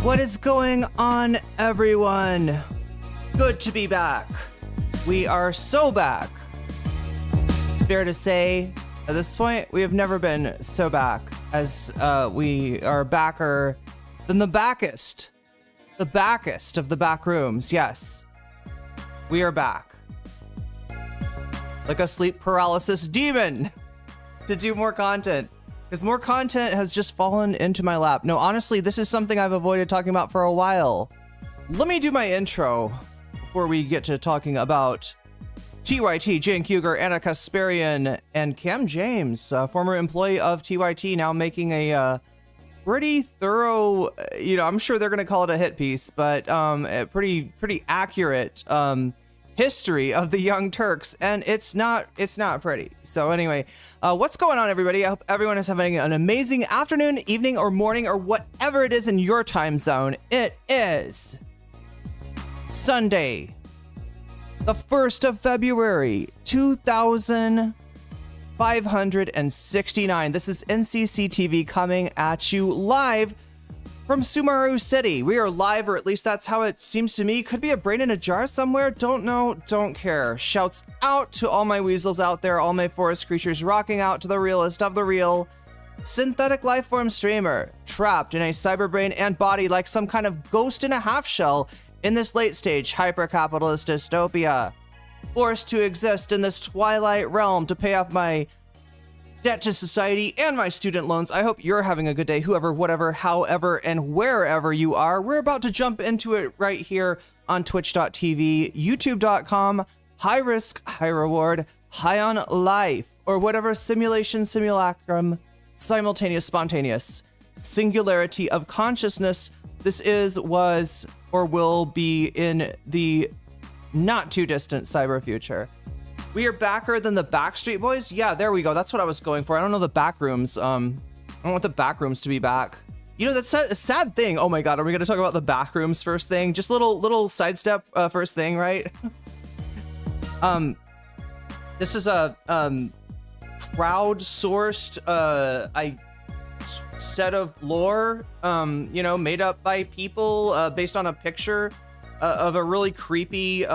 What is going on, everyone? Good to be back. We are so back. It's fair to say, at this point, we have never been so back as we are backer than the backest. The backest of the back rooms, yes. We are back. Like a sleep paralysis demon to do more content. Because more content has just fallen into my lap. No, honestly, this is something I've avoided talking about for a while. Let me do my intro before we get to talking about TYT, Cenk Uygur, Anna Kasparian, and Cam James, former employee of TYT, now making a pretty thorough, I'm sure they're going to call it a hit piece, but a pretty accurate history of the Young Turks, and it's not pretty. So anyway, what's going on, everybody? I hope everyone is having an amazing afternoon, evening, or morning, or whatever it is in your time zone. It is Sunday, the 1st of February, 2569. This is NCC TV coming at you live from Sumaru City. We are live, or at least that's how it seems to me. Could be a brain in a jar somewhere. Don't know, don't care. Shouts out to all my weasels out there, all my forest creatures, rocking out to the realest of the real. Synthetic lifeform streamer, trapped in a cyberbrain and body like some kind of ghost in a half shell in this late stage hyper-capitalist dystopia. Forced to exist in this twilight realm to pay off my debt to society and my student loans. I hope you're having a good day, whoever, whatever, however, and wherever you are. We're about to jump into it right here on twitch.tv, youtube.com, high risk, high reward, high on life, or whatever simulation, simulacrum, simultaneous, spontaneous, singularity of consciousness this is, was, or will be in the not too distant cyber future. We are backer than the Backstreet Boys. Yeah, there we go. That's what I was going for. I don't know the back rooms. I don't want the back rooms to be back. That's a sad thing. Oh my God, are we going to talk about the back rooms first thing? Just little sidestep first thing, right? This is a crowdsourced set of lore, made up by people based on a picture of a really creepy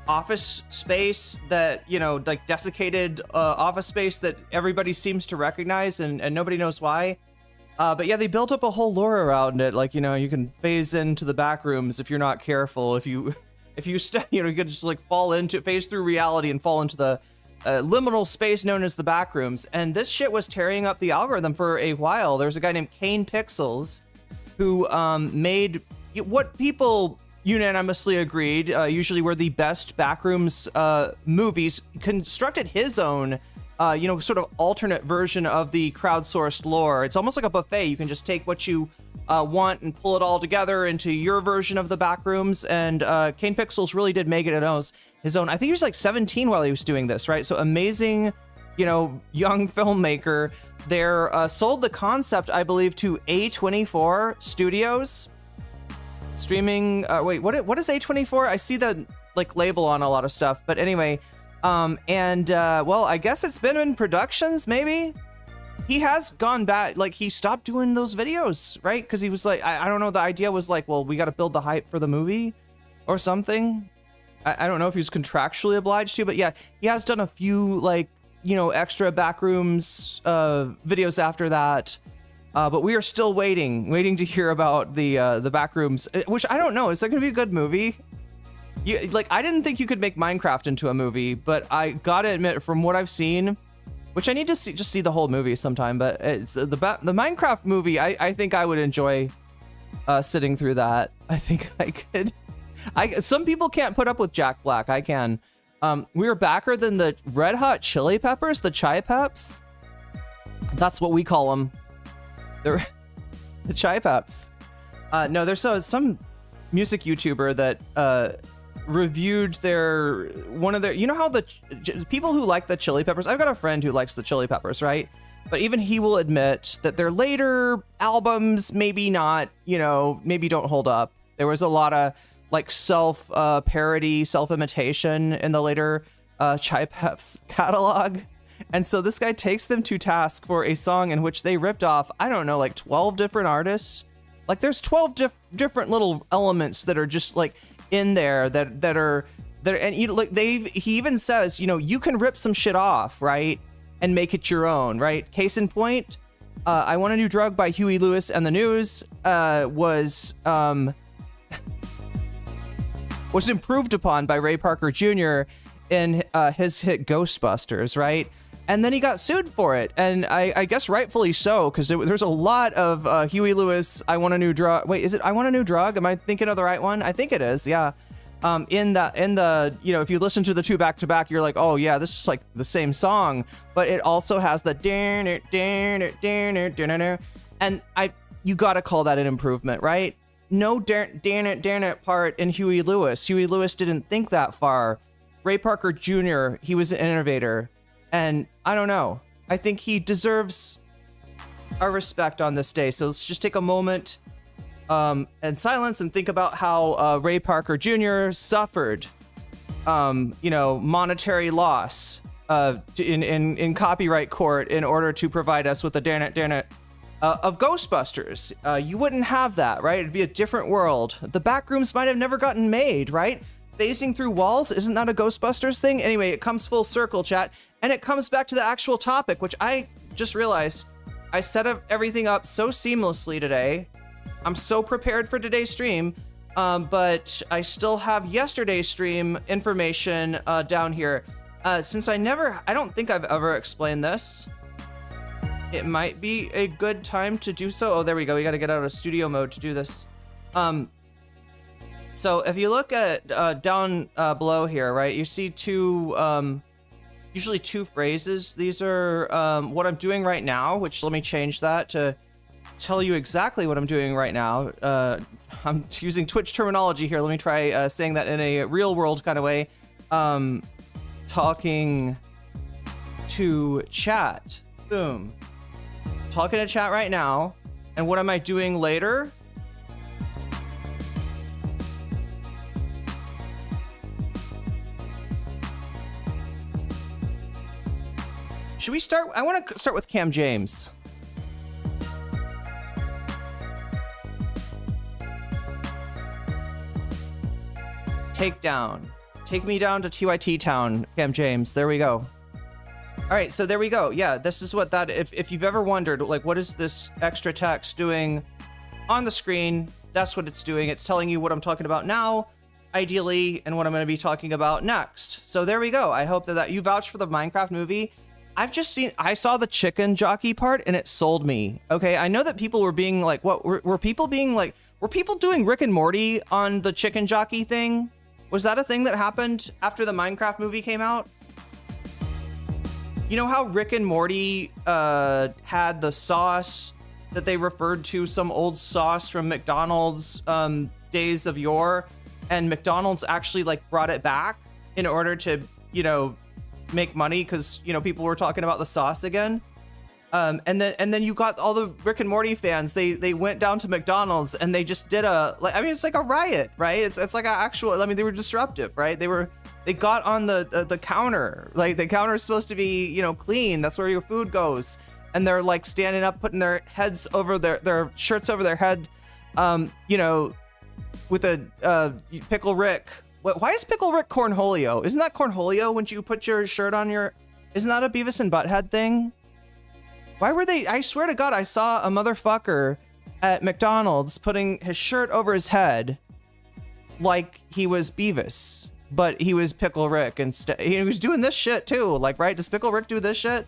office space that, like desiccated office space that everybody seems to recognize and nobody knows why. But yeah, they built up a whole lore around it. Like, you can phase into the back rooms if you're not careful. If you you could just like phase through reality and fall into the liminal space known as the back rooms. And this shit was tearing up the algorithm for a while. There's a guy named Kane Pixels who made what people unanimously agreed usually were the best backrooms movies, constructed his own sort of alternate version of the crowdsourced lore. It's almost like a buffet. You can just take what you want and pull it all together into your version of the backrooms. And Kane Pixels really did make it his own. I think he was like 17 while he was doing this, right? So amazing, young filmmaker there. Sold the concept, I believe, to A24 Studios. Streaming, what is A24? I see the like label on a lot of stuff, but anyway, well, I guess it's been in productions, maybe. He has gone back, like he stopped doing those videos, right? Because he was like, I don't know, the idea was like, well, we got to build the hype for the movie or something. I don't know if he was contractually obliged to, but yeah, he has done a few like, extra backrooms videos after that. But we are still waiting to hear about the backrooms, which I don't know. Is that going to be a good movie? I didn't think you could make Minecraft into a movie, but I gotta admit, from what I've seen, which I need to see the whole movie sometime, but it's the Minecraft movie. I think I would enjoy sitting through that. I think I could. Some people can't put up with Jack Black. I can. We are backer than the Red Hot Chili Peppers, the Chai Peps. That's what we call them. The Chai Peps. No, there's some music YouTuber that reviewed one of their, how the people who like the Chili Peppers, I've got a friend who likes the Chili Peppers, right? But even he will admit that their later albums maybe not, maybe don't hold up. There was a lot of like self-parody, self-imitation in the later Chai Peps catalog. And so this guy takes them to task for a song in which they ripped off, I don't know, like 12 different artists Like there's 12 different little elements that are just like in there that are and you look, he even says, you know, you can rip some shit off, right, and make it your own, right? Case in point, I Want a New Drug by Huey Lewis and the News was improved upon by Ray Parker Jr. in his hit Ghostbusters, right? And then he got sued for it, and I guess rightfully so, because there's a lot of Huey Lewis, I Want a New Drug. Wait, is it I Want a New Drug? Am I thinking of the right one? I think it is, yeah. In the you know, if you listen to the two back to back, you're like, oh yeah, this is like the same song, but it also has the and you gotta call that an improvement, right? No damn it part in Huey Lewis. Huey Lewis didn't think that far. Ray Parker Jr., he was an innovator. And I don't know. I think he deserves our respect on this day. So let's just take a moment in silence and think about how Ray Parker Jr. suffered, you know, monetary loss in copyright court in order to provide us with the damn it of Ghostbusters. You wouldn't have that, right? It'd be a different world. The back rooms might have never gotten made, right? Phasing through walls, isn't that a Ghostbusters thing? Anyway, it comes full circle, chat, and it comes back to the actual topic, which I just realized I set up everything up so seamlessly today. I'm so prepared for today's stream, but I still have yesterday's stream information down here. Since I don't think I've ever explained this, it might be a good time to do so. Oh, there we go. We got to get out of studio mode to do this. So if you look at down below here, right, you see usually two phrases. These are what I'm doing right now, which let me change that to tell you exactly what I'm doing right now. I'm using Twitch terminology here. Let me try saying that in a real world kind of way. Talking to chat. Boom. Talking to chat right now. And what am I doing later? Should we start? I want to start with Cam James. Takedown. Take me down to TYT town, Cam James. There we go. All right, so there we go. Yeah, this is what that, if you've ever wondered, like, what is this extra text doing on the screen? That's what it's doing. It's telling you what I'm talking about now, ideally, and what I'm going to be talking about next. So there we go. I hope that you vouch for the Minecraft movie. I saw the chicken jockey part and it sold me. Okay, I know that people were being like, what were people being like, were people doing Rick and Morty on the chicken jockey thing? Was that a thing that happened after the Minecraft movie came out? You know how Rick and Morty had the sauce that they referred to, some old sauce from McDonald's days of yore, and McDonald's actually like brought it back in order to, you know, make money because, you know, people were talking about the sauce again. And then you got all the Rick and Morty fans. They went down to McDonald's and they just did it's like a riot, right? It's like an actual, I mean, they were disruptive, right? They got on the counter. Like the counter is supposed to be, you know, clean. That's where your food goes. And they're like standing up, putting their heads over their shirts over their head, you know, with a Pickle Rick. Why is Pickle Rick Cornholio? Isn't that Cornholio when you put your shirt on your... Isn't that a Beavis and Butthead thing? Why were they... I swear to God, I saw a motherfucker at McDonald's putting his shirt over his head like he was Beavis, but he was Pickle Rick instead. He was doing this shit too. Like, right? Does Pickle Rick do this shit?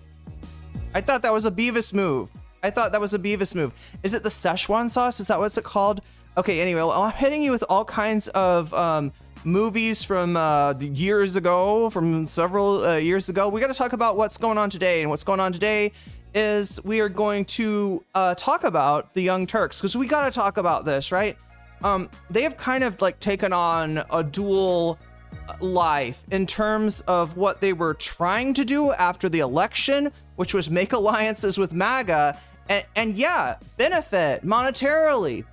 I thought that was a Beavis move. Is it the Szechuan sauce? Is that what's it called? Okay, anyway, I'm hitting you with all kinds of... movies from years ago, from several years ago. We got to talk about what's going on today, and what's going on today is we are going to talk about the Young Turks, because we got to talk about this, right? They have kind of like taken on a dual life in terms of what they were trying to do after the election, which was make alliances with MAGA and yeah, benefit monetarily,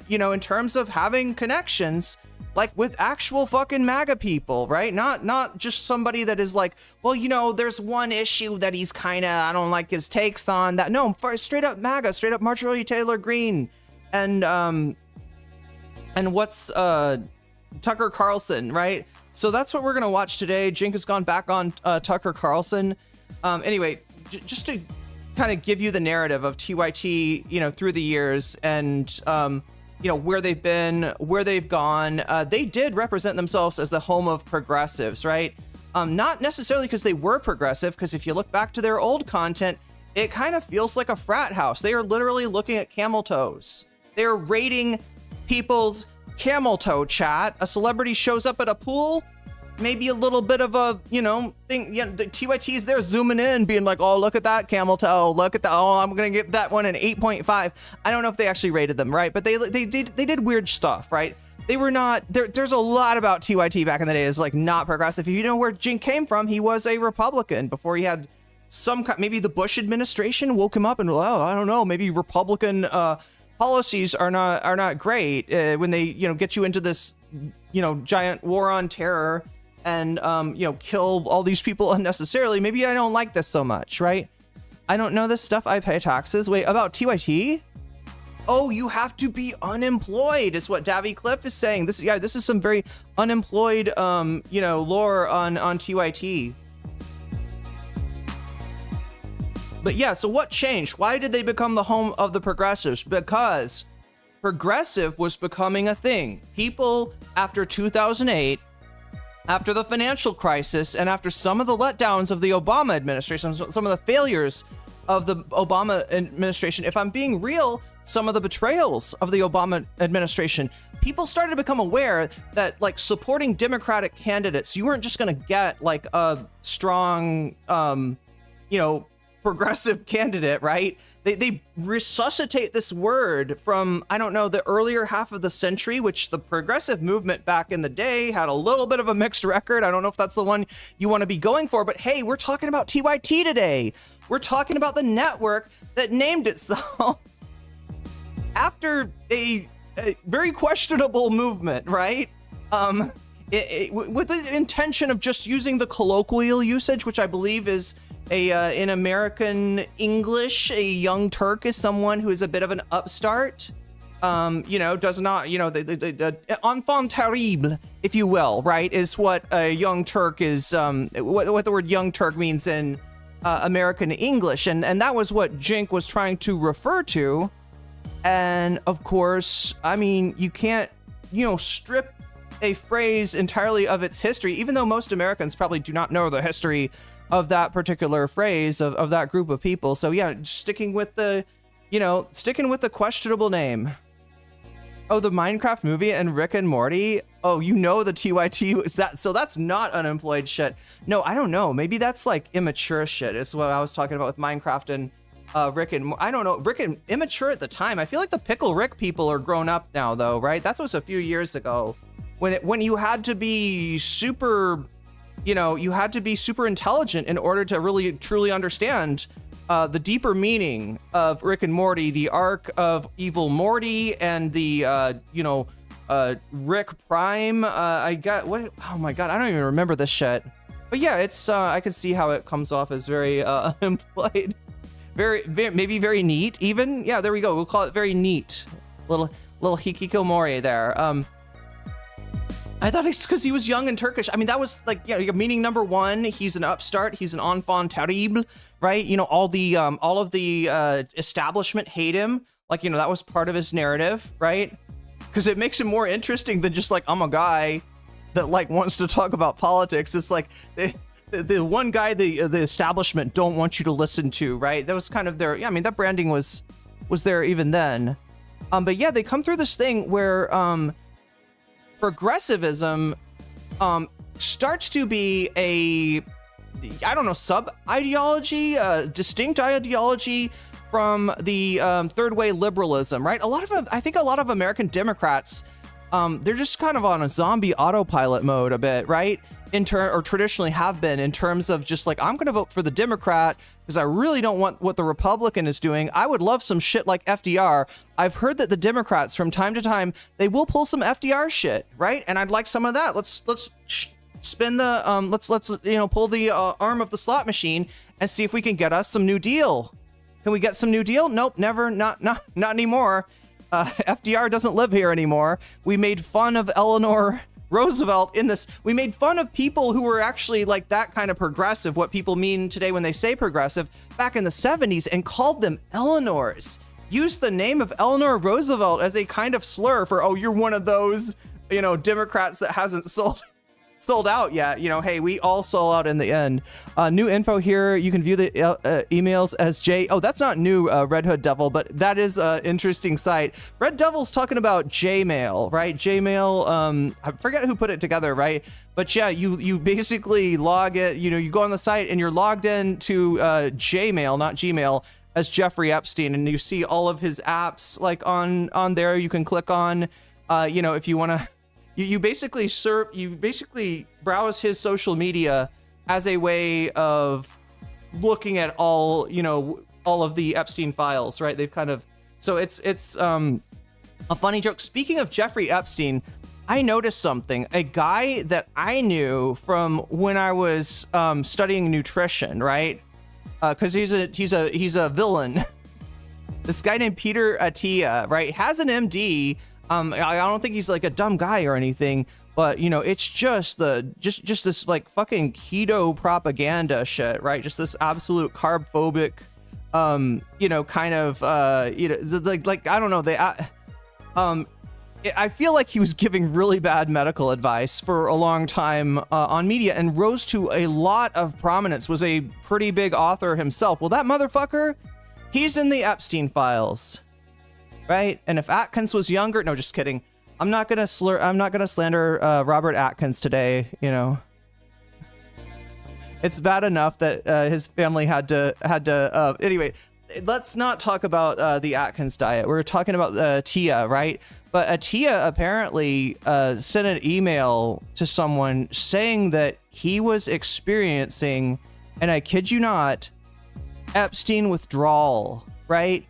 you know, in terms of having connections like with actual fucking MAGA people, right? Not just somebody that is like, well, you know, there's one issue that he's kind of, I don't like his takes on that. No, straight up MAGA, straight up Marjorie Taylor Greene, and what's Tucker Carlson, right? So that's what we're gonna watch today. Cenk has gone back on Tucker Carlson. Anyway, just to kind of give you the narrative of TYT, you know, through the years, and you know, where they've been, where they've gone. They did represent themselves as the home of progressives, right? Not necessarily because they were progressive, because if you look back to their old content, it kind of feels like a frat house. They are literally looking at camel toes. They're rating people's camel toe chat. A celebrity shows up at a pool, maybe a little bit of a, you know, thing. You know, the TYT's there zooming in, being like, oh, look at that camel toe. Look at that. Oh, I'm going to give that one an 8.5. I don't know if they actually rated them, right? But they did weird stuff, right? They were not, there's a lot about TYT back in the day is like not progressive. If you know where Cenk came from, he was a Republican before he had some, maybe the Bush administration woke him up and, oh, I don't know, maybe Republican policies are not great when they, you know, get you into this, you know, giant war on terror and, you know, kill all these people unnecessarily. Maybe I don't like this so much, right? I don't know this stuff. I pay taxes. Wait, about TYT? Oh, you have to be unemployed is what Davy Cliff is saying. This is some very unemployed, you know, lore on TYT. But yeah, so what changed? Why did they become the home of the progressives? Because progressive was becoming a thing. People after 2008, after the financial crisis, and after some of the letdowns of the Obama administration, some of the failures of the Obama administration, if I'm being real, some of the betrayals of the Obama administration, people started to become aware that, like, supporting Democratic candidates, you weren't just going to get like a strong, you know, progressive candidate, right? They resuscitate this word from, I don't know, the earlier half of the century, which the progressive movement back in the day had a little bit of a mixed record. I don't know if that's the one you want to be going for, but hey, we're talking about TYT today. We're talking about the network that named itself after a very questionable movement, right? With the intention of just using the colloquial usage, which I believe is in American English, a young Turk is someone who is a bit of an upstart, you know, does not, you know, the enfant terrible, if you will, right, is what a young Turk is, what the word young Turk means in American English. And that was what Cenk was trying to refer to. And of course, I mean, you can't, you know, strip a phrase entirely of its history, even though most Americans probably do not know the history of that particular phrase of that group of people. So yeah, sticking with the questionable name. Oh, the Minecraft movie and Rick and Morty. Oh, you know, the TYT is that. So that's not unemployed shit. No, I don't know. Maybe that's like immature shit. Is what I was talking about with Minecraft and Rick and I don't know. Rick and immature at the time. I feel like the Pickle Rick people are grown up now, though, right? That was a few years ago when you had to be super, you know, you had to be super intelligent in order to really truly understand the deeper meaning of Rick and Morty, the arc of Evil Morty, and the you know, Rick Prime. I got what? Oh my god, I don't even remember this shit. But yeah, it's I can see how it comes off as very unemployed. Very, maybe very neat, even. Yeah, there we go. We'll call it very neat. Little hikikomori there. I thought it's because he was young and Turkish. I mean, that was like, you know, meaning number one. He's an upstart. He's an enfant terrible, right? You know, all of the establishment hate him. Like, you know, that was part of his narrative, right? Because it makes him more interesting than just like, I'm a guy that like wants to talk about politics. It's like the one guy the establishment don't want you to listen to, right? That was kind of their, yeah, I mean, that branding was there even then. But yeah, they come through this thing where progressivism starts to be a, I don't know, sub-ideology, distinct ideology from the third way liberalism, right? I think a lot of American Democrats, they're just kind of on a zombie autopilot mode a bit, right? Or traditionally have been, in terms of just like, I'm going to vote for the Democrat because I really don't want what the Republican is doing. I would love some shit like FDR. I've heard that the Democrats from time to time, they will pull some FDR shit, right? And I'd like some of that. Let's spin the, let's you know, pull the arm of the slot machine and see if we can get us some New Deal. Can we get some New Deal? Nope, never, not anymore. FDR doesn't live here anymore. We made fun of Eleanor Roosevelt in this. We made fun of people who were actually like that kind of progressive, what people mean today when they say progressive, back in the 70s, and called them Eleanors. Used the name of Eleanor Roosevelt as a kind of slur for, oh, you're one of those, you know, Democrats that hasn't sold out yet. You know, hey, we all sold out in the end. New info here. You can view the emails as J. Oh, that's not new, Red Hood Devil, but that is an interesting site. Red Devil's talking about Jmail, right? Jmail. I forget who put it together, right? But yeah, you basically log it. You know, you go on the site and you're logged in to Jmail, not Gmail, as Jeffrey Epstein, and you see all of his apps like on there. You can click on, you know, if you want to. You basically browse his social media as a way of looking at all, you know, all of the Epstein files, right? They've kind of, so it's a funny joke. Speaking of Jeffrey Epstein, I noticed something. A guy that I knew from when I was studying nutrition, right? Because he's a villain. This guy named Peter Attia, right? Has an MD. I don't think he's like a dumb guy or anything, but you know, it's just this like fucking keto propaganda shit, right? Just this absolute carb phobic, you know, kind of, you know, like I don't know, I feel like he was giving really bad medical advice for a long time on media and rose to a lot of prominence, was a pretty big author himself. Well, that motherfucker, he's in the Epstein files. Right? And if Atkins was younger, no, just kidding. I'm not gonna slander Robert Atkins today. You know, it's bad enough that his family had to. Anyway, let's not talk about the Atkins diet. We're talking about Tia, right? But Tia apparently sent an email to someone saying that he was experiencing, and I kid you not, Epstein withdrawal. Right?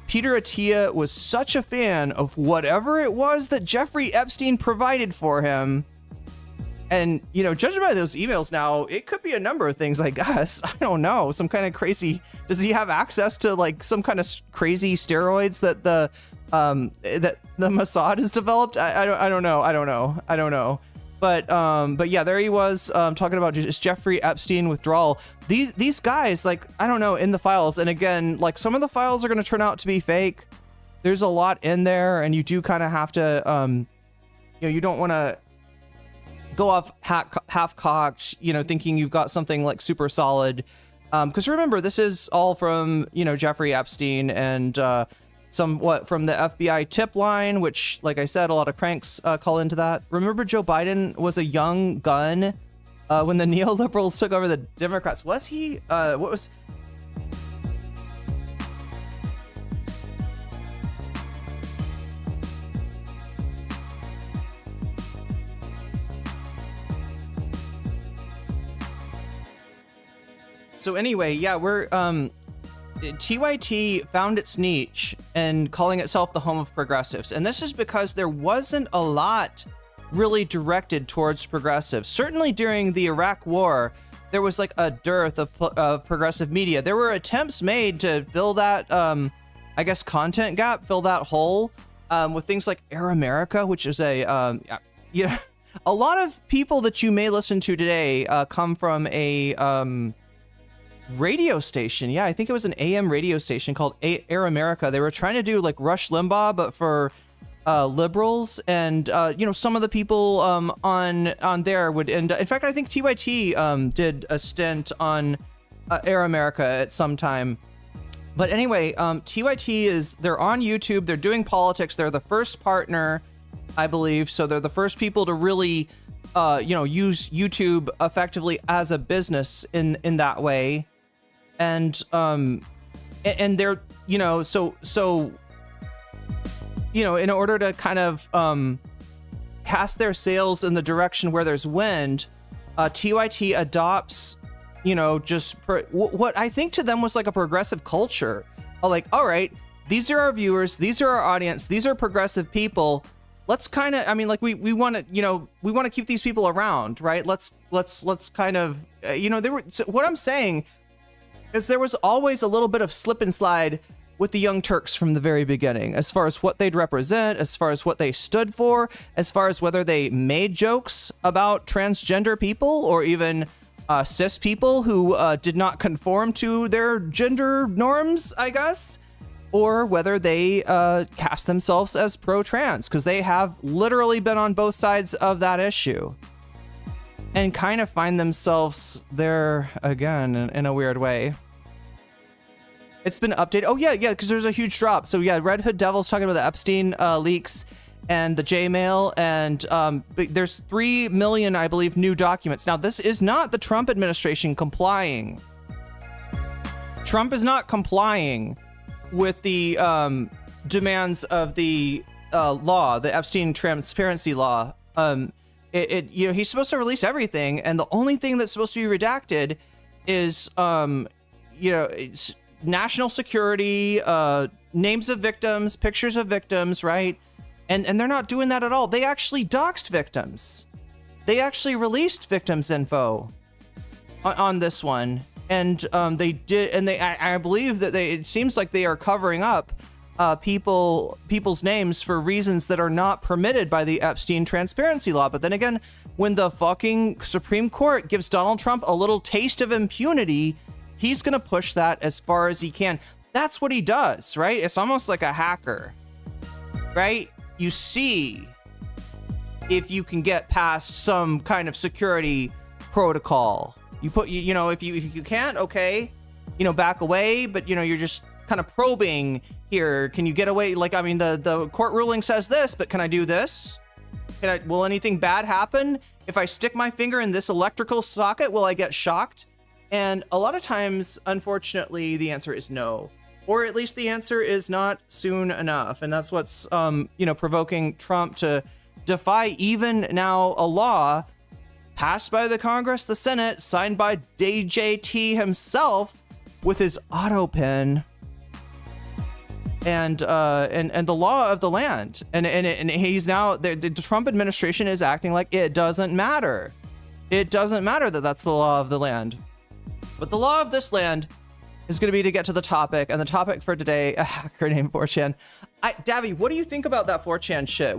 Peter Attia was such a fan of whatever it was that Jeffrey Epstein provided for him. And, you know, judging by those emails now, it could be a number of things, I guess. I don't know. Some kind of crazy... Does he have access to, like, some kind of crazy steroids that the Mossad has developed? I don't know. But yeah, there he was talking about just Jeffrey Epstein withdrawal. These guys, like, I don't know, in the files, and again, like, some of the files are going to turn out to be fake. There's a lot in there, and you do kind of have to, you know, you don't want to go off half-cocked, you know, thinking you've got something like super solid. Because remember, this is all from, you know, Jeffrey Epstein and somewhat from the FBI tip line, which, like I said, a lot of cranks call into that. Remember, Joe Biden was a young gun when the neoliberals took over the Democrats. Was he? What was... So anyway, yeah, we're... TYT found its niche in calling itself the home of progressives. And this is because there wasn't a lot really directed towards progressives. Certainly during the Iraq War, there was like a dearth of progressive media. There were attempts made to fill that, I guess, content gap, fill that hole with things like Air America, which is a, you know, a lot of people that you may listen to today come from a... radio station. Yeah, I think it was an AM radio station called Air America. They were trying to do like Rush Limbaugh, but for liberals, and you know, some of the people on there would end. In fact, I think TYT did a stint on Air America at some time. But anyway, TYT they're on YouTube. They're doing politics. They're the first partner, I believe. So they're the first people to really, you know, use YouTube effectively as a business in that way. And they're, you know, so you know, in order to kind of cast their sails in the direction where there's wind, TYT adopts, you know, just what I think to them was like a progressive culture. Like, all right, these are our viewers, these are our audience, these are progressive people. Let's kind of, I mean, like we want to, you know, we want to keep these people around, right? Let's kind of, you know, what I'm saying is there was always a little bit of slip and slide with the Young Turks from the very beginning, as far as what they'd represent, as far as what they stood for, as far as whether they made jokes about transgender people or even cis people who did not conform to their gender norms, I guess, or whether they cast themselves as pro-trans, because they have literally been on both sides of that issue and kind of find themselves there again in a weird way. It's been updated. Oh, yeah, because there's a huge drop. So, yeah, Red Hood Devil's talking about the Epstein leaks and the J-mail, and there's 3 million, I believe, new documents. Now, this is not the Trump administration complying. Trump is not complying with the demands of the law, the Epstein transparency law. He's supposed to release everything, and the only thing that's supposed to be redacted is, it's national security, names of victims, pictures of victims, right? And they're not doing that at all. They actually doxed victims. They actually released victims info on this one. And they did, and I believe that it seems like they are covering up people's names for reasons that are not permitted by the Epstein transparency law. But then again, when the fucking Supreme Court gives Donald Trump a little taste of impunity, he's going to push that as far as he can. That's what he does, right? It's almost like a hacker, right? You see if you can get past some kind of security protocol. You put, if you can't, okay, back away, but, you're just kind of probing here. Can you get away? Like, I mean, the court ruling says this, but can I do this? Will anything bad happen? If I stick my finger in this electrical socket, will I get shocked? And a lot of times, unfortunately, the answer is no, or at least the answer is not soon enough. And that's what's, provoking Trump to defy even now a law passed by the Congress, the Senate, signed by DJT himself with his auto pen, and the law of the land. And he's now, the Trump administration is acting like it doesn't matter. It doesn't matter that that's the law of the land. But the law of this land is going to be to get to the topic, and the topic for today, a hacker named 4chan. Davy, what do you think about that 4chan shit?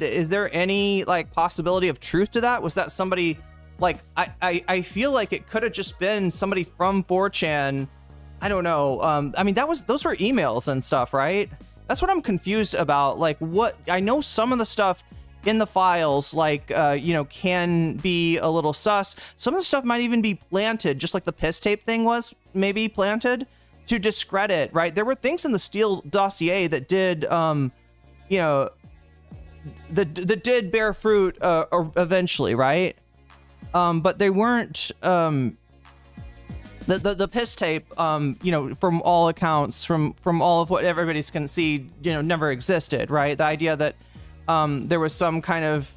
Is there any possibility of truth to that? Was that somebody I feel like it could have just been somebody from 4chan. I don't know. I mean, those were emails and stuff, right? That's what I'm confused about. What I know, some of the stuff in the files, can be a little sus. Some of the stuff might even be planted, just like the piss tape thing was maybe planted to discredit, right? There were things in the Steele dossier that did, that did bear fruit eventually, right? But they weren't, the piss tape, from all accounts, from all of what everybody's can see, never existed, right? The idea that there was some kind of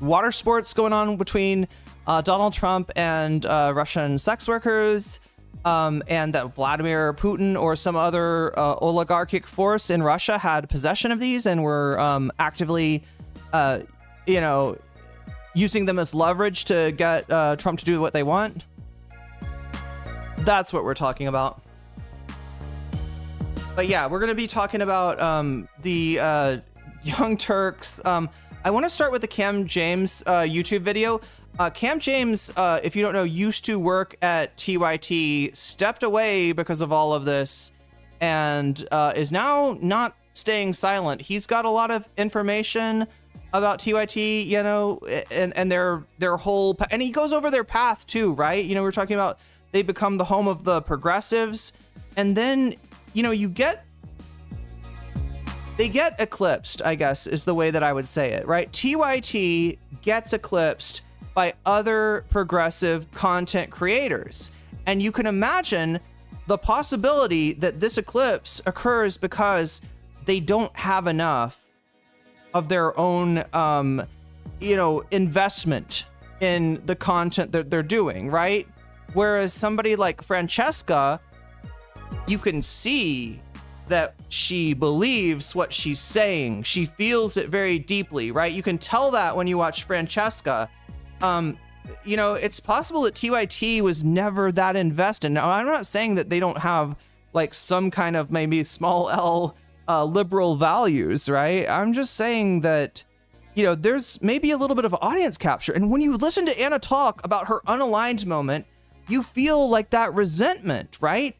water sports going on between Donald Trump and Russian sex workers, and that Vladimir Putin or some other oligarchic force in Russia had possession of these and were actively, using them as leverage to get Trump to do what they want. That's what we're talking about. But yeah, we're going to be talking about the Young Turks. I want to start with the Cam James YouTube video. Cam James, if you don't know, used to work at TYT, stepped away because of all of this, and is now not staying silent. He's got a lot of information about TYT, and their whole, and he goes over their path too, right? We're talking about they become the home of the progressives, and then, they get eclipsed, I guess, is the way that I would say it, right? TYT gets eclipsed by other progressive content creators. And you can imagine the possibility that this eclipse occurs because they don't have enough of their own, investment in the content that they're doing, right? Whereas somebody like Francesca, you can see that she believes what she's saying. She feels it very deeply, right? You can tell that when you watch Francesca. It's possible that TYT was never that invested. Now, I'm not saying that they don't have like some kind of maybe small L liberal values, right? I'm just saying that, you know, there's maybe a little bit of audience capture. And when you listen to Anna talk about her unaligned moment, you feel like that resentment, right?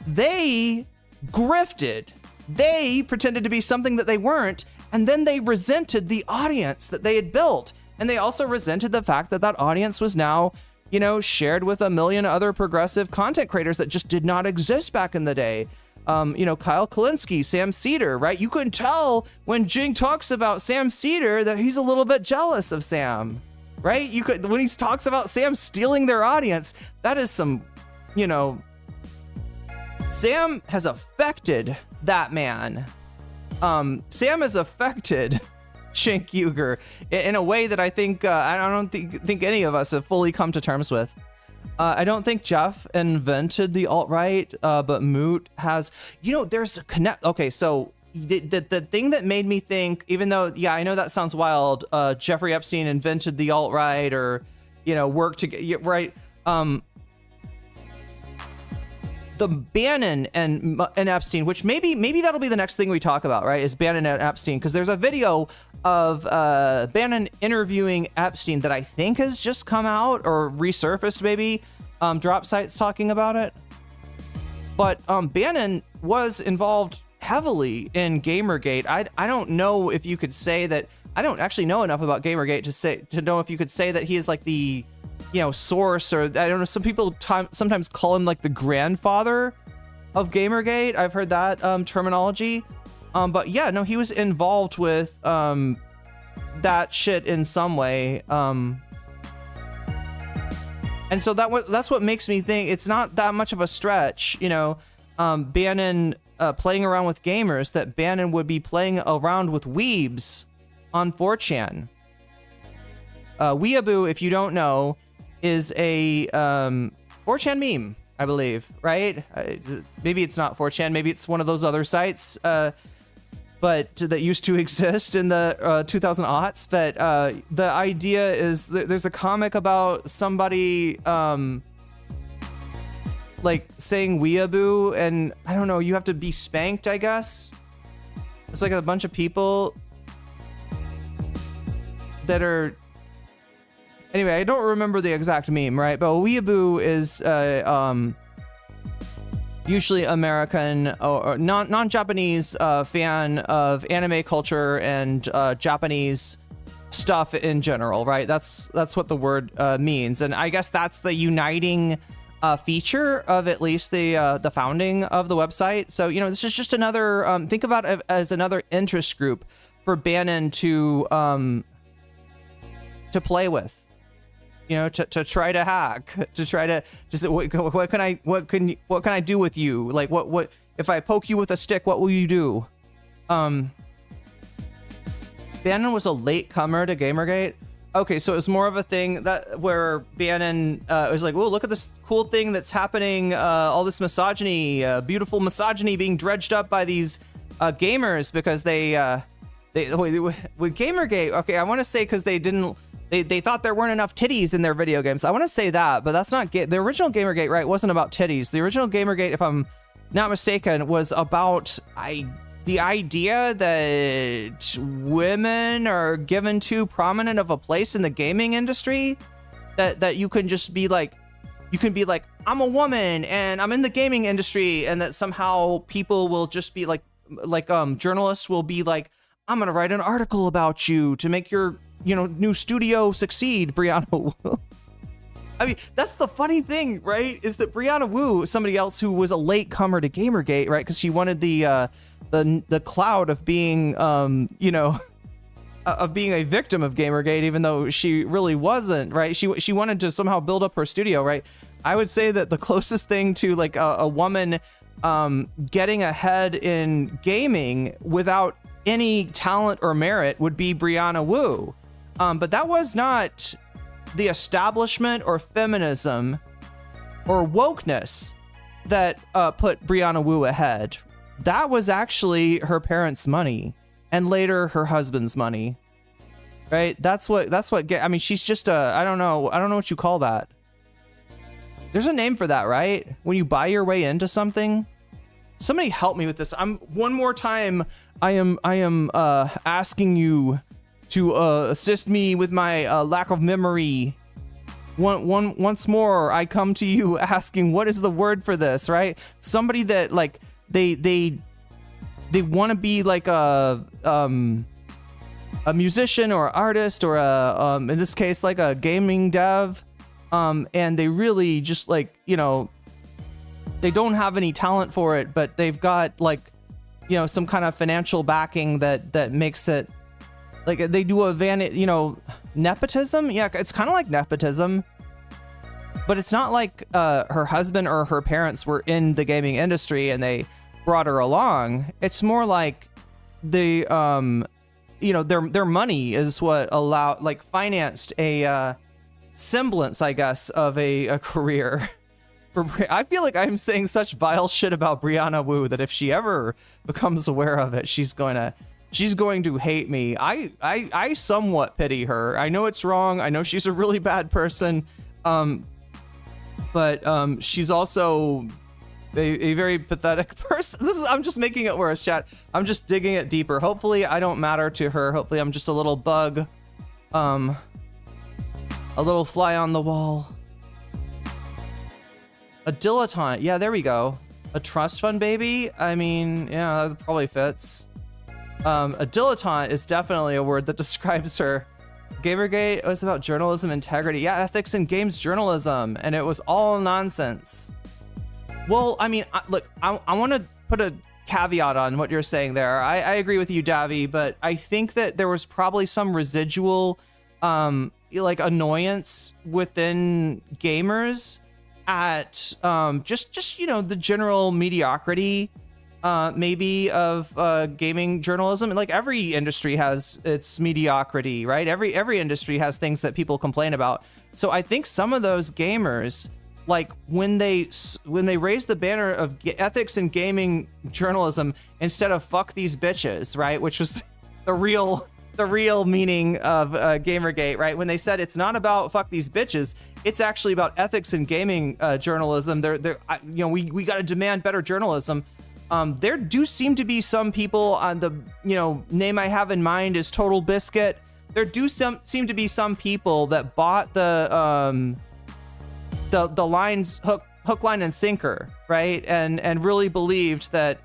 They grifted. They pretended to be something that they weren't. And then they resented the audience that they had built. And they also resented the fact that that audience was now, you know, shared with a million other progressive content creators that just did not exist back in the day. You know, Kyle Kulinski, Sam Cedar, right? You couldn't tell when Jing talks about Sam Cedar that he's a little bit jealous of Sam, right? You could, when he talks about Sam stealing their audience, that is some, you know, Sam has affected that man. Sam has affected Cenk Uygur in a way that I think I don't think any of us have fully come to terms with. I don't think Jeff invented the alt-right, but Moot has. You know, there's a connect. Okay, so the thing that made me think, even though, yeah, I know that sounds wild, Jeffrey Epstein invented the alt-right, or, you know, worked to get right. The Bannon and Epstein, which maybe that'll be the next thing we talk about, right? Is Bannon and Epstein, because there's a video of Bannon interviewing Epstein that I think has just come out or resurfaced, maybe. Drop sites talking about it. But Bannon was involved heavily in Gamergate. I don't know if you could say that. I don't actually know enough about Gamergate to know if you could say that he is like the, you know, source, or I don't know. Some people sometimes call him like the grandfather of Gamergate. I've heard that terminology. But yeah, no, he was involved with that shit in some way. And so that's what makes me think it's not that much of a stretch, you know, Bannon playing around with gamers, that Bannon would be playing around with weebs on 4chan. Weeaboo, if you don't know, is a 4chan meme, I believe, right? Maybe it's not 4chan, maybe it's one of those other sites, but that used to exist in the 2000 aughts. But the idea is there's a comic about somebody like saying weeaboo, and I don't know, you have to be spanked, I guess. It's like a bunch of people that are, anyway, I don't remember the exact meme, right? But weeaboo is usually American or non-Japanese fan of anime culture and Japanese stuff in general, right? That's what the word means, and I guess that's the uniting feature of at least the founding of the website. So, you know, this is just another think about it as another interest group for Bannon to play with. You know, to try to hack, to try to just what can I do with you? Like what if I poke you with a stick? What will you do? Bannon was a late comer to Gamergate. Okay, so it was more of a thing that where Bannon was like, "Oh, look at this cool thing that's happening! All this misogyny, beautiful misogyny being dredged up by these gamers because they with Gamergate." Okay, I want to say because they didn't. They thought there weren't enough titties in their video games. I want to say that, but that's not the original Gamergate, right? Wasn't about titties. The original Gamergate, if I'm not mistaken, was about the idea that women are given too prominent of a place in the gaming industry, that you can just be like, I'm a woman and I'm in the gaming industry, and that somehow people will just be like journalists will be like, I'm gonna write an article about you to make your, you know, new studio succeed, Brianna Wu. I mean, that's the funny thing, right? Is that Brianna Wu, somebody else who was a late comer to Gamergate, right? Because she wanted the cloud of being, you know, of being a victim of Gamergate, even though she really wasn't, right? She wanted to somehow build up her studio, right? I would say that the closest thing to like a woman getting ahead in gaming without any talent or merit would be Brianna Wu. But that was not the establishment or feminism or wokeness that put Brianna Wu ahead. That was actually her parents' money and later her husband's money, right? That's what, I mean, she's just I don't know what you call that. There's a name for that, right? When you buy your way into something, somebody help me with this. One more time. I am asking you to assist me with my lack of memory. Once more, I come to you asking, what is the word for this, right? Somebody that like they want to be like a musician or artist or in this case like a gaming dev, and they really just like, you know, they don't have any talent for it, but they've got like, you know, some kind of financial backing that makes it like they do you know, nepotism. Yeah, it's kind of like nepotism, but it's not like her husband or her parents were in the gaming industry and they brought her along. It's more like the you know, their money is what financed a semblance, I guess, of a career. I feel like I'm saying such vile shit about Brianna Wu that if she ever becomes aware of it, she's going to hate me. I somewhat pity her. I know it's wrong. I know she's a really bad person. But she's also a very pathetic person. I'm just making it worse, chat. I'm just digging it deeper. Hopefully I don't matter to her. Hopefully I'm just a little bug. A little fly on the wall. A dilettante. Yeah, there we go. A trust fund baby. I mean, yeah, that probably fits. A dilettante is definitely a word that describes her. Gamergate was about journalism integrity. Yeah, ethics in games journalism. And it was all nonsense. Well, I mean, look, I want to put a caveat on what you're saying there. I agree with you, Davi, but I think that there was probably some residual like annoyance within gamers at just you know, the general mediocrity maybe of gaming journalism. And like every industry has its mediocrity, right? Every industry has things that people complain about. So I think some of those gamers, like when they raise the banner of ethics in gaming journalism instead of fuck these bitches, right, which was the real meaning of Gamergate, right? When they said it's not about fuck these bitches, it's actually about ethics in gaming journalism. They're you know, we got to demand better journalism. There do seem to be some people on the, you know, name I have in mind is Total Biscuit. There do seem to be some people that bought the lines hook, line, and sinker, right? And really believed that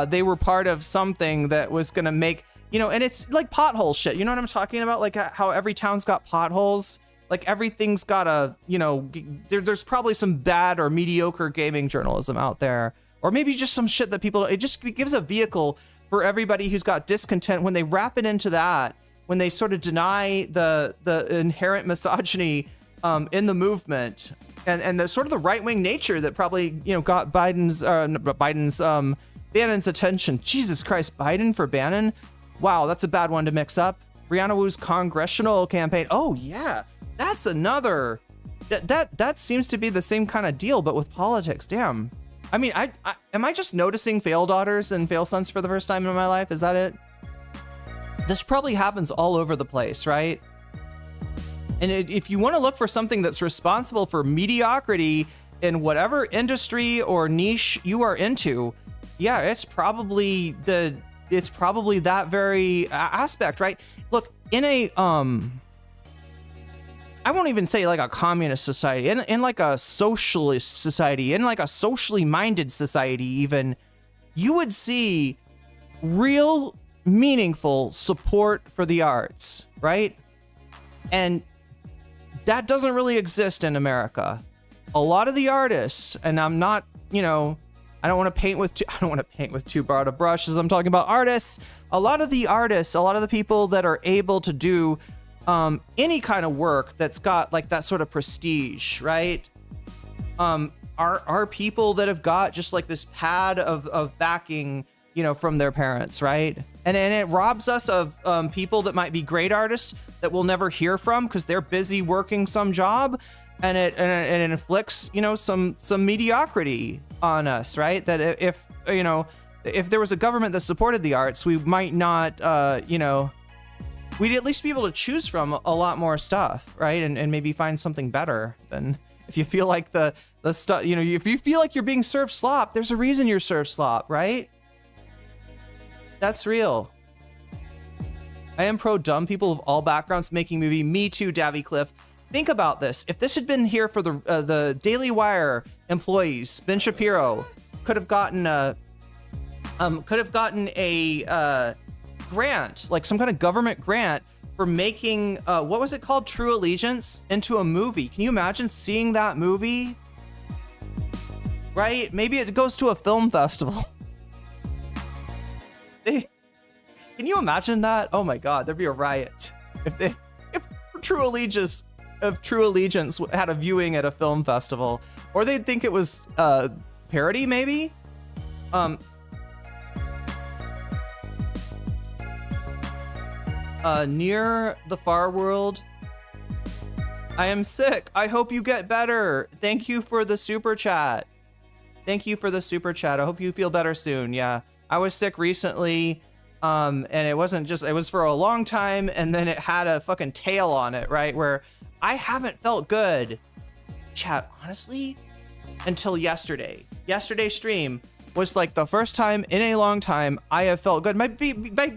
they were part of something that was gonna make, you know, and it's like pothole shit. You know what I'm talking about? Like how every town's got potholes. Like everything's got a, you know, there's probably some bad or mediocre gaming journalism out there. Or maybe just some shit that people, it just gives a vehicle for everybody who's got discontent when they wrap it into that, when they sort of deny the inherent misogyny in the movement and the sort of the right-wing nature that probably, you know, got Bannon's attention. Jesus Christ, Biden for Bannon? Wow, that's a bad one to mix up. Brianna Wu's congressional campaign. Oh yeah, that's another, that seems to be the same kind of deal, but with politics. Damn. I mean, am I just noticing fail daughters and fail sons for the first time in my life? Is that it? This probably happens all over the place, right? And if you want to look for something that's responsible for mediocrity in whatever industry or niche you are into, yeah, it's probably that very aspect, right? Look, in a I won't even say like a communist society, in like a socialist society, in like a socially minded society even, you would see real meaningful support for the arts, right? And that doesn't really exist in America. A lot of the artists, and I'm not, you know, I don't want to paint with too broad a brush as I'm talking about artists. A lot of the artists, a lot of the people that are able to do any kind of work that's got like that sort of prestige, right? Are people that have got just like this pad of backing, you know, from their parents, right? And it robs us of people that might be great artists that we'll never hear from because they're busy working some job, and it inflicts, you know, some mediocrity on us, right? That if there was a government that supported the arts, we might not, you know, we'd at least be able to choose from a lot more stuff, right? And maybe find something better than If you feel like the stuff, you know, if you feel like you're being served slop, there's a reason you're served slop, right? That's real. I am pro dumb people of all backgrounds making movie. Me too, Davy Cliff. Think about this. If this had been here for the Daily Wire employees, Ben Shapiro could have gotten a grant, like some kind of government grant for making what was it called, True Allegiance, into a movie. Can you imagine seeing that movie? Right? Maybe it goes to a film festival. Can you imagine that? Oh my God, there'd be a riot if True Allegiance had a viewing at a film festival, or they'd think it was parody, maybe. Near the far world. I am sick. I hope you get better. Thank you for the super chat. Thank you for the super chat. I hope you feel better soon. Yeah, I was sick recently. And it wasn't just, it was for a long time, and then it had a fucking tail on it, right? Where I haven't felt good, chat, honestly, until yesterday. Yesterday's stream was like the first time in a long time I have felt good. By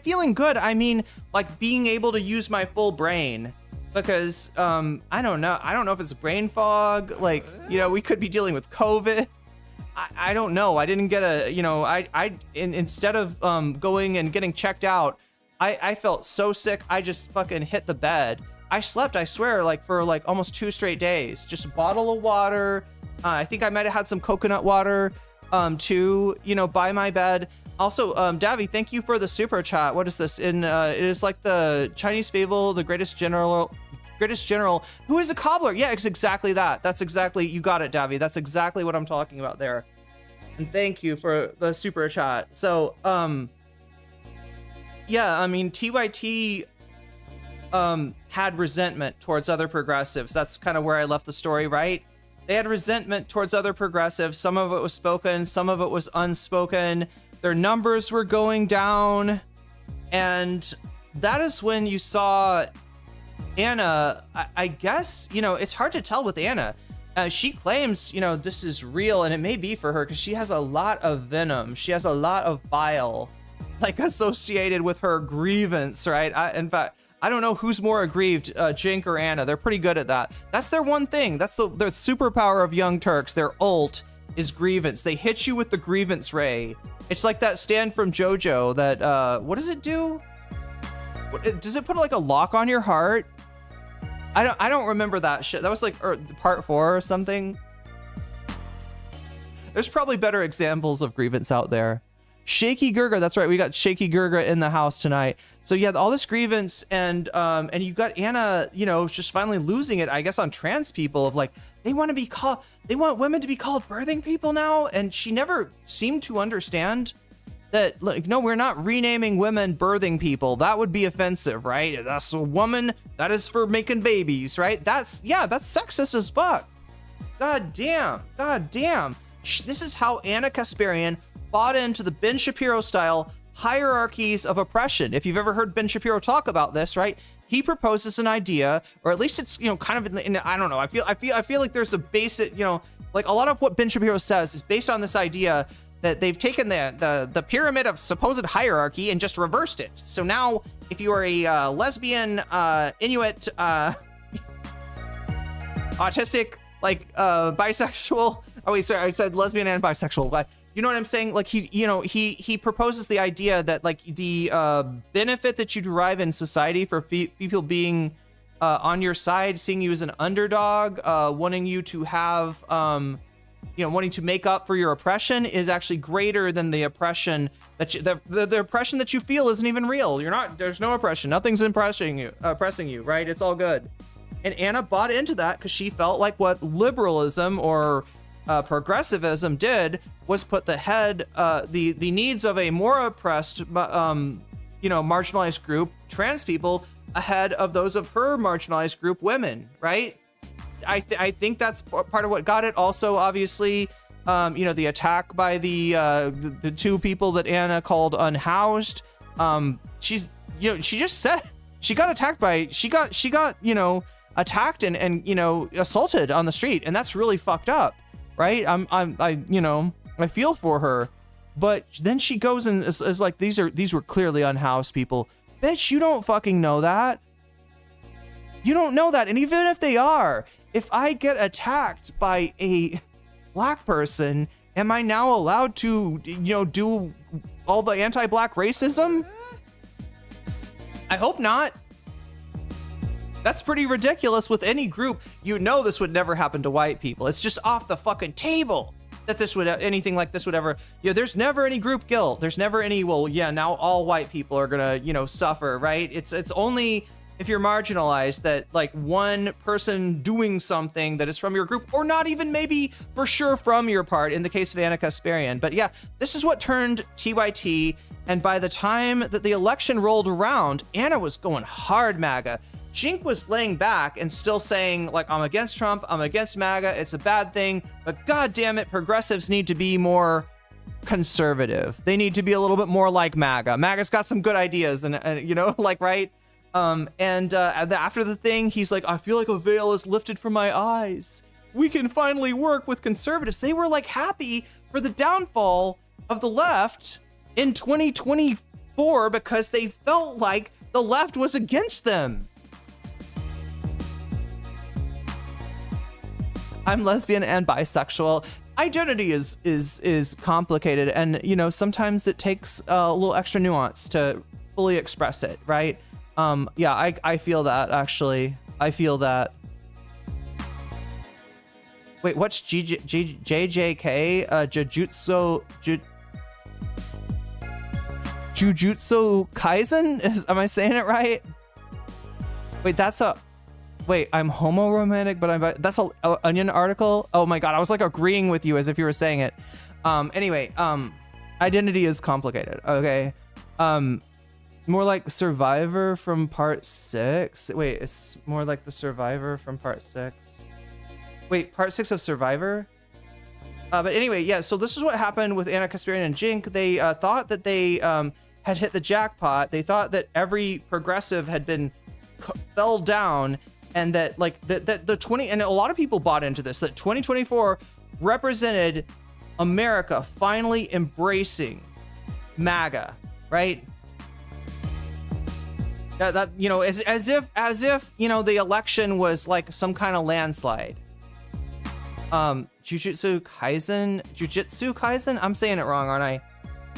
feeling good, I mean like being able to use my full brain, because I don't know if it's brain fog, like, you know, we could be dealing with COVID. I don't know. I didn't get a, you know, instead of going and getting checked out, I felt so sick. I just fucking hit the bed. I slept, I swear, like for like almost 2 straight days. Just a bottle of water. I think I might have had some coconut water too, you know, by my bed. Also, Davy, thank you for the super chat. What is this? It is like the Chinese fable, the greatest general who is a cobbler. Yeah, it's exactly that. That's exactly, you got it, Davy. That's exactly what I'm talking about there. And thank you for the super chat. So yeah, I mean, TYT had resentment towards other progressives. That's kind of where I left the story, right? They had resentment towards other progressives. Some of it was spoken, some of it was unspoken. Their numbers were going down, and that is when you saw Anna. I guess, you know, it's hard to tell with Anna. She claims, you know, this is real, and it may be for her because she has a lot of venom. She has a lot of bile, like, associated with her grievance, right? In fact, I don't know who's more aggrieved, Cenk or Anna. They're pretty good at that. That's their one thing. That's their superpower of Young Turks. Their ult is grievance. They hit you with the grievance ray. It's like that stand from JoJo that, what does it do? Does it put like a lock on your heart? I don't remember that shit. That was like part 4 or something. There's probably better examples of grievance out there. Shaky Gurga, that's right. We got Shaky Gurga in the house tonight. So yeah, all this grievance, and you got Anna, you know, just finally losing it, I guess, on trans people, of like, they want women to be called birthing people now, and she never seemed to understand that, like, no, we're not renaming women birthing people. That would be offensive, right? That's a woman, that is for making babies, right? That's sexist as fuck. God damn. This is how Anna Kasparian bought into the Ben Shapiro style hierarchies of oppression. If you've ever heard Ben Shapiro talk about this, right? He proposes an idea, or at least it's, you know, kind of in I don't know. I feel like there's a basic, you know, like a lot of what Ben Shapiro says is based on this idea that they've taken the pyramid of supposed hierarchy and just reversed it. So now, if you are a lesbian, Inuit, autistic, like bisexual. Oh wait, sorry, I said lesbian and bisexual. But you know what I'm saying? Like he proposes the idea that like the benefit that you derive in society for people being on your side, seeing you as an underdog, wanting you to have wanting to make up for your oppression is actually greater than the oppression that the oppression that you feel isn't even real. There's no oppression. Nothing's oppressing you, right? It's all good. And Anna bought into that because she felt like what liberalism or progressivism did was put the needs of a more oppressed, marginalized group, trans people, ahead of those of her marginalized group, women, right? I think that's part of what got it. Also, obviously, the attack by the 2 people that Anna called unhoused. She just said she got attacked by, she got attacked and you know, assaulted on the street, and that's really fucked up, right? I you know, I feel for her, but then she goes and is like, these were clearly unhoused people. Bitch, you don't fucking know that. You don't know that. And even if they are, if I get attacked by a black person, am I now allowed to, you know, do all the anti-black racism? I hope not. That's pretty ridiculous with any group. You know, this would never happen to white people. It's just off the fucking table that this would, anything like this would ever, you know, there's never any group guilt. There's never any, well, yeah, now all white people are gonna, you know, suffer, right? It's only if you're marginalized that like one person doing something that is from your group, or not even maybe for sure from your part, in the case of Anna Kasparian. But yeah, this is what turned TYT. And by the time that the election rolled around, Anna was going hard MAGA. Cenk was laying back and still saying, like, I'm against Trump, I'm against MAGA, it's a bad thing, but god damn it, progressives need to be more conservative. They need to be a little bit more like MAGA. MAGA's got some good ideas, and you know, like, right? After the thing, he's like, I feel like a veil is lifted from my eyes. We can finally work with conservatives. They were like happy for the downfall of the left in 2024 because they felt like the left was against them. I'm lesbian and bisexual. Identity is complicated, and you know, sometimes it takes a little extra nuance to fully express it, right? Yeah, I feel that, actually. I feel that. Wait, what's JJK? Jujutsu Kaisen? Am I saying it right? Wait, wait, I'm homo-romantic, but that's a Onion article? Oh my god, I was like agreeing with you as if you were saying it. Anyway, identity is complicated, okay? More like Survivor from part 6. Wait, it's more like the Survivor from part 6. Wait, part 6 of Survivor? But anyway, yeah, so this is what happened with Anna Kasparian and Cenk. They thought that they had hit the jackpot. They thought that every progressive had been fell down, and that like the 20, and a lot of people bought into this, that 2024 represented America finally embracing MAGA, right? That you know, as if you know, the election was like some kind of landslide. Jujutsu Kaisen? I'm saying it wrong, aren't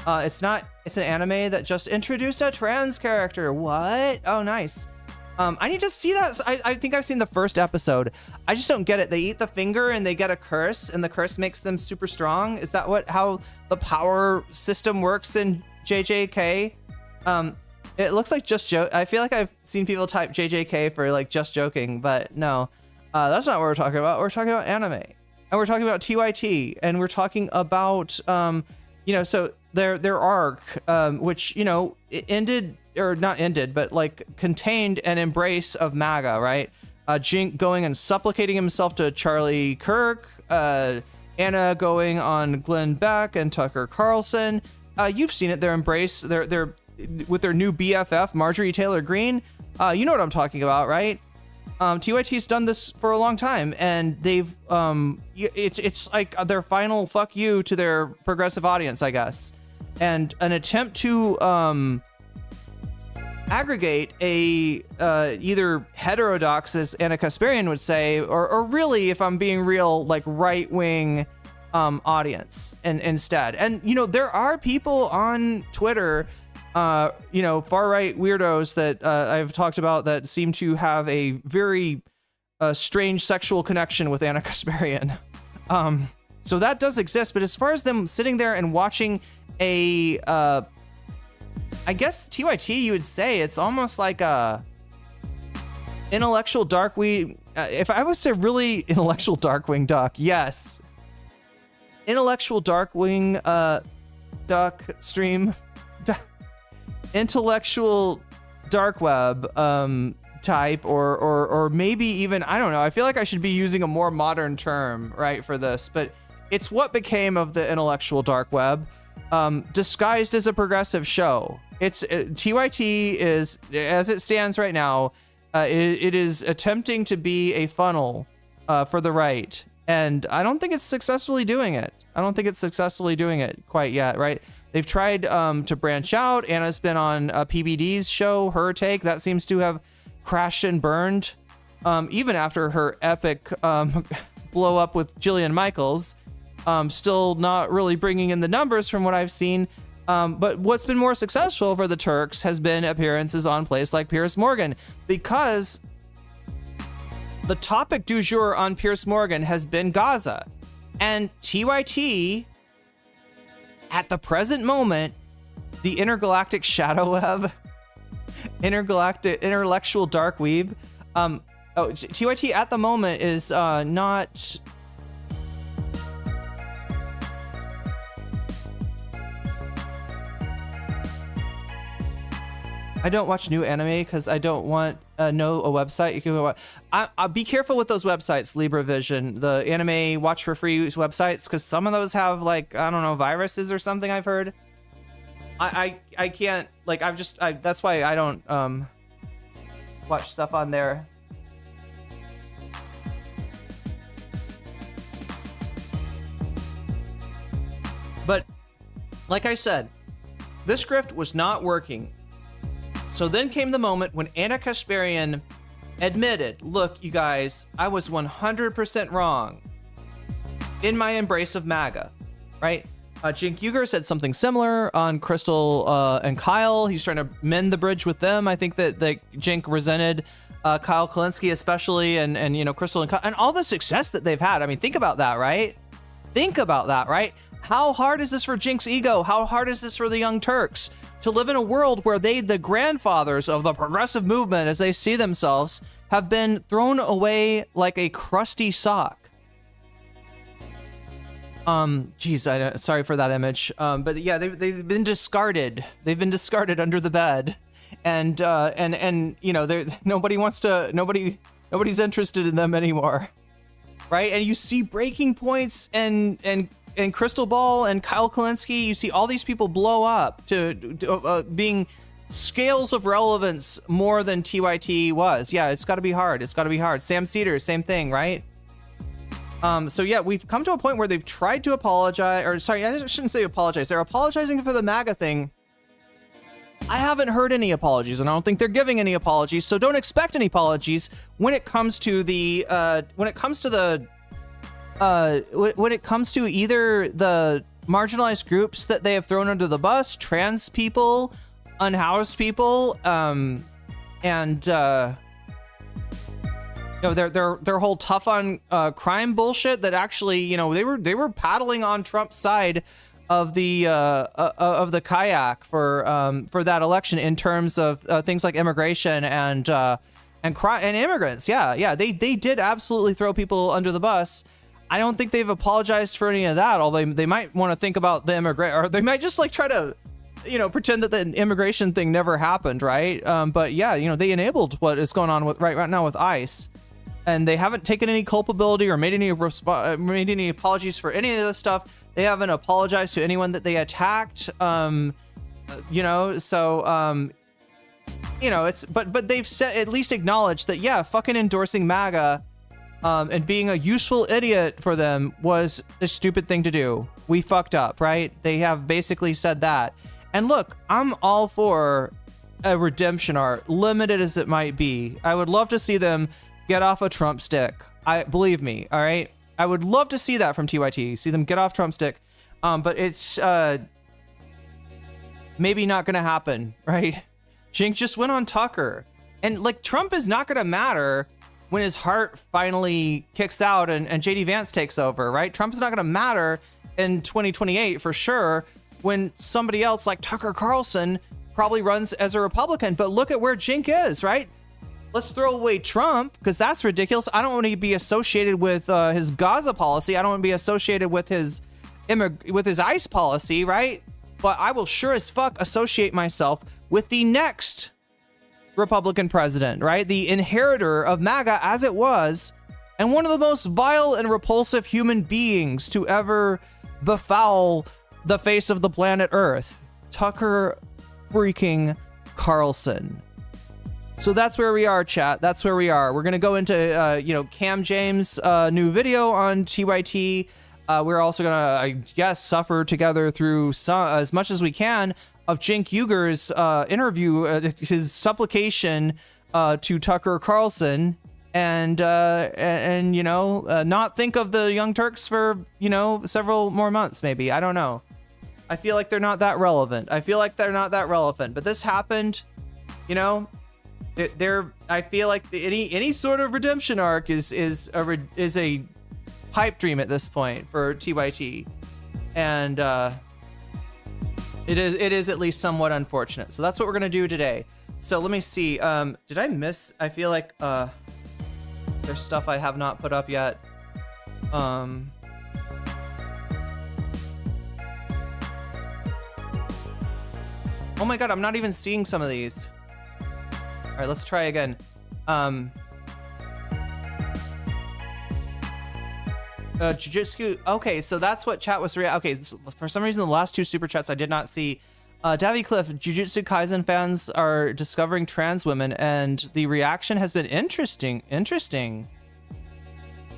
I? It's not. It's an anime that just introduced a trans character. What? Oh, nice. I need to see that. I think I've seen the first episode. I just don't get it. They eat the finger and they get a curse, and the curse makes them super strong. Is that how the power system works in JJK? It looks like just joke. I feel like I've seen people type JJK for like just joking, but no, that's not what we're talking about. We're talking about anime, and we're talking about TYT, and we're talking about you know, so their arc, which, you know, it ended, or not ended, but like contained an embrace of MAGA, right? Cenk going and supplicating himself to Charlie Kirk, Anna going on Glenn Beck and Tucker Carlson. You've seen it, their embrace, their with their new BFF, Marjorie Taylor Greene. You know what I'm talking about, right? TYT's done this for a long time, and they've it's like their final fuck you to their progressive audience, I guess, and an attempt to aggregate a either heterodox, as Anna Kasparian would say, or really, if I'm being real, like right-wing audience, and instead. And you know, there are people on Twitter, you know, far-right weirdos that I've talked about that seem to have a very strange sexual connection with Anna Kasparian. So that does exist, but as far as them sitting there and watching a, I guess TYT, you would say it's almost like a intellectual darkwing. If I was to really intellectual darkwing duck, yes, intellectual darkwing duck stream. Intellectual dark web type, or maybe even, I don't know, I feel like I should be using a more modern term, right, for this, but it's what became of the intellectual dark web, disguised as a progressive show. It's TYT is, as it stands right now, It is attempting to be a funnel for the right. And I don't think it's successfully doing it. I don't think it's successfully doing it quite yet, right? They've tried to branch out. Anna's been on PBD's show, Her Take. That seems to have crashed and burned. Even after her epic blow up with Jillian Michaels. Still not really bringing in the numbers from what I've seen. But what's been more successful for the Turks has been appearances on places like Piers Morgan, because the topic du jour on Piers Morgan has been Gaza. And TYT, at the present moment, the intergalactic shadow web, intergalactic intellectual dark weeb, TYT at the moment is not... I don't watch new anime because I don't want know a website. You can I'll be careful with those websites, LibraVision, the anime watch for free websites, because some of those have, like, I don't know, viruses or something I've heard. I can't, like, that's why I don't watch stuff on there. But like I said, this grift was not working. So then came the moment when Anna Kasparian admitted, look, you guys, I was 100% wrong in my embrace of MAGA, right? Cenk Uygur said something similar on Krystal and Kyle. He's trying to mend the bridge with them. I think that Cenk resented Kyle Kulinski especially, and you know, Krystal and Kyle, and all the success that they've had. I mean, think about that, right? Think about that, right? How hard is this for Cenk's ego? How hard is this for the Young Turks to live in a world where they, the grandfathers of the progressive movement as they see themselves, have been thrown away like a crusty sock? Geez, sorry for that image. But yeah, they've been discarded. They've been discarded under the bed, and you know, nobody's interested in them anymore, right? And you see breaking points and Krystal Ball and Kyle Kulinski. You see all these people blow up to being scales of relevance more than TYT was. Yeah, it's got to be hard. It's got to be hard. Sam Cedar, same thing, right? So yeah, we've come to a point where they've tried to apologize, or sorry, I shouldn't say apologize. They're apologizing for the MAGA thing. I haven't heard any apologies, and I don't think they're giving any apologies. So don't expect any apologies when it comes to the when it comes to either the marginalized groups that they have thrown under the bus, trans people, unhoused people, and you know, their whole tough on crime bullshit that actually, you know, they were paddling on Trump's side of the kayak for that election in terms of things like immigration and immigrants. Yeah, they did absolutely throw people under the bus. I don't think they've apologized for any of that, although they might want to think about the or they might just like try to, you know, pretend that the immigration thing never happened, right? But yeah, you know, they enabled what is going on with right now with ICE, and they haven't taken any culpability or made any apologies for any of this stuff. They haven't apologized to anyone that they attacked. You know, so you know, it's but they've at least acknowledged that, yeah, fucking endorsing MAGA and being a useful idiot for them was a stupid thing to do. We fucked up, right? They have basically said that. And look, I'm all for a redemption arc, limited as it might be. I would love to see them get off a Trump stick. Believe me, all right? I would love to see that from TYT, see them get off Trump stick. But it's maybe not gonna happen, right? Cenk just went on Tucker. And like, Trump is not gonna matter when his heart finally kicks out and JD Vance takes over, right? Trump is not gonna matter in 2028 for sure, when somebody else like Tucker Carlson probably runs as a Republican. But look at where Cenk is, right? Let's throw away Trump, because that's ridiculous. I don't want to be associated with his Gaza policy. I don't want to be associated with his ICE policy, right? But I will sure as fuck associate myself with the next Republican president, right? The inheritor of MAGA as it was, and one of the most vile and repulsive human beings to ever befoul the face of the planet Earth, Tucker freaking Carlson. So that's where we are, chat. That's where we are. We're gonna go into Cam James' new video on TYT. We're also gonna, I guess, suffer together through as much as we can of Cenk Uygur's interview, his supplication to Tucker Carlson, and not think of the Young Turks for several more months, maybe. I don't know. I feel like they're not that relevant. But this happened, I feel like any sort of redemption arc is a pipe dream at this point for TYT, and it is at least somewhat unfortunate. So that's what we're gonna do today. So let me see. Did I miss? I feel like there's stuff I have not put up yet. Oh my god, I'm not even seeing some of these. All right, let's try again. Jujutsu. Okay, so that's what chat was. Okay, for some reason, the last two super chats I did not see. Davy Cliff, Jujutsu Kaisen fans are discovering trans women, and the reaction has been interesting.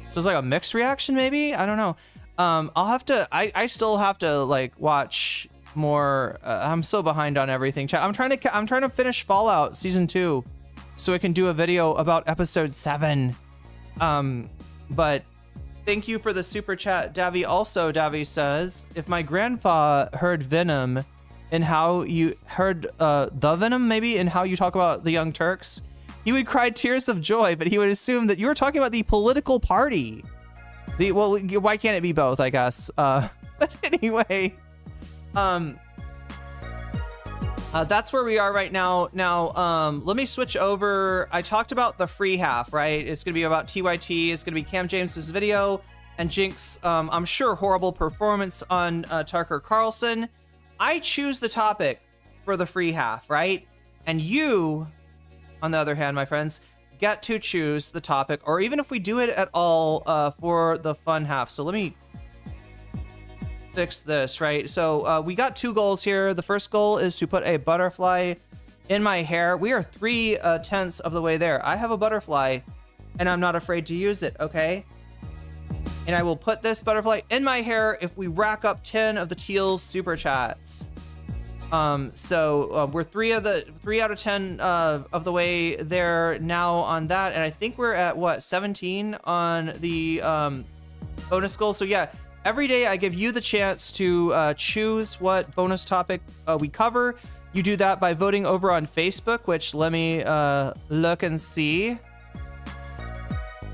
So it's like a mixed reaction, maybe? I don't know. I'll have to. I still have to watch more. I'm so behind on everything. Chat. I'm trying to finish Fallout Season 2 so I can do a video about Episode 7. But thank you for the super chat, Davy. Also, Davy says, if my grandpa heard Venom and how you heard the Venom, maybe, and how you talk about the Young Turks, he would cry tears of joy, but he would assume that you were talking about the political party. Well, why can't it be both, I guess? But anyway, that's where we are right now. Now, let me switch over. I talked about the free half, right? It's going to be about TYT. It's going to be Cam James's video and Cenk's, I'm sure, horrible performance on Tucker Carlson. I choose the topic for the free half, right? And you, on the other hand, my friends, get to choose the topic, or even if we do it at all for the fun half. So let me fix this, right? So we got two goals here. The first goal is to put a butterfly in my hair. We are 3/10 of the way there. I have a butterfly and I'm not afraid to use it, okay? And I will put this butterfly in my hair if we rack up 10 of the Teal's super chats. So we're 3 out of 10 of the way there now on that, and I think we're at what, 17 on the bonus goal. So yeah, every day I give you the chance to choose what bonus topic we cover. You do that by voting over on Facebook, which let me look and see.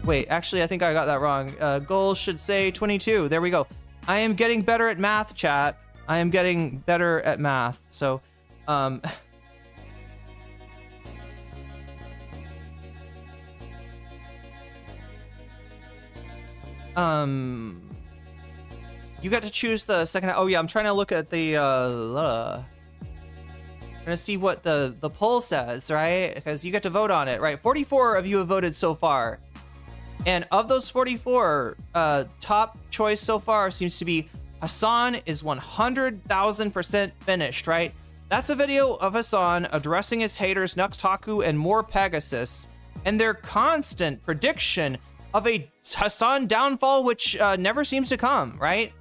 Wait, actually, I think I got that wrong. Goals should say 22. There we go. I am getting better at math, chat. I am getting better at math. So, you got to choose the second. Oh yeah, I'm trying to look at the trying to see what the poll says, right? Because you get to vote on it, right? 44 of you have voted so far. And of those 44, top choice so far seems to be Hassan is 100,000% finished, right? That's a video of Hassan addressing his haters, Nuxtaku, and more Pegasus, and their constant prediction of a Hassan downfall, which never seems to come, right?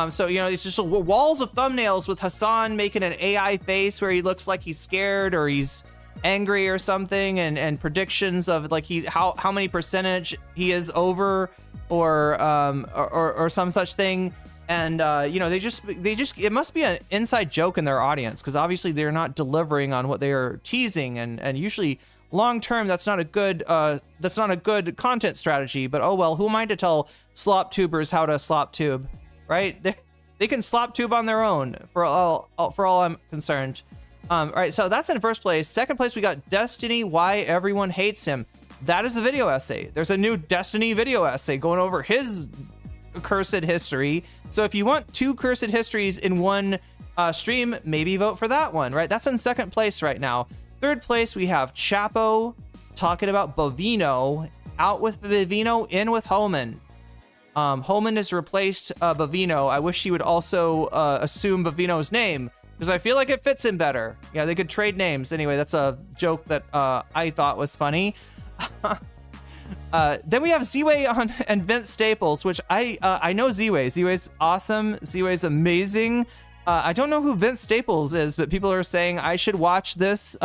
So, it's just walls of thumbnails with Hassan making an AI face where he looks like he's scared or he's angry or something, and predictions of like how many percentage he is over or some such thing. And they just it must be an inside joke in their audience, because obviously they're not delivering on what they are teasing, and usually long term that's not a good content strategy. But oh well, who am I to tell slop tubers how to slop tube, right? They can slop tube on their own for all I'm concerned. All right, so that's in first place. Second place, we got Destiny, Why Everyone Hates Him. That is a video essay. There's a new Destiny video essay going over his cursed history. So if you want 2 cursed histories in one stream, maybe vote for that one, right? That's in second place right now. Third place, we have Chapo talking about Bovino. Out with Bovino, in with Homan. Homan has replaced Bovino. I wish he would also assume Bovino's name. because I feel like it fits in better. Yeah, they could trade names. Anyway, that's a joke that I thought was funny. Then we have Z-Way on and Vince Staples, which I know Z-Way. Z-Way's awesome. Z-Way's amazing. I don't know who Vince Staples is, but people are saying I should watch this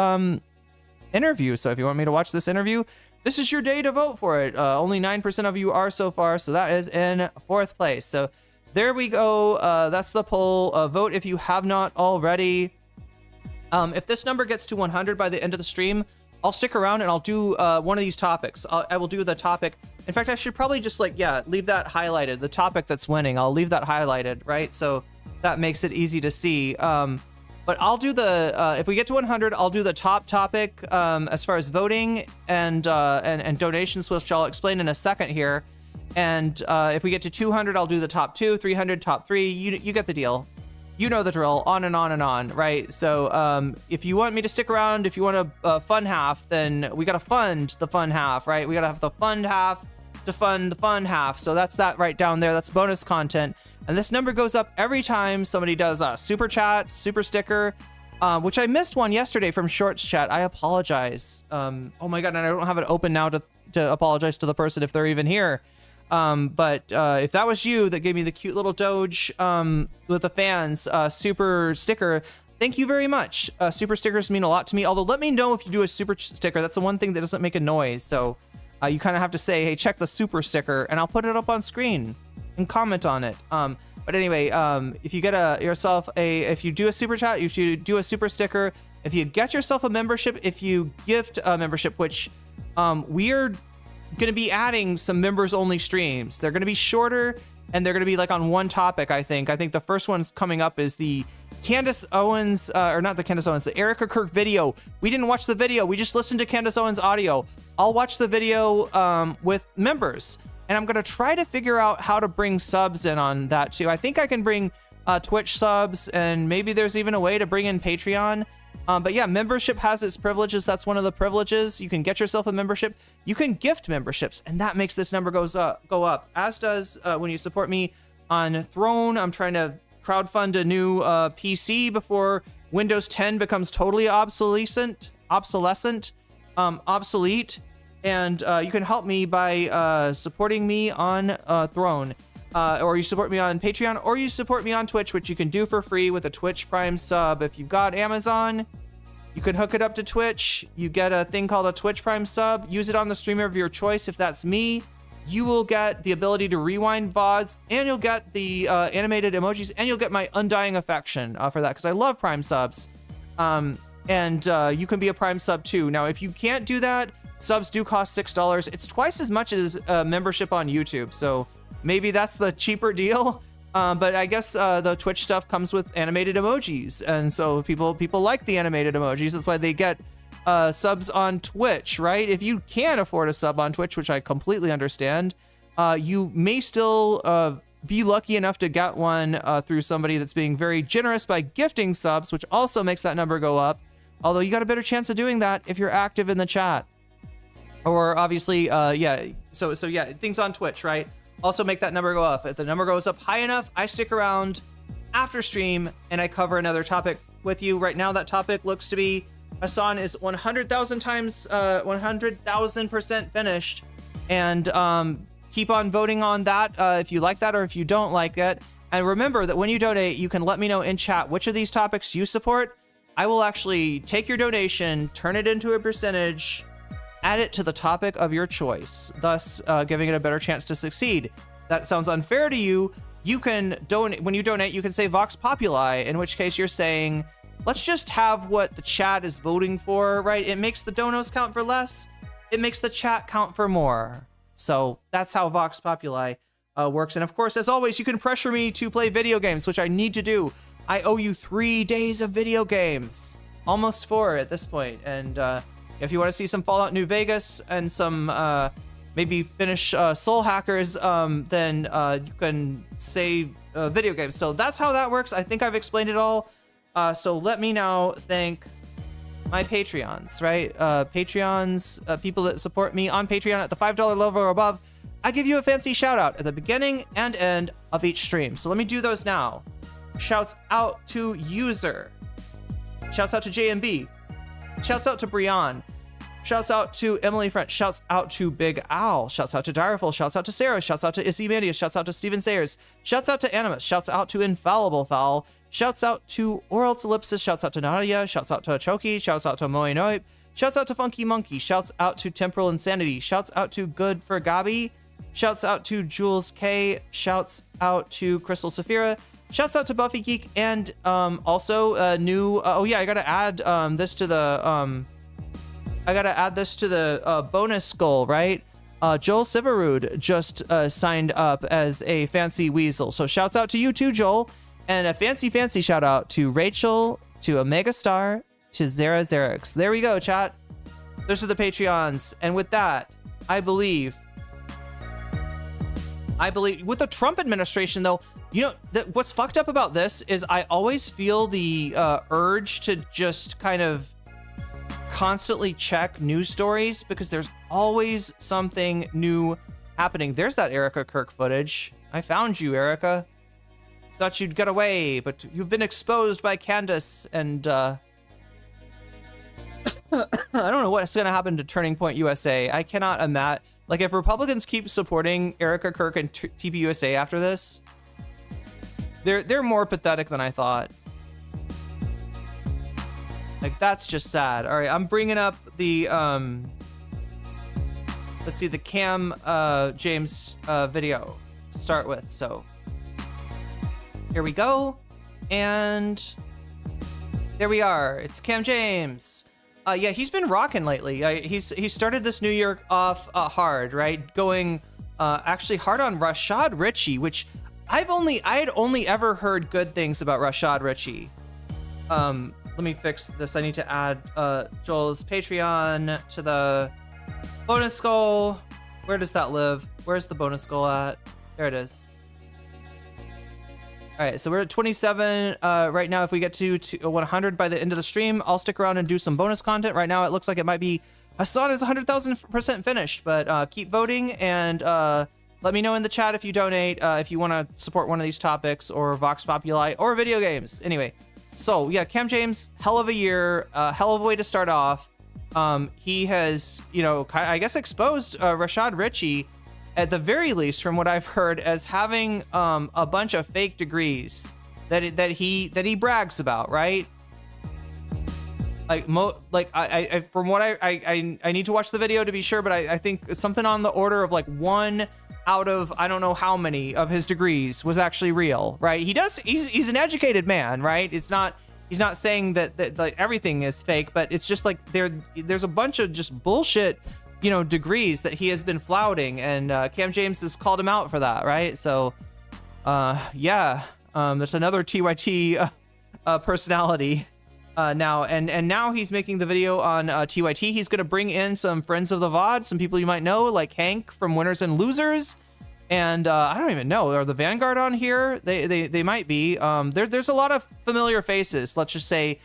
interview. So if you want me to watch this interview, this is your day to vote for it. Only 9% of you are so far, so that is in 4th place. So there we go. That's the poll. Vote if you have not already. If this number gets to 100 by the end of the stream, I'll stick around and I'll do one of these topics. I will do the topic. In fact, I should probably just leave that highlighted. The topic that's winning, I'll leave that highlighted, right? So that makes it easy to see. But I'll do the, if we get to 100, I'll do the top topic as far as voting and donations, which I'll explain in a second here. And if we get to 200, I'll do the top 2, 300, top 3. You get the deal. You know the drill, on and on and on, right? So if you want me to stick around, if you want a fun half, then we got to fund the fun half, right? We got to have the fund half to fund the fun half. So that's that right down there. That's bonus content. And this number goes up every time somebody does a super chat, super sticker, which I missed one yesterday from Shorts Chat. I apologize. Oh my God, and I don't have it open now to apologize to the person if they're even here. But if that was you that gave me the cute little Doge with the fans super sticker, thank you very much. Super stickers mean a lot to me. Although let me know if you do a super sticker. That's the one thing that doesn't make a noise. So you kind of have to say, hey, check the super sticker, and I'll put it up on screen and comment on it. But anyway, if you get if you do a super chat, if you do a super sticker, if you get yourself a membership, if you gift a membership, which we're going to be adding some members only streams. They're going to be shorter and they're going to be on one topic. I think the first one's coming up is the Candace Owens, or not the Candace Owens, the Erica Kirk video. We didn't watch the video. We just listened to Candace Owens audio. I'll watch the video with members, and I'm going to try to figure out how to bring subs in on that too. I think I can bring Twitch subs, and maybe there's even a way to bring in Patreon. But yeah, membership has its privileges. That's one of the privileges. You can get yourself a membership. You can gift memberships, and that makes this number go up. As does when you support me on Throne. I'm trying to crowdfund a new PC before Windows 10 becomes totally obsolete. And you can help me by supporting me on Throne. Or you support me on Patreon, or you support me on Twitch, which you can do for free with a Twitch Prime sub. If you've got Amazon, you can hook it up to Twitch. You get a thing called a Twitch Prime sub. Use it on the streamer of your choice. If that's me, you will get the ability to rewind VODs, and you'll get the animated emojis, and you'll get my undying affection for that, because I love Prime subs. And you can be a Prime sub too. Now, if you can't do that, subs do cost $6. It's twice as much as membership on YouTube, so maybe that's the cheaper deal. But I guess the Twitch stuff comes with animated emojis, and so people like the animated emojis. That's why they get subs on Twitch, right? If you can afford a sub on Twitch, which I completely understand, you may still be lucky enough to get one through somebody that's being very generous by gifting subs, which also makes that number go up. Although you got a better chance of doing that if you're active in the chat. Or obviously, yeah. So yeah, things on Twitch, right? Also make that number go up. If the number goes up high enough, I stick around after stream and I cover another topic with you. Right now, that topic looks to be Hassan is 100,000% finished. And keep on voting on that if you like that or if you don't like it. And remember that when you donate, you can let me know in chat which of these topics you support. I will actually take your donation, turn it into a percentage, add it to the topic of your choice, thus giving it a better chance to succeed. That sounds unfair to you. You can donate. When you donate, you can say Vox Populi, in which case you're saying, let's just have what the chat is voting for, right? It makes the donos count for less. It makes the chat count for more. So that's how Vox Populi works. And of course, as always, you can pressure me to play video games, which I need to do. I owe you 3 days of video games. Almost 4 at this point. And if you want to see some Fallout New Vegas and some maybe finish Soul Hackers, then you can say video games. So that's how that works. I think I've explained it all. So let me now thank my Patreons, right? Patreons, people that support me on Patreon at the $5 level or above. I give you a fancy shout out at the beginning and end of each stream. So let me do those now. Shouts out to User, Shouts out to JMB. Shouts out to Brian. Shouts out to Emily French. Shouts out to Big Al. Shouts out to Direful. Shouts out to Sarah. Shouts out to Issy Mandius. Shouts out to Steven Sayers. Shouts out to Animus. Shouts out to Infallible Foul. Shouts out to Oral Ellipsis. Shouts out to Nadia. Shouts out to Choki. Shouts out to Moe Noip. Shouts out to Funky Monkey. Shouts out to Temporal Insanity. Shouts out to Good for Gabi. Shouts out to Jules K. Shouts out to Crystal Saphira. Shouts out to Buffy Geek. And also new. Oh yeah, I gotta add this to the bonus goal, right? Joel Siverud just signed up as a fancy weasel. So shouts out to you too, Joel. And a fancy shout out to Rachel, to Omega Star, to Zara Xerix. There we go, chat. Those are the Patreons. And with that, I believe with the Trump administration, though, you know, what's fucked up about this is I always feel the urge to just kind of constantly check news stories because there's always something new happening. There's that Erica Kirk footage. I found you, Erica. Thought you'd get away, but you've been exposed by Candace, and I don't know what's gonna happen to Turning Point USA. I cannot imagine. Like, if Republicans keep supporting Erica Kirk and TPUSA after this, they're more pathetic than I thought. Like, that's just sad. All right, I'm bringing up the let's see, the Cam James video to start with. So here we go, and there we are. It's Cam James. Yeah, he's been rocking lately. He started this new year off hard, right? Going actually hard on Rashad Ritchie, which I had only ever heard good things about Rashad Ritchie. Let me fix this. I need to add Joel's Patreon to the bonus goal. Where does that live? Where's the bonus goal at? There it is. All right, so we're at 27 right now. If we get to 100 by the end of the stream, I'll stick around and do some bonus content. Right now, it looks like it might be Hassan is 100,000% finished, but keep voting and let me know in the chat if you donate, if you want to support one of these topics or Vox Populi or video games. Anyway, so yeah, Cam James, hell of a year, hell of a way to start off. He has, you know, I guess exposed Rashad Ritchie, at the very least, from what I've heard, as having a bunch of fake degrees that he brags about, right? Like from what I need to watch the video to be sure, but I think something on the order of like 1 out of I don't know how many of his degrees was actually real, right? He's an educated man, right? He's not saying that like everything is fake, but it's just like there's a bunch of just bullshit, you know, degrees that he has been flouting, and Cam James has called him out for that, right? So yeah, there's another TYT personality now, and now he's making the video on TYT. He's gonna bring in some friends of the VOD, some people you might know, like Hank from Winners and Losers, and I don't even know, are the Vanguard on here? They might be. There's a lot of familiar faces, let's just say,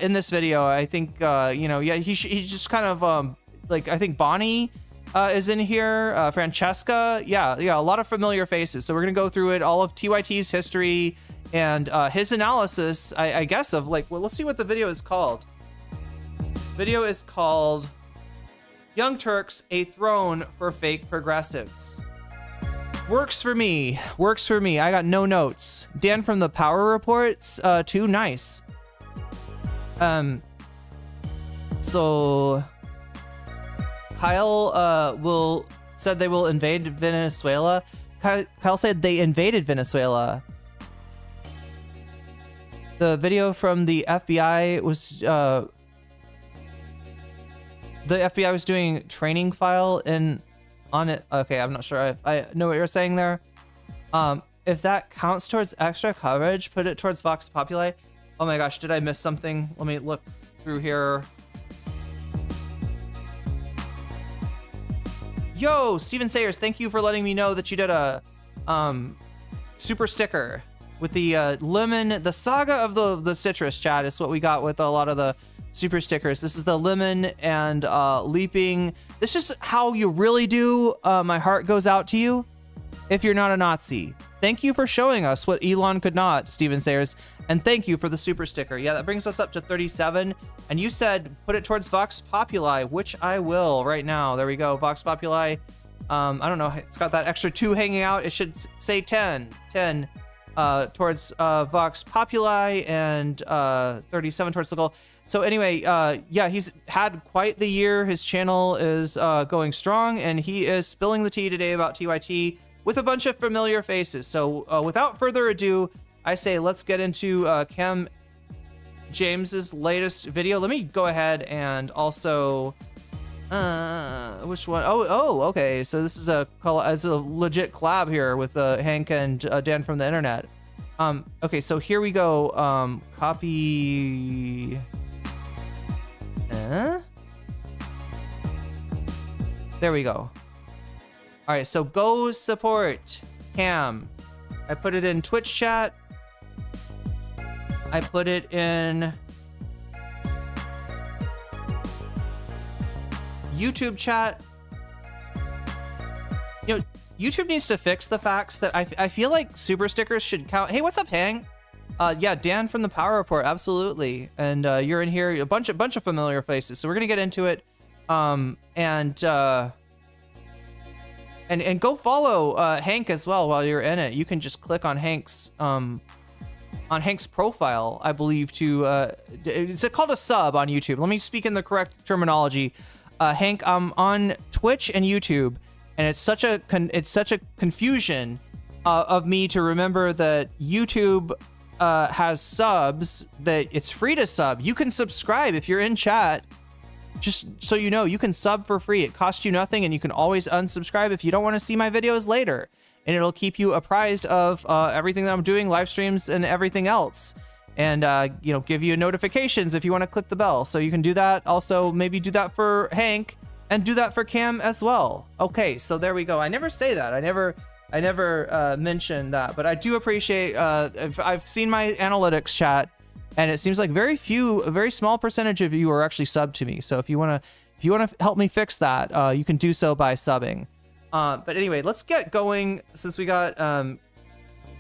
in this video. I think you know, yeah, he's just kind of like, I think Bonnie is in here, Francesca, yeah, a lot of familiar faces. So we're gonna go through it, all of TYT's history and his analysis, I guess, of like, well, let's see what the video is called. Video is called Young Turks, a Throne for Fake Progressives. Works for me. I got no notes. Dan from the Power Reports, too nice. So Kyle said they will invade Venezuela. Kyle said they invaded Venezuela. The video from the FBI was the FBI was doing training file on it. Okay, I'm not sure if I know what you're saying there. If that counts towards extra coverage, put it towards Vox Populi. Oh my gosh, did I miss something? Let me look through here. Yo, Steven Sayers, thank you for letting me know that you did a super sticker with the lemon. The saga of the citrus, chat, is what we got with a lot of the super stickers. This is the lemon and leaping. This is how you really do. My heart goes out to you. if you're not a Nazi. Thank you for showing us what Elon could not, Steven Sayers. And thank you for the super sticker. Yeah, that brings us up to 37. And you said put it towards Vox Populi, which I will right now. There we go. Vox Populi. I don't know. It's got that extra 2 hanging out. It should say 10. 10 towards Vox Populi and 37 towards the goal. So anyway, yeah, he's had quite the year. His channel is going strong, and he is spilling the tea today about TYT with a bunch of familiar faces. So without further ado, I say let's get into Cam James's latest video. Let me go ahead and also which one? Oh, okay. So this is it's a legit collab here with Hank and Dan from the internet. Okay, so here we go. Copy. There we go. All right, so go support Cam. I put it in Twitch chat. I put it in YouTube chat. You know, YouTube needs to fix the facts that I feel like super stickers should count. Hey, what's up, Hang? Yeah, Dan from the Power Report, absolutely. And you're in here, a bunch of familiar faces. So we're gonna get into it. And go follow Hank as well while you're in it. You can just click on Hank's profile, I believe, to it's called a sub on YouTube. Let me speak in the correct terminology. Hank, I'm on Twitch and YouTube, and it's such a confusion of me to remember that YouTube has subs, that it's free to sub. You can subscribe if you're in chat. Just so you know, you can sub for free. It costs you nothing, and you can always unsubscribe if you don't want to see my videos later. And it'll keep you apprised of everything that I'm doing, live streams and everything else. And, you know, give you notifications if you want to click the bell. So you can do that. Also, maybe do that for Hank and do that for Cam as well. Okay, so there we go. I never say that. I never mention that, but I do appreciate, I've seen my analytics chat, and it seems like a very small percentage of you are actually subbed to me. So if you want to help me fix that, you can do so by subbing. But anyway, let's get going, since we got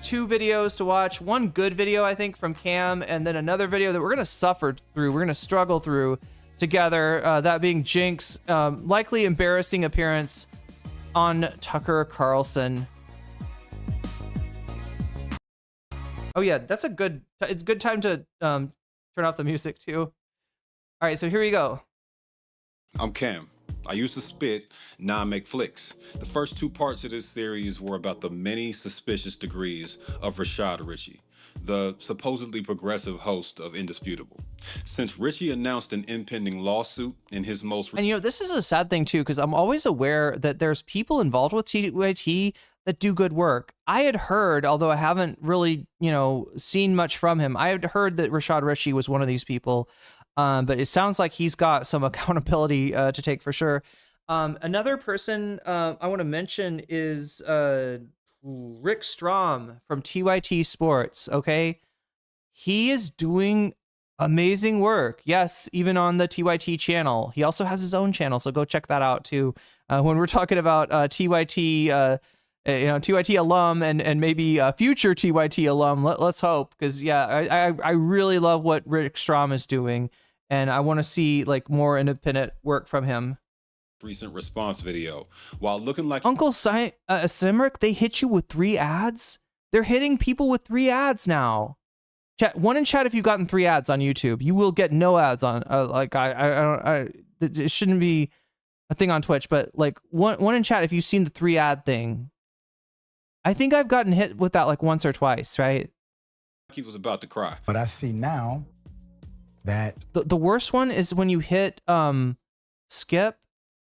2 videos to watch. One good video, I think, from Cam, and then another video that we're gonna suffer through, we're gonna struggle through together, that being Cenk's likely embarrassing appearance on Tucker Carlson. Oh yeah, it's a good time to turn off the music too. All right, so here we go. I'm Cam. I used to spit, now I make flicks. The first 2 parts of this series were about the many suspicious degrees of Rashad Richey, the supposedly progressive host of Indisputable. Since Richey announced an impending lawsuit in his most... And you know, this is a sad thing too, because I'm always aware that there's people involved with TYT that do good work. I had heard, although I haven't really, you know, seen much from him, I had heard that Rashad Richey was one of these people. But it sounds like he's got some accountability to take for sure. Another person I want to mention is Rick Strom from TYT Sports. Okay, he is doing amazing work. Yes, even on the TYT channel. He also has his own channel, so go check that out too. When we're talking about TYT, you know, TYT alum and maybe a future TYT alum, let's hope, because yeah, I really love what Rick Strom is doing. And I want to see like more independent work from him. Recent response video, while looking like Uncle Simric, they hit you with 3 ads. They're hitting people with 3 ads now. Chat, one in chat if you've gotten 3 ads on YouTube. You will get no ads on like it shouldn't be a thing on Twitch, but like one in chat if you've seen the 3 ad thing. I think I've gotten hit with that like once or twice, right? he was about to cry. But I see now that the worst one is when you hit skip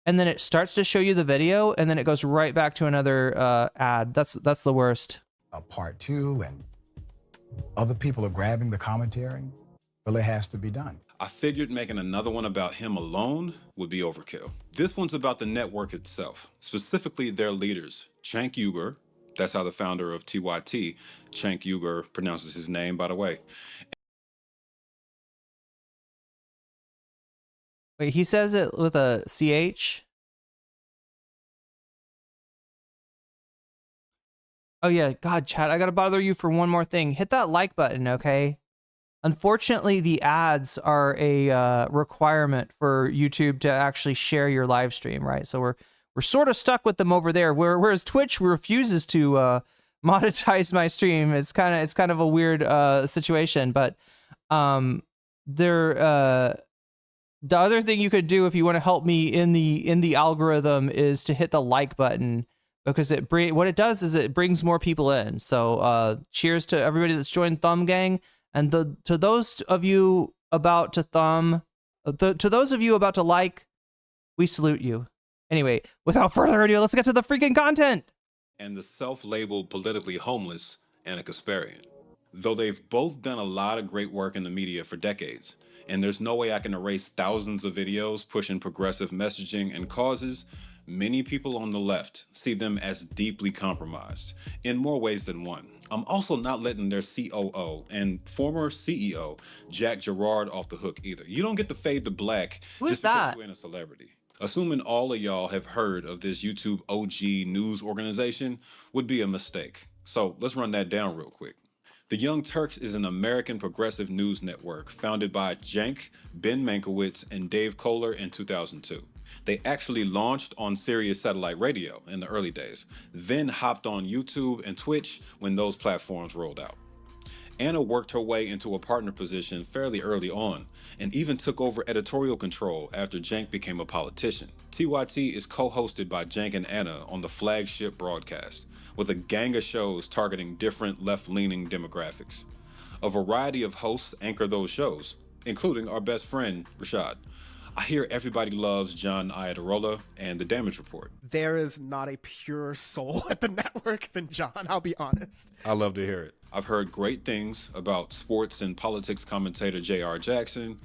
and then it starts to show you the video and then it goes right back to another ad. That's the worst. a part 2 and other people are grabbing the commentary, well, it has to be done. I figured making another one about him alone would be overkill. This one's about the network itself, specifically their leaders, Cenk Uygur. That's how the founder of TYT, Cenk Uygur, pronounces his name, by the way. Wait, he says it with a CH? Oh yeah, God, chat, I gotta bother you for one more thing. Hit that like button, okay? Unfortunately, the ads are a requirement for YouTube to actually share your live stream, right? So we're sort of stuck with them over there. Whereas Twitch refuses to monetize my stream. It's kind of a weird situation. But the other thing you could do if you want to help me in the algorithm is to hit the like button, because what it does is it brings more people in. So cheers to everybody that's joined Thumb Gang. And to those of you about to those of you about to like, we salute you. Anyway, without further ado, let's get to the freaking content. And the self-labeled politically homeless Anna Kasparian. Though they've both done a lot of great work in the media for decades, and there's no way I can erase thousands of videos pushing progressive messaging and causes, many people on the left see them as deeply compromised in more ways than one. I'm also not letting their COO and former CEO, Jack Gerard, off the hook either. You don't get to fade to black just because you ain't a celebrity. Assuming all of y'all have heard of this YouTube OG news organization would be a mistake. So let's run that down real quick. The Young Turks is an American progressive news network founded by Cenk, Ben Mankiewicz, and Dave Kohler in 2002. They actually launched on Sirius satellite radio in the early days, then hopped on YouTube and Twitch when those platforms rolled out. Anna worked her way into a partner position fairly early on, and even took over editorial control after Cenk became a politician. TYT is co-hosted by Cenk and Anna on the flagship broadcast, with a gang of shows targeting different left-leaning demographics. A variety of hosts anchor those shows, including our best friend, Rashad. I hear everybody loves John Iadarola and The Damage Report. There is not a pure soul at the network than John, I'll be honest. I love to hear it. I've heard great things about sports and politics commentator J.R. Jackson,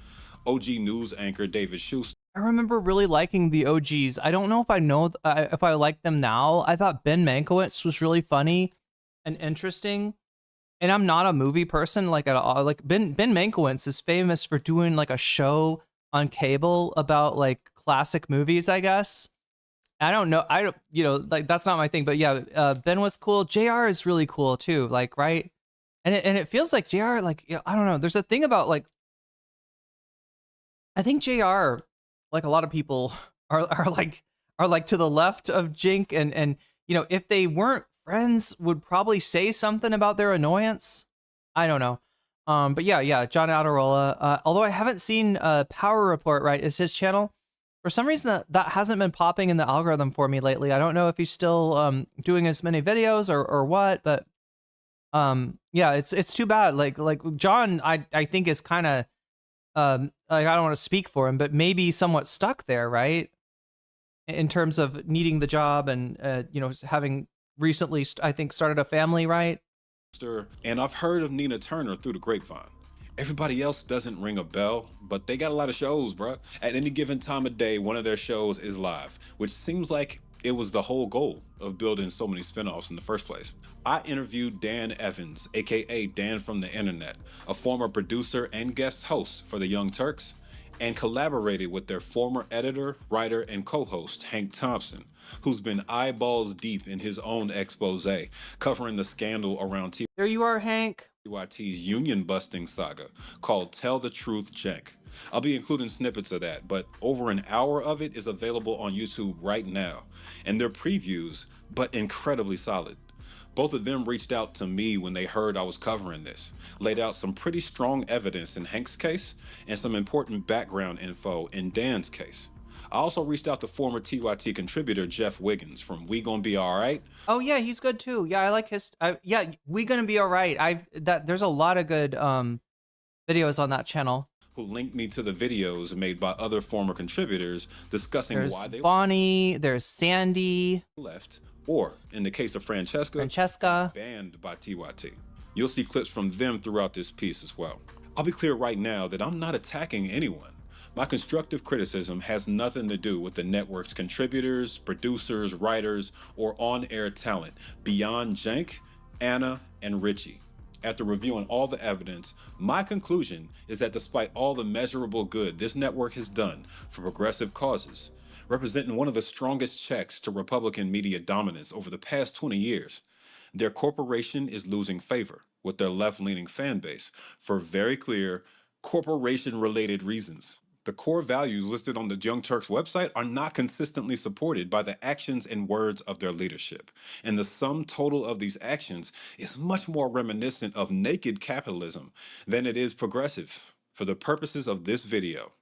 OG news anchor David Schuster. I remember really liking the OGs. I don't know if I like them now. I thought Ben Mankiewicz was really funny and interesting. And I'm not a movie person like at all. Like Ben Mankiewicz is famous for doing like a show on cable about like classic movies, I guess. I don't know. Like that's not my thing, but yeah, Ben was cool. JR is really cool too. Like, right. And it feels like JR, like, I don't know. There's a thing about like, I think JR, like a lot of people are like to the left of Cenk, and if they weren't friends, would probably say something about their annoyance. I don't know. But yeah, John Iadarola. Although I haven't seen Power Report, right? Is his channel. For some reason that hasn't been popping in the algorithm for me lately. I don't know if he's still doing as many videos or what, but yeah, it's too bad. Like John, I think is kind of like, I don't want to speak for him, but maybe somewhat stuck there, right? In terms of needing the job and having recently, I think, started a family, right? And I've heard of Nina Turner through the grapevine. Everybody else doesn't ring a bell, but they got a lot of shows, bruh. At any given time of day, one of their shows is live, which seems like it was the whole goal of building so many spinoffs in the first place. I interviewed Dan Evans, aka Dan from the Internet, a former producer and guest host for the Young Turks, and collaborated with their former editor, writer, and co-host, Hank Thompson, who's been eyeballs deep in his own expose, covering the scandal around There you are, Hank. TYT's union-busting saga called Tell the Truth, Cenk. I'll be including snippets of that, but over an hour of it is available on YouTube right now, and they're previews, but incredibly solid. Both of them reached out to me when they heard I was covering this, laid out some pretty strong evidence in Hank's case, and some important background info in Dan's case. I also reached out to former TYT contributor Jeff Wiggins from We Gonna Be Alright. Oh yeah, he's good too. Yeah, I like his. Yeah, We Gonna Be Alright. There's a lot of good videos on that channel. Who linked me to the videos made by other former contributors discussing why they Bonnie, there's Sandy left, or in the case of Francesca, banned by TYT. You'll see clips from them throughout this piece as well. I'll be clear right now that I'm not attacking anyone. My constructive criticism has nothing to do with the network's contributors, producers, writers, or on-air talent beyond Cenk, Anna, and Richie. After reviewing all the evidence, my conclusion is that despite all the measurable good this network has done for progressive causes, representing one of the strongest checks to Republican media dominance over the past 20 years. Their corporation is losing favor with their left-leaning fan base for very clear corporation-related reasons. The core values listed on the Young Turks website are not consistently supported by the actions and words of their leadership. And the sum total of these actions is much more reminiscent of naked capitalism than it is progressive. For the purposes of this video,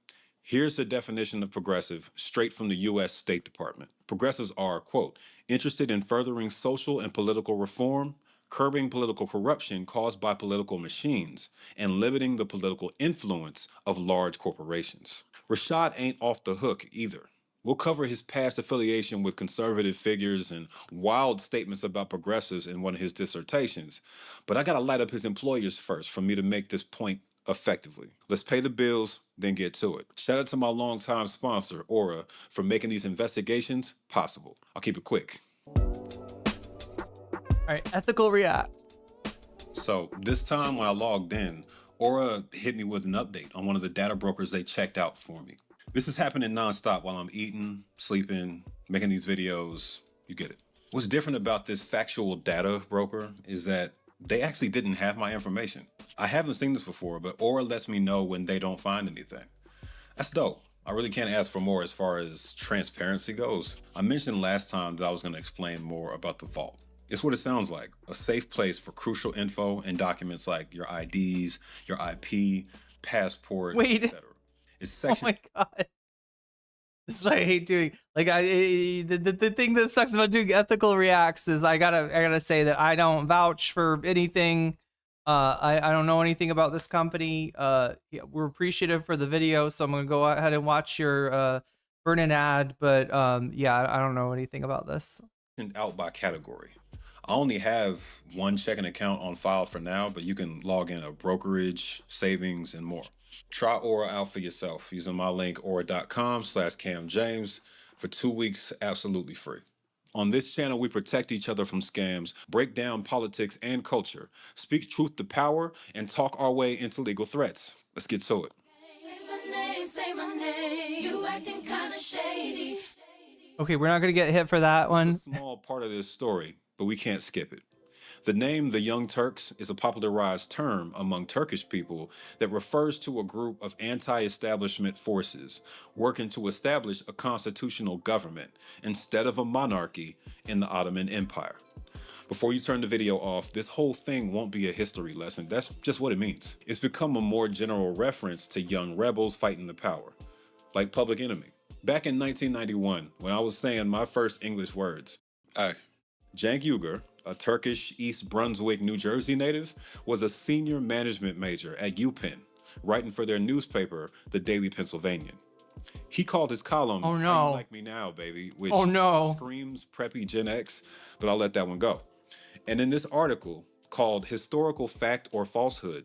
here's the definition of progressive straight from the U.S. State Department. Progressives are, quote, interested in furthering social and political reform, curbing political corruption caused by political machines, and limiting the political influence of large corporations. Rashad ain't off the hook either. We'll cover his past affiliation with conservative figures and wild statements about progressives in one of his dissertations, but I gotta light up his employers first for me to make this point effectively. Let's pay the bills, then get to it. Shout out to my longtime sponsor, Aura, for making these investigations possible. I'll keep it quick. All right, ethical react. So this time when I logged in, Aura hit me with an update on one of the data brokers they checked out for me. This is happening nonstop while I'm eating, sleeping, making these videos. You get it. What's different about this factual data broker is that they actually didn't have my information. I haven't seen this before, but Aura lets me know when they don't find anything. That's dope. I really can't ask for more as far as transparency goes. I mentioned last time that I was going to explain more about the vault. It's what it sounds like, a safe place for crucial info and documents like your IDs, your IP, passport, etc. It's section. Oh my god. This is what I hate doing. Like the thing that sucks about doing ethical reacts is I gotta say that I don't vouch for anything. I don't know anything about this company. Yeah, we're appreciative for the video, so I'm gonna go ahead and watch your burn-in ad. But yeah, I don't know anything about this. Out by category. I only have one checking account on file for now, but you can log in a brokerage, savings, and more. Try Aura out for yourself using my link aura.com/Cam James for 2 weeks absolutely free. On this channel, we protect each other from scams, break down politics and culture, speak truth to power, and talk our way into legal threats. Let's get to it. Say my name. You acting kinda shady. Okay, we're not gonna get hit for that one. It's a small part of this story, but we can't skip it. The name the Young Turks is a popularized term among Turkish people that refers to a group of anti-establishment forces working to establish a constitutional government instead of a monarchy in the Ottoman Empire. Before you turn the video off, this whole thing won't be a history lesson. That's just what it means. It's become a more general reference to young rebels fighting the power, like Public Enemy. Back in 1991, when I was saying my first English words, Cenk Uygur, a Turkish East Brunswick, New Jersey native, was a senior management major at UPenn, writing for their newspaper, the Daily Pennsylvanian. He called his column, "Oh no, How You Like Me Now, Baby," which screams preppy Gen X, but I'll let that one go. And in this article called Historical Fact or Falsehood,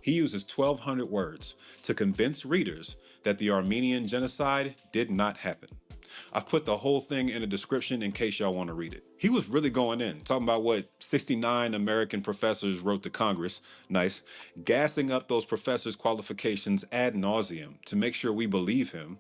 he uses 1,200 words to convince readers that the Armenian genocide did not happen. I've put the whole thing in a description in case y'all want to read it. He was really going in, talking about what 69 American professors wrote to Congress, nice, gassing up those professors' qualifications ad nauseum to make sure we believe him,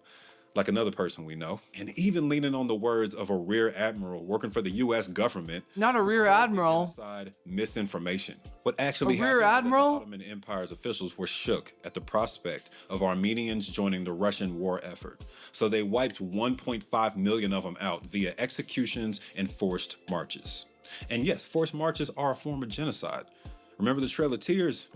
like another person we know, and even leaning on the words of a rear admiral working for the U.S. government. Not a rear admiral. Genocide misinformation. What actually A rear happened admiral? is that the Ottoman Empire's officials were shook at the prospect of Armenians joining the Russian war effort. So they wiped 1.5 million of them out via executions and forced marches. And yes, forced marches are a form of genocide. Remember the Trail of Tears?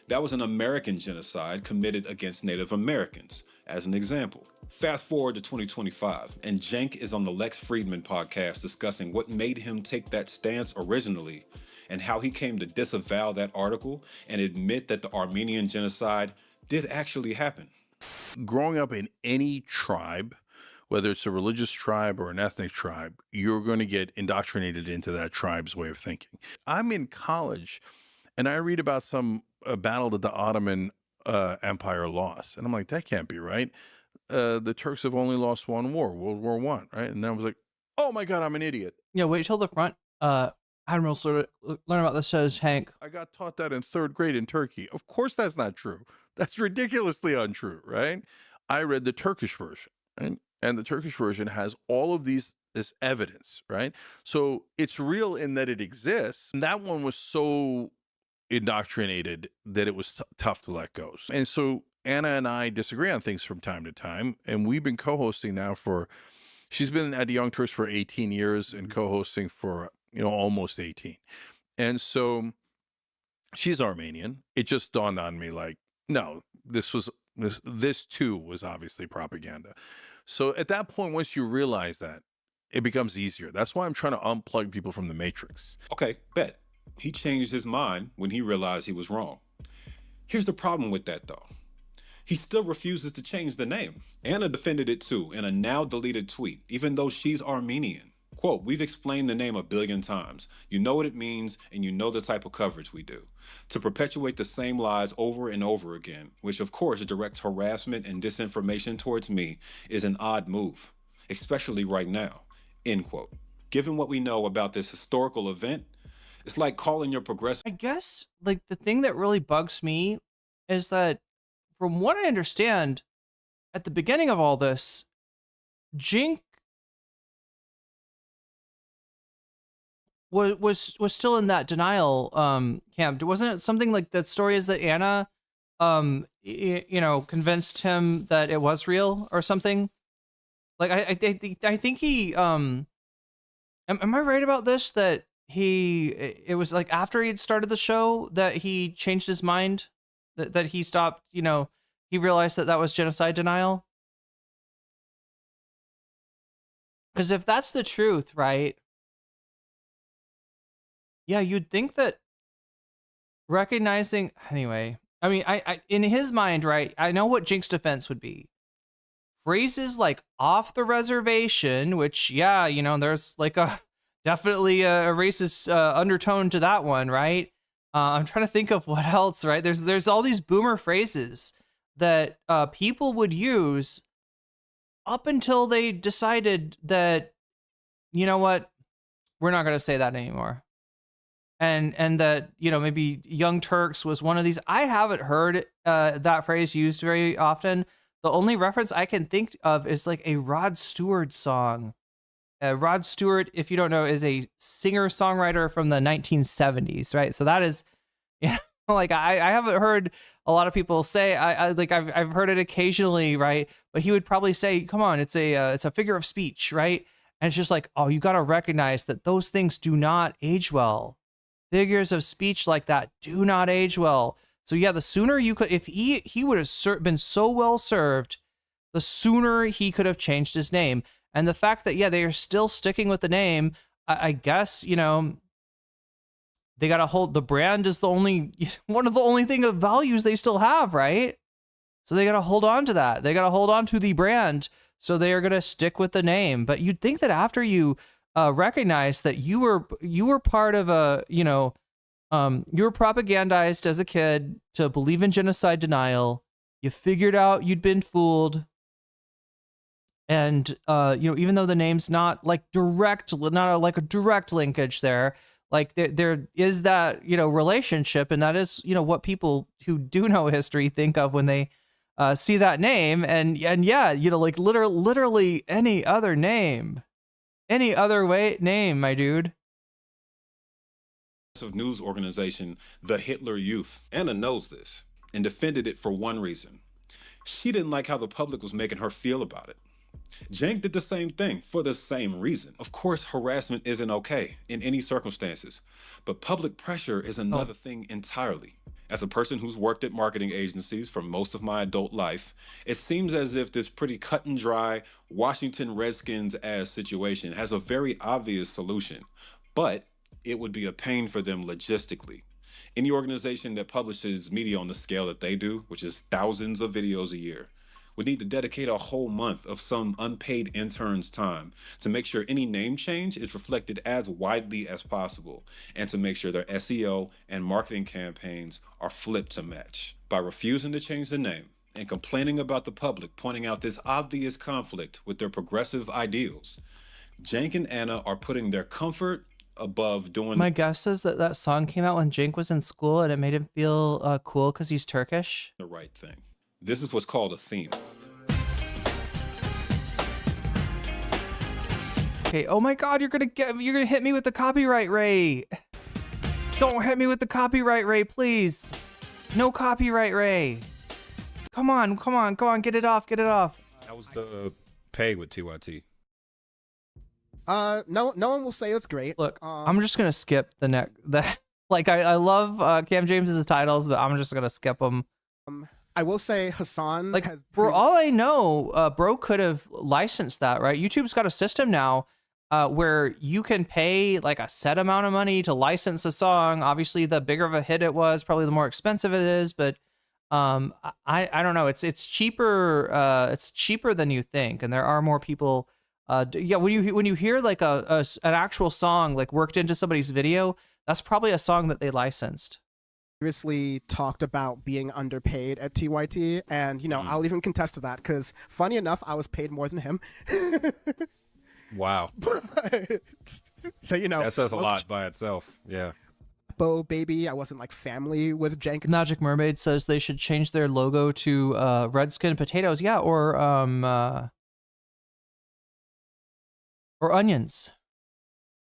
That was an American genocide committed against Native Americans, as an example. Fast forward to 2025, and Cenk is on the Lex Friedman podcast discussing what made him take that stance originally and how he came to disavow that article and admit that the Armenian genocide did actually happen. Growing up in any tribe, whether it's a religious tribe or an ethnic tribe, you're going to get indoctrinated into that tribe's way of thinking. I'm in college and I read about some battle that the Ottoman Empire lost. And I'm like, that can't be right. The Turks have only lost one war, World War I, right? And I was like, oh my God, I'm an idiot. Yeah, wait till the front. Admiral sort of learn about this, says Hank. I got taught that in 3rd grade in Turkey. Of course that's not true. That's ridiculously untrue, right? I read the Turkish version. And and the Turkish version has all of this evidence, right? So it's real in that it exists. And that one was so indoctrinated that it was tough to let go. And so Anna and I disagree on things from time to time, and we've been co-hosting now she's been at the Young Turks for 18 years and co-hosting for, almost 18. And so she's Armenian. It just dawned on me like, no, this too was obviously propaganda. So at that point, once you realize that, it becomes easier. That's why I'm trying to unplug people from the matrix. Okay, bet. He changed his mind when he realized he was wrong. Here's the problem with that, though. He still refuses to change the name. Anna defended it too in a now deleted tweet, even though she's Armenian. Quote, "We've explained the name 1 billion times. You know what it means, and you know the type of coverage we do. To perpetuate the same lies over and over again, which of course directs harassment and disinformation towards me, is an odd move, especially right now." End quote. Given what we know about this historical event, it's like calling your progressive. I guess like the thing that really bugs me is that, from what I understand, at the beginning of all this, Cenk was still in that denial camp. Wasn't it something like that story is that Anna convinced him that it was real or something? Like I think he am I right about this, that it was like after he had started the show that he changed his mind, that he stopped, he realized that was genocide denial? Because if that's the truth, right? Yeah, you'd think that recognizing, anyway, I mean, I in his mind, right, I know what Cenk's defense would be. Phrases like "off the reservation," which, yeah, there's like definitely a racist undertone to that one, right? I'm trying to think of what else, right? There's all these boomer phrases that people would use up until they decided that, you know what, we're not going to say that anymore. And that, maybe Young Turks was one of these. I haven't heard that phrase used very often. The only reference I can think of is like a Rod Stewart song. Rod Stewart, if you don't know, is a singer-songwriter from the 1970s, right? So that is, like I haven't heard a lot of people say. I've heard it occasionally, right? But he would probably say, "Come on, it's a figure of speech, right?" And it's just like, oh, you got to recognize that those things do not age well. Figures of speech like that do not age well. So yeah, the sooner you could, if he would have been so well served, the sooner he could have changed his name. And the fact that, yeah, they are still sticking with the name, I guess, they got to hold, the brand is one of the only thing of values they still have, right? So they got to hold on to that. They got to hold on to the brand. So they are going to stick with the name. But you'd think that after you recognize that you were part of you were propagandized as a kid to believe in genocide denial. You figured out you'd been fooled. And, even though the name's not like not a direct linkage there, like there is that, relationship. And that is, what people who do know history think of when they see that name. And yeah, like literally any other name, my dude. News organization, the Hitler Youth. Anna knows this and defended it for one reason. She didn't like how the public was making her feel about it. Cenk did the same thing for the same reason. Of course, harassment isn't okay in any circumstances, but public pressure is another thing entirely. As a person who's worked at marketing agencies for most of my adult life, it seems as if this pretty cut and dry Washington Redskins-ass situation has a very obvious solution, but it would be a pain for them logistically. Any organization that publishes media on the scale that they do, which is thousands of videos a year, would need to dedicate a whole month of some unpaid intern's time to make sure any name change is reflected as widely as possible, and to make sure their SEO and marketing campaigns are flipped to match. By refusing to change the name and complaining about the public pointing out this obvious conflict with their progressive ideals, Cenk and Anna are putting their comfort above doing. My guess is that song came out when Cenk was in school and it made him feel cool because he's Turkish. The right thing. This is what's called a theme. Okay. Oh my God, you're gonna hit me with the copyright, Ray. Don't hit me with the copyright, Ray, please. No copyright, Ray. Come on, get it off. That was the pay with TYT. No one will say it's great. Look, I'm just gonna skip the next. Like I love Cam James's titles, but I'm just gonna skip them. I will say Hassan, Like for all I know, bro could have licensed that, right? YouTube's got a system now where you can pay like a set amount of money to license a song. Obviously, the bigger of a hit it was, probably the more expensive it is. But I don't know. It's cheaper. It's cheaper than you think, and there are more people. Yeah, when you hear like an actual song like worked into somebody's video, that's probably a song that they licensed. Seriously talked about being underpaid at TYT, and I'll even contest to that because funny enough, I was paid more than him. Wow. So that says a lot by itself. Yeah. Bo baby, I wasn't like family with Cenk. Magic Mermaid says they should change their logo to Redskin potatoes. Yeah, or onions.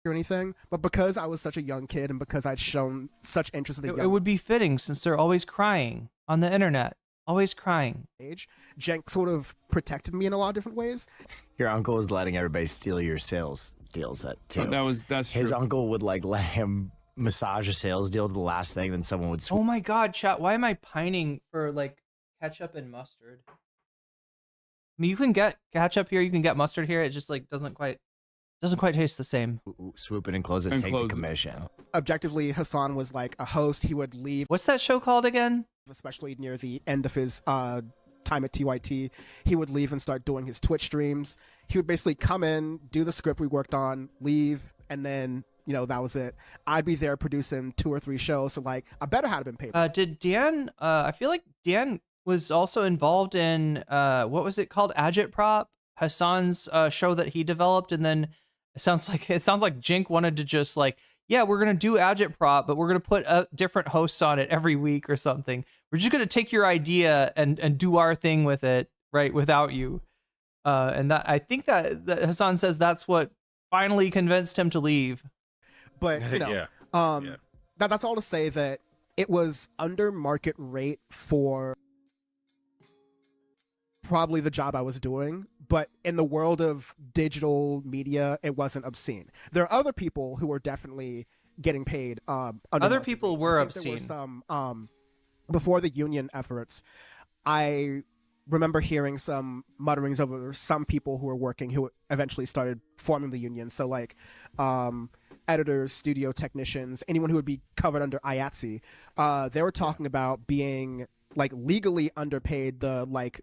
Or anything, but because I was such a young kid and because I'd shown such interest in the It would be fitting since they're always crying on the internet. Always crying. Age, Cenk sort of protected me in a lot of different ways. Your uncle was letting everybody steal your sales deals too. That's His true. uncle would like let him massage a sales deal to the last thing, then someone would Oh my God, chat! Why am I pining for like ketchup and mustard? I mean, you can get ketchup here, you can get mustard here. It just like doesn't quite taste the same. swoop it and close it and take the commission. Objectively, Hassan was like a host. He would leave, What's that show called again? especially near the end of his time at TYT. He would leave and start doing his Twitch streams. He would basically come in, do the script we worked on, leave, and then that was it. I'd be there producing 2 or 3 shows, so like I better have been paid. Did Dan? I feel like Dan was also involved in what was it called? Agitprop, Hassan's show that he developed, and then it sounds like Cenk wanted to just like, yeah, we're gonna do Agitprop, but we're gonna put different hosts on it every week or something. We're just gonna take your idea and do our thing with it, right, without you. And that I think that Hassan says that's what finally convinced him to leave. But Yeah. that's all to say that it was under market rate for probably the job I was doing, but in the world of digital media, it wasn't obscene. There are other people who were definitely getting paid. Other people were I think there obscene. were some before the union efforts. I remember hearing some mutterings over some people who were working who eventually started forming the union. So like editors, studio technicians, anyone who would be covered under IATSE, they were talking about being like legally underpaid the like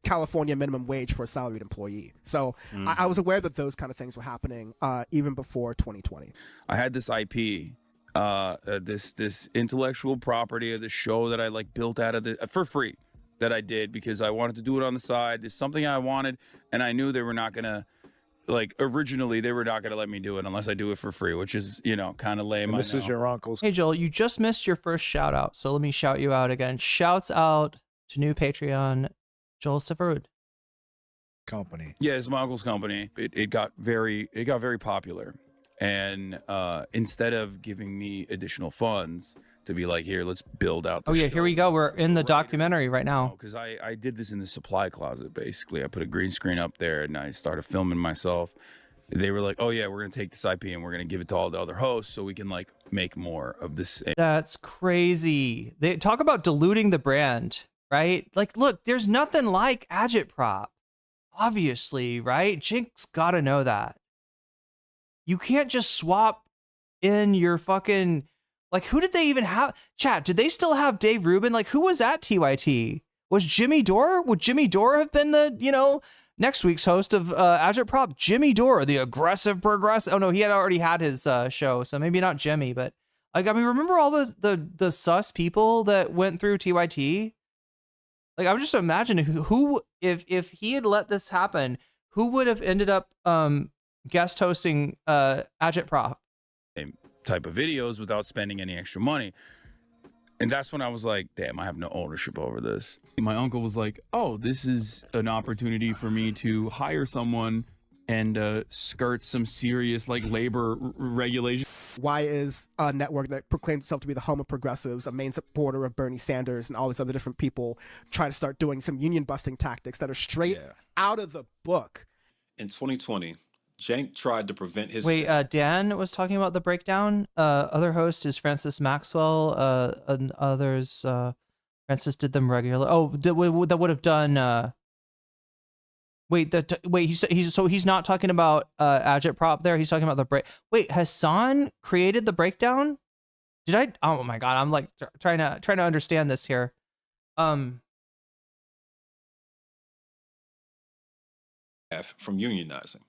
California minimum wage for a salaried employee. So I was aware that those kind of things were happening even before 2020. I had this IP, this intellectual property of the show that I like built out of the for free that I did because I wanted to do it on the side. It's something I wanted, and I knew they were not gonna originally they were not gonna let me do it unless I do it for free, which is kind of lame. And this is your uncle's. Hey Joel, you just missed your first shout out, so let me shout you out again. Shouts out to new Patreon Joel Severud. Company. Yeah, it's my uncle's company. It got very popular, and instead of giving me additional funds to be like, here, let's build out. Oh yeah, here we go. We're in the documentary right now. Because I did this in the supply closet basically. I put a green screen up there and I started filming myself. They were like, oh yeah, we're gonna take this IP and we're gonna give it to all the other hosts so we can like make more of this. That's crazy. They talk about diluting the brand, right? Like, look, there's nothing like Agitprop, obviously, right? Cenk's gotta know that. You can't just swap in your fucking, like, who did they even have? Chat, did they still have Dave Rubin? Like, who was at TYT? Was Jimmy Dore? Would Jimmy Dore have been the, next week's host of Agitprop? Jimmy Dore, the aggressive progressive. Oh no, he had already had his show, so maybe not Jimmy, but like, I mean, remember all the sus people that went through TYT? Like, I'm just imagining who if he had let this happen, who would have ended up guest hosting Agitprop? Type of videos without spending any extra money. And that's when I was like, damn, I have no ownership over this. My uncle was like, oh, this is an opportunity for me to hire someone and skirt some serious like labor regulation. Why is a network that proclaims itself to be the home of progressives, a main supporter of Bernie Sanders and all these other different people, try to start doing some union busting tactics that are straight out of the book? In 2020, Cenk tried to prevent his... Wait, Dan was talking about the breakdown. Other host is Francis Maxwell. And others, Francis did them regularly. Oh, that would have done. Wait, he's not talking about agitprop there. He's talking about the break. Wait, Hassan created the breakdown? Did I? Oh my God, I'm like trying to understand this here. From unionizing,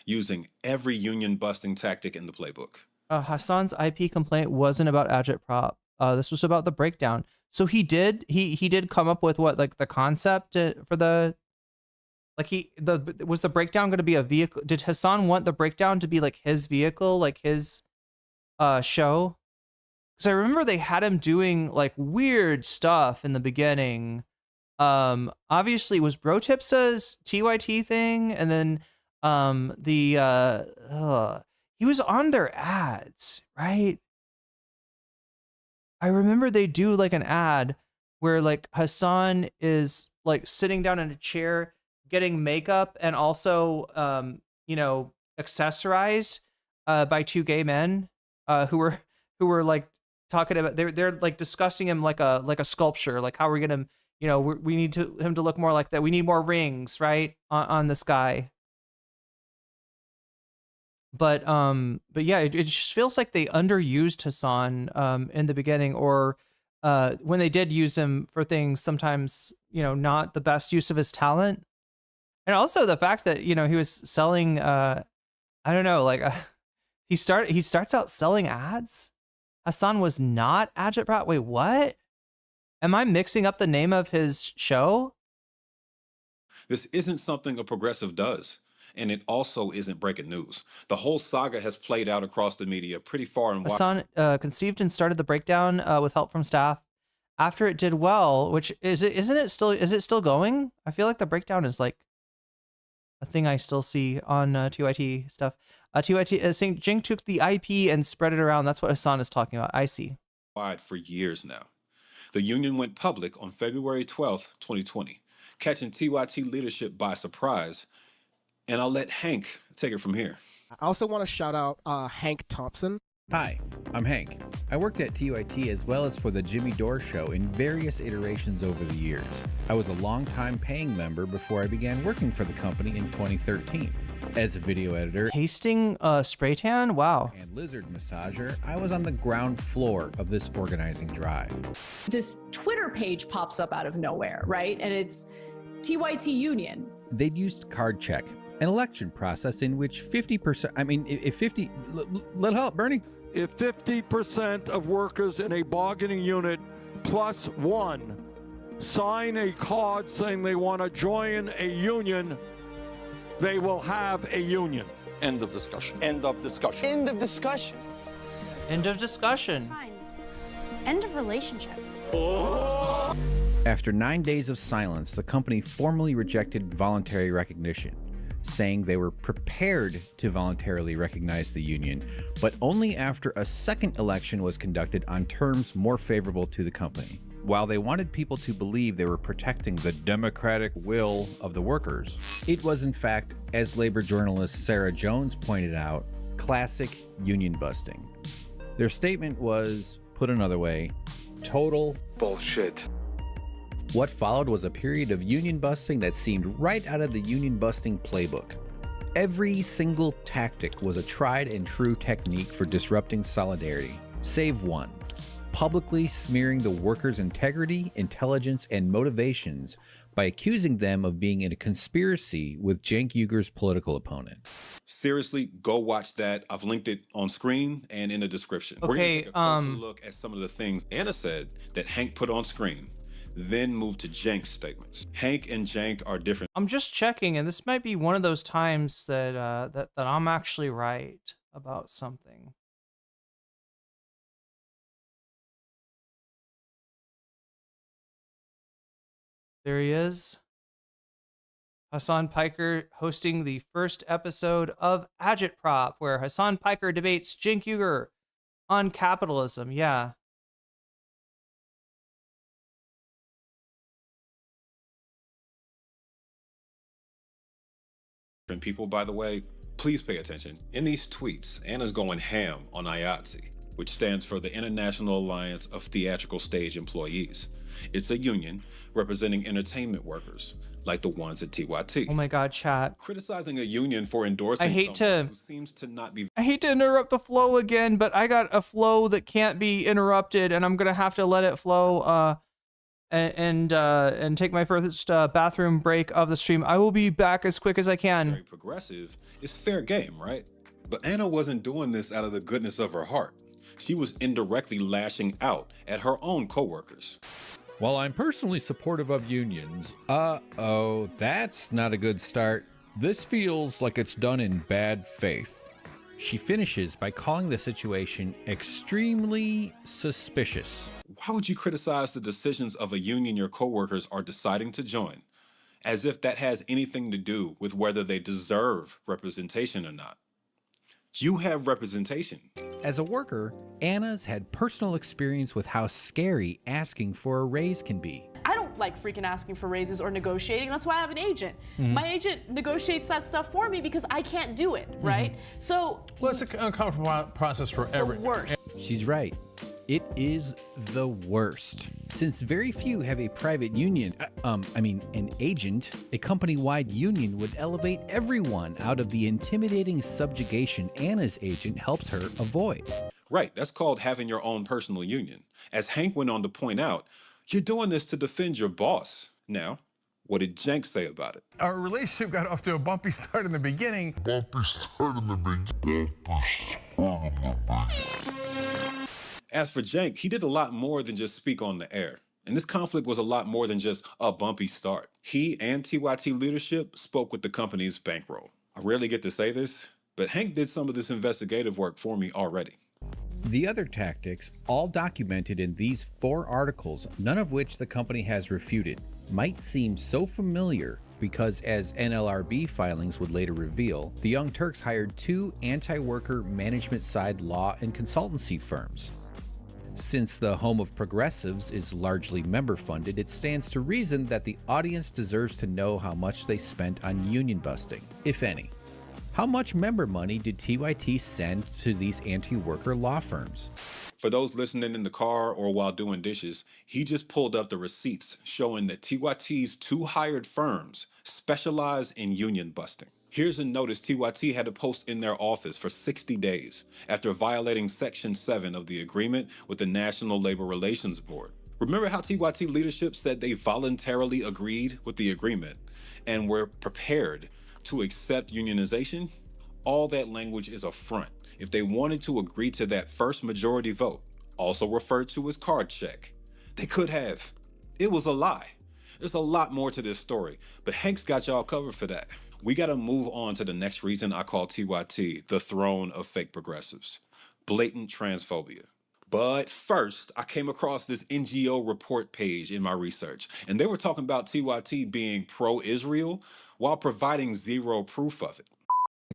using every union busting tactic in the playbook. Hassan's IP complaint wasn't about agitprop. This was about the breakdown. So he did come up with what, like the concept for the, like was the breakdown going to be a vehicle? Did Hassan want the breakdown to be like his vehicle, like his show? Because I remember they had him doing like weird stuff in the beginning. Obviously it was Bro Tipsa's TYT thing, and then he was on their ads, right? I remember they do like an ad where like Hassan is like sitting down in a chair getting makeup and also accessorized by two gay men who were like talking about, they're like discussing him like a sculpture, like how are we gonna, we need him to look more like that, we need more rings, right, on this guy. But yeah, it just feels like they underused Hassan in the beginning, or when they did use him for things, sometimes not the best use of his talent. And also the fact that he was selling I don't know, like he starts out selling ads. Hassan was not agitprop. Wait, what? Am I mixing up the name of his show? This isn't something a progressive does. And it also isn't breaking news. The whole saga has played out across the media pretty far and wide. Hassan conceived and started the breakdown with help from staff. After it did well, which is it still going? I feel like the breakdown is like a thing I still see on TYT stuff. TYT saying Cenk took the IP and spread it around. That's what Hassan is talking about. I see. Wide for years now. The union went public on February 12th, 2020, catching TYT leadership by surprise. And I'll let Hank take it from here. I also want to shout out Hank Thompson. Hi, I'm Hank. I worked at TYT as well as for the Jimmy Dore Show in various iterations over the years. I was a long-time paying member before I began working for the company in 2013. As a video editor, tasting spray tan, wow, and lizard massager, I was on the ground floor of this organizing drive. This Twitter page pops up out of nowhere, right? And it's TYT Union. They'd used card check, an election process in which 50%, let help, Bernie. If 50% of workers in a bargaining unit plus one sign a card saying they want to join a union, they will have a union. End of discussion. End of discussion. End of discussion. End of discussion. Fine. End of relationship. Oh. After 9 days of silence, the company formally rejected voluntary recognition, saying they were prepared to voluntarily recognize the union, but only after a second election was conducted on terms more favorable to the company. While they wanted people to believe they were protecting the democratic will of the workers, it was in fact, as labor journalist Sarah Jones pointed out, classic union busting. Their statement was, put another way, total bullshit. What followed was a period of union busting that seemed right out of the union busting playbook. Every single tactic was a tried and true technique for disrupting solidarity, save one: publicly smearing the workers' integrity, intelligence, and motivations by accusing them of being in a conspiracy with Cenk Uygur's political opponent. Seriously, go watch that. I've linked it on screen and in the description. Okay, we're going to take a closer look at some of the things Anna said that Hank put on screen, then move to Cenk's statements. Hank and Cenk are different. I'm just checking, and this might be one of those times that that I'm actually right about something. There he is. Hassan Piker hosting the first episode of Agitprop, where Hassan Piker debates Cenk Uygur on capitalism. Yeah. And people, by the way, please pay attention. In these tweets, Anna's going ham on IATSE, which stands for the International Alliance of Theatrical Stage Employees. It's a union representing entertainment workers, like the ones at TYT. Oh my God, chat. Criticizing a union for endorsing someone who seems to not be... I hate to interrupt the flow again, but I got a flow that can't be interrupted, and I'm gonna have to let it flow and take my first bathroom break of the stream. I will be back as quick as I can. Very progressive. It's fair game, right? But Anna wasn't doing this out of the goodness of her heart. She was indirectly lashing out at her own coworkers. While I'm personally supportive of unions, that's not a good start. This feels like it's done in bad faith. She finishes by calling the situation extremely suspicious. Why would you criticize the decisions of a union your coworkers are deciding to join, as if that has anything to do with whether they deserve representation or not? You have representation. As a worker, Anna's had personal experience with how scary asking for a raise can be. I don't like freaking asking for raises or negotiating. That's why I have an agent. My agent negotiates that stuff for me because I can't do it, right? So, well, it's an uncomfortable process for everyone. Worst. She's right. It is the worst. Since very few have a private union, an agent, a company-wide union would elevate everyone out of the intimidating subjugation Anna's agent helps her avoid. Right, that's called having your own personal union. As Hank went on to point out, you're doing this to defend your boss. Now, what did Cenk say about it? Our relationship got off to a bumpy start in the beginning. As for Cenk, he did a lot more than just speak on the air. And this conflict was a lot more than just a bumpy start. He and TYT leadership spoke with the company's bankroll. I rarely get to say this, but Hank did some of this investigative work for me already. The other tactics, all documented in these 4 articles, none of which the company has refuted, might seem so familiar because, as NLRB filings would later reveal, the Young Turks hired 2 anti-worker management-side law and consultancy firms. Since the home of progressives is largely member-funded, it stands to reason that the audience deserves to know how much they spent on union busting, if any. How much member money did TYT send to these anti-worker law firms? For those listening in the car or while doing dishes, he just pulled up the receipts showing that TYT's 2 hired firms specialize in union busting. Here's a notice TYT had to post in their office for 60 days after violating Section 7 of the agreement with the National Labor Relations Board. Remember how TYT leadership said they voluntarily agreed with the agreement and were prepared to accept unionization? All that language is a front. If they wanted to agree to that first majority vote, also referred to as card check, they could have. It was a lie. There's a lot more to this story, but Hank's got y'all covered for that. We gotta move on to the next reason I call TYT the throne of fake progressives: blatant transphobia. But first, I came across this NGO report page in my research, and they were talking about TYT being pro-Israel while providing zero proof of it.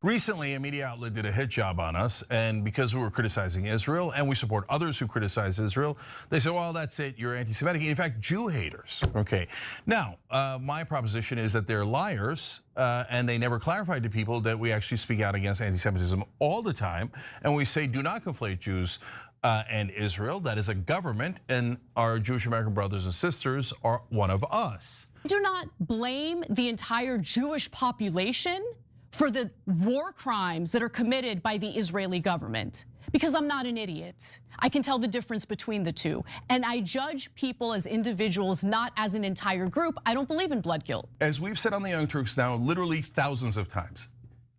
Recently, a media outlet did a hit job on us, and because we were criticizing Israel, and we support others who criticize Israel, they said, well, that's it, you're anti-Semitic. In fact, Jew haters, okay? Now, my proposition is that they're liars, and they never clarified to people that we actually speak out against anti-Semitism all the time, and we say, do not conflate Jews and Israel. That is a government, and our Jewish American brothers and sisters are one of us. Do not blame the entire Jewish population for the war crimes that are committed by the Israeli government, because I'm not an idiot. I can tell the difference between the two, and I judge people as individuals, not as an entire group. I don't believe in blood guilt. As we've said on the Young Turks now literally thousands of times,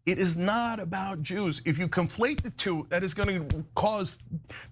it is not about Jews. If you conflate the two, that is going to cause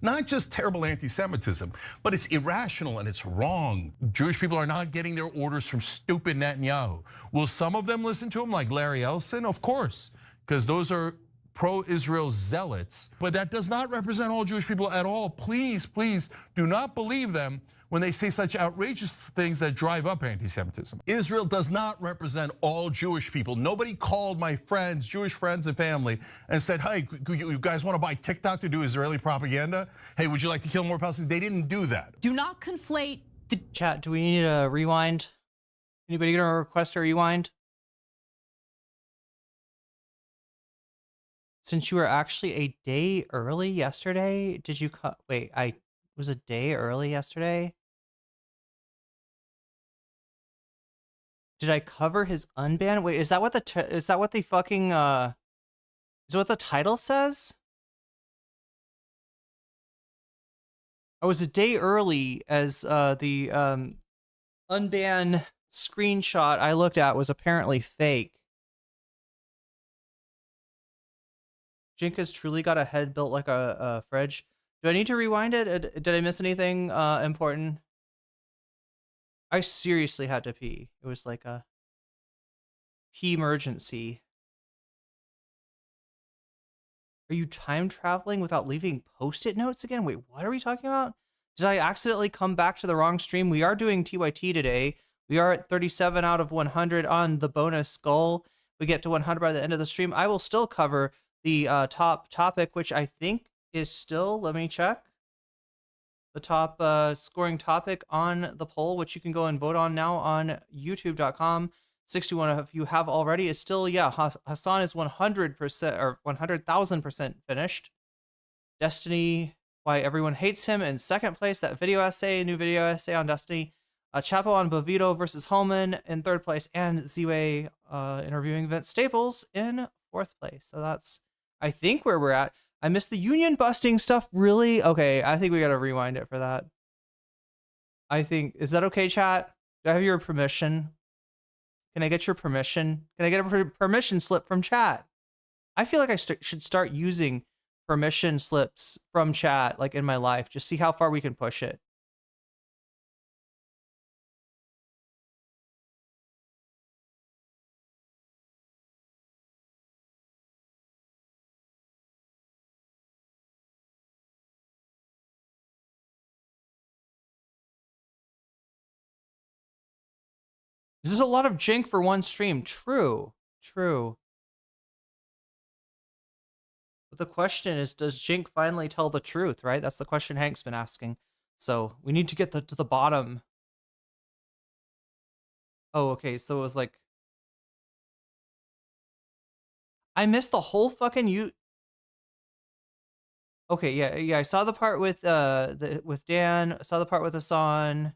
not just terrible anti-Semitism, but it's irrational and it's wrong. Jewish people are not getting their orders from stupid Netanyahu. Will some of them listen to him, like Larry Ellison? Of course, because those are pro-Israel zealots. But that does not represent all Jewish people at all. Please, please do not believe them when they say such outrageous things that drive up anti-Semitism. Israel does not represent all Jewish people. Nobody called my friends, Jewish friends and family, and said, hey, you guys want to buy TikTok to do Israeli propaganda? Hey, would you like to kill more Palestinians? They didn't do that. Do not conflate the Chat, do we need a rewind? Anybody gonna request a rewind? Since you were actually a day early yesterday, did you cut? Wait, I was a day early yesterday. Did I cover his unban? Wait, is that what the fucking is that what the title says? I was a day early as the unban screenshot I looked at was apparently fake. Jink has truly got a head built like a fridge. Do I need to rewind it? Did I miss anything important? I seriously had to pee. It was like a pee emergency. Are you time traveling without leaving post-it notes again? Wait, what are we talking about? Did I accidentally come back to the wrong stream? We are doing TYT today. We are at 37 out of 100 on the bonus goal. We get to 100 by the end of the stream. I will still cover the top topic, which I think is still, let me check, the top scoring topic on the poll, which you can go and vote on now on youtube.com. 61 of you have already, is still, yeah, Hassan is 100% or 100,000% finished. Destiny, why everyone hates him, in second place. That video essay, new video essay on Destiny. Chapo on Bovito versus Holman in third place, and Z-Way interviewing Vince Staples in fourth place. So that's, I think, where we're at. I missed the union busting stuff, really? Okay, I think we gotta rewind it for that. I think, is that okay, chat? Do I have your permission? Can I get your permission? Can I get a permission slip from chat? I feel like I should start using permission slips from chat, like in my life, just see how far we can push it. This is a lot of jink for one stream. True. True. But the question is, does jink finally tell the truth, right? That's the question Hank's been asking. So we need to get to the bottom. Oh, okay. So it was like, I missed the whole fucking Okay, yeah. I saw the part with with Dan. I saw the part with Hassan.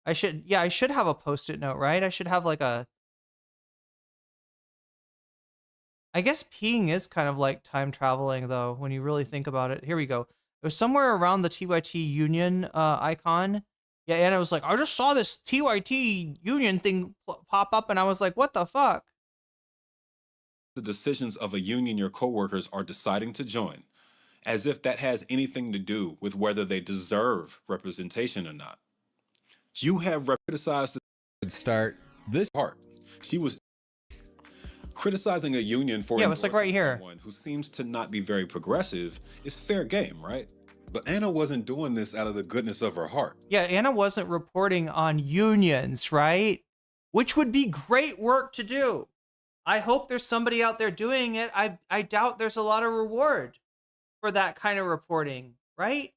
I should have a post-it note, right? I should have like a, I guess peeing is kind of like time traveling though, when you really think about it. Here we go. It was somewhere around the TYT Union icon. Yeah, and I was like, I just saw this TYT Union thing pop up and I was like, what the fuck? The decisions of a union your coworkers are deciding to join, as if that has anything to do with whether they deserve representation or not. You have criticized the start this part. She was criticizing a union for it's like right here. Someone who seems to not be very progressive is fair game, right? But Anna wasn't doing this out of the goodness of her heart. Yeah, Anna wasn't reporting on unions, right? Which would be great work to do. I hope there's somebody out there doing it. I doubt there's a lot of reward for that kind of reporting, right?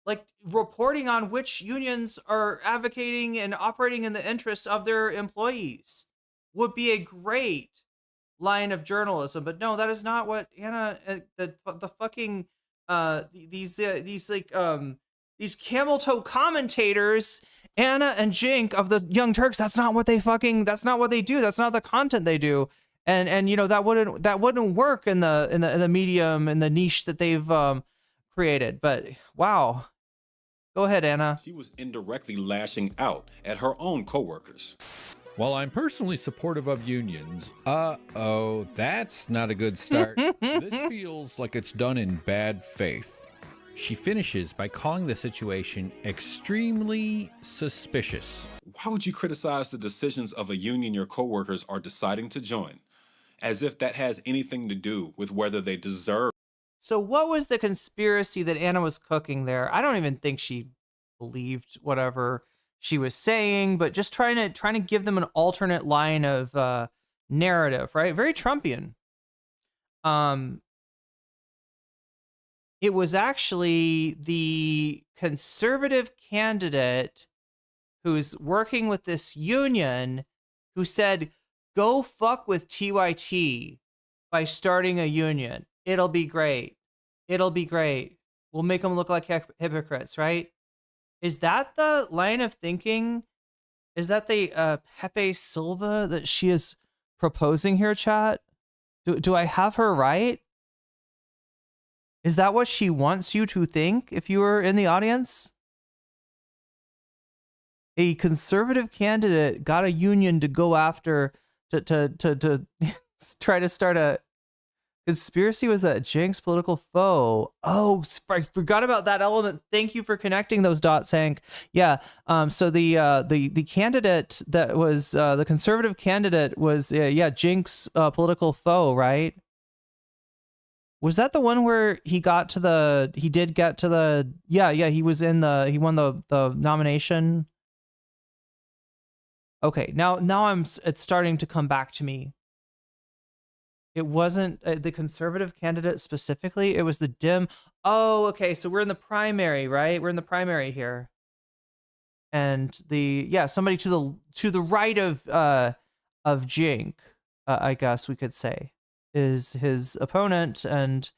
Like reporting on which unions are advocating and operating in the interests of their employees would be a great line of journalism. But no, that is not what Anna, the fucking, these camel toe commentators, Anna and Jink of the Young Turks, that's not what they do. That's not the content they do. And you know, that wouldn't work in the medium, in the niche that they've created. But wow. Go ahead, Anna. She was indirectly lashing out at her own coworkers. While I'm personally supportive of unions, that's not a good start. This feels like it's done in bad faith. She finishes by calling the situation extremely suspicious. Why would you criticize the decisions of a union your coworkers are deciding to join, as if that has anything to do with whether they deserve? So what was the conspiracy that Anna was cooking there? I don't even think she believed whatever she was saying, but just trying to give them an alternate line of narrative, right? Very Trumpian. It was actually the conservative candidate who's working with this union who said, go fuck with TYT by starting a union. It'll be great. It'll be great. We'll make them look like hypocrites, right? Is that the line of thinking? Is that the Pepe Silva that she is proposing here, chat? Do I have her right? Is that what she wants you to think if you were in the audience? A conservative candidate got a union to go after to try to start a conspiracy. Was that Cenk's political foe? Oh, I forgot about that element. Thank you for connecting those dots, Hank. Yeah. So the candidate that was the conservative candidate was Cenk's political foe, right? Was that the one where he got to the? He did get to the. Yeah. He was in the. He won the nomination. Okay, now it's starting to come back to me. It wasn't the conservative candidate specifically. It was the Dim. Oh, okay. So we're in the primary, right? We're in the primary here, and somebody to the right of Cenk, I guess we could say, is his opponent, and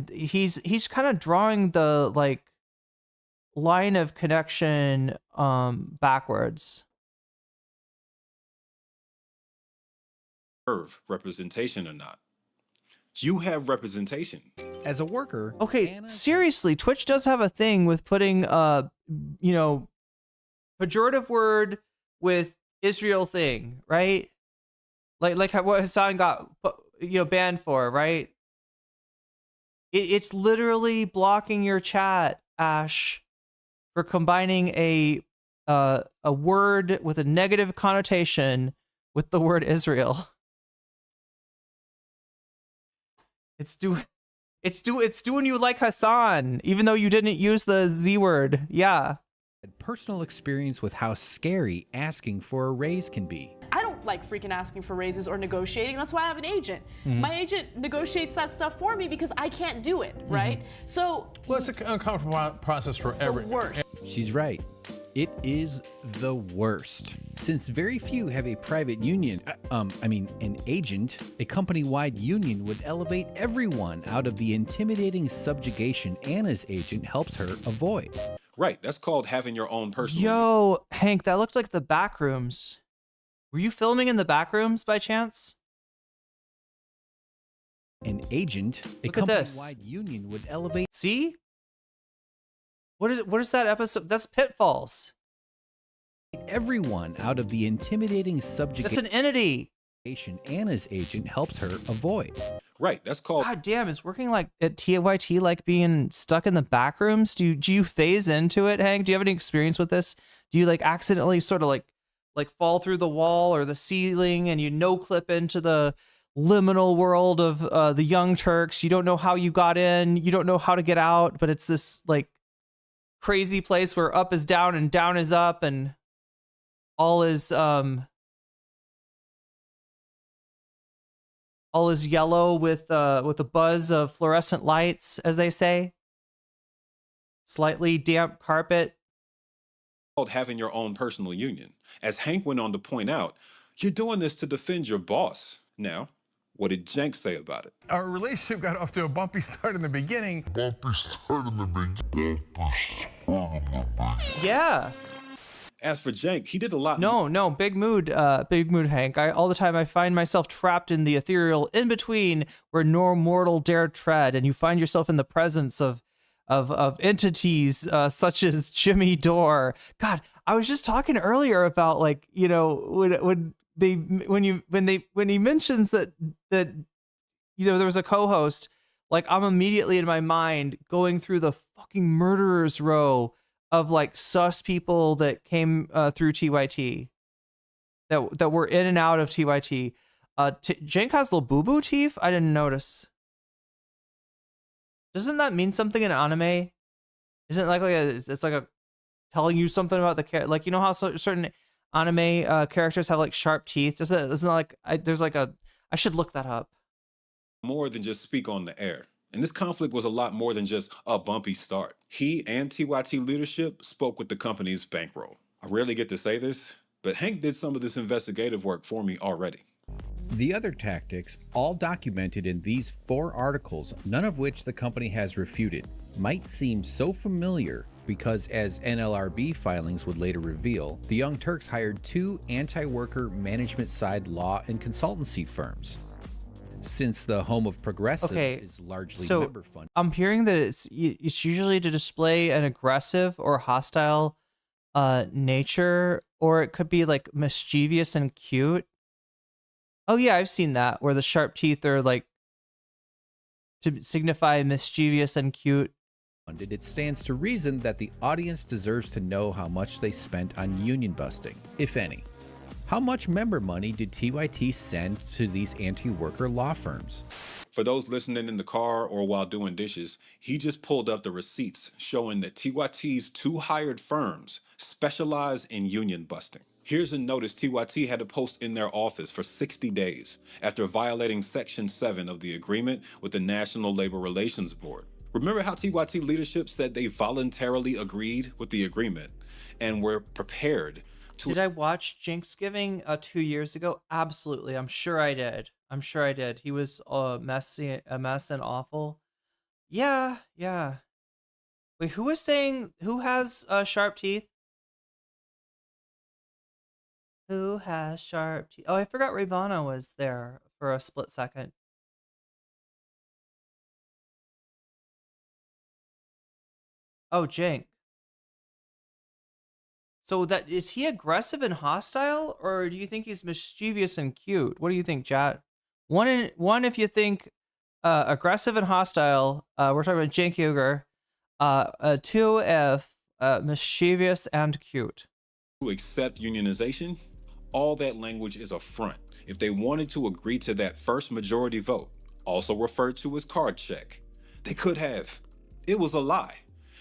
he's kind of drawing the like line of connection backwards. Representation or not. You have representation. As a worker. Okay, seriously, Twitch does have a thing with putting pejorative word with Israel thing, right? Like what Hassan got banned for, right? It's literally blocking your chat, Ash, for combining a word with a negative connotation with the word Israel. It's doing you like Hassan, even though you didn't use the Z word. Yeah. Personal experience with how scary asking for a raise can be. I don't like freaking asking for raises or negotiating. That's why I have an agent. My agent negotiates that stuff for me because I can't do it, right? So, well, it's a uncomfortable process for everyone. Worst. She's right. It is the worst. Since very few have a private union, an agent, a company-wide union would elevate everyone out of the intimidating subjugation Anna's agent helps her avoid. Right, that's called having your own personal. Yo, Hank, that looked like the back rooms. Were you filming in the back rooms by chance? An agent, a company-wide union would elevate. See? What is that episode? That's Pitfalls. Everyone out of the intimidating subjugation. That's an entity. Anna's agent helps her avoid. Right, that's called. God damn, it's working like at TYT, like being stuck in the back rooms. Do you phase into it, Hank? Do you have any experience with this? Do you like accidentally sort of like fall through the wall or the ceiling and you no clip into the liminal world of the Young Turks? You don't know how you got in. You don't know how to get out, but it's this like crazy place where up is down and down is up and all is yellow with a buzz of fluorescent lights, as they say. Slightly damp carpet. Called having your own personal union. As Hank went on to point out, you're doing this to defend your boss. Now, what did Cenk say about it? Our relationship got off to a bumpy start in the beginning. Yeah. As for Cenk, he did a lot. No, big mood, Hank. All the time I find myself trapped in the ethereal in between where no mortal dare tread, and you find yourself in the presence of entities such as Jimmy Dore. God, I was just talking earlier about when he mentions that there was a co-host, like I'm immediately in my mind going through the fucking murderer's row of like sus people that came through TYT that were in and out of TYT. Cenk has little boo-boo teeth? I didn't notice. Doesn't that mean something in anime? Isn't it like it's like a telling you something about the character. Like, you know how certain anime characters have like sharp teeth? Isn't like there's like a, I should look that up. More than just speak on the air. And this conflict was a lot more than just a bumpy start. He and TYT leadership spoke with the company's bankroll. I rarely get to say this, but Hank did some of this investigative work for me already. The other tactics, all documented in these 4 articles, none of which the company has refuted, might seem so familiar because, as NLRB filings would later reveal, the Young Turks hired 2 anti-worker management-side law and consultancy firms. Since the home of progressives is largely member funded. I'm hearing that it's usually to display an aggressive or hostile nature, or it could be like mischievous and cute. Oh yeah, I've seen that, where the sharp teeth are like to signify mischievous and cute. It stands to reason that the audience deserves to know how much they spent on union busting, if any. How much member money did TYT send to these anti-worker law firms? For those listening in the car or while doing dishes, he just pulled up the receipts showing that TYT's 2 hired firms specialize in union busting. Here's a notice TYT had to post in their office for 60 days after violating Section 7 of the agreement with the National Labor Relations Board. Remember how TYT leadership said they voluntarily agreed with the agreement and were prepared to... Did I watch Jinxgiving 2 years ago? Absolutely. I'm sure I did. He was a mess and awful. Yeah. Wait, who was saying, who has sharp teeth? Who has sharp teeth? Oh, I forgot Ravana was there for a split second. Oh, Jink. So that, is he aggressive and hostile, or do you think he's mischievous and cute? What do you think, chat? One if you think aggressive and hostile, we're talking about Cenk Uygur. 2 if mischievous and cute. To accept unionization, all that language is a front. If they wanted to agree to that first majority vote, also referred to as card check, they could have. It was a lie.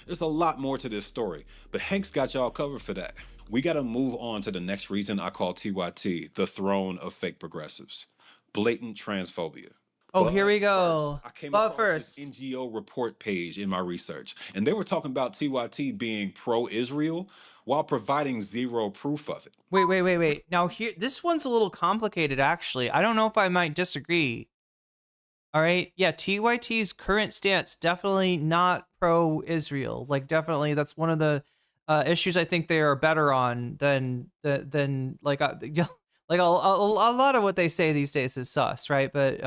There's a lot more to this story, but Hank's got y'all covered for that. We gotta move on to the next reason I call TYT the throne of fake progressives. Blatant transphobia. Oh, but here we go. I came across this NGO report page in my research, and they were talking about TYT being pro-Israel while providing zero proof of it. Wait. Now here, this one's a little complicated, actually. I don't know if I might disagree. All right. Yeah, TYT's current stance, definitely not pro-Israel. Like, definitely, that's one of the issues I think they are better on than like like a lot of what they say these days is sus, right? But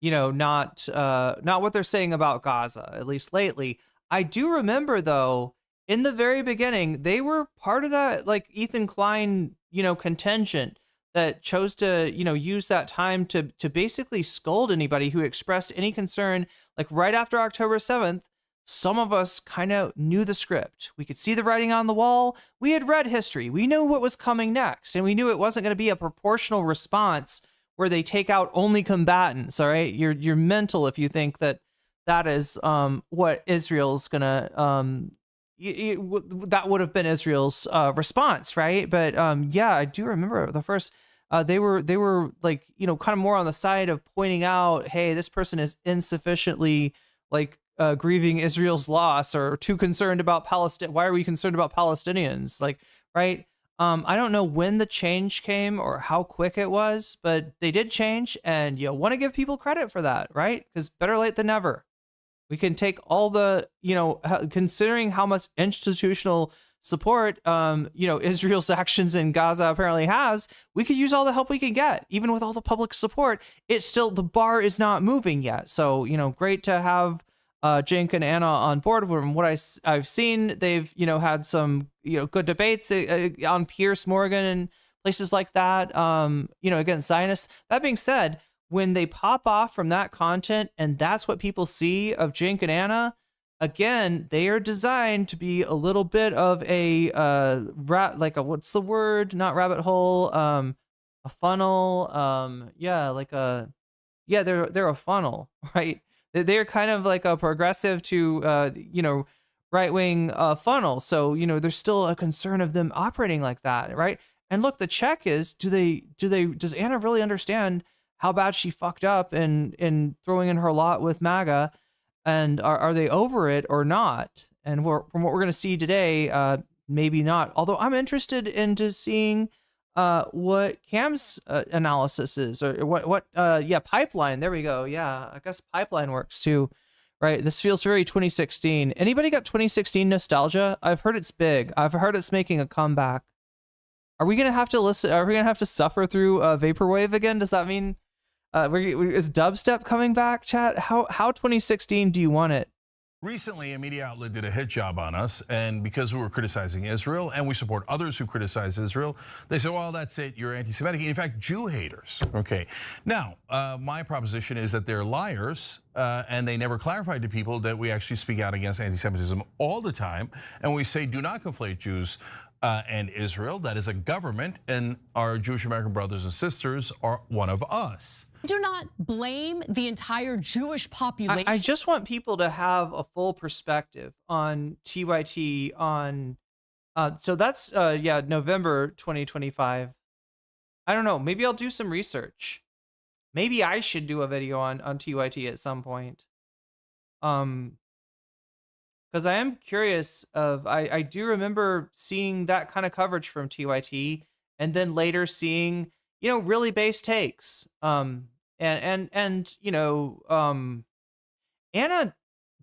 you know, not what they're saying about Gaza, at least lately. I do remember, though, in the very beginning, they were part of that, like, Ethan Klein, you know, contingent that chose to, you know, use that time to basically scold anybody who expressed any concern. Like, right after October 7th, some of us kind of knew the script. We could see the writing on the wall. We had read history. We knew what was coming next, and we knew it wasn't going to be a proportional response where they take out only combatants. All right, you're mental if you think that is what Israel's gonna that would have been Israel's response, right? But yeah, I do remember the first. They were like, you know, kind of more on the side of pointing out, hey, this person is insufficiently like grieving Israel's loss, or too concerned about Palestine. Why are we concerned about Palestinians? Like, right? I don't know when the change came or how quick it was, but they did change, and you want to give people credit for that, right? Because better late than never. We can take all the, you know, considering how much institutional support, you know, Israel's actions in Gaza apparently has, we could use all the help we can get. Even with all the public support, it's still, the bar is not moving yet. So, you know, great to have Cenk and Anna on board. From what I've seen, they've, you know, had some, you know, good debates on Pierce Morgan and places like that, you know, against Zionists. That being said, when they pop off from that content and that's what people see of Cenk and Anna, again, they are designed to be a little bit of a like a, what's the word? Not rabbit hole, a funnel. Yeah, like a, yeah, they're a funnel, right? They're kind of like a progressive to, you know, right-wing funnel. So, there's still a concern of them operating like that, right? And look, the check is, does Anna really understand how bad she fucked up in throwing in her lot with MAGA? And are they over it or not? And from what we're going to see today, maybe not. Although I'm interested into seeing what Cam's analysis is, or what pipeline. There we go. Yeah, I guess pipeline works too, right? This feels very 2016. Anybody got 2016 nostalgia? I've heard it's big. I've heard it's making a comeback. Are we gonna have to listen? Are we gonna have to suffer through vaporwave again? Does that mean is dubstep coming back, chat? How 2016 do you want it? Recently, a media outlet did a hit job on us, and because we were criticizing Israel and we support others who criticize Israel, they said, well, that's it, you're anti-Semitic. In fact, Jew haters, okay? Now, my proposition is that they're liars, and they never clarified to people that we actually speak out against anti-Semitism all the time, and we say, do not conflate Jews and Israel. That is a government, and our Jewish American brothers and sisters are one of us. Do not blame the entire Jewish population. I just want people to have a full perspective on TYT on, so that's, November 2025. I don't know, maybe I'll do some research. Maybe I should do a video on TYT at some point. Because I am curious I do remember seeing that kind of coverage from TYT, and then later seeing, really base takes. Anna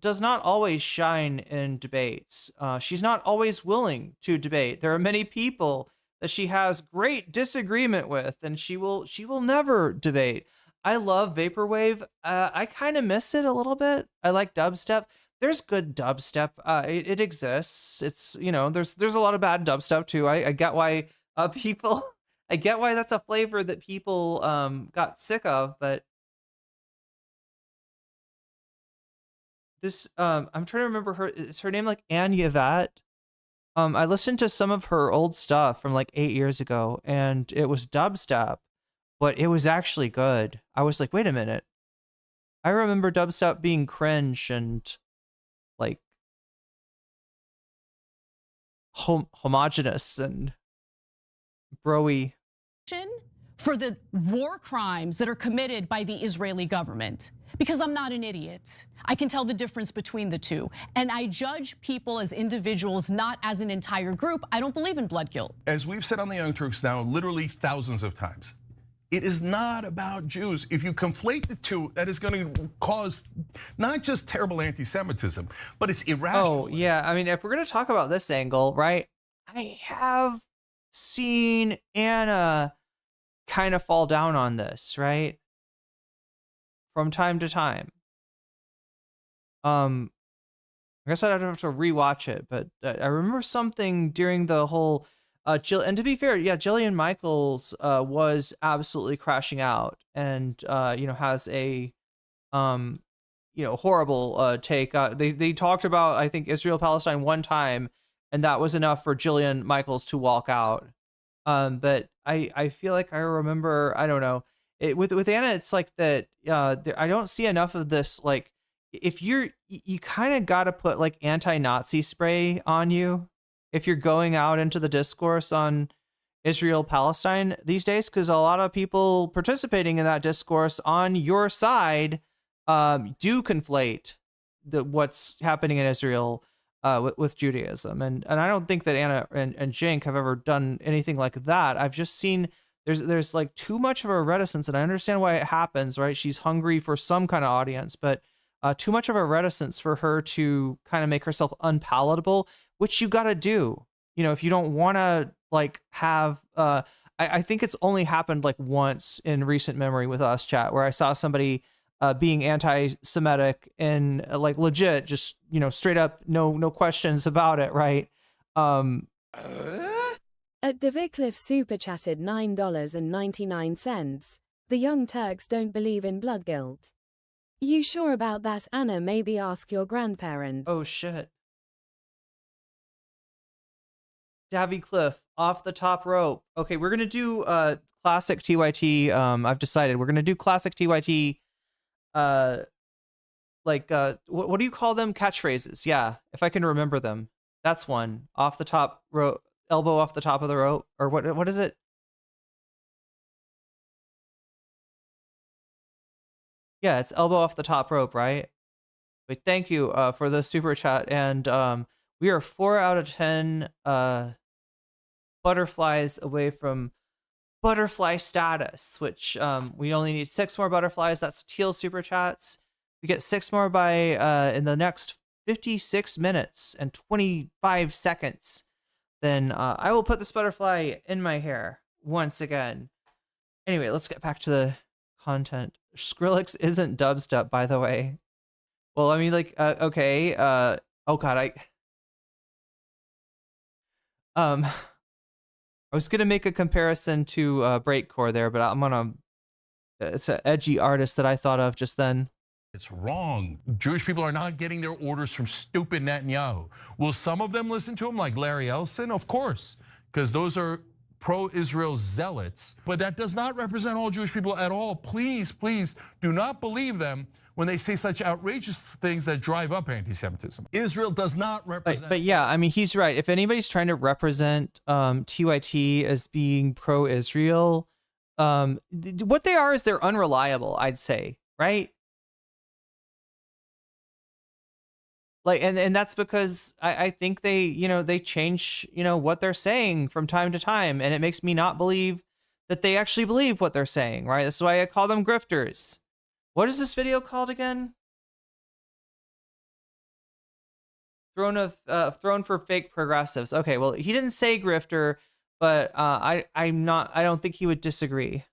does not always shine in debates. She's not always willing to debate. There are many people that she has great disagreement with, and she will never debate. I love vaporwave. I kind of miss it a little bit. I like dubstep. There's good dubstep. It exists. It's, there's a lot of bad dubstep too. I get why people. I get why that's a flavor that people got sick of, but this I'm trying to remember her. Is her name like Anne Yvette? I listened to some of her old stuff from like 8 years ago, and it was dubstep, but it was actually good. I was like, wait a minute. I remember dubstep being cringe and like homogenous and broy. For the war crimes that are committed by the Israeli government, because I'm not an idiot. I can tell the difference between the two. And I judge people as individuals, not as an entire group. I don't believe in blood guilt. As we've said on the Young Turks now literally thousands of times, it is not about Jews. If you conflate the two, that is going to cause not just terrible anti-Semitism, but it's irrational. Oh, yeah. I mean, if we're going to talk about this angle, right, I have seen Anna kind of fall down on this, right? From time to time. I guess I'd have to rewatch it, but I remember something during the whole and to be fair, yeah, Jillian Michaels was absolutely crashing out, and has a horrible take. They talked about, I think, Israel Palestine one time, and that was enough for Jillian Michaels to walk out. But I feel like I remember, I don't know, with Anna, it's like that. I don't see enough of this. Like, if you kind of got to put like anti-Nazi spray on you if you're going out into the discourse on Israel Palestine these days, because a lot of people participating in that discourse on your side do conflate what's happening in Israel with Judaism, and I don't think that Anna and Cenk have ever done anything like that. I've just seen there's like too much of a reticence, and I understand why it happens, right? She's hungry for some kind of audience, but too much of a reticence for her to kind of make herself unpalatable, which you got to do, if you don't want to like have. I think it's only happened like once in recent memory with us, chat, where I saw somebody being anti-Semitic and like legit, just straight up, no questions about it, right? At Devicliff super chatted $9.99. The Young Turks don't believe in blood guilt. You sure about that, Anna? Maybe ask your grandparents. Oh shit. Davy Cliff off the top rope. Okay, we're gonna do classic TYT. I've decided we're gonna do classic TYT like what do you call them? Catchphrases. Yeah, if I can remember them. That's one. Off the top rope, elbow off the top of the rope, or what is it? Yeah, it's elbow off the top rope, right? But thank you for the super chat, and we are 4 out of 10 butterflies away from butterfly status, which we only need 6 more butterflies. That's teal super chats. We get 6 more by in the next 56 minutes and 25 seconds. Then I will put this butterfly in my hair once again. Anyway, let's get back to the content. Skrillex isn't dubstep, by the way. Well, I mean, like, okay. Oh God, I was gonna make a comparison to Breakcore there, but I'm gonna. It's an edgy artist that I thought of just then. It's wrong. Jewish people are not getting their orders from stupid Netanyahu. Will some of them listen to him, like Larry Ellison? Of course, because those are pro-Israel zealots. But that does not represent all Jewish people at all. Please, please do not believe them when they say such outrageous things that drive up anti-Semitism. Israel does not represent. But yeah, I mean, he's right. If anybody's trying to represent TYT as being pro-Israel, what they are is they're unreliable, I'd say, right? Like, and that's because I think they, they change, what they're saying from time to time. And it makes me not believe that they actually believe what they're saying, right? That's why I call them grifters. What is this video called again? Throne for fake progressives. Okay, well, he didn't say grifter, but I don't think he would disagree.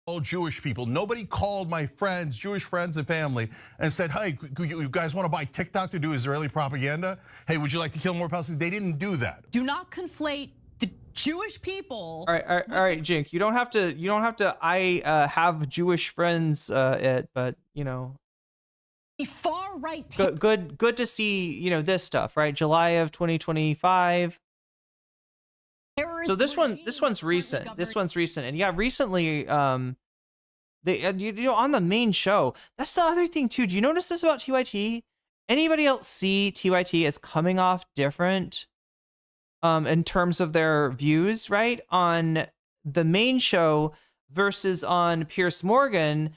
All Jewish people. Nobody called my friends, Jewish friends and family, and said, hey, you guys want to buy TikTok to do Israeli propaganda? Hey, would you like to kill more Palestinians? They didn't do that. Do not conflate the Jewish people. All right, Jink. You don't have to. I have Jewish friends. But the far right. Good to see this stuff, right? July of 2025. So this one's recent. This one's recent, and yeah, recently, they on the main show. That's the other thing too. Do you notice this about TYT? Anybody else see TYT as coming off different, in terms of their views, right, on the main show versus on Piers Morgan,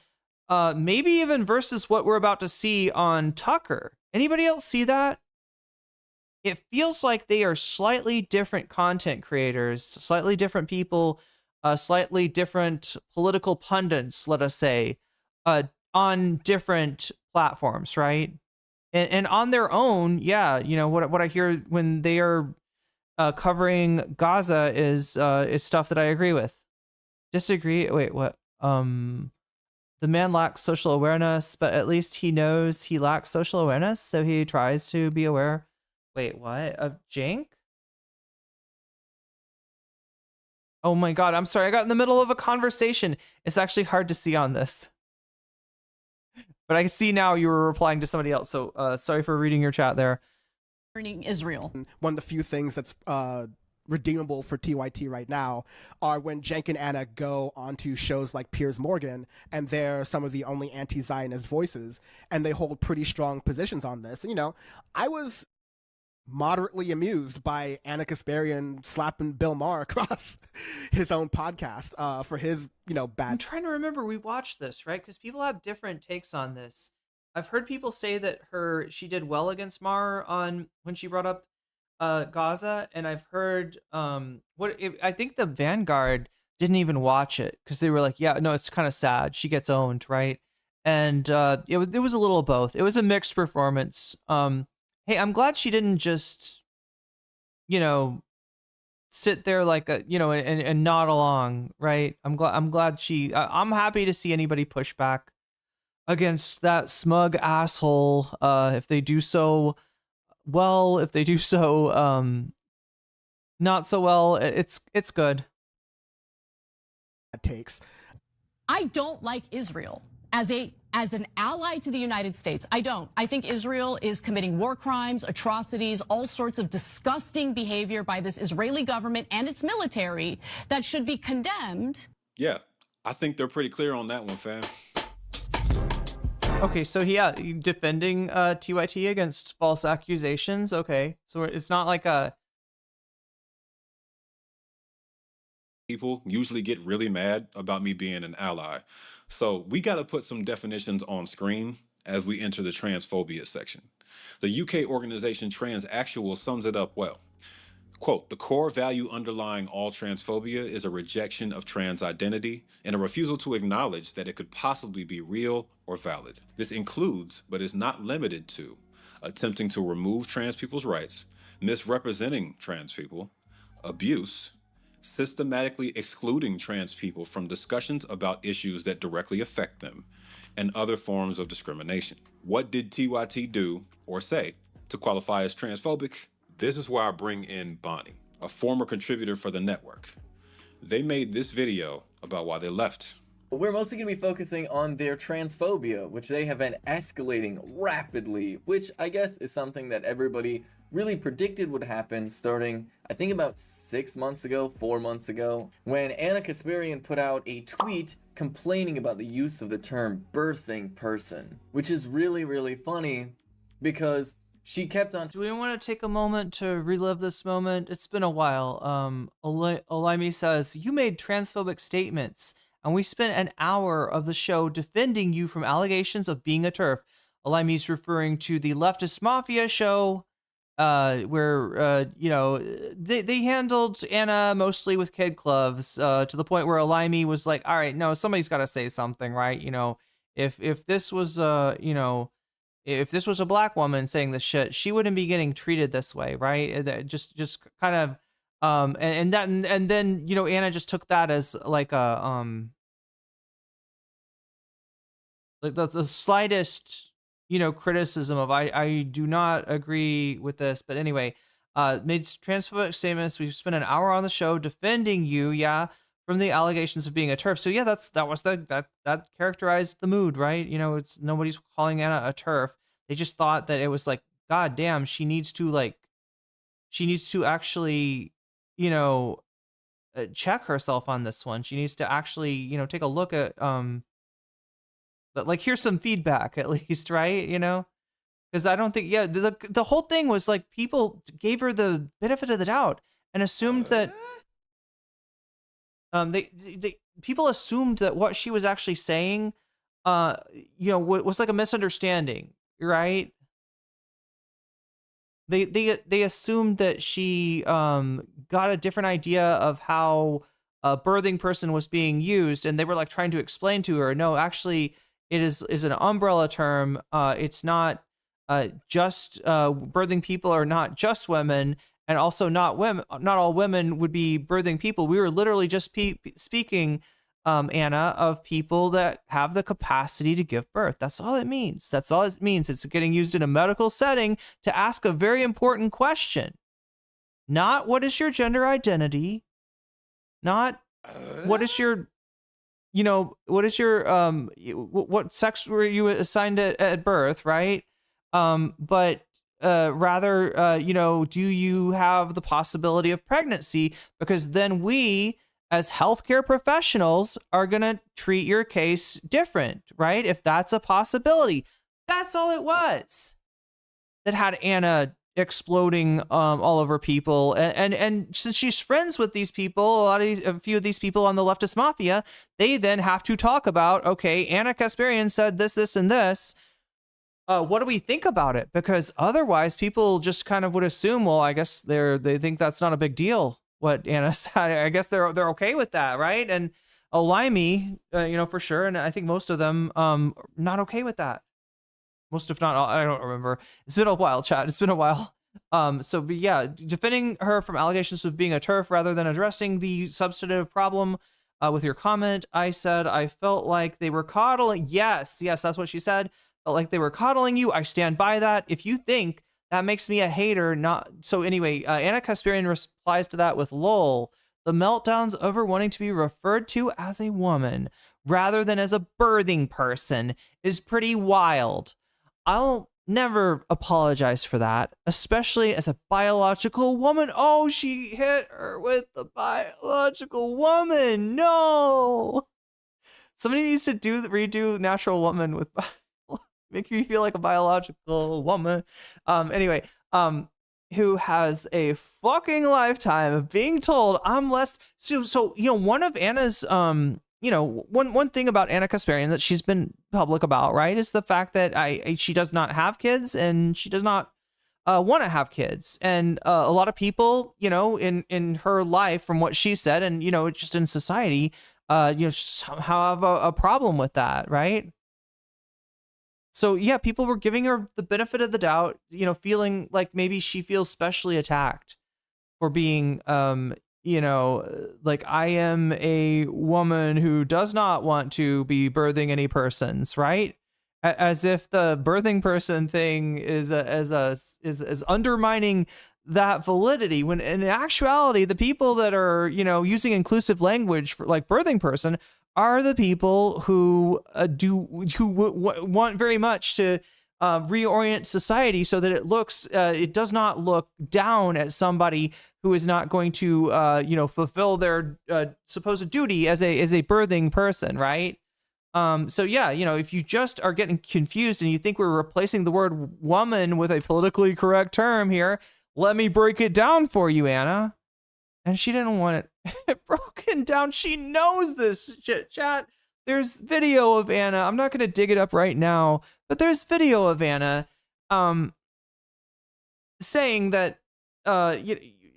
maybe even versus what we're about to see on Tucker. Anybody else see that? It feels like they are slightly different content creators, slightly different people, slightly different political pundits, let us say, on different platforms, right? And on their own, yeah, what I hear when they are covering Gaza is stuff that I agree with. Disagree? Wait, what? The man lacks social awareness, but at least he knows he lacks social awareness, so he tries to be aware. Wait, what? Of Jink? Oh my God, I'm sorry. I got in the middle of a conversation. It's actually hard to see on this. But I see now you were replying to somebody else, so sorry for reading your chat there. Israel. One of the few things that's redeemable for TYT right now are when Cenk and Anna go onto shows like Piers Morgan, and they're some of the only anti-Zionist voices, and they hold pretty strong positions on this. And, I was moderately amused by Anna Kasparian slapping Bill Maher across his own podcast for his, bad. I'm trying to remember. We watched this, right? Because people had different takes on this. I've heard people say that she did well against Maher when she brought up Gaza, and I've heard I think the Vanguard didn't even watch it because they were like, yeah, no, it's kind of sad. She gets owned, right? And it was a little of both. It was a mixed performance. Hey, I'm glad she didn't just, sit there like and nod along, right? I'm glad I'm happy to see anybody push back against that smug asshole. If they do so well, if they do so not so well, it's good. It takes. I don't like Israel as an ally to the United States. I don't. I think Israel is committing war crimes, atrocities, all sorts of disgusting behavior by this Israeli government and its military that should be condemned. Yeah, I think they're pretty clear on that one, fam. Okay, so yeah, defending TYT against false accusations. Okay, so it's not like a people usually get really mad about me being an ally. So we got to put some definitions on screen as we enter the transphobia section. The UK organization Transactual sums it up well. Quote, the core value underlying all transphobia is a rejection of trans identity and a refusal to acknowledge that it could possibly be real or valid. This includes, but is not limited to, attempting to remove trans people's rights, misrepresenting trans people, abuse, systematically excluding trans people from discussions about issues that directly affect them, and other forms of discrimination. What did TYT do or say to qualify as transphobic? This is where I bring in Bonnie, a former contributor for the network. They made this video about why they left. We're mostly going to be focusing on their transphobia, which they have been escalating rapidly, which I guess is something that everybody really predicted would happen starting, I think about 6 months ago, 4 months ago, when Anna Kasparian put out a tweet complaining about the use of the term birthing person, which is really, really funny because she kept on. Do we want to take a moment to relive this moment? It's been a while. Olaimi says, you made transphobic statements, and we spent an hour of the show defending you from allegations of being a TERF. Olaimi's referring to the Leftist Mafia show, where, you know, they handled Anna mostly with kid gloves, to the point where Olaimi was like, all right, no, somebody's got to say something, right? You know, if this was, you know, if this was a black woman saying this shit, she wouldn't be getting treated this way, right? Just kind of, and then, you know, Anna just took that as like a, like the slightest, you know, criticism of, I do not agree with this, but anyway, made transphobic statements. We've spent an hour on the show defending you, yeah, from the allegations of being a TERF. So yeah, that characterized the mood, right? You know, it's nobody's calling Anna a TERF. They just thought that it was like, God damn, she needs to actually, you know, check herself on this one. She needs to actually, you know, take a look at, but like, here's some feedback at least, right? You know, because I don't think, yeah, the whole thing was like people gave her the benefit of the doubt and assumed that. People assumed that what she was actually saying, you know, was like a misunderstanding, right? They assumed that she got a different idea of how a birthing person was being used, and they were like trying to explain to her, no, actually, it is an umbrella term. It's not just birthing people are not just women. And also not women, not all women would be birthing people. We were literally just speaking, Anna, of people that have the capacity to give birth. That's all it means. That's all it means. It's getting used in a medical setting to ask a very important question. Not what is your gender identity, not what is your, you know, what is your, what sex were you assigned at birth, right? But rather, you know, do you have the possibility of pregnancy? Because then we, as healthcare professionals, are going to treat your case different, right? If that's a possibility. That's all it was that had Anna exploding all over people. And since she's friends with these people, a few of these people on the leftist mafia, they then have to talk about, okay, Anna Kasparian said this, this, and this. What do we think about it? Because otherwise, people just kind of would assume, well, I guess they think that's not a big deal. What Anna said, I guess they're okay with that, right? And Olaimi, you know, for sure, and I think most of them, not okay with that. Most, if not all, I don't remember. It's been a while, chat. It's been a while. So, but yeah, defending her from allegations of being a TERF rather than addressing the substantive problem. With your comment, I said I felt like they were coddling. Yes, that's what she said. Felt like they were coddling you. I stand by that. If you think that makes me a hater, not so. Anyway, Anna Kasparian replies to that with "lol." The meltdowns over wanting to be referred to as a woman rather than as a birthing person is pretty wild. I'll never apologize for that, especially as a biological woman. Oh, she hit her with the biological woman. No. Somebody needs to redo Natural Woman with make me feel like a biological woman. Anyway, who has a fucking lifetime of being told I'm less. So you know, one of Anna's you know, one thing about Anna Kasparian that she's been public about, right, is the fact that she does not have kids and she does not want to have kids. And a lot of people, you know, in her life, from what she said, and, you know, just in society, you know, somehow have a problem with that, right? So yeah, people were giving her the benefit of the doubt, you know, feeling like maybe she feels specially attacked for being, you know, like, I am a woman who does not want to be birthing any persons, right? As if the birthing person thing is undermining that validity, when in actuality, the people that are, you know, using inclusive language for like birthing person are the people who want very much to reorient society so that it does not look down at somebody who is not going to you know, fulfill their supposed duty as a birthing person, right? So yeah, you know, if you just are getting confused and you think we're replacing the word woman with a politically correct term here, let me break it down for you, Anna. And she didn't want it broken down. She knows this shit, chat. There's video of Anna. I'm not going to dig it up right now, but there's video of Anna saying that,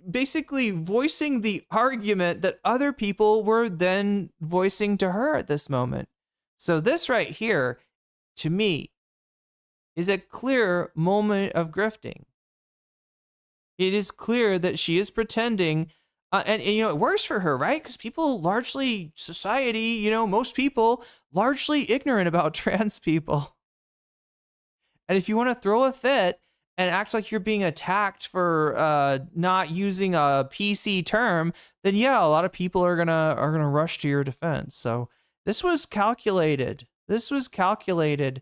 basically voicing the argument that other people were then voicing to her at this moment. So this right here, to me, is a clear moment of grifting. It is clear that she is pretending, and you know, it works for her, right? Because people largely, society, you know, most people largely ignorant about trans people. And if you want to throw a fit and act like you're being attacked for not using a PC term, then yeah, a lot of people are gonna rush to your defense. So this was calculated. This was calculated.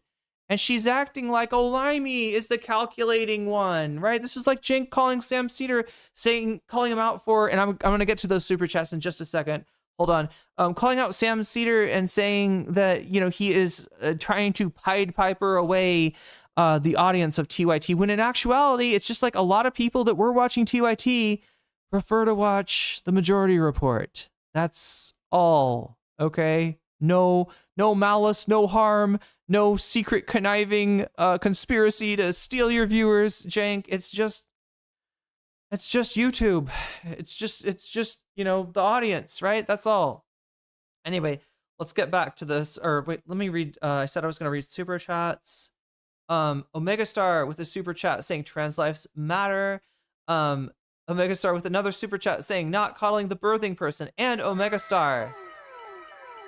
And she's acting like Olimey is the calculating one, right? This is like Cenk calling Sam Cedar, calling him out for, and I'm going to get to those super chats in just a second. Hold on. Calling out Sam Cedar and saying that, you know, he is trying to Pied Piper away the audience of TYT, when in actuality, it's just like a lot of people that were watching TYT prefer to watch the Majority Report. That's all, okay? No malice, no harm, no secret conniving conspiracy to steal your viewers, Cenk. It's just YouTube. It's just, you know, the audience, right? That's all. Anyway, let's get back to this. Or wait, let me read. I said I was going to read super chats. Omega Star with a super chat saying trans lives matter. Omega Star with another super chat saying not coddling the birthing person. And Omega Star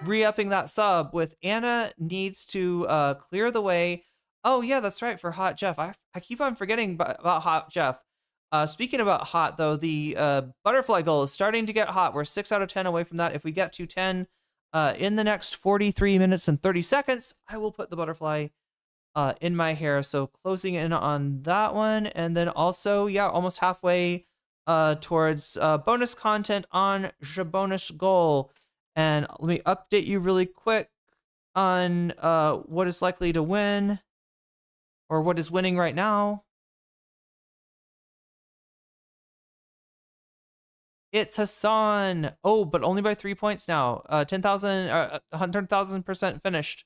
re-upping that sub with Anna needs to clear the way. Oh yeah, that's right, for Hot Jeff. I keep on forgetting about Hot Jeff. Speaking about hot though, the butterfly goal is starting to get hot. We're 6 out of 10 away from that. If we get to 10 in the next 43 minutes and 30 seconds, I will put the butterfly in my hair. So closing in on that one. And then also, yeah, almost halfway towards bonus content on the bonus goal. And let me update you really quick on what is likely to win, or what is winning right now. It's Hassan. Oh, but only by 3 points now. 10,000, 100,000% finished.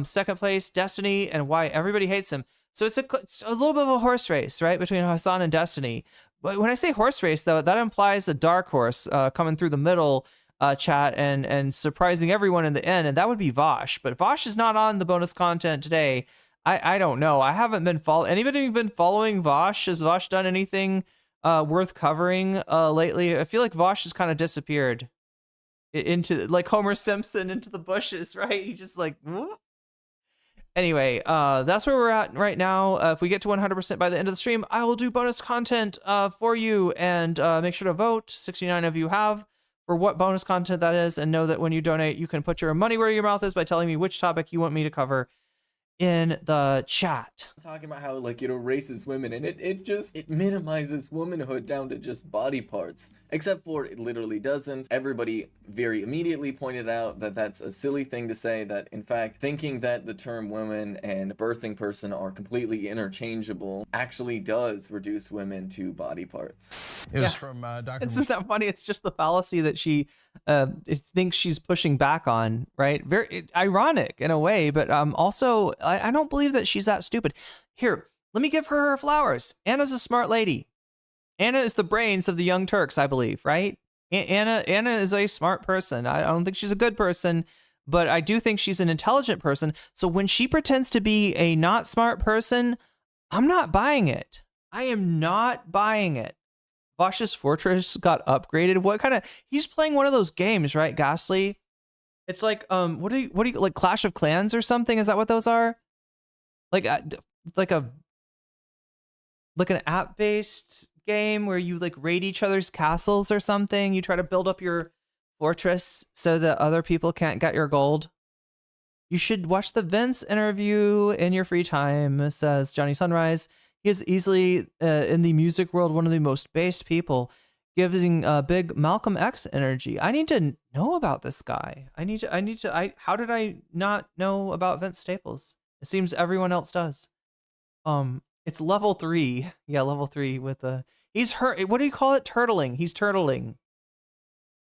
Second place, Destiny, and why everybody hates him. So it's a little bit of a horse race, right, between Hassan and Destiny. But when I say horse race, though, that implies a dark horse coming through the middle. Chat and surprising everyone in the end, and that would be Vosh. But Vosh is not on the bonus content today. I don't know. I haven't been anybody been following Vosh? Has Vosh done anything worth covering lately? I feel like Vosh has kind of disappeared into, like Homer Simpson, into the bushes, right? He just like whoop. Anyway, that's where we're at right now. If we get to 100% by the end of the stream, I will do bonus content for you, and make sure to vote. 69 of you have. For what bonus content that is, and know that when you donate, you can put your money where your mouth is by telling me which topic you want me to cover in the chat. Talking about how, like, it erases women, and it minimizes womanhood down to just body parts, except for it literally doesn't. Everybody very immediately pointed out that that's a silly thing to say, that in fact thinking that the term woman and birthing person are completely interchangeable actually does reduce women to body parts. It was from Dr. Isn't that funny? It's just the fallacy that she thinks she's pushing back on, right? Very ironic in a way, but also I don't believe that she's that stupid. Here, let me give her flowers. Anna's a smart lady. Anna is the brains of the Young Turks, I believe, right? Anna is a smart person. I don't think she's a good person, but I do think she's an intelligent person. So when she pretends to be a not smart person, I'm not buying it. I am not buying it. Vosh's fortress got upgraded. What kind of? He's playing one of those games, right, Ghastly? It's like what do you like, Clash of Clans or something? Is that what those are? Like an app-based game where you like raid each other's castles or something. You try to build up your fortress so that other people can't get your gold. You should watch the Vince interview in your free time, says Johnny Sunrise. He is easily in the music world one of the most based people, giving big Malcolm X energy. I need to know about this guy. How did I not know about Vince Staples? It seems everyone else does. It's level 3. Yeah, level 3 with the he's hurt. What do you call it? Turtling. He's turtling.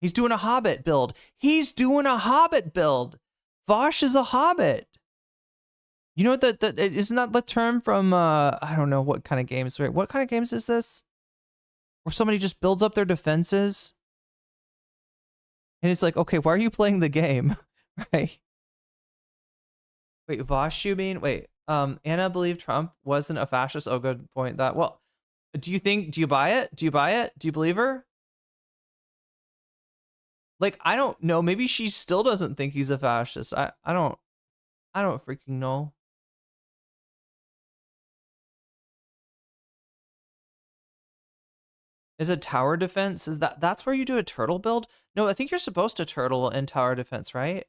He's doing a Hobbit build. Vosh is a Hobbit. You know what isn't that the term from I don't know what kind of games, right? What kind of games is this? Where somebody just builds up their defenses. And it's like, okay, why are you playing the game? Right? Wait, Vosh, you mean? Wait, Anna believed Trump wasn't a fascist. Oh, good point. Do you buy it? Do you believe her? Like, I don't know. Maybe she still doesn't think he's a fascist. I don't freaking know. Is a tower defense? That's where you do a turtle build? No, I think you're supposed to turtle in tower defense, right?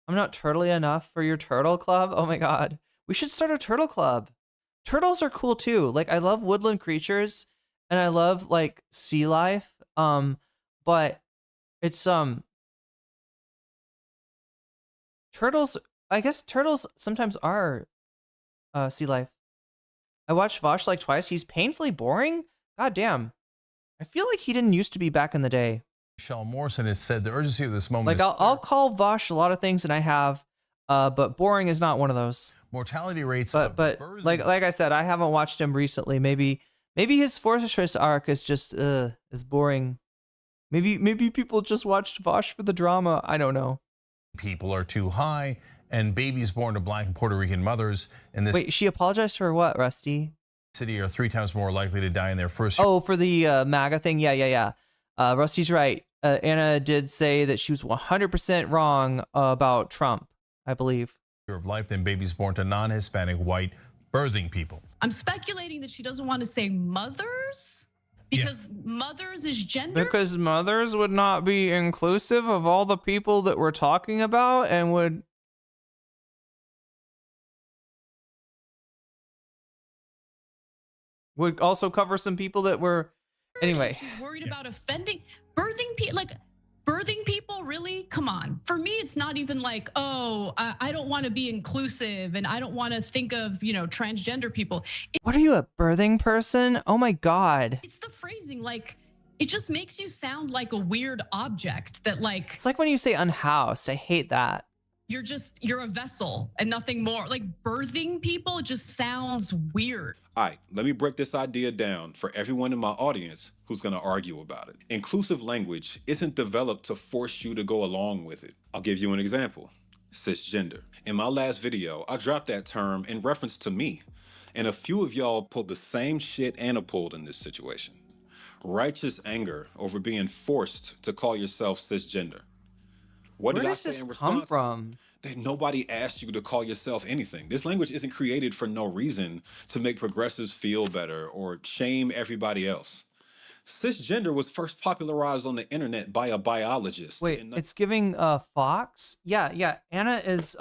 I'm not turtly enough for your turtle club. Oh my god. We should start a turtle club. Turtles are cool too. Like, I love woodland creatures and I love like sea life. But it's turtles, I guess turtles sometimes are sea life. I watched Vosh like twice. He's painfully boring. God damn. I feel like he didn't used to be back in the day. Michelle Morrison has said the urgency of this moment. Like, I'll call Vosh a lot of things, and I have, but boring is not one of those. Mortality rates. But like I said, I haven't watched him recently. Maybe his Fortress arc is just is boring. Maybe people just watched Vosh for the drama. I don't know. People are too high, and babies born to Black and Puerto Rican mothers in this. Wait, she apologized for what, Rusty? City are 3 times more likely to die in their first year. Oh, for the MAGA thing? Yeah. Rusty's right. Anna did say that she was 100% wrong about Trump, I believe. Of life than babies born to non-Hispanic white birthing people. I'm speculating that she doesn't want to say mothers because mothers is gender. Because mothers would not be inclusive of all the people that we're talking about and would also cover some people that were anyway. She's worried about offending birthing people. Like, birthing people, really? Come on. For me, it's not even like, oh, I don't want to be inclusive and I don't want to think of, transgender people. What are you, a birthing person? Oh my god. It's the phrasing, like, it just makes you sound like a weird object that, like, it's like when you say unhoused. I hate that. You're a vessel and nothing more. Like, birthing people, it just sounds weird. All right, let me break this idea down for everyone in my audience who's gonna argue about it. Inclusive language isn't developed to force you to go along with it. I'll give you an example. Cisgender. In my last video, I dropped that term in reference to me, and a few of y'all pulled the same shit Anna pulled in this situation. Righteous anger over being forced to call yourself cisgender. What Where did I does say this in come response? from? That nobody asked you to call yourself anything. This language isn't created for no reason to make progressives feel better or shame everybody else. Cisgender was first popularized on the internet by a biologist. Wait, it's giving Fox? Yeah. Anna is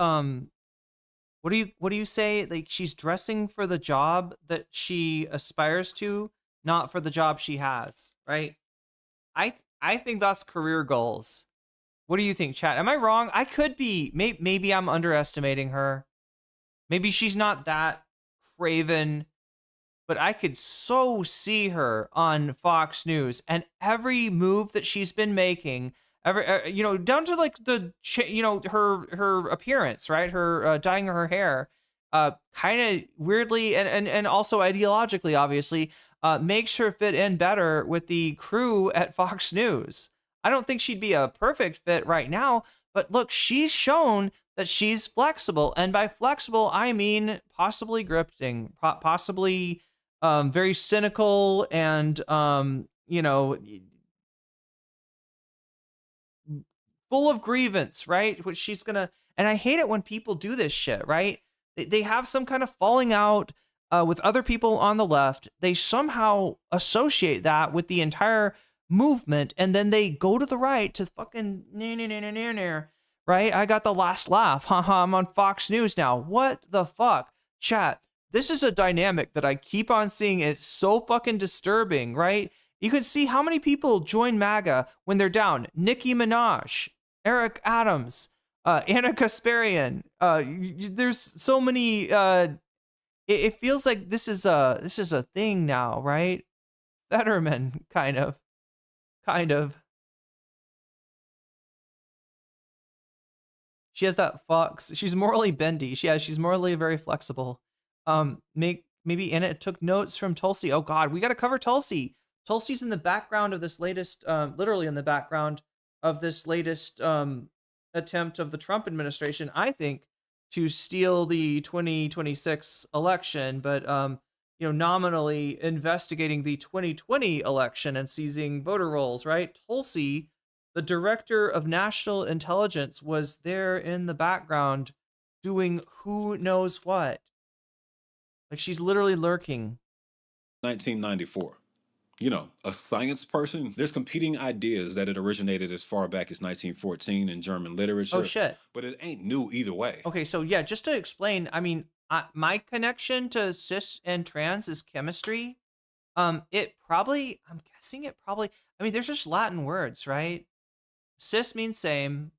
what do you say? Like, she's dressing for the job that she aspires to, not for the job she has, right? I think that's career goals. What do you think, chat? Am I wrong? I could be. Maybe I'm underestimating her. Maybe she's not that craven, but I could so see her on Fox News, and every move that she's been making, down to like her appearance, right? Her dyeing her hair, kind of weirdly and also ideologically, obviously, makes her fit in better with the crew at Fox News. I don't think she'd be a perfect fit right now, but look, she's shown that she's flexible, and by flexible I mean possibly grifting, possibly very cynical, and full of grievance, right? Which she's gonna, and I hate it when people do this shit, right? They have some kind of falling out with other people on the left. They somehow associate that with the entire movement, and then they go to the right to fucking right? I got the last laugh. Haha, I'm on Fox News now. What the fuck? Chat, this is a dynamic that I keep on seeing. It's so fucking disturbing, right? You can see how many people join MAGA when they're down. Nicki Minaj, Eric Adams, Anna Kasparian. There's so many. It feels like this is a thing now, right? Fetterman, kind of. She has that fox. She's morally bendy. She's morally very flexible. Maybe Anna took notes from Tulsi. Oh God, we got to cover Tulsi. Tulsi's in the background of this latest, literally in the background of this latest attempt of the Trump administration, I think, to steal the 2026 election, but nominally investigating the 2020 election and seizing voter rolls, right? Tulsi, the director of national intelligence, was there in the background doing who knows what. Like, she's literally lurking. 1994. A science person, there's competing ideas that it originated as far back as 1914 in German literature. Oh, shit. But it ain't new either way. Okay, so yeah, just to explain, I mean, my connection to cis and trans is chemistry. I'm guessing it probably, I mean, there's just Latin words, right? Cis means same,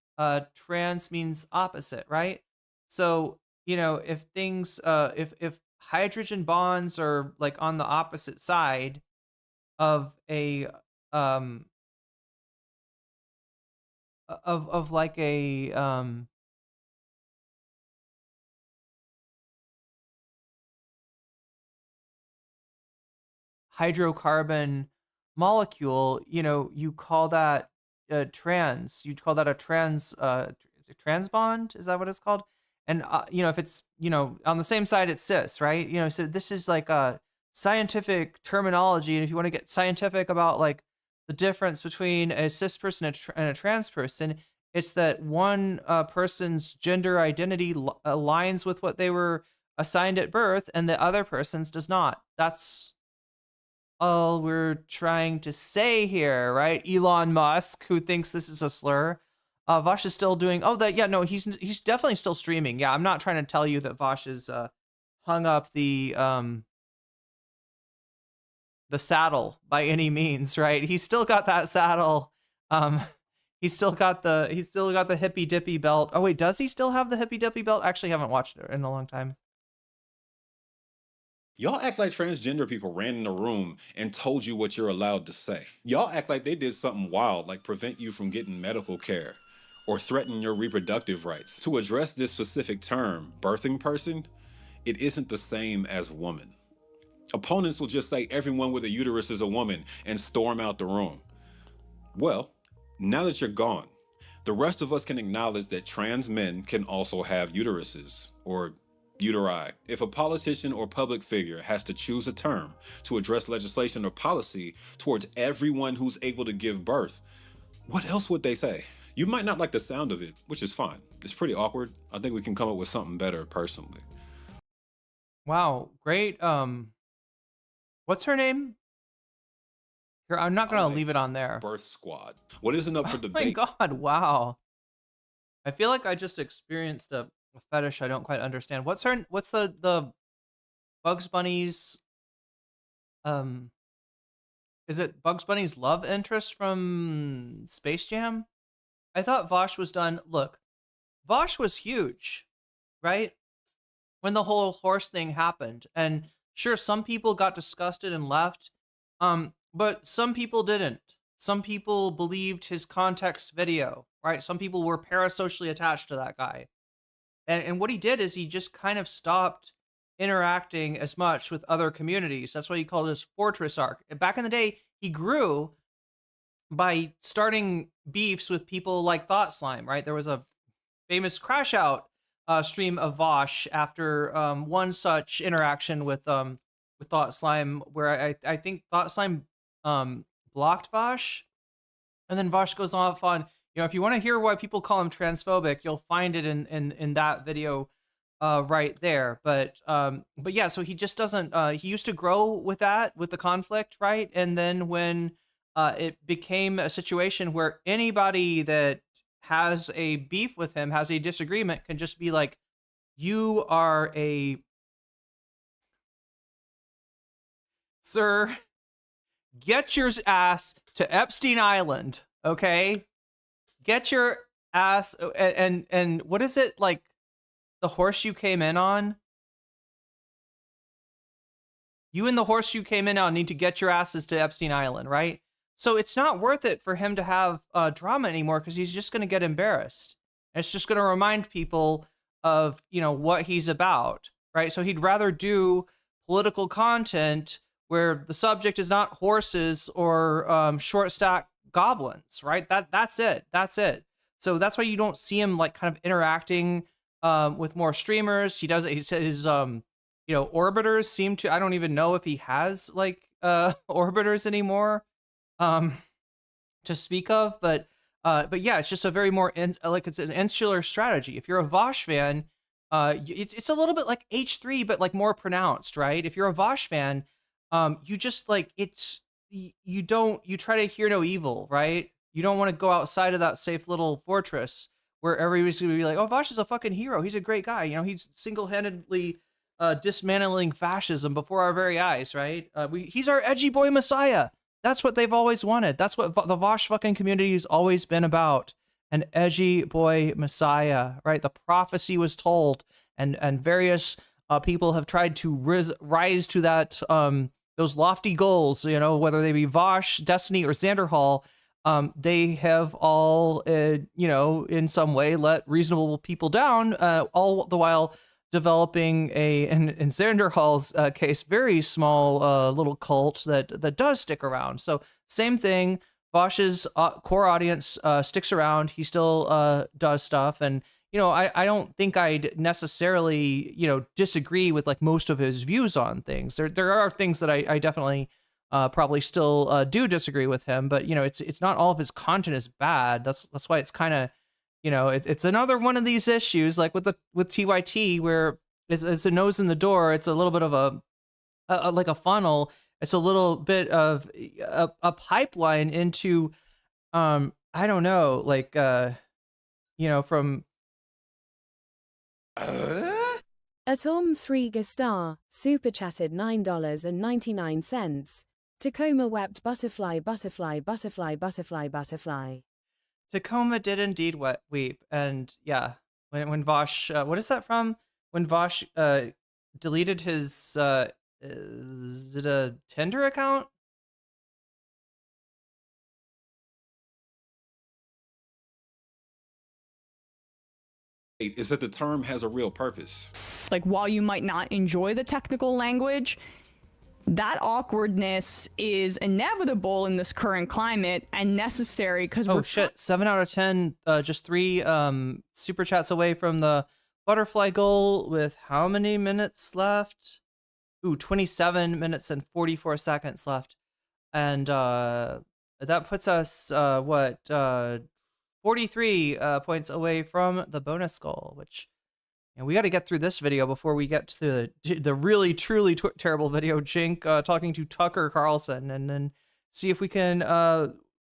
trans means opposite, right? So, if things, if hydrogen bonds are like on the opposite side of a of like a hydrocarbon molecule, you call that trans. You'd call that a trans bond. Is that what it's called? And if it's on the same side, it's cis, right? So this is like a scientific terminology, and if you want to get scientific about like the difference between a cis person and a trans person, it's that one person's gender identity aligns with what they were assigned at birth, and the other person's does not. That's all we're trying to say here, right? Elon Musk, who thinks this is a slur. Vosh is still doing. Oh, that, yeah, no, he's definitely still streaming. Yeah, I'm not trying to tell you that Vosh is hung up the saddle by any means, right? He's still got that saddle. He's still got the hippy dippy belt. Oh wait, does he still have the hippy dippy belt? I actually haven't watched it in a long time. Y'all act like transgender people ran in the room and told you what you're allowed to say. Y'all act like they did something wild, like prevent you from getting medical care or threaten your reproductive rights. To address this specific term, birthing person, it isn't the same as woman. Opponents will just say everyone with a uterus is a woman and storm out the room. Well, now that you're gone, the rest of us can acknowledge that trans men can also have uteruses or uteri. If a politician or public figure has to choose a term to address legislation or policy towards everyone who's able to give birth, what else would they say? You might not like the sound of it, which is fine. It's pretty awkward. I think we can come up with something better personally. Wow, great. What's her name? Here, I'm not gonna leave it on there. Birth Squad. What isn't up for debate? Oh my God! Wow. I feel like I just experienced a A fetish I don't quite understand. What's the Bugs Bunny's is it Bugs Bunny's love interest from Space Jam? I thought Vosh was done. Look, Vosh was huge, right? When the whole horse thing happened. And sure, some people got disgusted and left, but some people didn't. Some people believed his context video, right? Some people were parasocially attached to that guy. And what he did is he just kind of stopped interacting as much with other communities. That's why he called his fortress arc. Back in the day, he grew by starting beefs with people like Thought Slime, right? There was a famous crash out stream of Vosh after one such interaction with Thought Slime, where I think Thought Slime blocked Vosh, and then Vosh goes off on, if you want to hear why people call him transphobic, you'll find it in that video right there. But yeah, so he just doesn't. He used to grow with the conflict, right? And then when it became a situation where anybody that has a beef with him, has a disagreement, can just be like, you are a sir, get your ass to Epstein Island, okay? Get your ass, and what is it, like the horse you came in on? You and the horse you came in on need to get your asses to Epstein Island, right? So it's not worth it for him to have drama anymore, because he's just going to get embarrassed. And it's just going to remind people of, what he's about, right? So he'd rather do political content where the subject is not horses or short stack goblins, right? That's it. So that's why you don't see him like kind of interacting with more streamers. He said his orbiters seem to, I don't even know if he has like orbiters anymore to speak of, but yeah, it's just a very more it's an insular strategy. If you're a Vosh fan, it's a little bit like H3, but like more pronounced, right? If you're a Vosh fan, you just like you try to hear no evil, right? You don't want to go outside of that safe little fortress where everybody's gonna be like, oh, Vosh is a fucking hero. He's a great guy. He's single-handedly dismantling fascism before our very eyes, right? He's our edgy boy messiah. That's what they've always wanted. That's what the Vosh fucking community has always been about. An edgy boy messiah, right? The prophecy was told, and various people have tried to rise to that those lofty goals, whether they be Vosh, Destiny, or Xanderhall. They have all, in some way let reasonable people down, all the while developing in Xanderhall's case, very small little cult that does stick around. So same thing, Vosh's core audience sticks around. He still does stuff. And, I don't think I'd necessarily, disagree with like most of his views on things. There are things that I definitely probably still do disagree with him, but it's not all of his content is bad. That's why it's kind of, it's another one of these issues like with TYT, where it's a nose in the door. It's a little bit of a like a funnel. It's a little bit of a pipeline into I don't know, like from Atom 3 Gastar super chatted $9.99. Tacoma wept butterfly. Tacoma did indeed weep, and yeah, when Vosh, what is that from? When Vosh deleted his, is it a Tinder account? Is that the term has a real purpose. Like, while you might not enjoy the technical language, that awkwardness is inevitable in this current climate and necessary because oh shit, 7 out of 10, just 3 super chats away from the butterfly goal with how many minutes left? Ooh, 27 minutes and 44 seconds left. And that puts us 43 points away from the bonus goal, which, we got to get through this video before we get to the really, truly terrible video, Cenk talking to Tucker Carlson, and then see if we can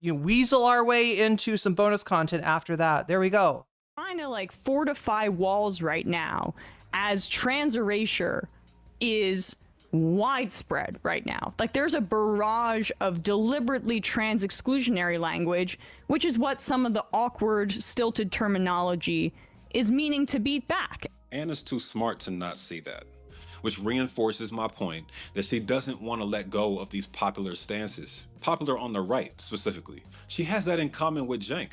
weasel our way into some bonus content after that. There we go. trying to like fortify walls right now as trans erasure is widespread right now. Like there's a barrage of deliberately trans exclusionary language, which is what some of the awkward, stilted terminology is meaning to beat back. Anna's too smart to not see that, which reinforces my point that she doesn't want to let go of these popular stances. Popular on the right, specifically. She has that in common with Cenk.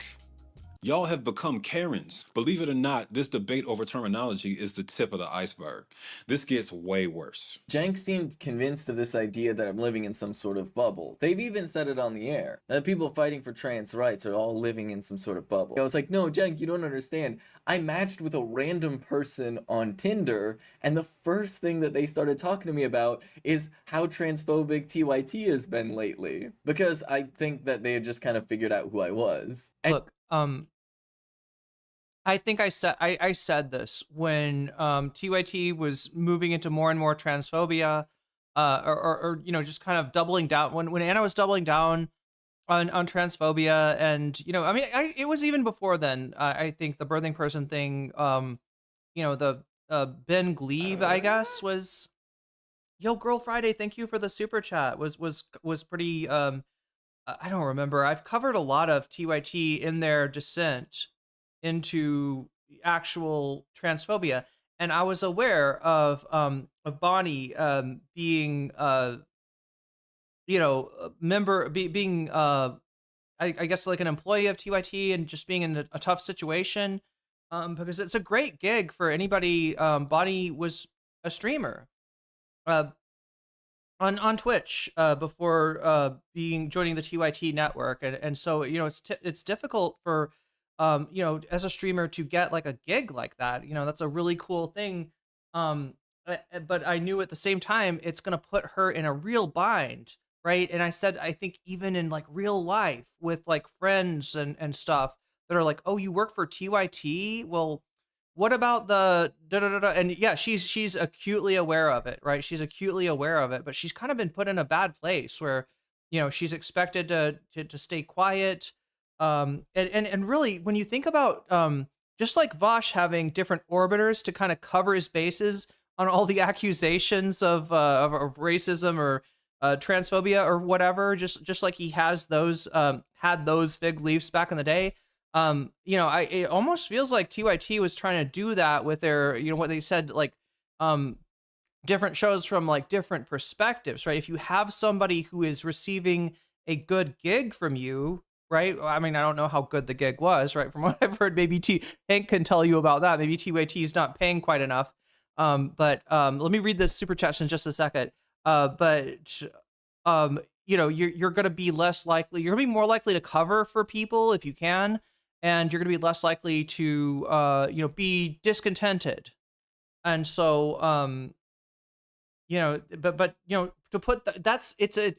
Y'all have become Karens. Believe it or not, this debate over terminology is the tip of the iceberg. This gets way worse. Cenk seemed convinced of this idea that I'm living in some sort of bubble. They've even said it on the air, that people fighting for trans rights are all living in some sort of bubble. I was like, no, Cenk, you don't understand. I matched with a random person on Tinder, and the first thing that they started talking to me about is how transphobic TYT has been lately. Because I think that they had just kind of figured out who I was. And look, I think I said this when TYT was moving into more and more transphobia, or you know, just kind of doubling down when Anna was doubling down on transphobia, and you know, I mean, it was even before then. I think the birthing person thing, you know, the Ben Glebe, I guess, was, yo, Girl Friday, thank you for the super chat. Was pretty. I don't remember. I've covered a lot of TYT in their descent into actual transphobia, and I was aware of Bonnie being you know, being I guess like an employee of TYT and just being in a tough situation, because it's a great gig for anybody. Bonnie was a streamer on Twitch before joining the TYT network, and so you know, it's difficult for you know, as a streamer to get like a gig like that. You know, that's a really cool thing. But I knew at the same time it's gonna put her in a real bind, right? And I said, I think even in like real life with like friends and stuff that are like, oh, you work for TYT? Well, what about the da da da da? And yeah, she's acutely aware of it, right? She's acutely aware of it, but she's kind of been put in a bad place where, you know, she's expected to stay quiet. And really, when you think about just like Vosh having different orbiters to kind of cover his bases on all the accusations of racism or transphobia or whatever, just like he has those had those fig leaves back in the day. You know, it almost feels like TYT was trying to do that with their, you know, what they said, like different shows from like different perspectives, right? If you have somebody who is receiving a good gig from you, right? I mean, I don't know how good the gig was, right? From what I've heard, maybe Hank can tell you about that. Maybe TYT is not paying quite enough. But let me read this super chat in just a second. You know, you're going to be less likely, you're going to be more likely to cover for people if you can, and you're going to be less likely to, you know, be discontented. And so, you know, but you know, to put it's a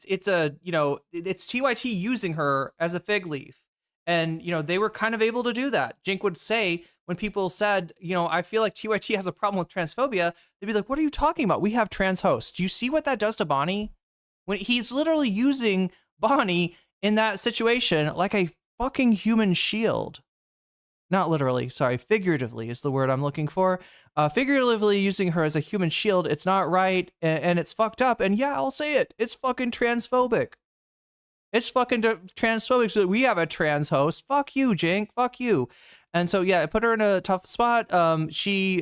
you know, it's TYT using her as a fig leaf, and you know, they were kind of able to do that. Cenk would say when people said, you know, I feel like TYT has a problem with transphobia, they'd be like, what are you talking about? We have trans hosts. Do you see what that does to Bonnie? When he's literally using Bonnie in that situation like a fucking human shield. Not literally, sorry, figuratively is the word I'm looking for. Figuratively using her as a human shield, it's not right, and it's fucked up, and yeah, I'll say it, it's fucking transphobic. It's fucking transphobic, so we have a trans host. Fuck you, Cenk, fuck you. And so, yeah, it put her in a tough spot. She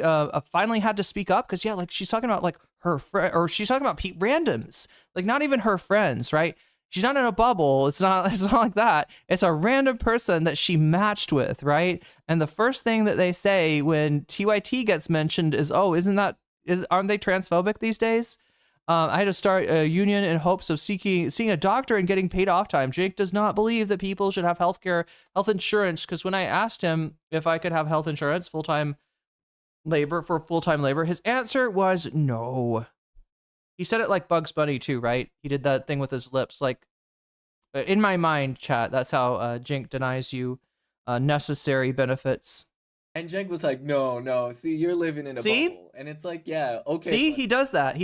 finally had to speak up, because, yeah, like, she's talking about, like, her friend, or she's talking about randoms, like, not even her friends, right? She's not in a bubble. It's not like that. It's a random person that she matched with, right? And the first thing that they say when TYT gets mentioned is, "Oh, aren't they transphobic these days?" I had to start a union in hopes of seeing a doctor and getting paid off time. Cenk does not believe that people should have health insurance, because when I asked him if I could have health insurance, full-time labor, his answer was no. He said it like Bugs Bunny too, right? He did that thing with his lips. Like, in my mind, chat, that's how Cenk denies you necessary benefits. And Cenk was like, no, see, you're living in a bubble. And it's like, yeah, okay. See, he does that,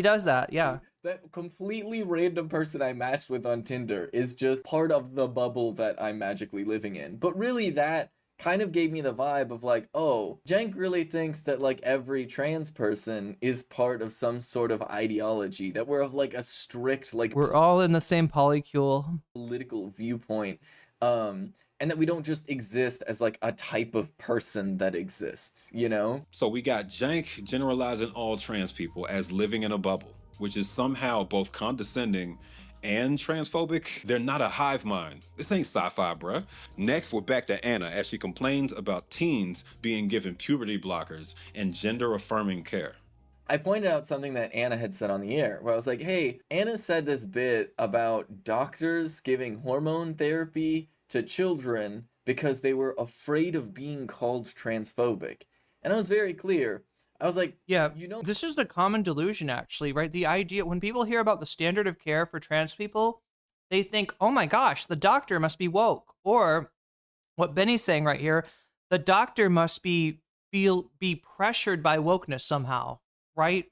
yeah. That completely random person I matched with on Tinder is just part of the bubble that I'm magically living in. But really, that kind of gave me the vibe of like, oh, Cenk really thinks that like every trans person is part of some sort of ideology, that we're of like a strict, like We're all in the same polycule. Political viewpoint, and that we don't just exist as like a type of person that exists, you know? So we got Cenk generalizing all trans people as living in a bubble, which is somehow both condescending and transphobic. They're not a hive mind. This ain't sci-fi, bruh. Next, we're back to Anna as she complains about teens being given puberty blockers and gender-affirming care. I pointed out something that Anna had said on the air, where I was like, hey, Anna said this bit about doctors giving hormone therapy to children because they were afraid of being called transphobic. And I was very clear. I was like, yeah, you know, this is the common delusion, actually, right? The idea, when people hear about the standard of care for trans people, they think, oh my gosh, the doctor must be woke. Or what Benny's saying right here, the doctor must be pressured by wokeness somehow, right?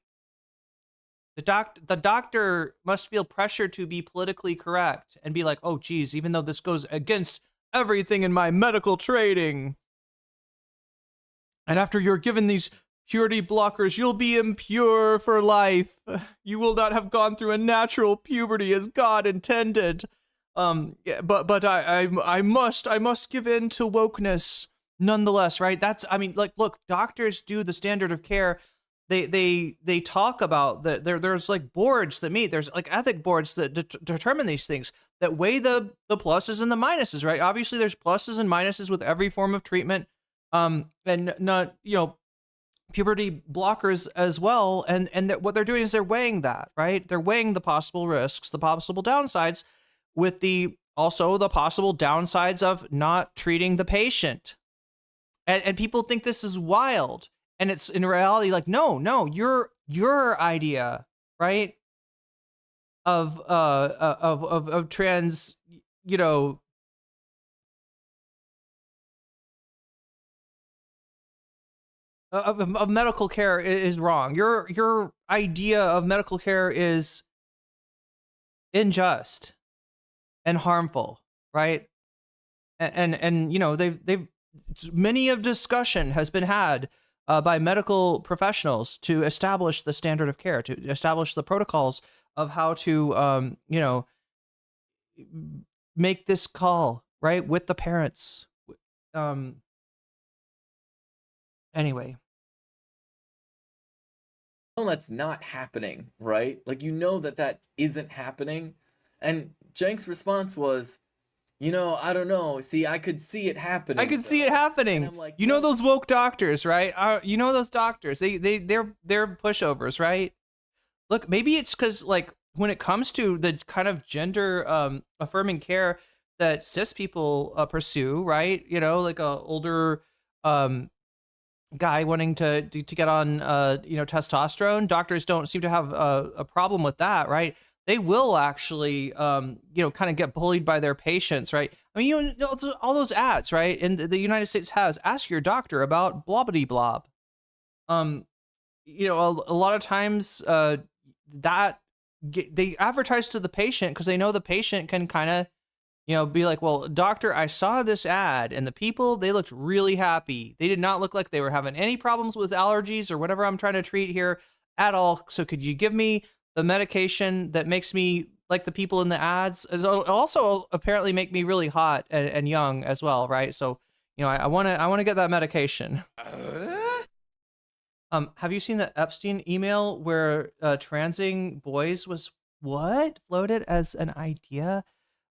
The doctor must feel pressure to be politically correct and be like, oh, geez, even though this goes against everything in my medical training. And after you're given these purity blockers, you'll be impure for life. You will not have gone through a natural puberty as God intended. But I must give in to wokeness nonetheless, right? That's, I mean, like, look, doctors do the standard of care. They talk about that. There's like boards that meet. There's like ethic boards that determine these things, that weigh the pluses and the minuses, right? Obviously, there's pluses and minuses with every form of treatment, and not, you know, puberty blockers as well. And that what they're doing is they're weighing that, right? They're weighing the possible risks, the possible downsides, with also the possible downsides of not treating the patient. And people think this is wild. And it's in reality like, no, your idea, right, of trans, you know, of medical care is wrong. Your idea of medical care is unjust and harmful, right? And you know, many of discussion has been had by medical professionals to establish the standard of care, to establish the protocols of how to, you know, make this call, right, with the parents. Anyway. That's not happening, right? Like, you know that isn't happening. And Cenk's response was, you know, I don't know. See, I could see it happening. I could see it happening. And I'm like, you know those woke doctors, right? You know those doctors. They're pushovers, right? Look, maybe it's because, like, when it comes to the kind of gender affirming care that cis people pursue, right? You know, like a older guy wanting to get on you know, testosterone. Doctors don't seem to have a problem with that, right? They will actually, you know, kind of get bullied by their patients, right? I mean, you know, all those ads, right? And the United States has, ask your doctor about blobbity blob. You know, a lot of times they advertise to the patient because they know the patient can kind of, you know, be like, well, doctor, I saw this ad and the people, they looked really happy. They did not look like they were having any problems with allergies or whatever I'm trying to treat here at all. So could you give me the medication that makes me like the people in the ads? It'll also apparently make me really hot and young as well, right? So, you know, I want to get that medication. Have you seen the Epstein email where transing boys was floated as an idea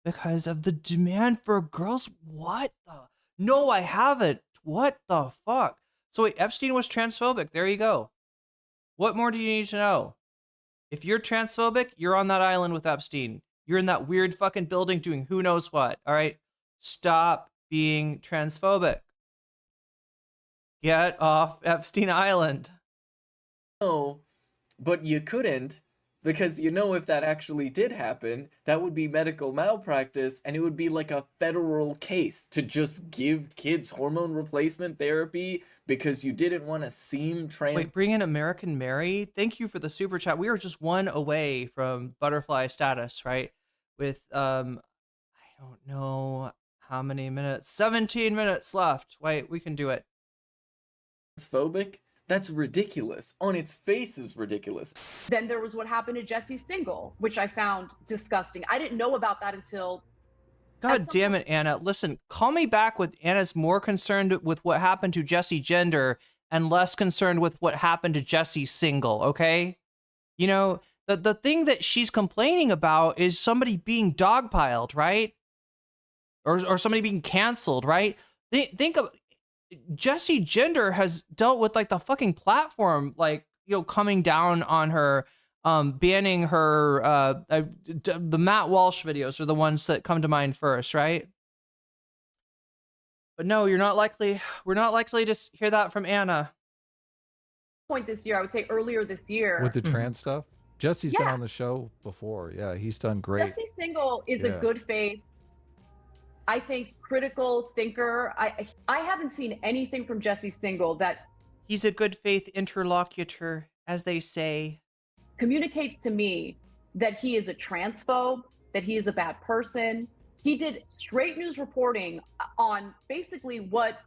because of the demand for girls? What the? No, I haven't. What the fuck? So wait, Epstein was transphobic. There you go. What more do you need to know? If you're transphobic, you're on that island with Epstein. You're in that weird fucking building doing who knows what, all right? Stop being transphobic. Get off Epstein Island. No, but you couldn't, because you know if that actually did happen, that would be medical malpractice, and it would be like a federal case to just give kids hormone replacement therapy because you didn't want to seem trans. Wait, bring in American Mary. Thank you for the super chat. We were just one away from butterfly status, right? With I don't know How many minutes? 17 minutes left. Wait, we can do it. Phobic? That's ridiculous. On its face is ridiculous. Then there was what happened to Jesse Singal, which I found disgusting. I didn't know about that until... God damn it, Anna. Listen, call me back with Anna's more concerned with what happened to Jesse Gender and less concerned with what happened to Jesse Singal, okay? You know, the thing that she's complaining about is somebody being dogpiled, right? Or somebody being canceled, right? Think of... Jesse Gender has dealt with like the fucking platform, like, you know, coming down on her, banning her, the Matt Walsh videos are the ones that come to mind first, right? But no, we're not likely to hear that from Anna. Point this year, I would say earlier this year. With the trans stuff? Jesse's been Yeah. on the show before. Yeah, he's done great. Jesse Singal is a Yeah. good faith, I think, critical thinker. I haven't seen anything from Jesse Singal that He's a good faith interlocutor, as they say. communicates to me that he is a transphobe, that he is a bad person. He did straight news reporting on basically what,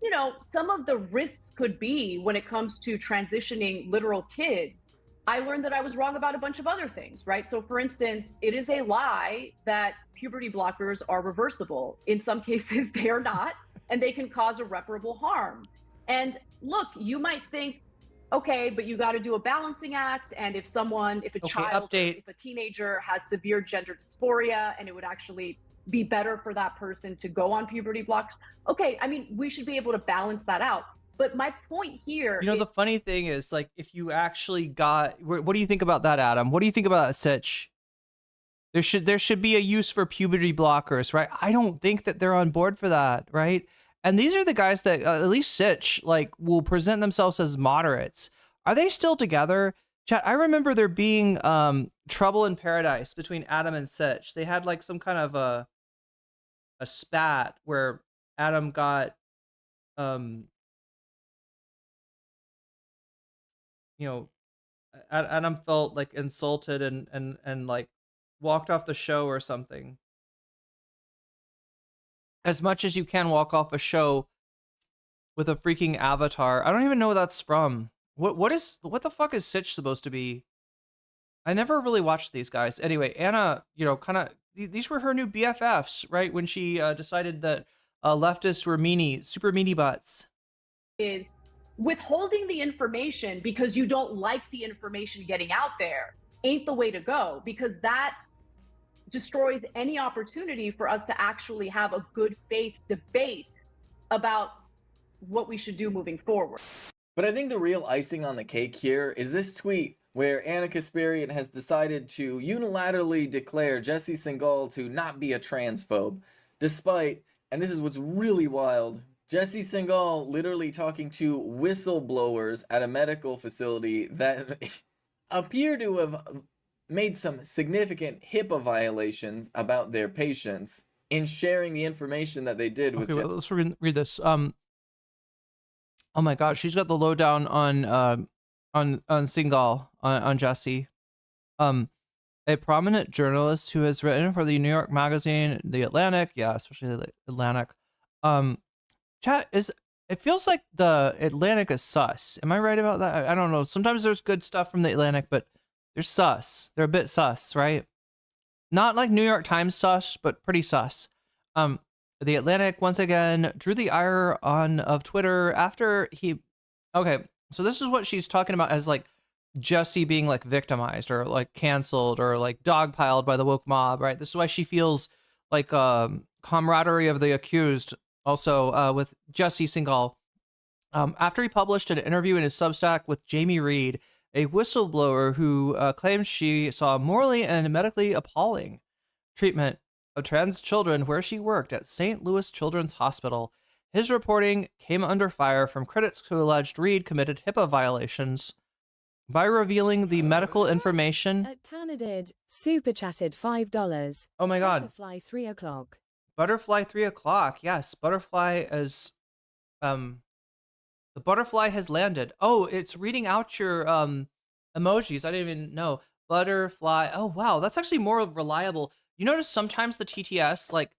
you know, some of the risks could be when it comes to transitioning literal kids. I learned that I was wrong about a bunch of other things, right? So for instance, it is a lie that puberty blockers are reversible. In some cases, they are not, and they can cause irreparable harm. And look, you might think, okay, but you got to do a balancing act. And if a child, if a teenager has severe gender dysphoria, and it would actually be better for that person to go on puberty blockers. Okay, I mean, we should be able to balance that out. But my point here, You know, the funny thing is, like, if you actually got, what do you think about that, Adam? What do you think about that, Sitch? There should be a use for puberty blockers, right? I don't think that they're on board for that, right? And these are the guys that, at least Sitch, like, will present themselves as moderates. Are they still together? Chat, I remember there being trouble in paradise between Adam and Sitch. They had, like, some kind of a spat where Adam got, you know, Adam felt like insulted and like walked off the show or something. As much as you can walk off a show with a freaking avatar. I don't even know what that's from. What the fuck is Sitch supposed to be? I never really watched these guys. Anyway, Anna, you know, kind of, these were her new BFFs, right? When she decided that leftists were super meanie butts. is withholding the information because you don't like the information getting out there ain't the way to go, because that destroys any opportunity for us to actually have a good faith debate about what we should do moving forward. But I think the real icing on the cake here is this tweet where Anna Kasparian has decided to unilaterally declare Jesse Singal to not be a transphobe, despite, and this is what's really wild, Jesse Singal literally talking to whistleblowers at a medical facility that appear to have made some significant HIPAA violations about their patients in sharing the information that they did with. Okay, well, let's read this. Oh my God, she's got the lowdown on Singal, on Jesse. A prominent journalist who has written for the New York Magazine, The Atlantic, yeah, especially The Atlantic. Chat it feels like The Atlantic is sus. Am I right about that? I don't know. Sometimes there's good stuff from The Atlantic, but they're sus. They're a bit sus, right? Not like New York Times sus, but pretty sus. The Atlantic once again drew the ire of Twitter after he. Okay, so this is what she's talking about as like Jesse being like victimized or like canceled or like dogpiled by the woke mob, right? This is why she feels like camaraderie of the accused. Also, with Jesse Singal, after he published an interview in his Substack with Jamie Reed, a whistleblower who claims she saw morally and medically appalling treatment of trans children where she worked at St. Louis Children's Hospital. His reporting came under fire from critics who alleged Reed committed HIPAA violations by revealing the medical information. Tanadid super chatted $5. Oh my God. Butterfly 3 o'clock. Butterfly 3 o'clock. Yes, Butterfly is the butterfly has landed. Oh, it's reading out your emojis. I didn't even know. Butterfly. Oh wow, that's actually more reliable. You notice sometimes the TTS like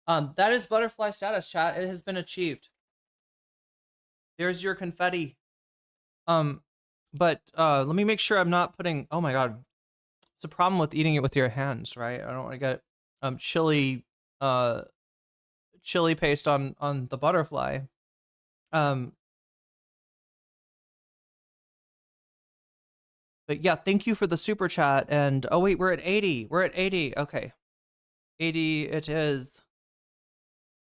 That is butterfly status, chat. It has been achieved. There's your confetti. But let me make sure I'm not putting. Oh my god, it's a problem with eating it with your hands, right? I don't want to get chili paste on the butterfly. But yeah, thank you for the super chat. And oh wait, we're at 80. We're at 80. Okay, 80 it is.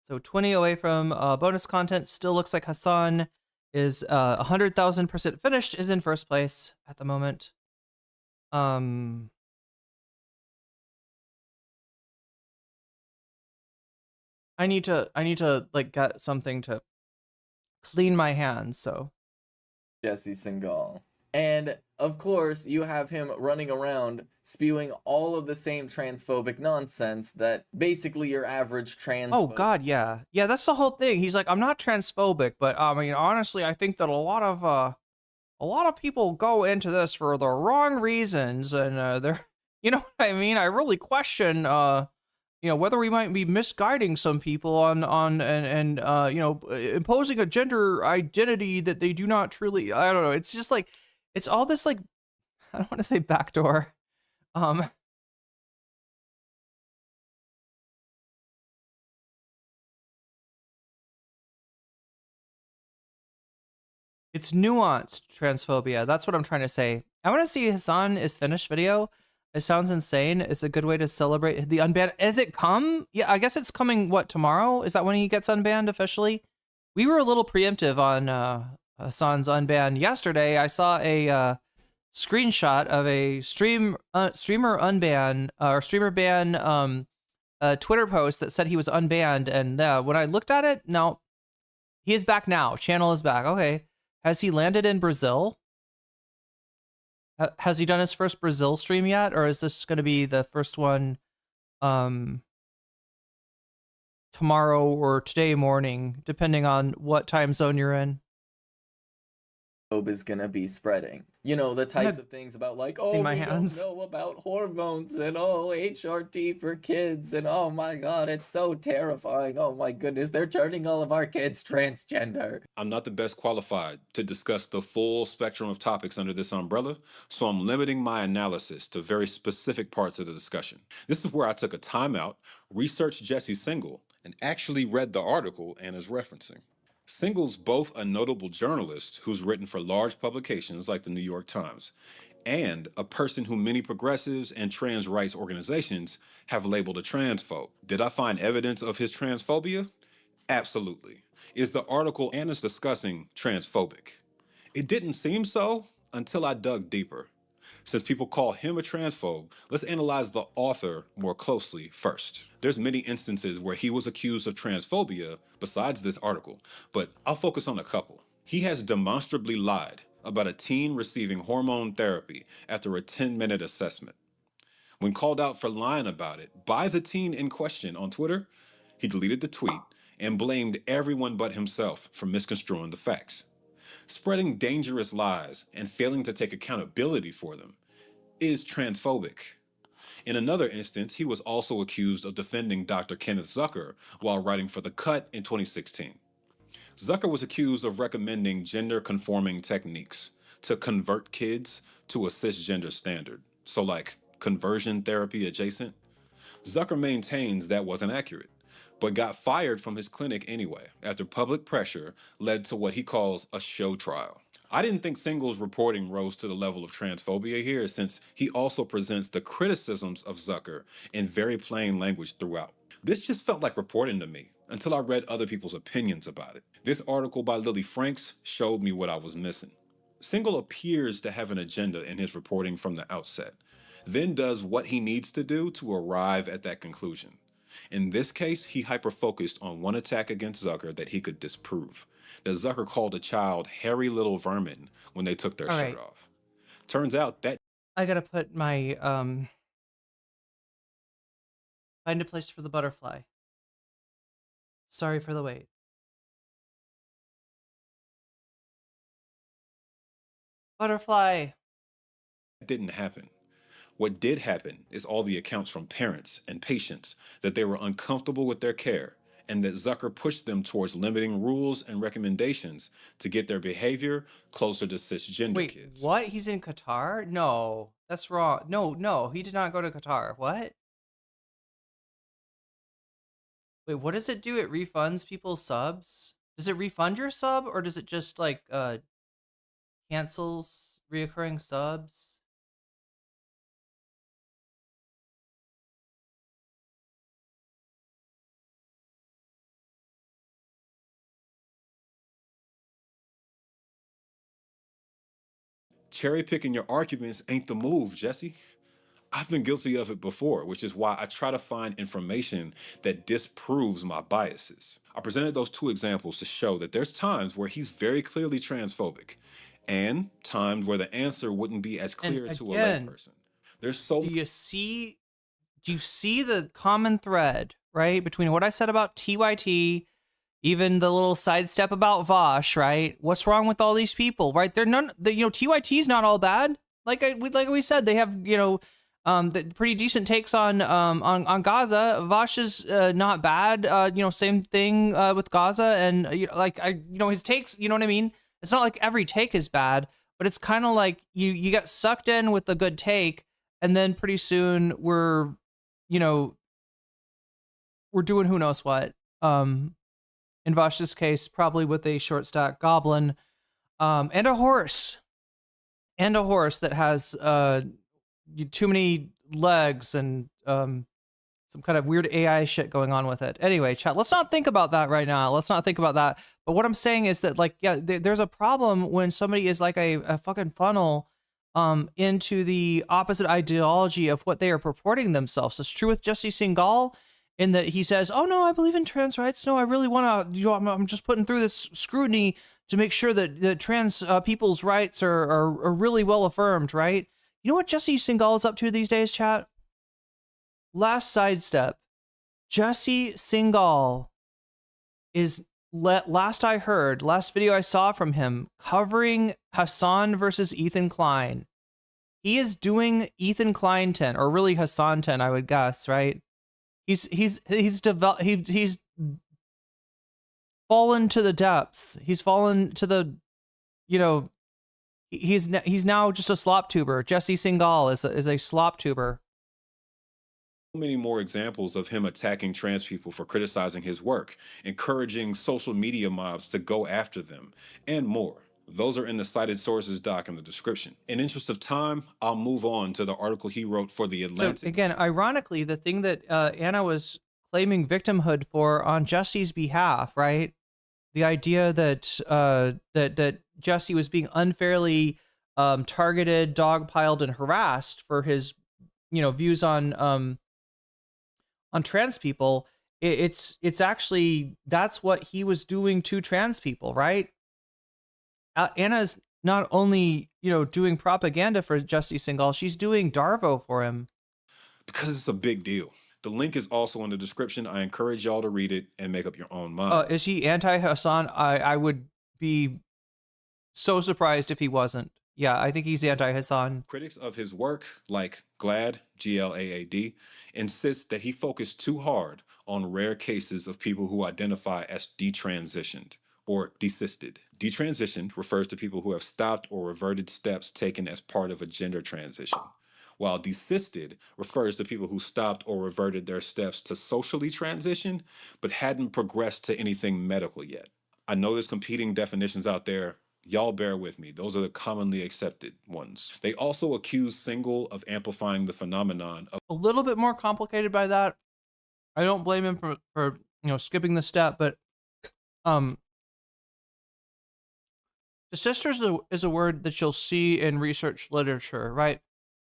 So 20 away from bonus content. Still looks like Hassan is 100,000% finished. Is in first place at the moment. I need to like get something to clean my hands. So Jesse Singal. And of course, you have him running around spewing all of the same transphobic nonsense that basically your average trans. Oh god, yeah. Yeah, that's the whole thing. He's like, I'm not transphobic, but I mean, honestly, I think that a lot of people go into this for the wrong reasons, and they're, you know what I mean? I really question whether we might be misguiding some people on imposing a gender identity that they do not truly. I don't know. It's just like, it's all this like, I don't want to say backdoor. It's nuanced transphobia. That's what I'm trying to say. I want to see Hassan is finished video. It sounds insane. It's a good way to celebrate the unban. Has it come? Yeah, I guess it's coming. What, tomorrow? Is that when he gets unbanned officially? We were a little preemptive on Hassan's unban yesterday. I saw a screenshot of a streamer unban or streamer ban Twitter post that said he was unbanned, and when I looked at it, no, he is back now. Channel is back. Okay, has he landed in Brazil? Has he done his first Brazil stream yet, or is this going to be the first one tomorrow or today morning, depending on what time zone you're in? Is gonna be spreading. You know, the types of things about like, oh, we don't know about hormones, and oh, HRT for kids, and oh my god, it's so terrifying. Oh my goodness, they're turning all of our kids transgender. I'm not the best qualified to discuss the full spectrum of topics under this umbrella, so I'm limiting my analysis to very specific parts of the discussion. This is where I took a timeout, researched Jesse Singal, and actually read the article Anna's referencing. Singal's both a notable journalist who's written for large publications like the New York Times, and a person who many progressives and trans rights organizations have labeled a transphobe. Did I find evidence of his transphobia? Absolutely. Is the article Anna's discussing transphobic? It didn't seem so until I dug deeper. Since people call him a transphobe, let's analyze the author more closely first. There's many instances where he was accused of transphobia besides this article, but I'll focus on a couple. He has demonstrably lied about a teen receiving hormone therapy after a 10-minute assessment. When called out for lying about it by the teen in question on Twitter, he deleted the tweet and blamed everyone but himself for misconstruing the facts. Spreading dangerous lies and failing to take accountability for them is transphobic. In another instance, he was also accused of defending Dr. Kenneth Zucker while writing for The Cut in 2016. Zucker was accused of recommending gender-conforming techniques to convert kids to a cisgender standard, so like conversion therapy adjacent. Zucker maintains that wasn't accurate, but got fired from his clinic anyway after public pressure led to what he calls a show trial. I didn't think Singal's reporting rose to the level of transphobia here, since he also presents the criticisms of Zucker in very plain language throughout. This just felt like reporting to me until I read other people's opinions about it. This article by Lily Franks showed me what I was missing. Singal appears to have an agenda in his reporting from the outset, then does what he needs to do to arrive at that conclusion. In this case, he hyper-focused on one attack against Zucker that he could disprove, that Zucker called a child hairy little vermin when they took their shirt off. Turns out that... I gotta put my, find a place for the butterfly. Sorry for the wait. Butterfly! Didn't happen. What did happen is all the accounts from parents and patients that they were uncomfortable with their care and that Zucker pushed them towards limiting rules and recommendations to get their behavior closer to cisgender Wait, kids. what? He's in Qatar? No, that's wrong. No, he did not go to Qatar. What? Wait, what does it do? It refunds people's subs? Does it refund your sub, or does it just like cancels reoccurring subs? Cherry picking your arguments ain't the move, Jesse. I've been guilty of it before, which is why I try to find information that disproves my biases. I presented those two examples to show that there's times where he's very clearly transphobic and times where the answer wouldn't be as clear to a layperson. There's so do you see the common thread, right, between what I said about TYT, even the little sidestep about Vosh, right? What's wrong with all these people, right? TYT's not all bad. Like we said, they have, the pretty decent takes on Gaza. Vosh is not bad. Same thing with Gaza, and his takes. You know what I mean? It's not like every take is bad, but it's kind of like you get sucked in with the good take, and then pretty soon we're doing who knows what. In Vosh's case, probably with a short stack goblin, and a horse that has too many legs and some kind of weird AI shit going on with it. Anyway, chat, let's not think about that right now. Let's not think about that. But what I'm saying is that, there's a problem when somebody is like a fucking funnel into the opposite ideology of what they are purporting themselves. It's true with Jesse Singal, in that he says, "Oh no, I believe in trans rights. No, I really want to. I'm just putting through this scrutiny to make sure that trans people's rights are really well affirmed." Right? You know what Jesse Singal is up to these days, chat? Last sidestep. Jesse Singal is, last I heard, last video I saw from him, covering Hassan versus Ethan Klein. He is doing Ethan Klein 10, or really Hassan 10, I would guess, right? He's fallen to the depths. He's fallen to the, he's now just a slop tuber. Jesse Singal is a slop tuber. Many more examples of him attacking trans people for criticizing his work, encouraging social media mobs to go after them, and more. Those are in the cited sources doc in the description. In interest of time, I'll move on to the article he wrote for the Atlantic. So again, ironically, the thing that Anna was claiming victimhood for on Jesse's behalf, right? The idea that that Jesse was being unfairly targeted, dogpiled, and harassed for his, views on trans people. It's actually, that's what he was doing to trans people, right? Anna's not only, doing propaganda for Jesse Singal, she's doing Darvo for him. Because it's a big deal. The link is also in the description. I encourage y'all to read it and make up your own mind. Is he anti-Hassan? I would be so surprised if he wasn't. Yeah, I think he's anti-Hassan. Critics of his work, like GLAAD, G-L-A-A-D, insist that he focused too hard on rare cases of people who identify as detransitioned or desisted. Detransitioned refers to people who have stopped or reverted steps taken as part of a gender transition, while desisted refers to people who stopped or reverted their steps to socially transition, but hadn't progressed to anything medical yet. I know there's competing definitions out there. Y'all bear with me. Those are the commonly accepted ones. They also accuse Singal of amplifying the phenomenon of a little bit more complicated by that. I don't blame him for skipping the step, but desisters is a word that you'll see in research literature, right?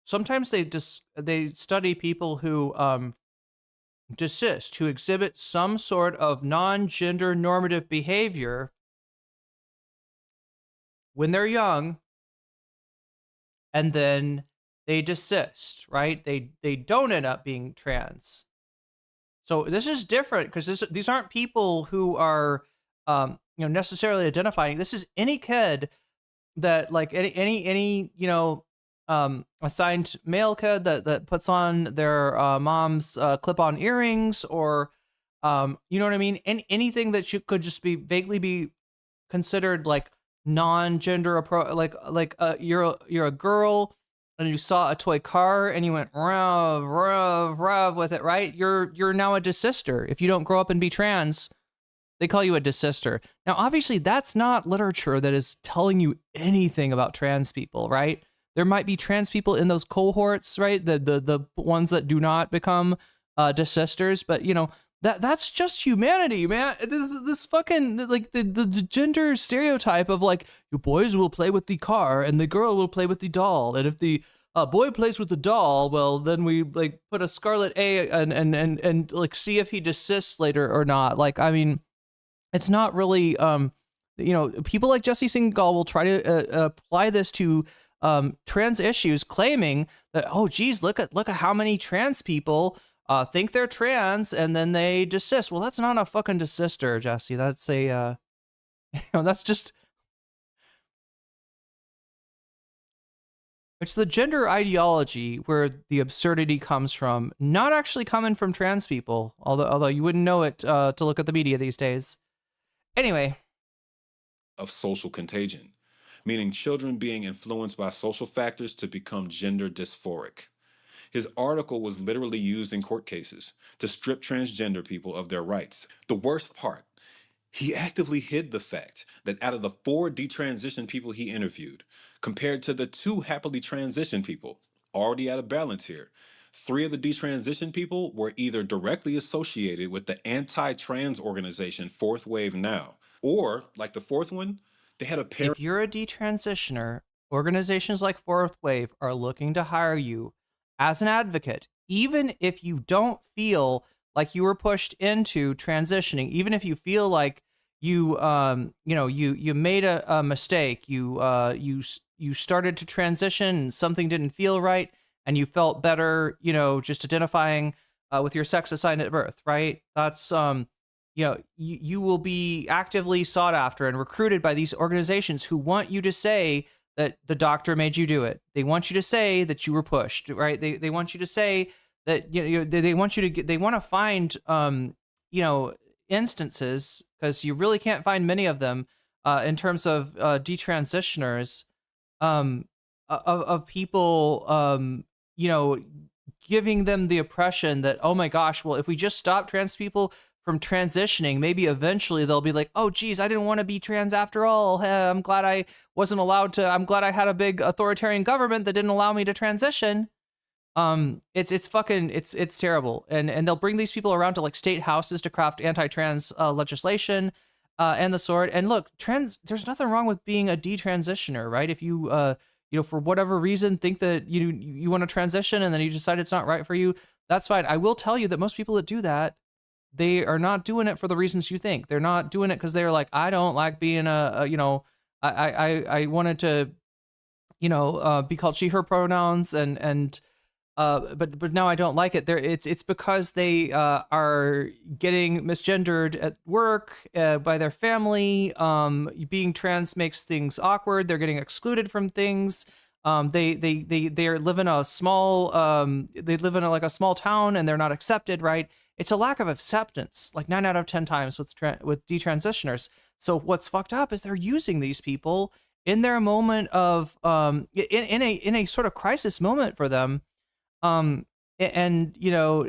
Sometimes they study people who desist, who exhibit some sort of non-gender normative behavior when they're young, and then they desist, right? They don't end up being trans. So this is different because these aren't people who are necessarily identifying. This is any kid that, like, any assigned male kid that puts on their mom's clip-on earrings, or you know what I mean? Anything that could just be vaguely be considered like non-gender you're a girl and you saw a toy car and you went ruv ruv ruv with it, right? You're now a desister. If you don't grow up and be trans, they call you a desister. Now, obviously, that's not literature that is telling you anything about trans people, right? There might be trans people in those cohorts, right? The ones that do not become desisters, but you know, that's just humanity, man. This fucking like the gender stereotype of like, you boys will play with the car and the girl will play with the doll, and if the boy plays with the doll, well then we like put a scarlet A and like see if he desists later or not. Like, I mean, it's not really you know, people like Jesse Singal will try to apply this to trans issues, claiming that, oh geez, look at how many trans people think they're trans and then they desist. Well, that's not a fucking desister, Jesse. That's a you know, that's just, it's the gender ideology where the absurdity comes from, not actually coming from trans people, although you wouldn't know it to look at the media these days. Anyway, of social contagion, meaning children being influenced by social factors to become gender dysphoric. His article was literally used in court cases to strip transgender people of their rights. The worst part, he actively hid the fact that out of the 4 detransitioned people he interviewed, compared to the 2 happily transitioned people, already out of balance here, 3 of the detransitioned people were either directly associated with the anti-trans organization Fourth Wave Now, or, like the 4th one, they had a pair. If you're a detransitioner, organizations like Fourth Wave are looking to hire you as an advocate, even if you don't feel like you were pushed into transitioning, even if you feel like you you know, you made a mistake, you started to transition and something didn't feel right and you felt better, you know, just identifying with your sex assigned at birth, right? That's you know, you will be actively sought after and recruited by these organizations who want you to say that the doctor made you do it. They want you to say that you were pushed, right? They want you to say that, you know, they want you to get, they want to find, you know, instances, because you really can't find many of them in terms of detransitioners, of people, you know, giving them the impression that, oh my gosh, well, if we just stop trans people from transitioning, maybe eventually they'll be like, oh geez, I didn't want to be trans after all. I'm glad I wasn't allowed to. I'm glad I had a big authoritarian government that didn't allow me to transition. It's terrible. And they'll bring these people around to like state houses to craft anti-trans legislation and the sort. And look, there's nothing wrong with being a detransitioner, right? If you you know, for whatever reason think that you want to transition and then you decide it's not right for you, that's fine. I will tell you that most people that do that, they are not doing it for the reasons you think. They're not doing it because they're like, I don't like being you know, I wanted to, you know, be called she, her pronouns but now I don't like it. It's because they are getting misgendered at work by their family. Being trans makes things awkward. They're getting excluded from things. They live in a small like a small town and they're not accepted, right? It's a lack of acceptance, like 9 out of 10 times with detransitioners. So what's fucked up is they're using these people in their moment of in a sort of crisis moment for them, and you know,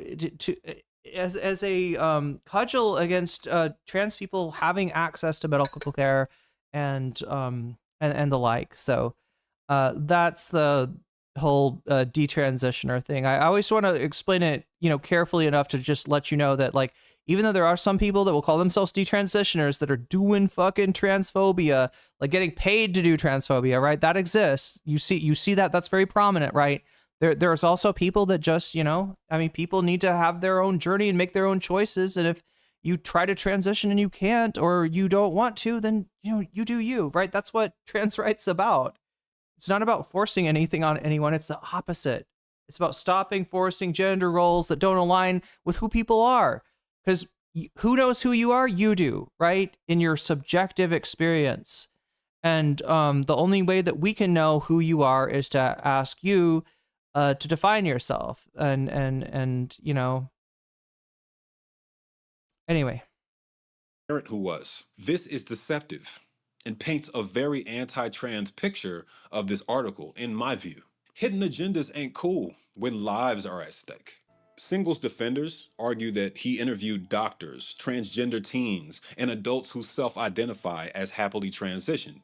as a cudgel against trans people having access to medical care and the like. So that's the whole detransitioner thing. I always want to explain it, you know, carefully enough to just let you know that, like, even though there are some people that will call themselves detransitioners that are doing fucking transphobia, like getting paid to do transphobia, right? That exists. You see that, that's very prominent, right? There's also people that just, you know, I mean, people need to have their own journey and make their own choices. And if you try to transition and you can't, or you don't want to, then, you know, you do you, right? That's what trans rights about. It's not about forcing anything on anyone. It's the opposite. It's about stopping forcing gender roles that don't align with who people are. Because who knows who you are? You do, right? In your subjective experience. And the only way that we can know who you are is to ask you to define yourself. And you know, anyway. Who was. This is deceptive and paints a very anti-trans picture of this article, in my view. Hidden agendas ain't cool when lives are at stake. Singles defenders argue that he interviewed doctors, transgender teens, and adults who self-identify as happily transitioned,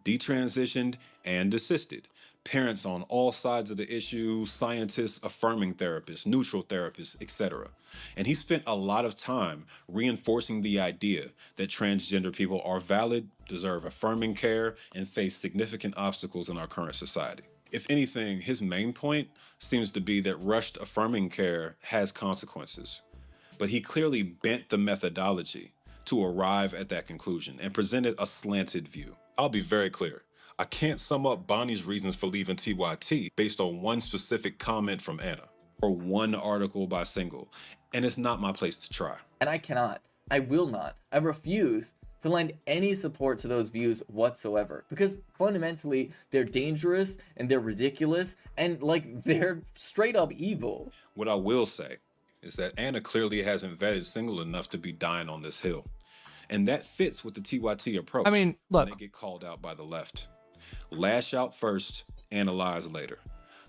detransitioned, and desisted. Parents on all sides of the issue, scientists, affirming therapists, neutral therapists, etc. And he spent a lot of time reinforcing the idea that transgender people are valid, deserve affirming care, and face significant obstacles in our current society. If anything, his main point seems to be that rushed affirming care has consequences. But he clearly bent the methodology to arrive at that conclusion and presented a slanted view. I'll be very clear. I can't sum up Bonnie's reasons for leaving TYT based on one specific comment from Anna or one article by Single, and it's not my place to try. And I cannot, I will not, I refuse to lend any support to those views whatsoever, because fundamentally they're dangerous and they're ridiculous and like they're straight up evil. What I will say is that Anna clearly hasn't vetted Single enough to be dying on this hill. And that fits with the TYT approach. I mean, look. When they get called out by the left. Lash out first, analyze later.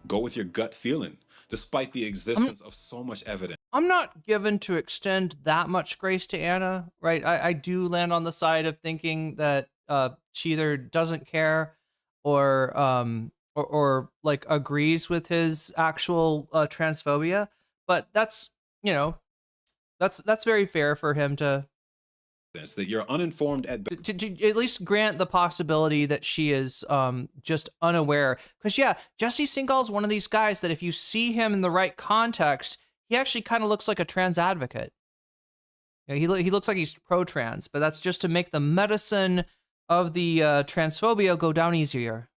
Go with your gut feeling, despite the existence of so much evidence. I'm not given to extend that much grace to Anna, right? I do land on the side of thinking that she either doesn't care or like agrees with his actual transphobia. But that's, you know, that's very fair for him to that you're uninformed to at least grant the possibility that she is just unaware. Because yeah, Jesse Singal is one of these guys that if you see him in the right context, he actually kind of looks like a trans advocate. You know, he looks like he's pro-trans, but that's just to make the medicine of the transphobia go down easier.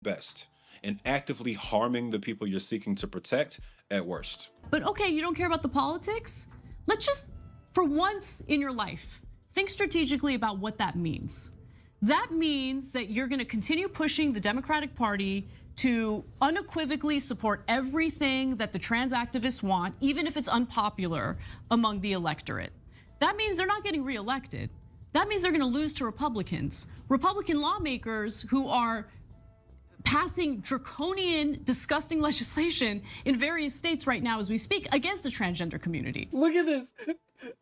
Best, and actively harming the people you're seeking to protect at worst. But okay, you don't care about the politics? Let's just, for once in your life, think strategically about what that means. That means that you're going to continue pushing the Democratic Party to unequivocally support everything that the trans activists want, even if it's unpopular among the electorate. That means they're not getting reelected. That means they're going to lose to Republicans. Republican lawmakers who are passing draconian, disgusting legislation in various states right now as we speak against the transgender community. Look at this.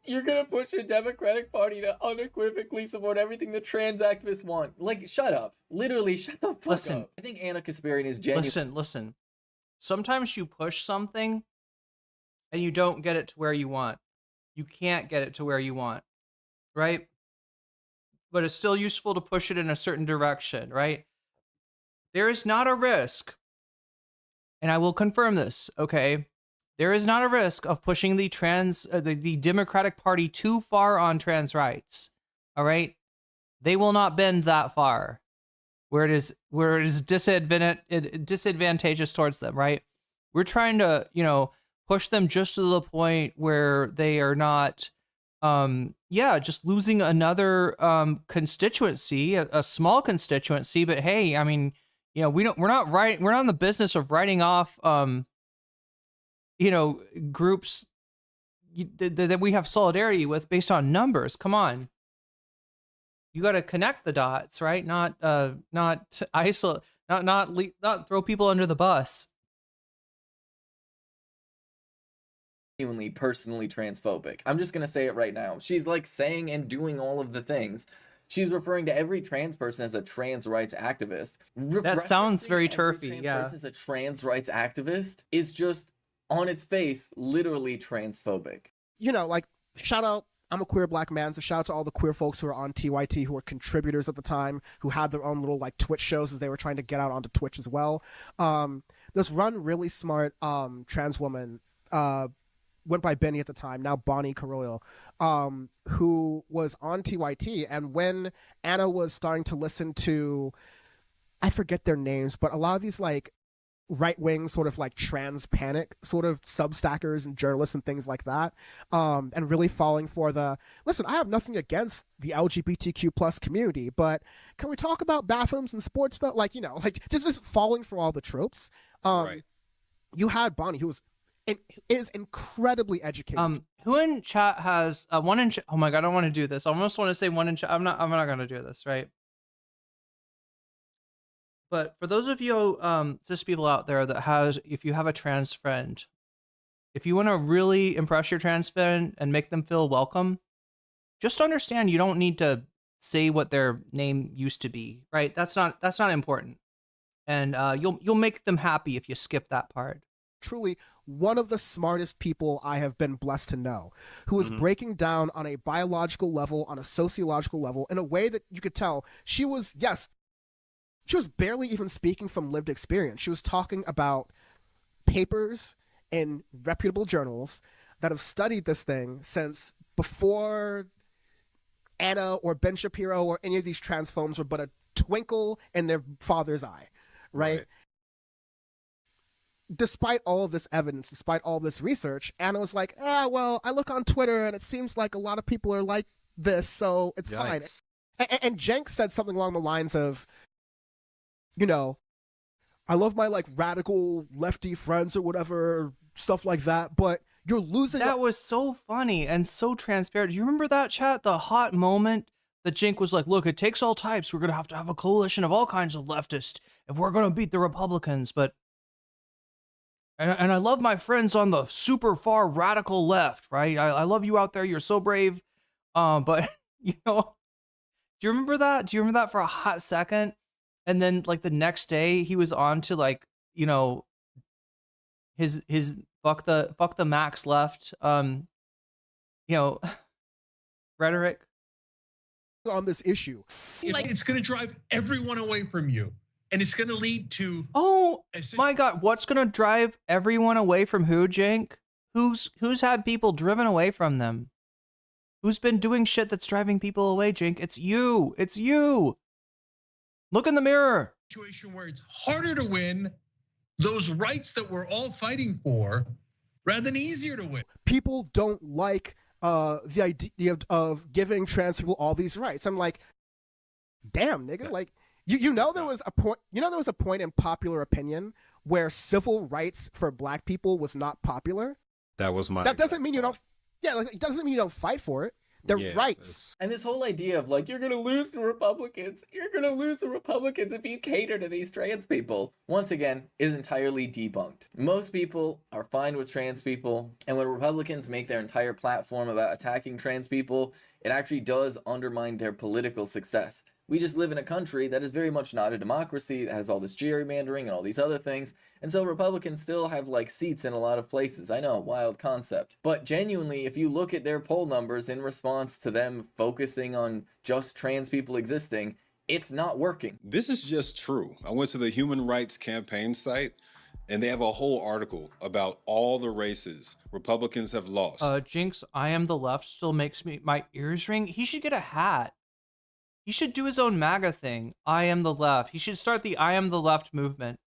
You're gonna push your Democratic Party to unequivocally support everything the trans activists want. Like, shut up. Literally, shut the fuck up. I think Anna Kasparian is genuine. Listen. Sometimes you push something and you don't get it to where you want. You can't get it to where you want, right? But it's still useful to push it in a certain direction, right? There is not a risk, and I will confirm this, okay? There is not a risk of pushing the the Democratic Party too far on trans rights. All right, they will not bend that far, where it is disadvantageous towards them. Right? We're trying to, you know, push them just to the point where they are not, just losing another constituency, a small constituency. But hey, I mean, you know, we're not in the business of writing off groups that we have solidarity with based on numbers. Come on. You got to connect the dots, right? Not isolate, not throw people under the bus. Genuinely, personally transphobic. I'm just going to say it right now. She's like saying and doing all of the things. She's referring to every trans person as a trans rights activist. That sounds very turfy, yeah. Person as a trans rights activist is just, on its face, literally transphobic. You know, like, shout out, I'm a queer black man, so shout out to all the queer folks who are on TYT, who were contributors at the time, who had their own little, like, Twitch shows as they were trying to get out onto Twitch as well. This really smart trans woman, went by Benny at the time, now Bonnie Carroll, who was on TYT, and when Anna was starting to listen to, I forget their names, but a lot of these, like, right-wing sort of like trans panic sort of substackers and journalists and things like that, and really falling for the, listen, I have nothing against the LGBTQ plus community, but can we talk about bathrooms and sports though? Like, you know, like just falling for all the tropes. Right. You had Bonnie, who is incredibly educated. Who in chat has one in chat? Oh my god, I don't want to do this. I almost want to say one in chat. I'm not gonna do this, right? But for those of you cis people out there that if you have a trans friend, if you want to really impress your trans friend and make them feel welcome, just understand you don't need to say what their name used to be, right? That's not important. And you'll make them happy if you skip that part. Truly one of the smartest people I have been blessed to know, who is breaking down on a biological level, on a sociological level, in a way that you could tell she was barely even speaking from lived experience. She was talking about papers in reputable journals that have studied this thing since before Anna or Ben Shapiro or any of these transphobes were but a twinkle in their father's eye, right? Despite all of this evidence, despite all this research, Anna was like, well, I look on Twitter and it seems like a lot of people are like this, so it's fine. And Cenk said something along the lines of, you know, I love my like radical lefty friends or whatever, stuff like that, but you're losing. That was so funny and so transparent. Do you remember that, chat? The hot moment that Cenk was like, look, it takes all types. We're going to have a coalition of all kinds of leftists if we're going to beat the Republicans. But and I love my friends on the super far radical left, right? I love you out there. You're so brave. But, you know, do you remember that? Do you remember that for a hot second? And then, like, the next day, he was on to, like, you know, his fuck the max left, you know, rhetoric on this issue. It's going to drive everyone away from you. And it's going to lead to... Oh, my God. What's going to drive everyone away from who, Cenk? Who's had people driven away from them? Who's been doing shit that's driving people away, Cenk? It's you. It's you. Look in the mirror. Situation where it's harder to win those rights that we're all fighting for rather than easier to win. People don't like the idea of giving trans people all these rights. I'm like, damn, nigga, like... You know there was a point. You know there was a point in popular opinion where civil rights for Black people was not popular. That was my. That doesn't mean you don't. Yeah, like, it doesn't mean you don't fight for it. They're rights. And this whole idea of like, you're going to lose the Republicans. You're going to lose the Republicans if you cater to these trans people. Once again, is entirely debunked. Most people are fine with trans people. And when Republicans make their entire platform about attacking trans people, it actually does undermine their political success. We just live in a country that is very much not a democracy, that has all this gerrymandering and all these other things. And so Republicans still have like seats in a lot of places. I know, wild concept. But genuinely, if you look at their poll numbers in response to them focusing on just trans people existing, it's not working. This is just true. I went to the Human Rights Campaign site and they have a whole article about all the races Republicans have lost. Jinx, I am the left still makes my ears ring. He should get a hat. He should do his own MAGA thing. I am the left. He should start the I am the left movement.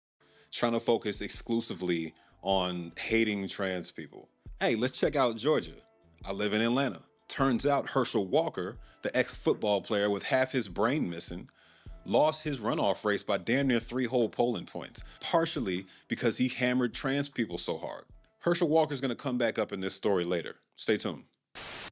Trying to focus exclusively on hating trans people. Hey, let's check out Georgia. I live in Atlanta. Turns out Herschel Walker, the ex-football player with half his brain missing, lost his runoff race by damn near 3 whole polling points, partially because he hammered trans people so hard. Herschel Walker's gonna come back up in this story later. Stay tuned.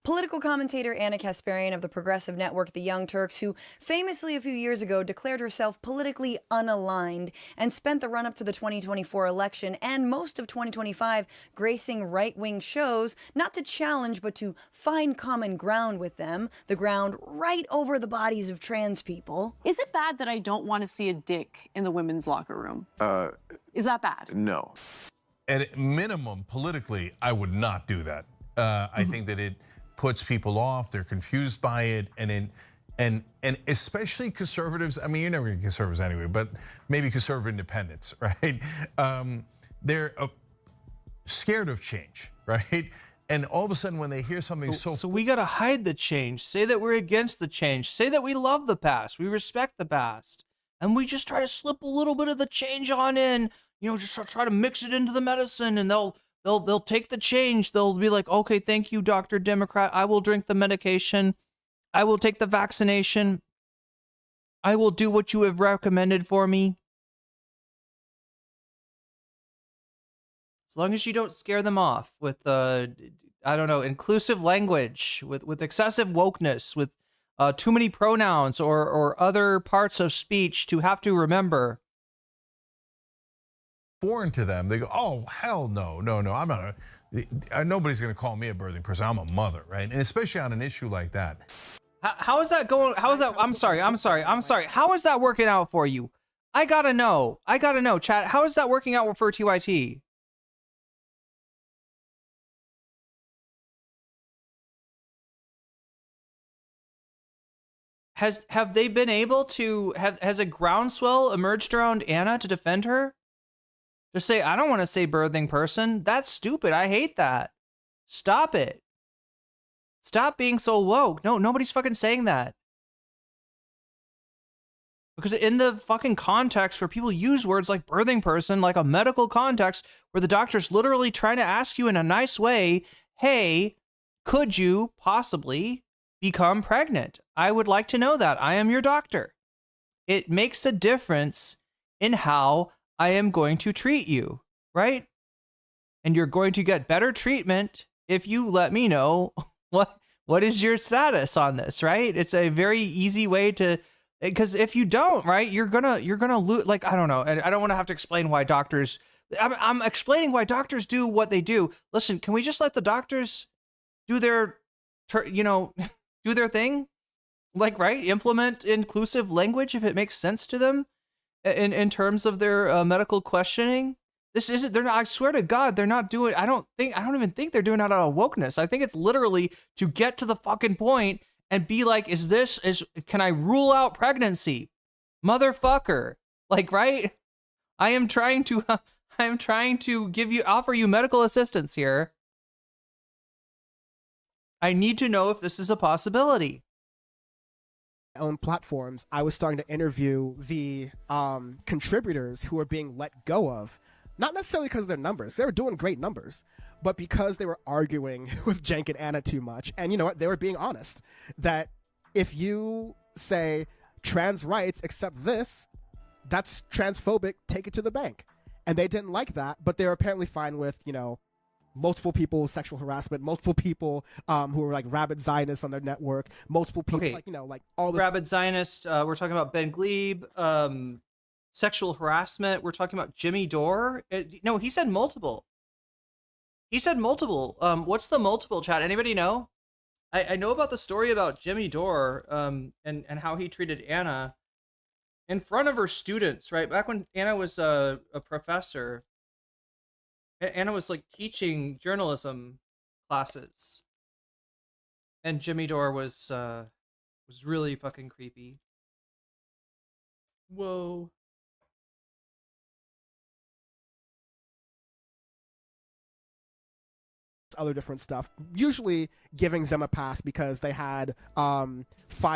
Political commentator Anna Kasparian of the progressive network The Young Turks, who famously a few years ago declared herself politically unaligned and spent the run-up to the 2024 election and most of 2025 gracing right-wing shows, not to challenge but to find common ground with them, the ground right over the bodies of trans people. Is it bad that I don't want to see a dick in the women's locker room? Is that bad? No. At minimum, politically, I would not do that. I think that it puts people off, they're confused by it, and especially conservatives. I mean, you're never gonna get conservatives anyway, but maybe conservative independents, right? They're scared of change, right? And all of a sudden when they hear something so we gotta hide the change, say that we're against the change, say that we love the past, we respect the past, and we just try to slip a little bit of the change on in. just try to mix it into the medicine, and they'll take the change. They'll be like, okay, thank you, Dr. Democrat. I will drink the medication. I will take the vaccination. I will do what you have recommended for me. As long as you don't scare them off with, I don't know, inclusive language, with excessive wokeness, with too many pronouns or other parts of speech to have to remember. Foreign to them, they go, oh, hell no, I'm not, nobody's gonna call me a birthing person, I'm a mother, right? And especially on an issue like that. How is that going? How is that? I'm sorry. How is that working out for you? I gotta know, chat. How is that working out for TYT? Have they been able to has a groundswell emerged around Anna to defend her? To say, I don't want to say birthing person. That's stupid. I hate that. Stop it. Stop being so woke. No, nobody's fucking saying that. Because in the fucking context where people use words like birthing person, like a medical context where the doctor's literally trying to ask you in a nice way, hey, could you possibly become pregnant? I would like to know that. I am your doctor. It makes a difference in how I am going to treat you, right? And you're going to get better treatment if you let me know what is your status on this, right? It's a very easy way to, because if you don't, right, you're gonna lose. Like, I don't know, and I don't want to have to explain why doctors. I'm explaining why doctors do what they do. Listen, can we just let the doctors do their, do their thing? Like, right, implement inclusive language if it makes sense to them. In terms of their medical questioning, this isn't. They're not. I swear to God, they're not doing. I don't even think they're doing that out of wokeness. I think it's literally to get to the fucking point and be like, can I rule out pregnancy, motherfucker? Like, right? I am trying to offer you medical assistance here. I need to know if this is a possibility. Own platforms, I was starting to interview the contributors who were being let go of, not necessarily because of their numbers. They were doing great numbers, but because they were arguing with Cenk and Anna too much. And you know what? They were being honest that if you say trans rights accept this, that's transphobic, take it to the bank. And they didn't like that, but they were apparently fine with, multiple people sexual harassment, multiple people who were like rabid Zionists on their network, multiple people like all this rabid Zionist. We're talking about Ben Glebe, sexual harassment. We're talking about Jimmy Dore. No, he said multiple. What's the multiple, chat? Anybody know? I know about the story about Jimmy Dore and how he treated Anna in front of her students, right? Back when Anna was a professor. Anna was like teaching journalism classes, and Jimmy Dore was really fucking creepy. Whoa. Other different stuff, usually giving them a pass because they had 5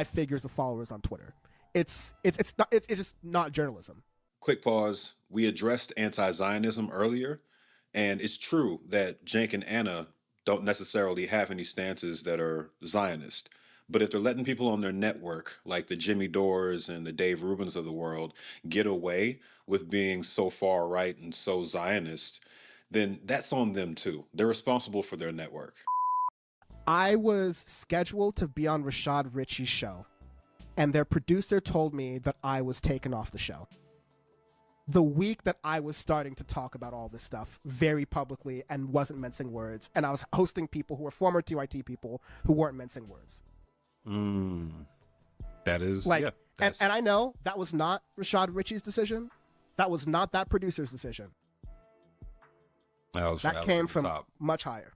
figures of followers on Twitter. It's just not journalism. Quick pause. We addressed anti-Zionism earlier. And it's true that Cenk and Anna don't necessarily have any stances that are Zionist. But if they're letting people on their network, like the Jimmy Dores and the Dave Rubins of the world, get away with being so far right and so Zionist, then that's on them too. They're responsible for their network. I was scheduled to be on Rashad Ritchie's show, and their producer told me that I was taken off the show. The week that I was starting to talk about all this stuff very publicly and wasn't mincing words, and I was hosting people who were former TYT people who weren't mincing words. That is like, yeah, and I know that was not Rashad Ritchie's decision. That was not that producer's decision. That came from much higher.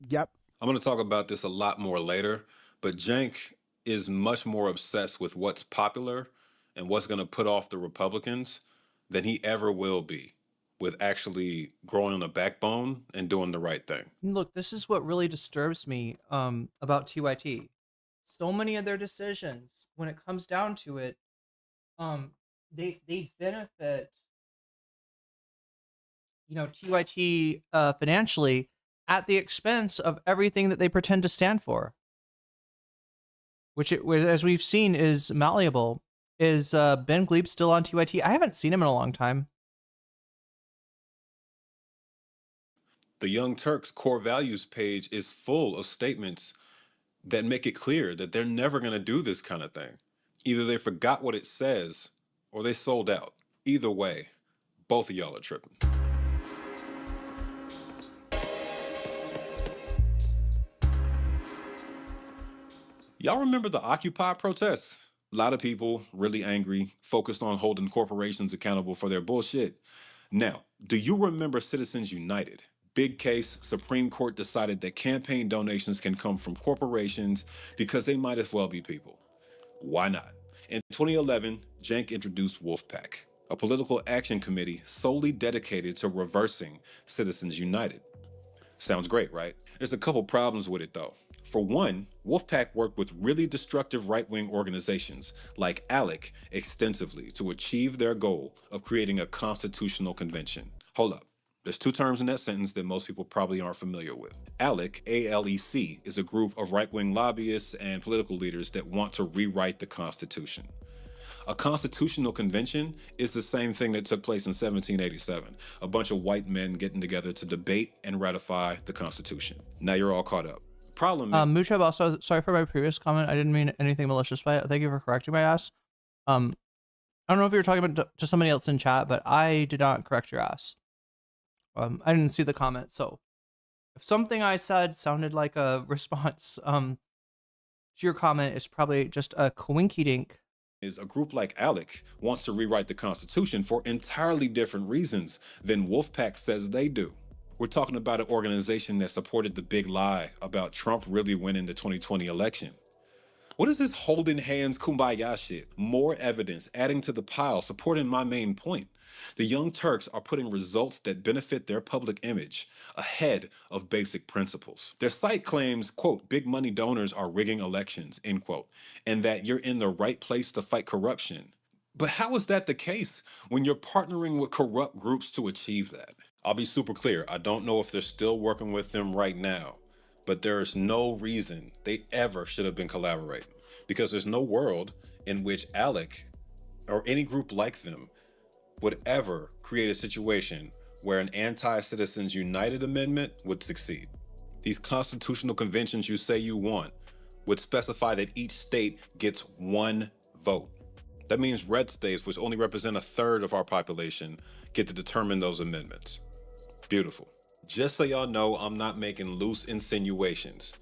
Yep. I'm going to talk about this a lot more later, but Cenk is much more obsessed with what's popular and what's going to put off the Republicans than he ever will be with actually growing a backbone and doing the right thing. Look, this is what really disturbs me about TYT. So many of their decisions, when it comes down to it, they benefit TYT financially at the expense of everything that they pretend to stand for, which, as we've seen, is malleable. Is Ben Glebe still on TYT? I haven't seen him in a long time. The Young Turks core values page is full of statements that make it clear that they're never going to do this kind of thing. Either they forgot what it says or they sold out. Either way, both of y'all are tripping. Y'all remember the Occupy protests? A lot of people really angry, focused on holding corporations accountable for their bullshit. Now, do you remember Citizens United? Big case, Supreme Court decided that campaign donations can come from corporations because they might as well be people. Why not? In 2011, Cenk introduced Wolfpack, a political action committee solely dedicated to reversing Citizens United. Sounds great, right? There's a couple problems with it though. For one, Wolfpack worked with really destructive right-wing organizations like ALEC extensively to achieve their goal of creating a constitutional convention. Hold up. There's two terms in that sentence that most people probably aren't familiar with. ALEC, A-L-E-C, is a group of right-wing lobbyists and political leaders that want to rewrite the Constitution. A constitutional convention is the same thing that took place in 1787. A bunch of white men getting together to debate and ratify the Constitution. Now you're all caught up. Problem is... Muchab, also, sorry for my previous comment. I didn't mean anything malicious by it. Thank you for correcting my ass. I don't know if you were talking about to somebody else in chat, but I did not correct your ass. I didn't see the comment, so if something I said sounded like a response to your comment, it's probably just a coinky dink. Is a group like ALEC wants to rewrite the Constitution for entirely different reasons than Wolfpack says they do. We're talking about an organization that supported the big lie about Trump really winning the 2020 election. What is this holding hands kumbaya shit? More evidence adding to the pile supporting my main point. The Young Turks are putting results that benefit their public image ahead of basic principles. Their site claims, quote, big money donors are rigging elections, end quote, and that you're in the right place to fight corruption. But how is that the case when you're partnering with corrupt groups to achieve that? I'll be super clear. I don't know if they're still working with them right now, but there is no reason they ever should have been collaborating, because there's no world in which ALEC or any group like them would ever create a situation where an anti-Citizens United amendment would succeed. These constitutional conventions you say you want would specify that each state gets one vote. That means red states, which only represent a third of our population, get to determine those amendments. Beautiful. Just so y'all know, I'm not making loose insinuations.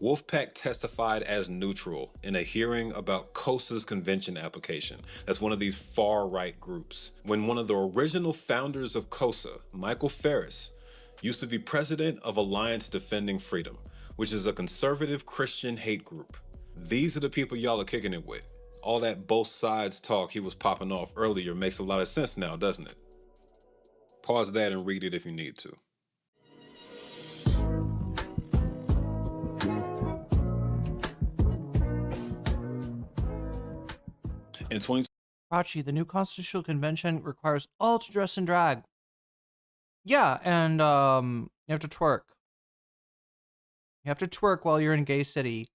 Wolfpack testified as neutral in a hearing about COSA's convention application. That's one of these far-right groups. When one of the original founders of COSA, Michael Ferris, used to be president of Alliance Defending Freedom, which is a conservative Christian hate group. These are the people y'all are kicking it with. All that both sides talk he was popping off earlier makes a lot of sense now, doesn't it? Pause that and read it if you need to. In 20... Rachi, the new constitutional convention requires all to dress in drag. Yeah, and you have to twerk. You have to twerk while you're in Gay City.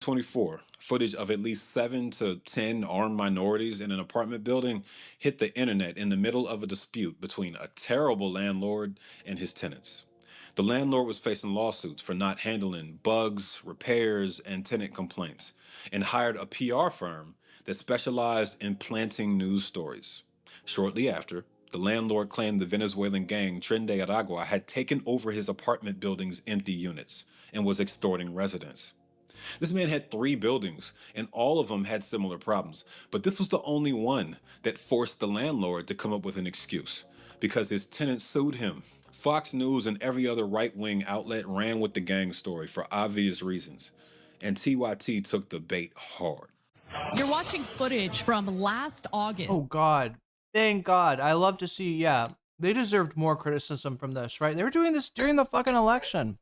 24, footage of at least 7 to 10 armed minorities in an apartment building hit the internet in the middle of a dispute between a terrible landlord and his tenants. The landlord was facing lawsuits for not handling bugs, repairs, and tenant complaints, and hired a PR firm that specialized in planting news stories. Shortly after, the landlord claimed the Venezuelan gang Tren de Aragua had taken over his apartment building's empty units and was extorting residents. This man had 3 buildings, and all of them had similar problems, but this was the only one that forced the landlord to come up with an excuse, because his tenants sued him. Fox News and every other right-wing outlet ran with the gang story for obvious reasons, and TYT took the bait hard. You're watching footage from last August. Oh, God. Thank God. I love to see, yeah. They deserved more criticism from this, right? They were doing this during the fucking election.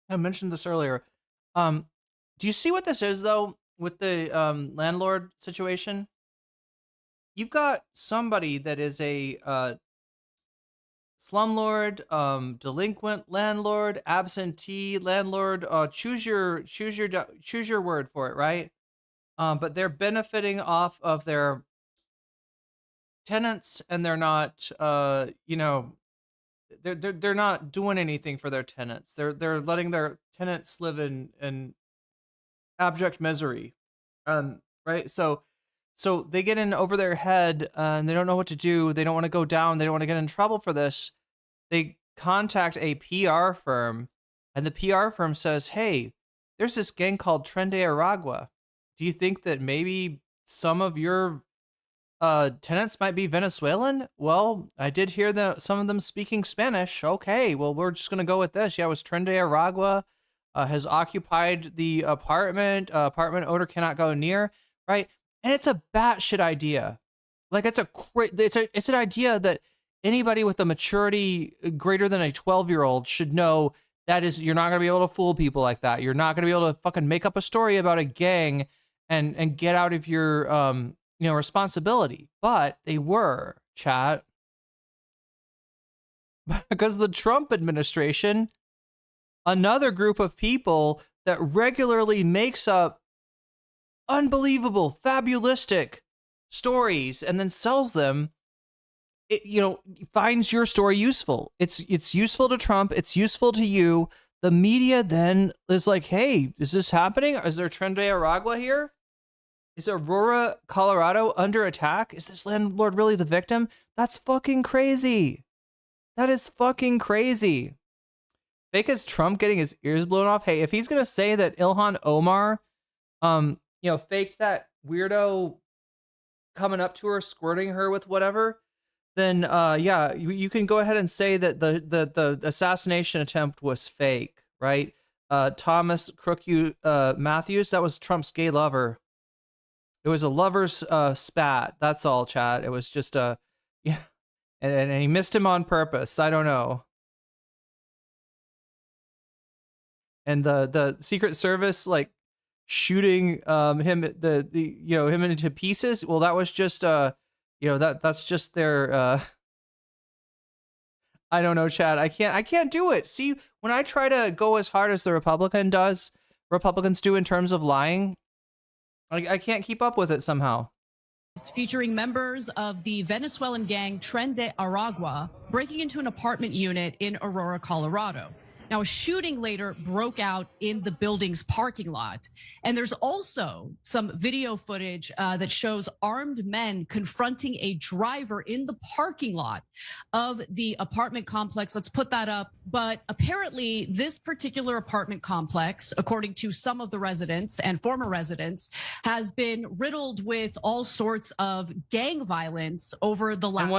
I mentioned this earlier. Do you see what this is, though, with the landlord situation? you've got somebody that is a slumlord, delinquent landlord, absentee landlord, choose your word for it, right? But they're benefiting off of their tenants, and they're not, they're not doing anything for their tenants. They're letting their tenants live in abject misery, right? So they get in over their head, and they don't know what to do. They don't want to go down. They don't want to get in trouble for this. They contact a PR firm, and the PR firm says, "Hey, there's this gang called Tren de Aragua. Do you think that maybe some of your tenants might be Venezuelan? Well, I did hear that some of them speaking Spanish. Okay, well, we're just gonna go with this. Yeah, it was Tren de Aragua has occupied the apartment. Apartment owner cannot go near. Right, and it's a batshit idea. Like it's an idea that anybody with a maturity greater than a 12-year-old should know. That is, you're not gonna be able to fool people like that. You're not gonna be able to fucking make up a story about a gang and get out of your responsibility. But they were, chat. Because the Trump administration, another group of people that regularly makes up unbelievable, fabulistic stories and then sells them, finds your story useful. It's useful to Trump. It's useful to you. The media then is like, hey, is this happening? Is there Tren de Aragua here? Is Aurora, Colorado under attack? Is this landlord really the victim? That's fucking crazy. That is fucking crazy. Fake as Trump getting his ears blown off. Hey, if he's gonna say that Ilhan Omar, faked that weirdo coming up to her, squirting her with whatever, then yeah, you can go ahead and say that the assassination attempt was fake, right? Thomas Crookue Matthews, that was Trump's gay lover. It was a lover's spat. That's all, chat. It was just and he missed him on purpose. I don't know. And the Secret Service shooting him him into pieces. Well, that was just that's just their I don't know, chat. I can't do it. See, when I try to go as hard as the Republicans do in terms of lying, I can't keep up with it somehow. Featuring members of the Venezuelan gang Tren de Aragua breaking into an apartment unit in Aurora, Colorado. Now, a shooting later broke out in the building's parking lot. And there's also some video footage that shows armed men confronting a driver in the parking lot of the apartment complex. Let's put that up. But apparently, this particular apartment complex, according to some of the residents and former residents, has been riddled with all sorts of gang violence over the last. And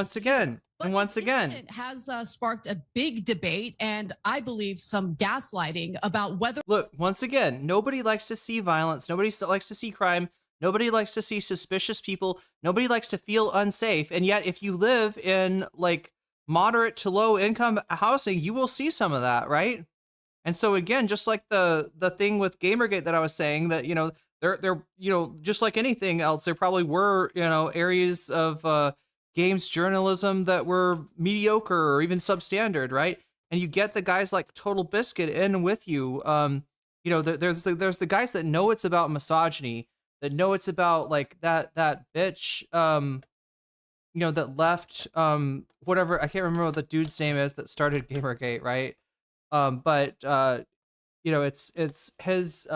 once again, it has sparked a big debate and I believe some gaslighting about whether. Look, once again, nobody likes to see violence. Nobody likes to see crime. Nobody likes to see suspicious people. Nobody likes to feel unsafe. And yet, if you live in moderate to low income housing, you will see some of that, right? And so again, just like the thing with Gamergate that I was saying, that they're just like anything else, there probably were areas of games journalism that were mediocre or even substandard, right? And you get the guys like Total Biscuit in with you. There's the guys that know it's about misogyny, that know it's about that bitch, that left whatever, I can't remember what the dude's name is that started Gamergate, right? But it's his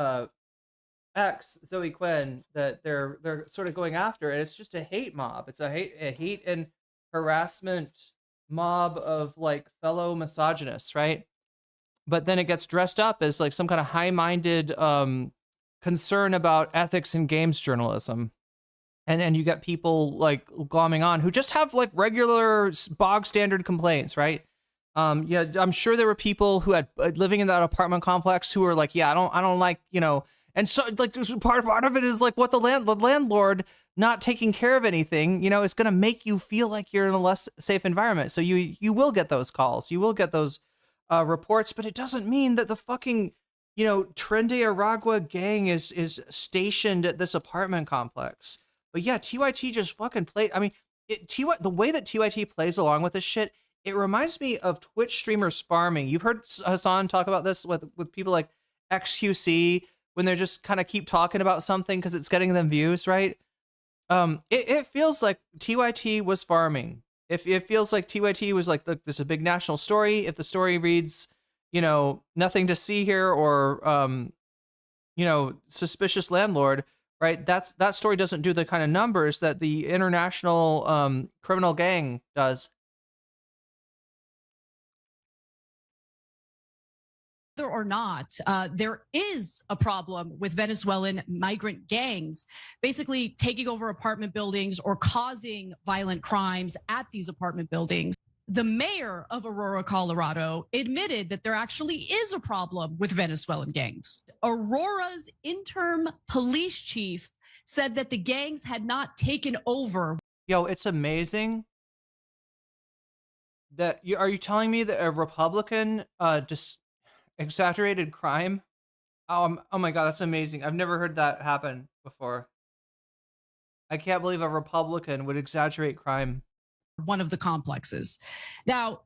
ex, Zoe Quinn, that they're sort of going after, and it's just a hate mob. It's a hate and harassment mob of fellow misogynists, right? But then it gets dressed up as some kind of high-minded concern about ethics in games journalism. And you get people glomming on who just have regular bog standard complaints, right? Yeah, I'm sure there were people who had living in that apartment complex who were yeah, I don't like, and so part of it is what the landlord not taking care of anything, is going to make you feel like you're in a less safe environment. So you will get those calls, you will get those reports, but it doesn't mean that the fucking Tren de Aragua gang is stationed at this apartment complex. But yeah, TYT just fucking played. I mean, the way that TYT plays along with this shit, it reminds me of Twitch streamers farming. You've heard Hassan talk about this with people like XQC when they're just kind of keep talking about something because it's getting them views, right? It feels like TYT was farming. It feels like TYT was like, look, this is a big national story. If the story reads, you know, nothing to see here, or you know, suspicious landlord, right? That story doesn't do the kind of numbers that the international criminal gang does. Whether or not there is a problem with Venezuelan migrant gangs basically taking over apartment buildings or causing violent crimes at these apartment buildings. The mayor of Aurora, Colorado, admitted that there actually is a problem with Venezuelan gangs. Aurora's interim police chief said that the gangs had not taken over. Yo, it's amazing that are you telling me that a Republican just exaggerated crime? Oh my God, that's amazing. I've never heard that happen before. I can't believe a Republican would exaggerate crime. One of the complexes. Now,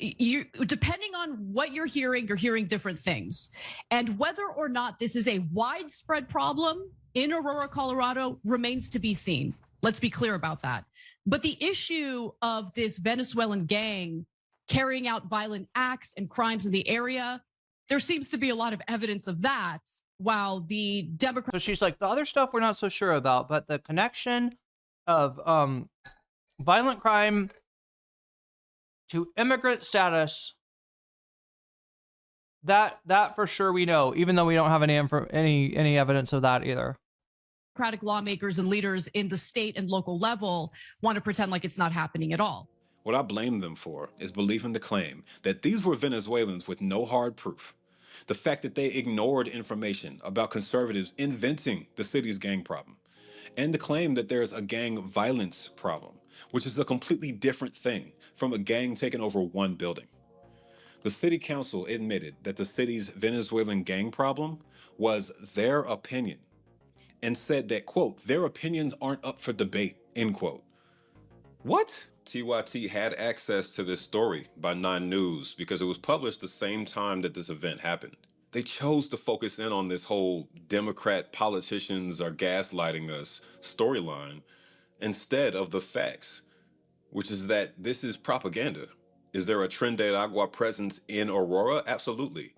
you, depending on what you're hearing different things. And whether or not this is a widespread problem in Aurora, Colorado remains to be seen. Let's be clear about that. But the issue of this Venezuelan gang carrying out violent acts and crimes in the area, there seems to be a lot of evidence of that, while the Democrats. So she's like, the other stuff we're not so sure about, but the connection of violent crime to immigrant status, that for sure we know, even though we don't have any evidence of that either. Democratic lawmakers and leaders in the state and local level want to pretend like it's not happening at all. What I blame them for is believing the claim that these were Venezuelans with no hard proof. The fact that they ignored information about conservatives inventing the city's gang problem, and the claim that there's a gang violence problem, which is a completely different thing from a gang taking over one building. The city council admitted that the city's Venezuelan gang problem was their opinion, and said that, quote, their opinions aren't up for debate, end quote. What? TYT had access to this story by 9 News because it was published the same time that this event happened. They chose to focus in on this whole Democrat politicians are gaslighting us storyline instead of the facts, which is that this is propaganda. Is there a Tren de Agua presence in Aurora? Absolutely.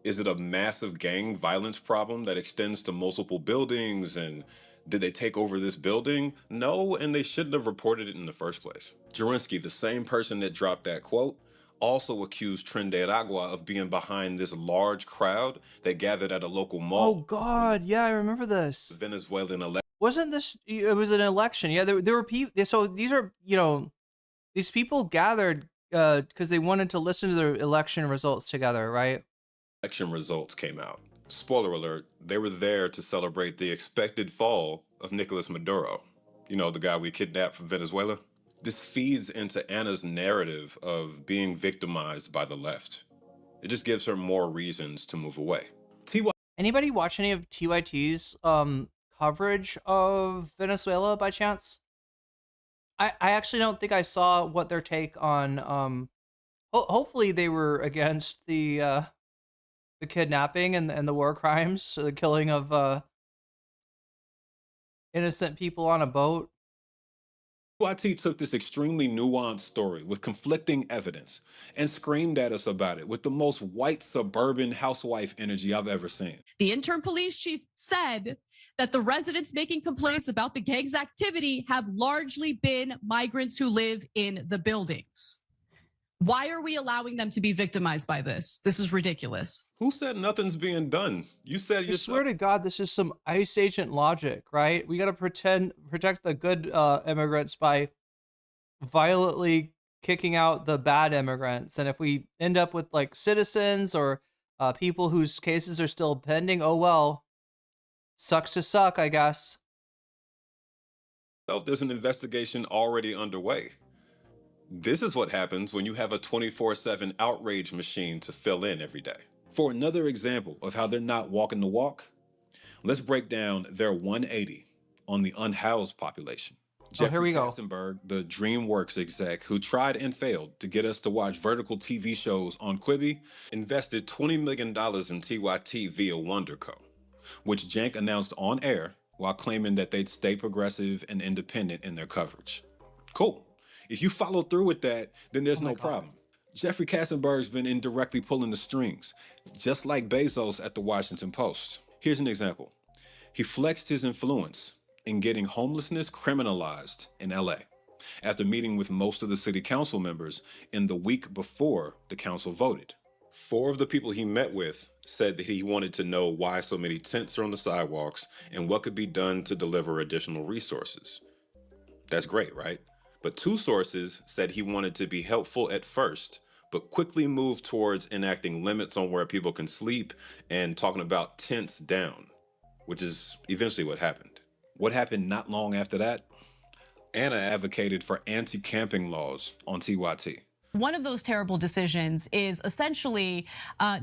Is it a massive gang violence problem that extends to multiple buildings, and did they take over this building? No, and they shouldn't have reported it in the first place. Jurinsky, the same person that dropped that quote, also accused Tren de Agua of being behind this large crowd that gathered at a local mall. Oh God, yeah, I remember this. Venezuelan election. Wasn't this, it was an election. Yeah, there were people, so these are, you know, these people gathered because they wanted to listen to the election results together, right? Election results came out. Spoiler alert, they were there to celebrate the expected fall of Nicolas Maduro. You know, the guy we kidnapped from Venezuela. This feeds into Anna's narrative of being victimized by the left. It just gives her more reasons to move away. Anybody watch any of TYT's coverage of Venezuela by chance? I actually don't think I saw what their take on hopefully they were against the kidnapping and the war crimes, so the killing of innocent people on a boat. TYT took this extremely nuanced story with conflicting evidence and screamed at us about it with the most white suburban housewife energy I've ever seen. The interim police chief said that the residents making complaints about the gang's activity have largely been migrants who live in the buildings. Why are we allowing them to be victimized by this? This is ridiculous. Who said nothing's being done? You said yourself. I swear to God, this is some ICE agent logic, right? We got to protect the good immigrants by violently kicking out the bad immigrants. And if we end up with like citizens or people whose cases are still pending, oh well, sucks to suck, I guess. There's an investigation already underway. This is what happens when you have a 24/7 outrage machine to fill in every day. For another example of how they're not walking the walk, let's break down their 180 on the unhoused population. Here we go. Katzenberg, the DreamWorks exec who tried and failed to get us to watch vertical TV shows on Quibi, invested $20 million in TYT via WonderCo, which Cenk announced on air while claiming that they'd stay progressive and independent in their coverage. Cool. If you follow through with that, then there's no problem. Jeffrey Katzenberg's been indirectly pulling the strings, just like Bezos at the Washington Post. Here's an example. He flexed his influence in getting homelessness criminalized in LA after meeting with most of the city council members in the week before the council voted. 4 of the people he met with said that he wanted to know why so many tents are on the sidewalks and what could be done to deliver additional resources. That's great, right? But 2 sources said he wanted to be helpful at first, but quickly moved towards enacting limits on where people can sleep and talking about tents down, which is eventually what happened. What happened not long after that? Anna advocated for anti-camping laws on TYT. One of those terrible decisions is essentially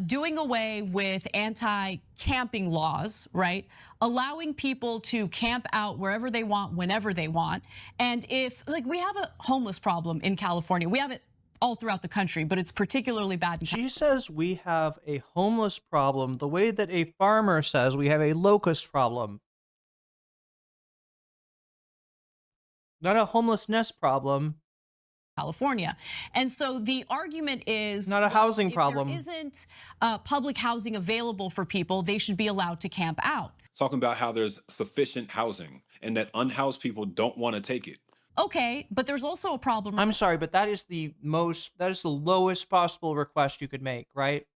doing away with anti-camping laws, right? Allowing people to camp out wherever they want, whenever they want. And if, like, we have a homeless problem in California. We have it all throughout the country, but it's particularly bad in She says we have a homeless problem the way that a farmer says we have a locust problem. Not a homelessness problem. California. And so the argument is not a housing problem. If there isn't public housing available for people, they should be allowed to camp out. Talking about how there's sufficient housing and that unhoused people don't want to take it. Okay, but there's also a problem. I'm sorry, but that is the lowest possible request you could make, right?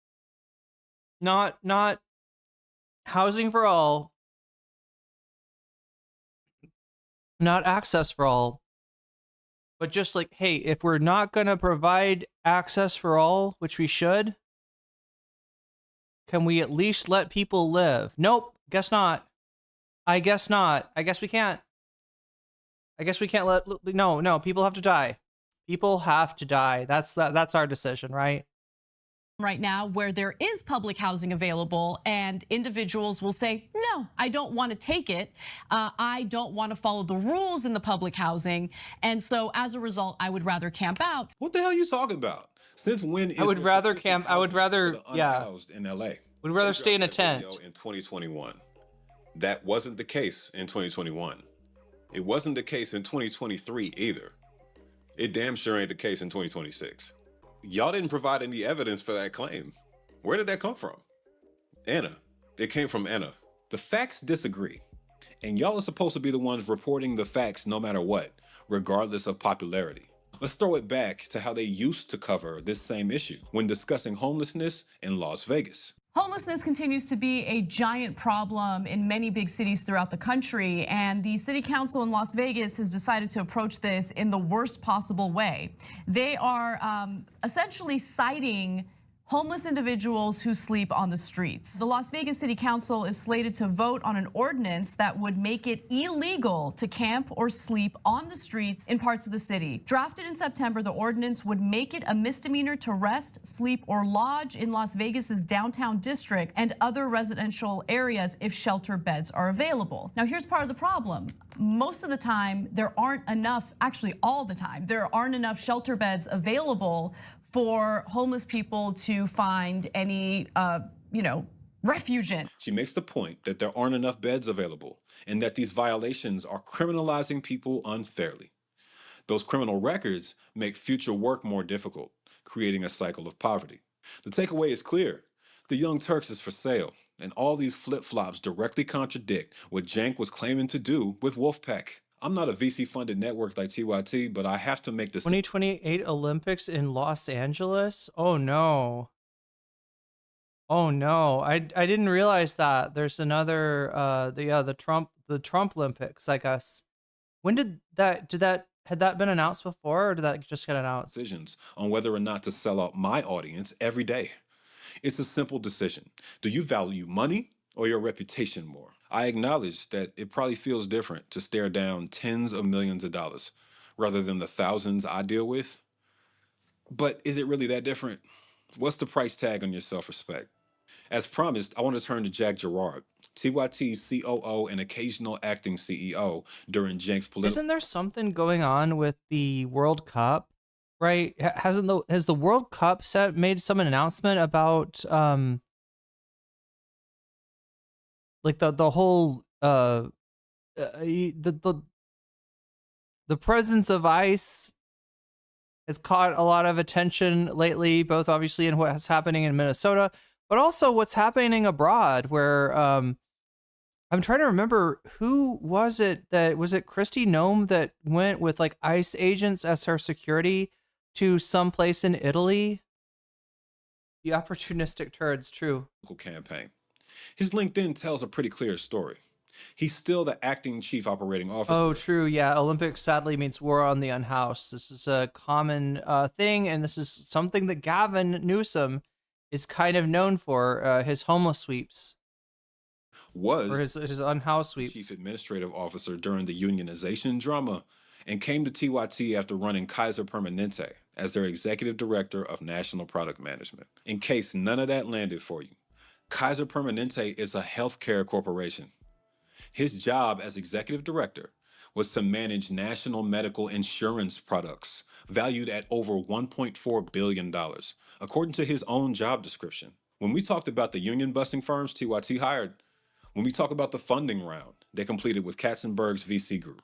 Not housing for all, not access for all, but just like, hey, if we're not going to provide access for all, which we should, can we at least let people live? Nope, guess not. I guess not. I guess we can't. I guess we can't let, no, people have to die. People have to die. That's our decision, right? Right now where there is public housing available and individuals will say, no, I don't want to take it. I don't want to follow the rules in the public housing. And so as a result, I would rather camp out. What the hell are you talking about? Since when is I would rather camp, I would rather, unhoused in LA? Would rather stay in a tent. In 2021. That wasn't the case in 2021. It wasn't the case in 2023 either. It damn sure ain't the case in 2026. Y'all didn't provide any evidence for that claim. Where did that come from? Anna. It came from Anna. The facts disagree. And y'all are supposed to be the ones reporting the facts no matter what, regardless of popularity. Let's throw it back to how they used to cover this same issue when discussing homelessness in Las Vegas. Homelessness continues to be a giant problem in many big cities throughout the country, and the city council in Las Vegas has decided to approach this in the worst possible way. They are essentially citing homeless individuals who sleep on the streets. The Las Vegas City Council is slated to vote on an ordinance that would make it illegal to camp or sleep on the streets in parts of the city. Drafted in September, the ordinance would make it a misdemeanor to rest, sleep, or lodge in Las Vegas's downtown district and other residential areas if shelter beds are available. Now, here's part of the problem. Most of the time, there aren't enough, actually all the time, there aren't enough shelter beds available for homeless people to find any, refuge in. She makes the point that there aren't enough beds available and that these violations are criminalizing people unfairly. Those criminal records make future work more difficult, creating a cycle of poverty. The takeaway is clear. The Young Turks is for sale, and all these flip-flops directly contradict what Cenk was claiming to do with Wolfpack. I'm not a VC-funded network like TYT, but I have to make this. 2028 Olympics in Los Angeles? Oh no. Oh no. I didn't realize that. There's another the Trump Olympics, I guess. When had that been announced before, or did that just get announced? Decisions on whether or not to sell out my audience every day. It's a simple decision. Do you value money or your reputation more? I acknowledge that it probably feels different to stare down tens of millions of dollars rather than the thousands I deal with. But is it really that different? What's the price tag on your self-respect? As promised, I want to turn to Jack Gerard, TYT's COO and occasional acting CEO during Cenk's political. Isn't there something going on with the World Cup? Right? Has the World Cup made some announcement about like the whole the presence of ICE has caught a lot of attention lately, both obviously in what's happening in Minnesota, but also what's happening abroad, where I'm trying to remember, who was it Kristi Noem that went with like ICE agents as her security to some place in Italy? The opportunistic turds, true. Campaign. His LinkedIn tells a pretty clear story. He's still the acting chief operating officer. Oh, true. Yeah. Olympics sadly means war on the unhoused. This is a common thing, and this is something that Gavin Newsom is kind of known for, his homeless sweeps. Or his unhoused sweeps. Chief administrative officer during the unionization drama, and came to TYT after running Kaiser Permanente as their executive director of national product management. In case none of that landed for you, Kaiser Permanente is a healthcare corporation. His job as executive director was to manage national medical insurance products valued at over $1.4 billion, according to his own job description. When we talked about the union-busting firms TYT hired, when we talk about the funding round they completed with Katzenberg's VC group,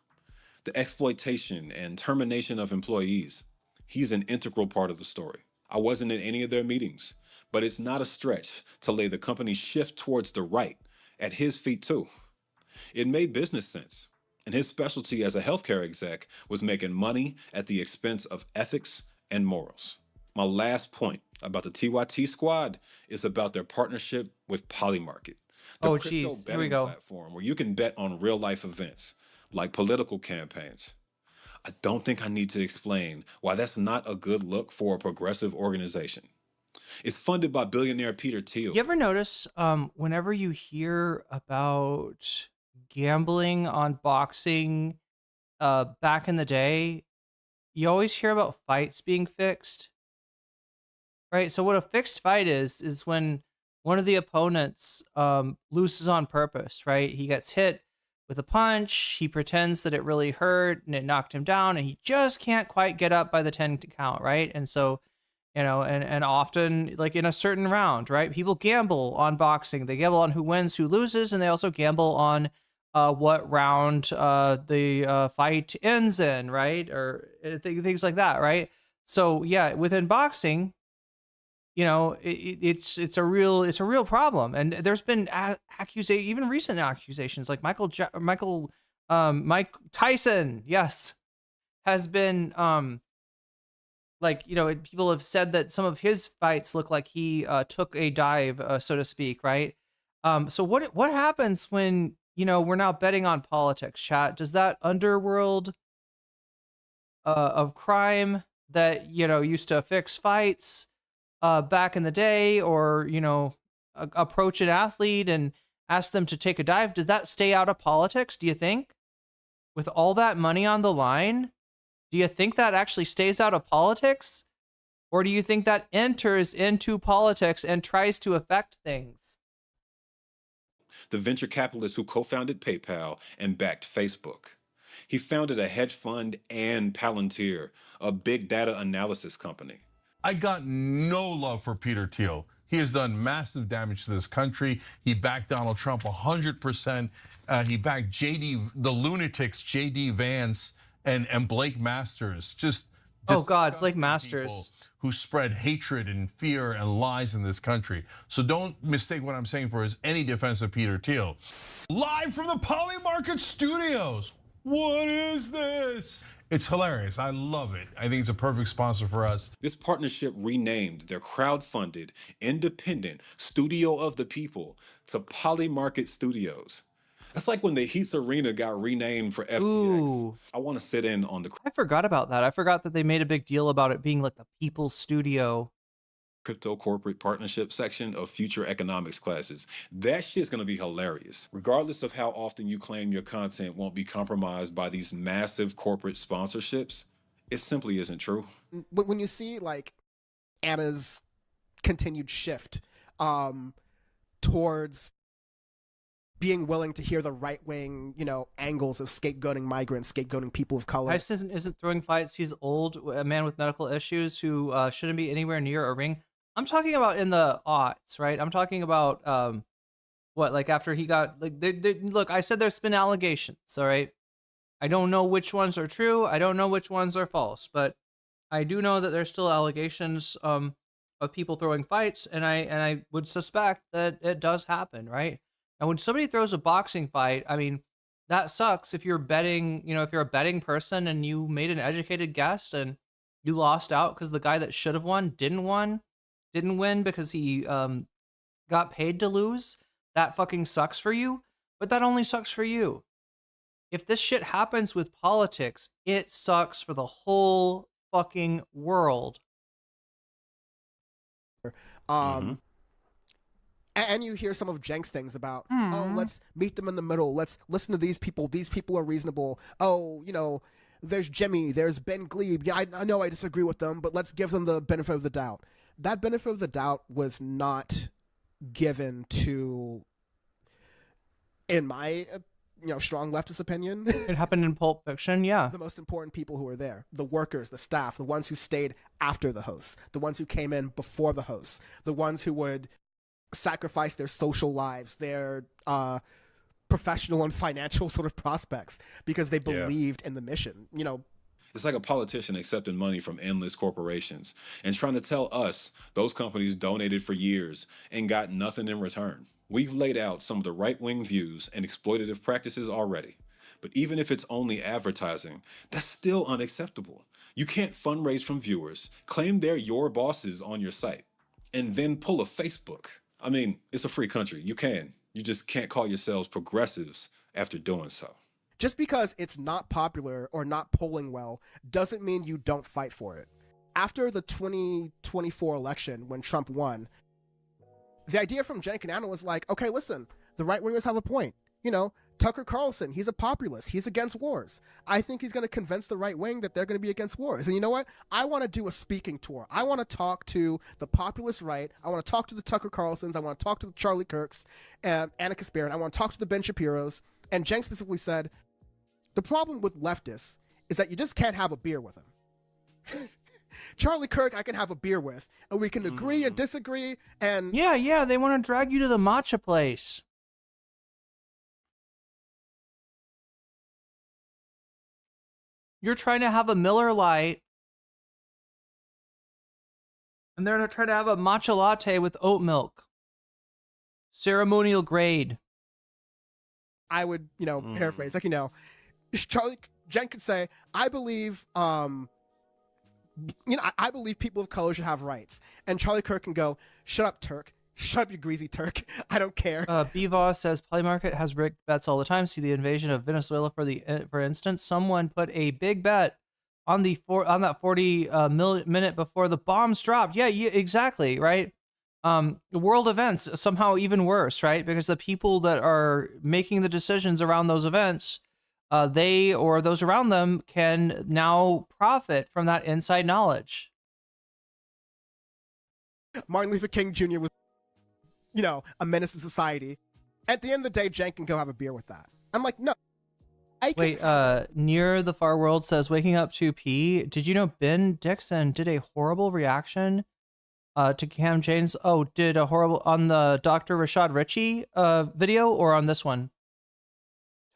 the exploitation and termination of employees, he's an integral part of the story. I wasn't in any of their meetings, but it's not a stretch to lay the company's shift towards the right at his feet too. It made business sense, and his specialty as a healthcare exec was making money at the expense of ethics and morals. My last point about the TYT squad is about their partnership with Polymarket, the crypto betting platform where you can bet on real-life events like political campaigns. I don't think I need to explain why that's not a good look for a progressive organization. It's funded by billionaire Peter Thiel. You ever notice whenever you hear about gambling on boxing back in the day, you always hear about fights being fixed, right? So what a fixed fight is when one of the opponents loses on purpose, right? He gets hit with a punch, he pretends that it really hurt and it knocked him down, and he just can't quite get up by the 10 count, right? And so, you know, and often, like in a certain round, right, people gamble on boxing. They gamble on who wins, who loses, and they also gamble on what round the fight ends in, right? Or things like that, right? So yeah, within boxing, you know, it's a real problem, and there's been even recent accusations, like Mike Tyson, yes, has been like, you know, people have said that some of his fights look like he took a dive, so to speak, right? So what happens when, you know, we're now betting on politics, chat? Does that underworld of crime that, you know, used to fix fights back in the day, or, you know, approach an athlete and ask them to take a dive, does that stay out of politics, do you think? With all that money on the line, do you think that actually stays out of politics? Or do you think that enters into politics and tries to affect things? The venture capitalist who co-founded PayPal and backed Facebook. He founded a hedge fund and Palantir, a big data analysis company. I got no love for Peter Thiel. He has done massive damage to this country. He backed Donald Trump 100%. He backed the lunatics, J.D. Vance and Blake Masters. Just oh God, Blake Masters, who spread hatred and fear and lies in this country. So don't mistake what I'm saying for as any defense of Peter Thiel. Live from the Polymarket Studios. What is this? It's hilarious. I love it. I think it's a perfect sponsor for us. This partnership renamed their crowd-funded, independent Studio of the People to Polymarket Studios. That's like when the Heats Arena got renamed for FTX. Ooh. I want to sit in on the... I forgot about that. I forgot that they made a big deal about it being like the People's Studio. Crypto corporate partnership section of future economics classes. That shit's gonna be hilarious. Regardless of how often you claim your content won't be compromised by these massive corporate sponsorships, it simply isn't true. When you see like Anna's continued shift towards being willing to hear the right-wing, angles of scapegoating migrants, scapegoating people of color. Tyson isn't throwing fights. He's old, a man with medical issues who shouldn't be anywhere near a ring. I'm talking about in the aughts, right? I'm talking about after he got look. I said there's been allegations, all right. I don't know which ones are true. I don't know which ones are false, but I do know that there's still allegations of people throwing fights, and I would suspect that it does happen, right? And when somebody throws a boxing fight, I mean, that sucks if you're betting, if you're a betting person and you made an educated guess and you lost out because the guy that should have won didn't win because he got paid to lose. That fucking sucks for you, but that only sucks for you. If this shit happens with politics, it sucks for the whole fucking world. And you hear some of Cenk's things about, oh, let's meet them in the middle. Let's listen to these people. These people are reasonable. Oh, there's Jimmy, there's Ben Glebe. Yeah, I know I disagree with them, but let's give them the benefit of the doubt. That benefit of the doubt was not given to, in my strong leftist opinion. It happened in Pulp Fiction, yeah. The most important people who were there, the workers, the staff, the ones who stayed after the hosts, the ones who came in before the hosts, the ones who would sacrifice their social lives, their professional and financial sort of prospects because they believed in the mission. It's like a politician accepting money from endless corporations and trying to tell us those companies donated for years and got nothing in return. We've laid out some of the right-wing views and exploitative practices already. But even if it's only advertising, that's still unacceptable. You can't fundraise from viewers, claim they're your bosses on your site, and then pull a Facebook. I mean, it's a free country. You can. You just can't call yourselves progressives after doing so. Just because it's not popular or not polling well doesn't mean you don't fight for it. After the 2024 election, when Trump won, the idea from Cenk and Anna was like, okay, listen, the right-wingers have a point. Tucker Carlson, he's a populist. He's against wars. I think he's going to convince the right wing that they're going to be against wars. And you know what? I want to do a speaking tour. I want to talk to the populist right. I want to talk to the Tucker Carlsons. I want to talk to the Charlie Kirks and Anna Kasparian. I want to talk to the Ben Shapiros. And Cenk specifically said, the problem with leftists is that you just can't have a beer with them. Charlie Kirk, I can have a beer with, and we can agree and disagree. And yeah, they want to drag you to the matcha place. You're trying to have a Miller Lite, and they're going to try to have a matcha latte with oat milk. Ceremonial grade. I would, paraphrase, Cenk could say, I believe, I believe people of color should have rights. And Charlie Kirk can go, shut up, Turk. Shut up, you greasy Turk. I don't care. Bvoss says Play Market has rigged bets all the time. See the invasion of Venezuela for instance. Someone put a big bet on that 40 minute before the bombs dropped. Yeah, exactly, right? World events somehow even worse, right? Because the people that are making the decisions around those events, they or those around them can now profit from that inside knowledge. Martin Luther King Jr. was, a menace to society. At the end of the day, Cenk can go have a beer with that. I'm like, no. Wait, Near the Far World says, waking up to pee. Did you know Ben Dixon did a horrible reaction to Cam James? Oh, did a horrible on the Dr. Rashad Ritchie video or on this one?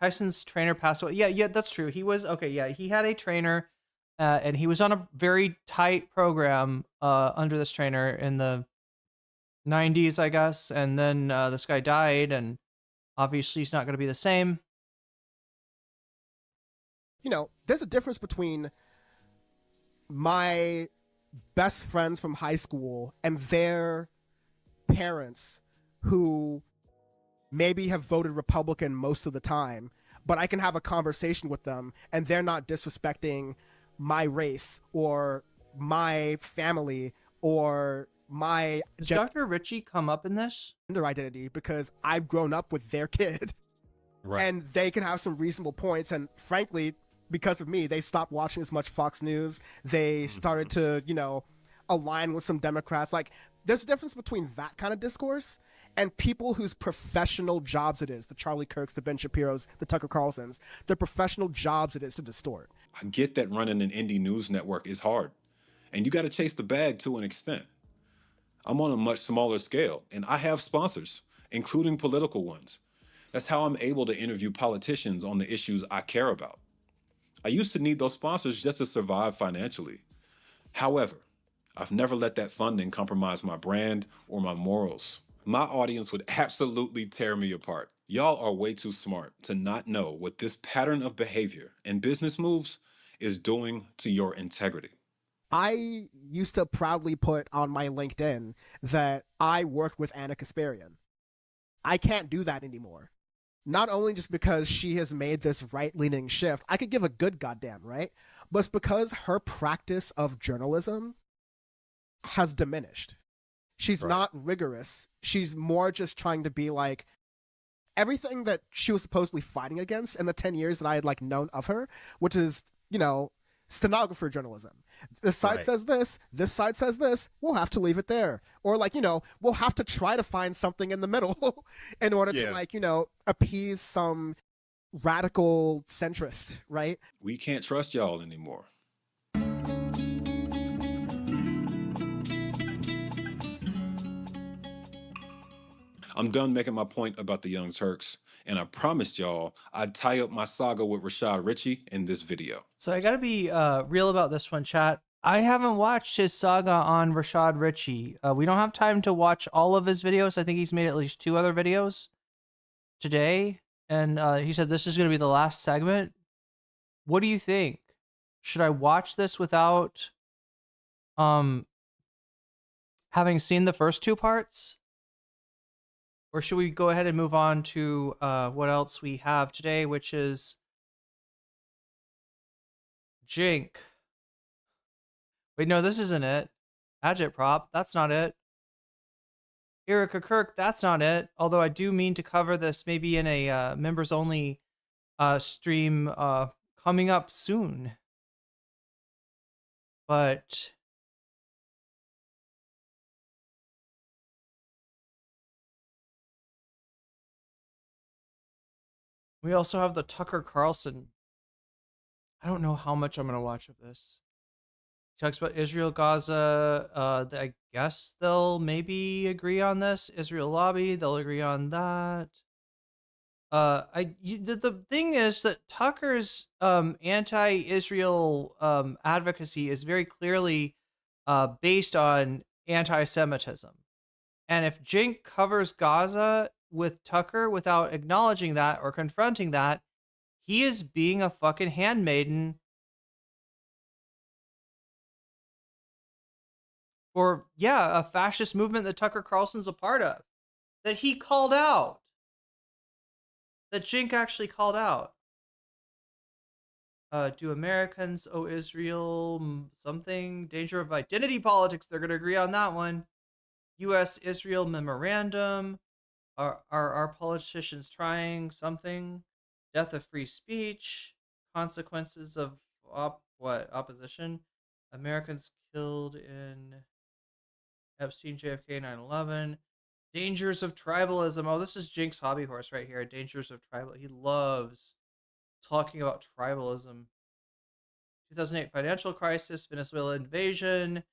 Tyson's trainer passed away. Yeah, that's true. He was, okay, yeah, he had a trainer and he was on a very tight program under this trainer in the 90s, I guess. And then this guy died, and obviously he's not going to be the same. There's a difference between my best friends from high school and their parents who maybe have voted Republican most of the time, but I can have a conversation with them and they're not disrespecting my race or my family or my Does Dr. Ritchie come up in this? Gender identity, because I've grown up with their kid. Right. And they can have some reasonable points. And frankly, because of me, they stopped watching as much Fox News. They started to, align with some Democrats. Like, there's a difference between that kind of discourse And people whose professional jobs it is, the Charlie Kirks, the Ben Shapiros, the Tucker Carlsons, their professional jobs it is to distort. I get that running an indie news network is hard, and you got to chase the bag to an extent. I'm on a much smaller scale, and I have sponsors, including political ones. That's how I'm able to interview politicians on the issues I care about. I used to need those sponsors just to survive financially. However, I've never let that funding compromise my brand or my morals. My audience would absolutely tear me apart. Y'all are way too smart to not know what this pattern of behavior and business moves is doing to your integrity. I used to proudly put on my LinkedIn that I worked with Anna Kasparian. I can't do that anymore. Not only just because she has made this right-leaning shift, I could give a good goddamn, right? But it's because her practice of journalism has diminished. She's not rigorous. She's more just trying to be like everything that she was supposedly fighting against in the 10 years that I had like known of her, which is, you know, stenographer journalism. This side says this side says this, we'll have to leave it there. Or like, you know, we'll have to try to find something in the middle in order to like, you know, appease some radical centrist, right? We can't trust y'all anymore. I'm done making my point about the Young Turks, and I promised y'all I'd tie up my saga with Rashad Richey in this video. So I gotta be real about this one, chat. I haven't watched his saga on Rashad Richey. We don't have time to watch all of his videos. I think he's made at least 2 other videos today, and he said this is gonna be the last segment. What do you think? Should I watch this without having seen the first 2 parts? Or should we go ahead and move on to what else we have today, which is Cenk. Wait, no, this isn't it. Agitprop, that's not it. Erica Kirk, that's not it. Although I do mean to cover this maybe in a members-only stream coming up soon. But we also have the Tucker Carlson. I don't know how much I'm going to watch of this. He talks about Israel, Gaza. I guess they'll maybe agree on this. Israel lobby, they'll agree on that. The thing is that Tucker's anti-Israel advocacy is very clearly based on anti-Semitism. And if Cenk covers Gaza with Tucker without acknowledging that or confronting that, he is being a fucking handmaiden for, yeah, a fascist movement that Tucker Carlson's a part of, that he called out, that Cenk actually called out. Do Americans owe Israel something? Danger of identity politics, they're going to agree on that one. U.S.-Israel memorandum. Are our politicians trying something? Death of free speech. Consequences of opposition. Americans killed in Epstein, JFK, 9/11. Dangers of tribalism. Oh, this is Cenk's hobby horse right here. Dangers of tribal. He loves talking about tribalism. 2008 financial crisis. Venezuela invasion.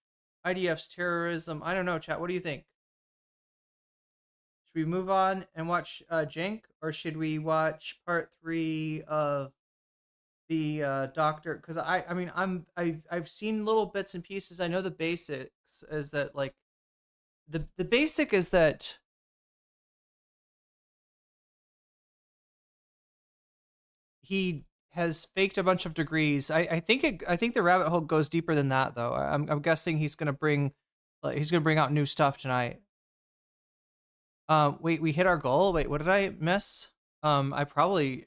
IDF's terrorism. I don't know, chat. What do you think? Should we move on and watch Cenk, or should we watch part 3 of the doctor? Because I've seen little bits and pieces. I know the basics is that like the basic is that he has faked a bunch of degrees. I think the rabbit hole goes deeper than that though. I'm guessing he's gonna bring out new stuff tonight. Wait, we hit our goal. Wait, what did I miss? I probably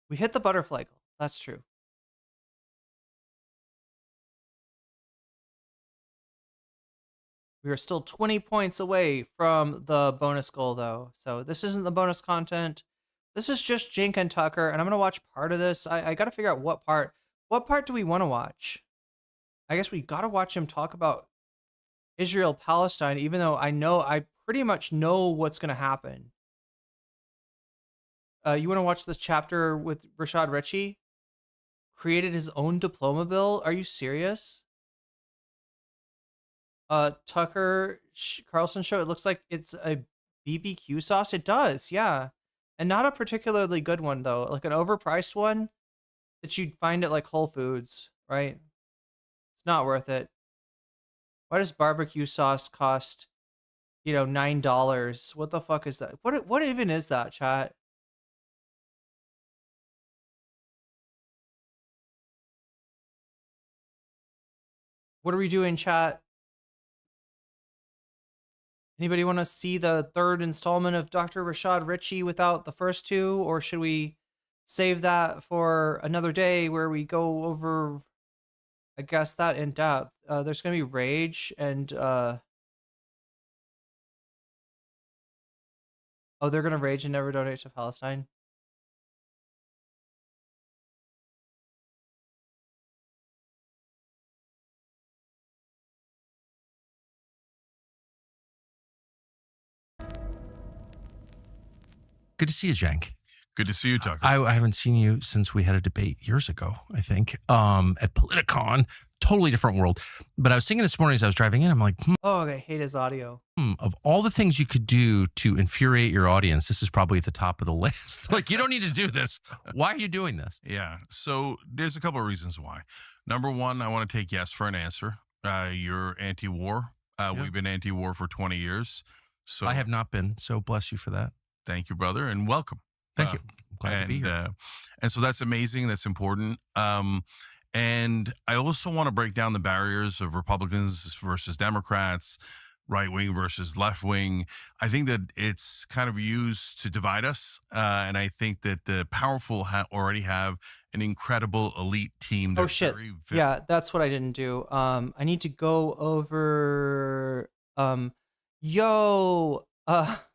we hit the butterfly goal. That's true. We are still 20 points away from the bonus goal though. So this isn't the bonus content. This is just Cenk and Tucker, and I'm gonna watch part of this. I gotta figure out what part. What part do we want to watch? I guess we gotta watch him talk about Israel Palestine, even though I pretty much know what's going to happen. You want to watch this chapter with Rashad Ritchie? Created his own diploma bill? Are you serious? Tucker Carlson show. It looks like it's a BBQ sauce. It does, yeah. And not a particularly good one, though. Like an overpriced one that you'd find at like Whole Foods, right? It's not worth it. Why does barbecue sauce cost, $9? What the fuck is that? What even is that, chat? What are we doing, chat? Anybody want to see the third installment of Dr. Rashad Ritchie without the first two, or should we save that for another day where we go over, I guess, that in depth? There's going to be rage and oh, they're going to rage and never donate to Palestine. Good to see you, Cenk. Good to see you, Tucker. I haven't seen you since we had a debate years ago, I think, at Politicon. Totally different world. But I was thinking this morning as I was driving in, I'm like, Oh, I hate his audio. Of all the things you could do to infuriate your audience, this is probably at the top of the list. Like, you don't need to do this. Why are you doing this? Yeah. So there's a couple of reasons why. Number one, I want to take yes for an answer. You're anti-war. We've been anti-war for 20 years. So I have not been. So bless you for that. Thank you, brother, and welcome. Thank you. I'm glad to be here. And so that's amazing. That's important. And I also want to break down the barriers of Republicans versus Democrats, right wing versus left wing. I think that it's kind of used to divide us. And I think that the powerful already have an incredible elite team. Oh, shit. Yeah, that's what I didn't do. I need to go over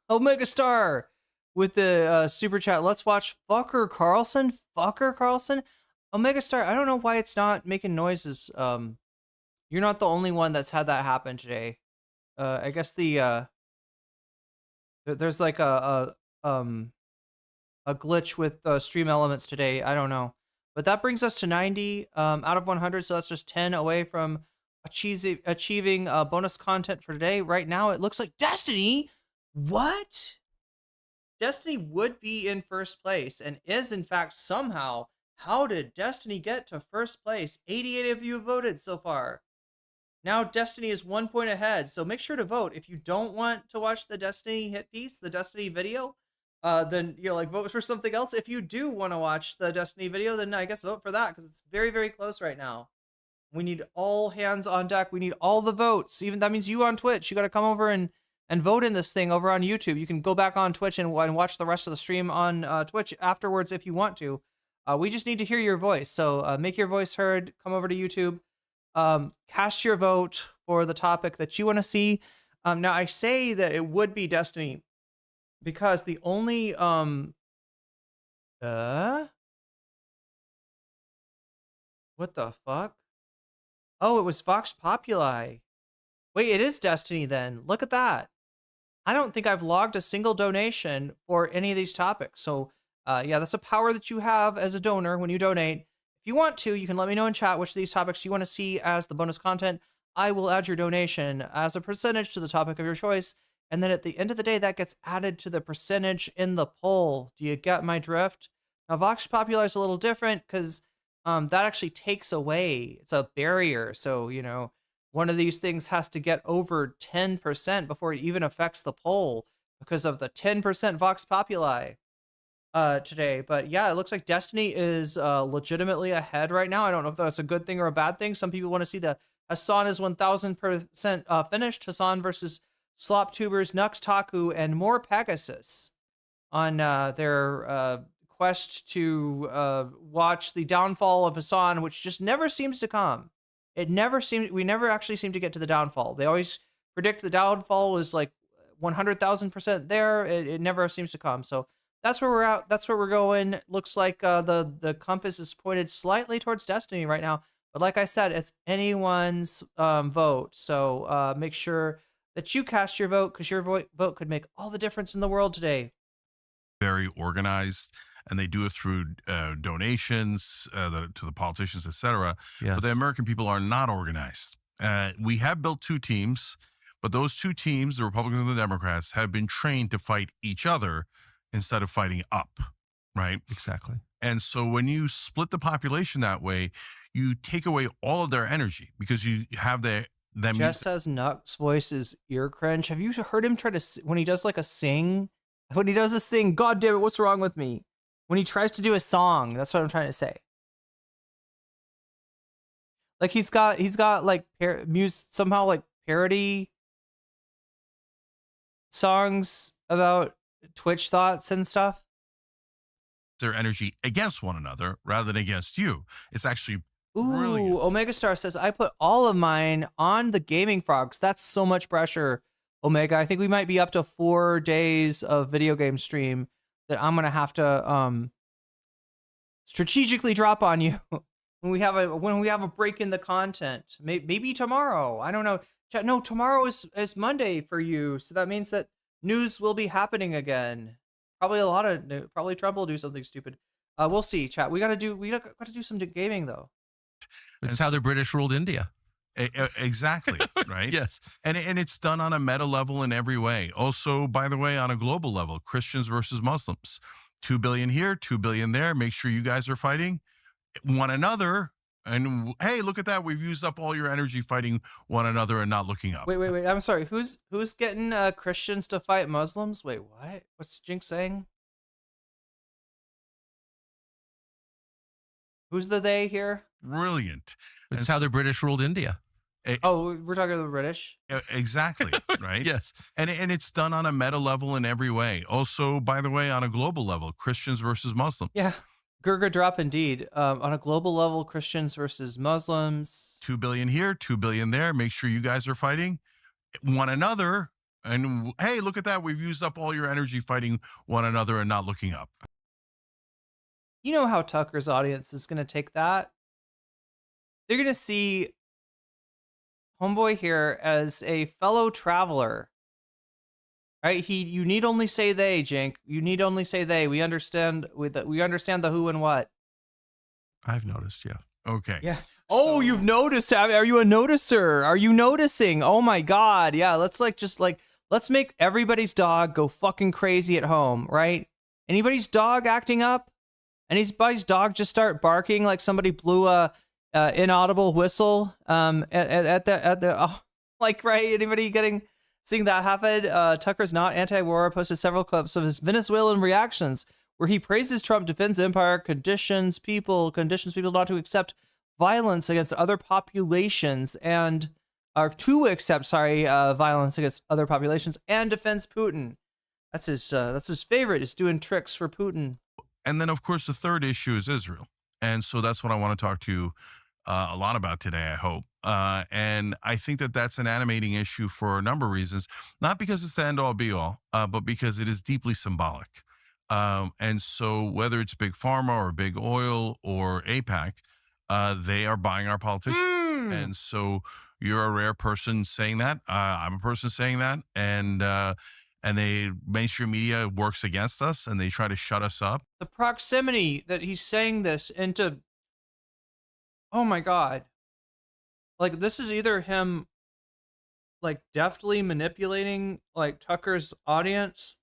Omega Star with the super chat. Let's watch Fucker Carlson. Omega Star, I don't know why it's not making noises. You're not the only one that's had that happen today. I guess there's like a glitch with stream elements today. I don't know. But that brings us to 90 out of 100, so that's just 10 away from achieving bonus content for today. Right now, it looks like Destiny. What? Destiny would be in first place and is, in fact, somehow. How did Destiny get to first place? 88 of you have voted so far. Now Destiny is 1 point ahead, so make sure to vote. If you don't want to watch the Destiny hit piece, the Destiny video, then vote for something else. If you do want to watch the Destiny video, then I guess vote for that, because it's very, very close right now. We need all hands on deck. We need all the votes. Even that means you on Twitch. You got to come over and vote in this thing over on YouTube. You can go back on Twitch and watch the rest of the stream on Twitch afterwards if you want to. We just need to hear your voice. So make your voice heard. Come over to YouTube. Cast your vote for the topic that you want to see. Now, I say that it would be Destiny because the only... What the fuck? Oh, it was Vox Populi. Wait, it is Destiny then. Look at that. I don't think I've logged a single donation for any of these topics. So... yeah, that's a power that you have as a donor when you donate. If you want to, you can let me know in chat which of these topics you want to see as the bonus content. I will add your donation as a percentage to the topic of your choice. And then at the end of the day, that gets added to the percentage in the poll. Do you get my drift? Now, Vox Populi is a little different because that actually takes away. It's a barrier. So, one of these things has to get over 10% before it even affects the poll because of the 10% Vox Populi. Today, but yeah, it looks like Destiny is legitimately ahead right now. I don't know if that's a good thing or a bad thing. Some people want to see the Hassan is 1000% finished. Hassan versus Sloptubers, Nux Taku, and more Pegasus on their quest to watch the downfall of Hassan, which just never seems to come. We never actually seem to get to the downfall. They always predict the downfall is like 100,000% there. It never seems to come. So that's where we're at. That's where we're going. Looks like the compass is pointed slightly towards Destiny right now. But like I said, it's anyone's vote. So make sure that you cast your vote, because your vote could make all the difference in the world today. Very organized, and they do it through donations to the politicians, etc. Yes. But the American people are not organized. We have built two teams, but those two teams, the Republicans and the Democrats, have been trained to fight each other instead of fighting up, right? Exactly. And so when you split the population that way, you take away all of their energy, because you have them. Jess says Nuck's voice is ear cringe. Have you heard him try to, when he does like a sing? When he does a sing, God damn it, what's wrong with me? When he tries to do a song, that's what I'm trying to say. Like he's got like somehow like parody songs about Twitch thoughts and stuff. Their energy against one another rather than against you. It's actually brilliant. Ooh, Omega Star says, I put all of mine on the gaming frogs. That's so much pressure, Omega. I think we might be up to 4 days of video game stream that I'm gonna have to strategically drop on you when we have a break in the content. Maybe tomorrow. I don't know. No, tomorrow is Monday for you, so that means that news will be happening again. Probably Trump will do something stupid. We'll see, chat. We gotta do some gaming though. It's how the British ruled India. Exactly, right? Yes. And it's done on a meta level in every way. Also, by the way, on a global level, Christians versus Muslims. 2 billion here, 2 billion there. Make sure you guys are fighting one another. And hey, look at that. We've used up all your energy fighting one another and not looking up. Wait. I'm sorry. Who's getting Christians to fight Muslims? Wait, what? What's Jinx saying? Who's the they here? Brilliant. It's how the British ruled India. Oh, we're talking to the British? Exactly, right? Yes. And it's done on a meta level in every way. Also, by the way, on a global level, Christians versus Muslims. Yeah. Gurga drop indeed. On a global level, Christians versus Muslims. 2 billion here, 2 billion there. Make sure you guys are fighting one another. And hey, look at that. We've used up all your energy fighting one another and not looking up. You know how Tucker's audience is going to take that? They're going to see Homeboy here as a fellow traveler. Right? You need only say they, Jink. You need only say they. We understand the who and what. I've noticed, yeah. Okay. Yeah. Oh, you've noticed. Are you a noticer? Are you noticing? Oh my God. Yeah, let's make everybody's dog go fucking crazy at home, right? Anybody's dog acting up? Anybody's dog just start barking like somebody blew a inaudible whistle at the like, right? Anybody seeing that happen? Tucker's not anti-war posted several clips of his Venezuelan reactions where he praises Trump, defends empire, conditions people not to accept violence against other populations and violence against other populations, and defends Putin. That's his favorite, is doing tricks for Putin. And then, of course, the third issue is Israel. And so that's what I want to talk to you a lot about today, I hope. And I think that that's an animating issue for a number of reasons, not because it's the end-all be-all, but because it is deeply symbolic. And so whether it's Big Pharma or Big Oil or AIPAC, they are buying our politicians. And so you're a rare person saying that. I'm a person saying that. And the mainstream media works against us and they try to shut us up. The proximity that he's saying this into, oh my God. Like, this is either him like deftly manipulating like Tucker's audience,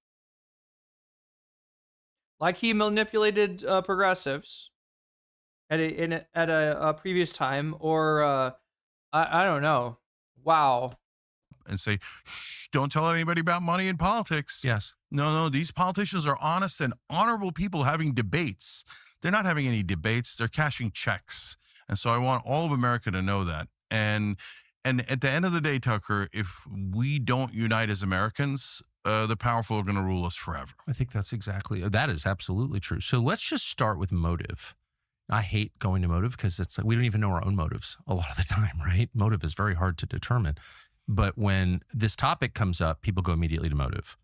like he manipulated progressives at a previous time, or I don't know. Wow. And say, shh, don't tell anybody about money in politics. Yes. No, these politicians are honest and honorable people having debates. They're not having any debates. They're cashing checks. And so I want all of America to know that. And at the end of the day, Tucker, if we don't unite as Americans, the powerful are going to rule us forever. I think that is absolutely true. So let's just start with motive. I hate going to motive because it's like we don't even know our own motives a lot of the time, right? Motive is very hard to determine. But when this topic comes up, people go immediately to motive.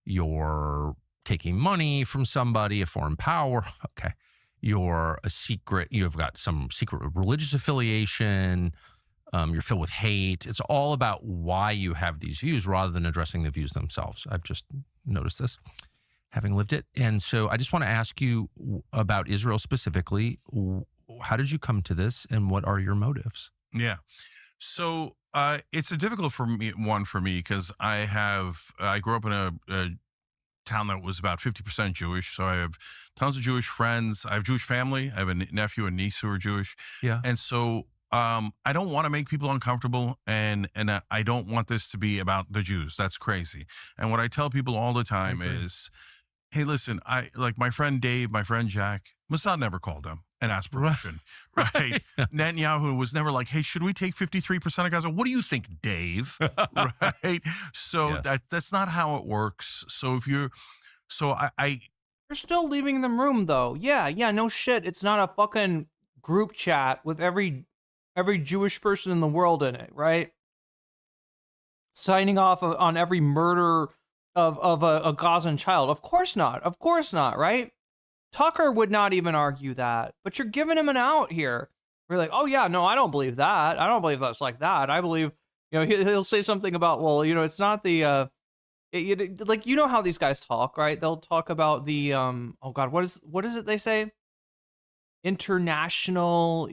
You're taking money from somebody, a foreign power. Okay. you're a secret, you've got some secret religious affiliation, you're filled with hate. It's all about why you have these views rather than addressing the views themselves. I've just noticed this, having lived it. And so I just want to ask you about Israel specifically. How did you come to this, and what are your motives? Yeah. So it's a difficult one for me because I grew up in a town that was about 50% Jewish. So I have tons of Jewish friends. I have Jewish family. I have a nephew and niece who are Jewish. Yeah. And so I don't want to make people uncomfortable, and I don't want this to be about the Jews. That's crazy. And what I tell people all the time is, hey, listen, I like my friend Dave, my friend Jack, Mossad never called them and asked permission, right? Netanyahu was never like, hey, should we take 53% of Gaza? What do you think, Dave? Right? So that's not how it works. So if you're, you're still leaving them room though. Yeah, no shit. It's not a fucking group chat with every Jewish person in the world in it, right? Signing off on every murder of a Gazan child. Of course not, right? Tucker would not even argue that, but you're giving him an out here. We're like, oh yeah, no, I don't believe that. I don't believe that's like that. I believe, he'll say something about, well, it's not the, like, how these guys talk, right? They'll talk about the, oh God, what is it they say? International,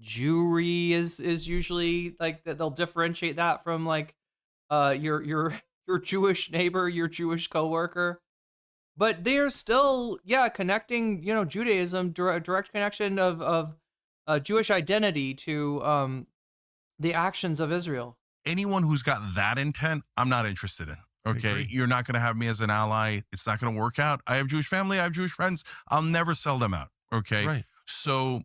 Jewry is usually like that. They'll differentiate that from like, your Jewish neighbor, your Jewish coworker. But they're still, connecting, Judaism, direct connection of Jewish identity to the actions of Israel. Anyone who's got that intent, I'm not interested in. Okay, you're not going to have me as an ally. It's not going to work out. I have Jewish family. I have Jewish friends. I'll never sell them out. Okay, right. So,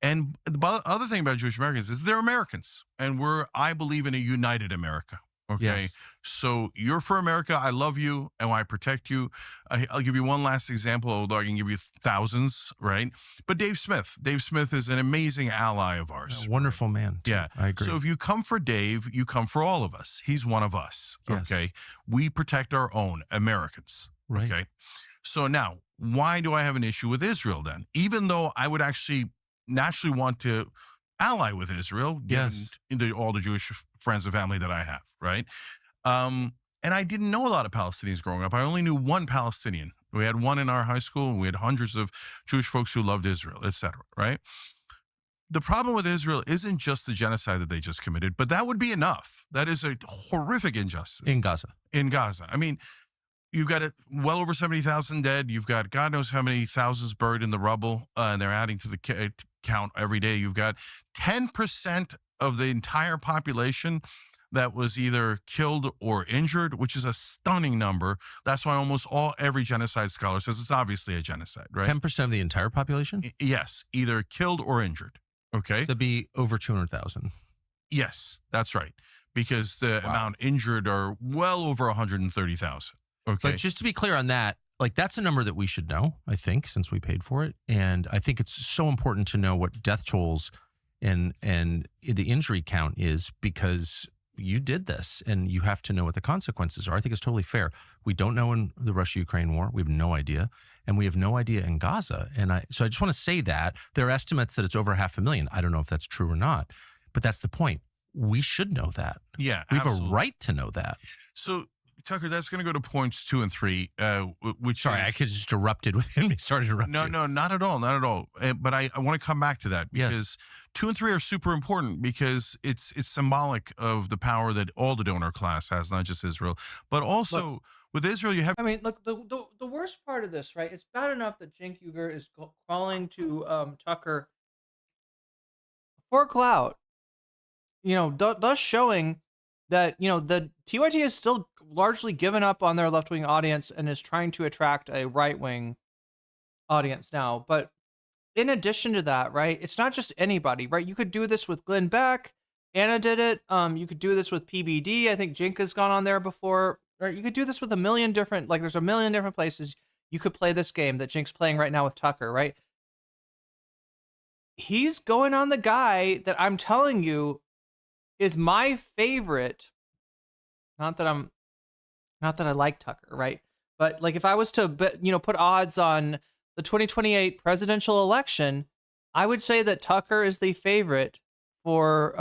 and the other thing about Jewish Americans is they're Americans, and I believe in a united America. Okay, Yes. So you're for America. I love you, and I protect you. I'll give you one last example, although I can give you thousands, right? But Dave Smith is an amazing ally of ours. A wonderful man. too. Yeah, I agree. So if you come for Dave, you come for all of us. He's one of us. Yes. Okay, we protect our own Americans. Right. Okay, so now why do I have an issue with Israel then? Even though I would actually naturally want to ally with Israel, given all the Jewish friends and family that I have, right? And I didn't know a lot of Palestinians growing up. I only knew one Palestinian. We had one in our high school, and we had hundreds of Jewish folks who loved Israel, etc. Right? The problem with Israel isn't just the genocide that they just committed, but that would be enough. That is a horrific injustice. In Gaza. I mean, you've got well over 70,000 dead. You've got God knows how many thousands buried in the rubble, and they're adding to the count every day. You've got 10% of the entire population that was either killed or injured, which is a stunning number. That's why almost every genocide scholar says it's obviously a genocide, right? 10% of the entire population? Yes, either killed or injured. Okay. So that'd be over 200,000. Yes, that's right. Because the amount injured are well over 130,000. Okay. But just to be clear on that, like that's a number that we should know, I think, since we paid for it. And I think it's so important to know what death tolls and the injury count is, because you did this and you have to know what the consequences are. I think it's totally fair. We don't know in the Russia-Ukraine war. We have no idea. And we have no idea in Gaza. So I just want to say that there are estimates that it's over 500,000. I don't know if that's true or not, but that's the point. We should know that. Yeah, we have a right to know that. So Tucker, that's going to go to points 2 and 3, which Sorry, I could just interrupted within me. Sorry to interrupt you. No, not at all. Not at all. But I want to come back to that because 2 and 3 are super important because it's symbolic of the power that all the donor class has, not just Israel, but also with Israel, you have. I mean, look, the worst part of this, right? It's bad enough that Cenk Uygur is calling to Tucker for clout, thus showing that, the TYT is still largely given up on their left-wing audience and is trying to attract a right-wing audience now. But in addition to that, right, it's not just anybody, right? You could do this with Glenn Beck. Anna did it. You could do this with PBD. I think Cenk has gone on there before. Right? You could do this with a million different, there's a million different places you could play this game that Cenk's playing right now with Tucker, right? He's going on the guy that I'm telling you is my favorite. Not that I like Tucker, right? But like if I was to put odds on the 2028 presidential election, I would say that Tucker is the favorite for,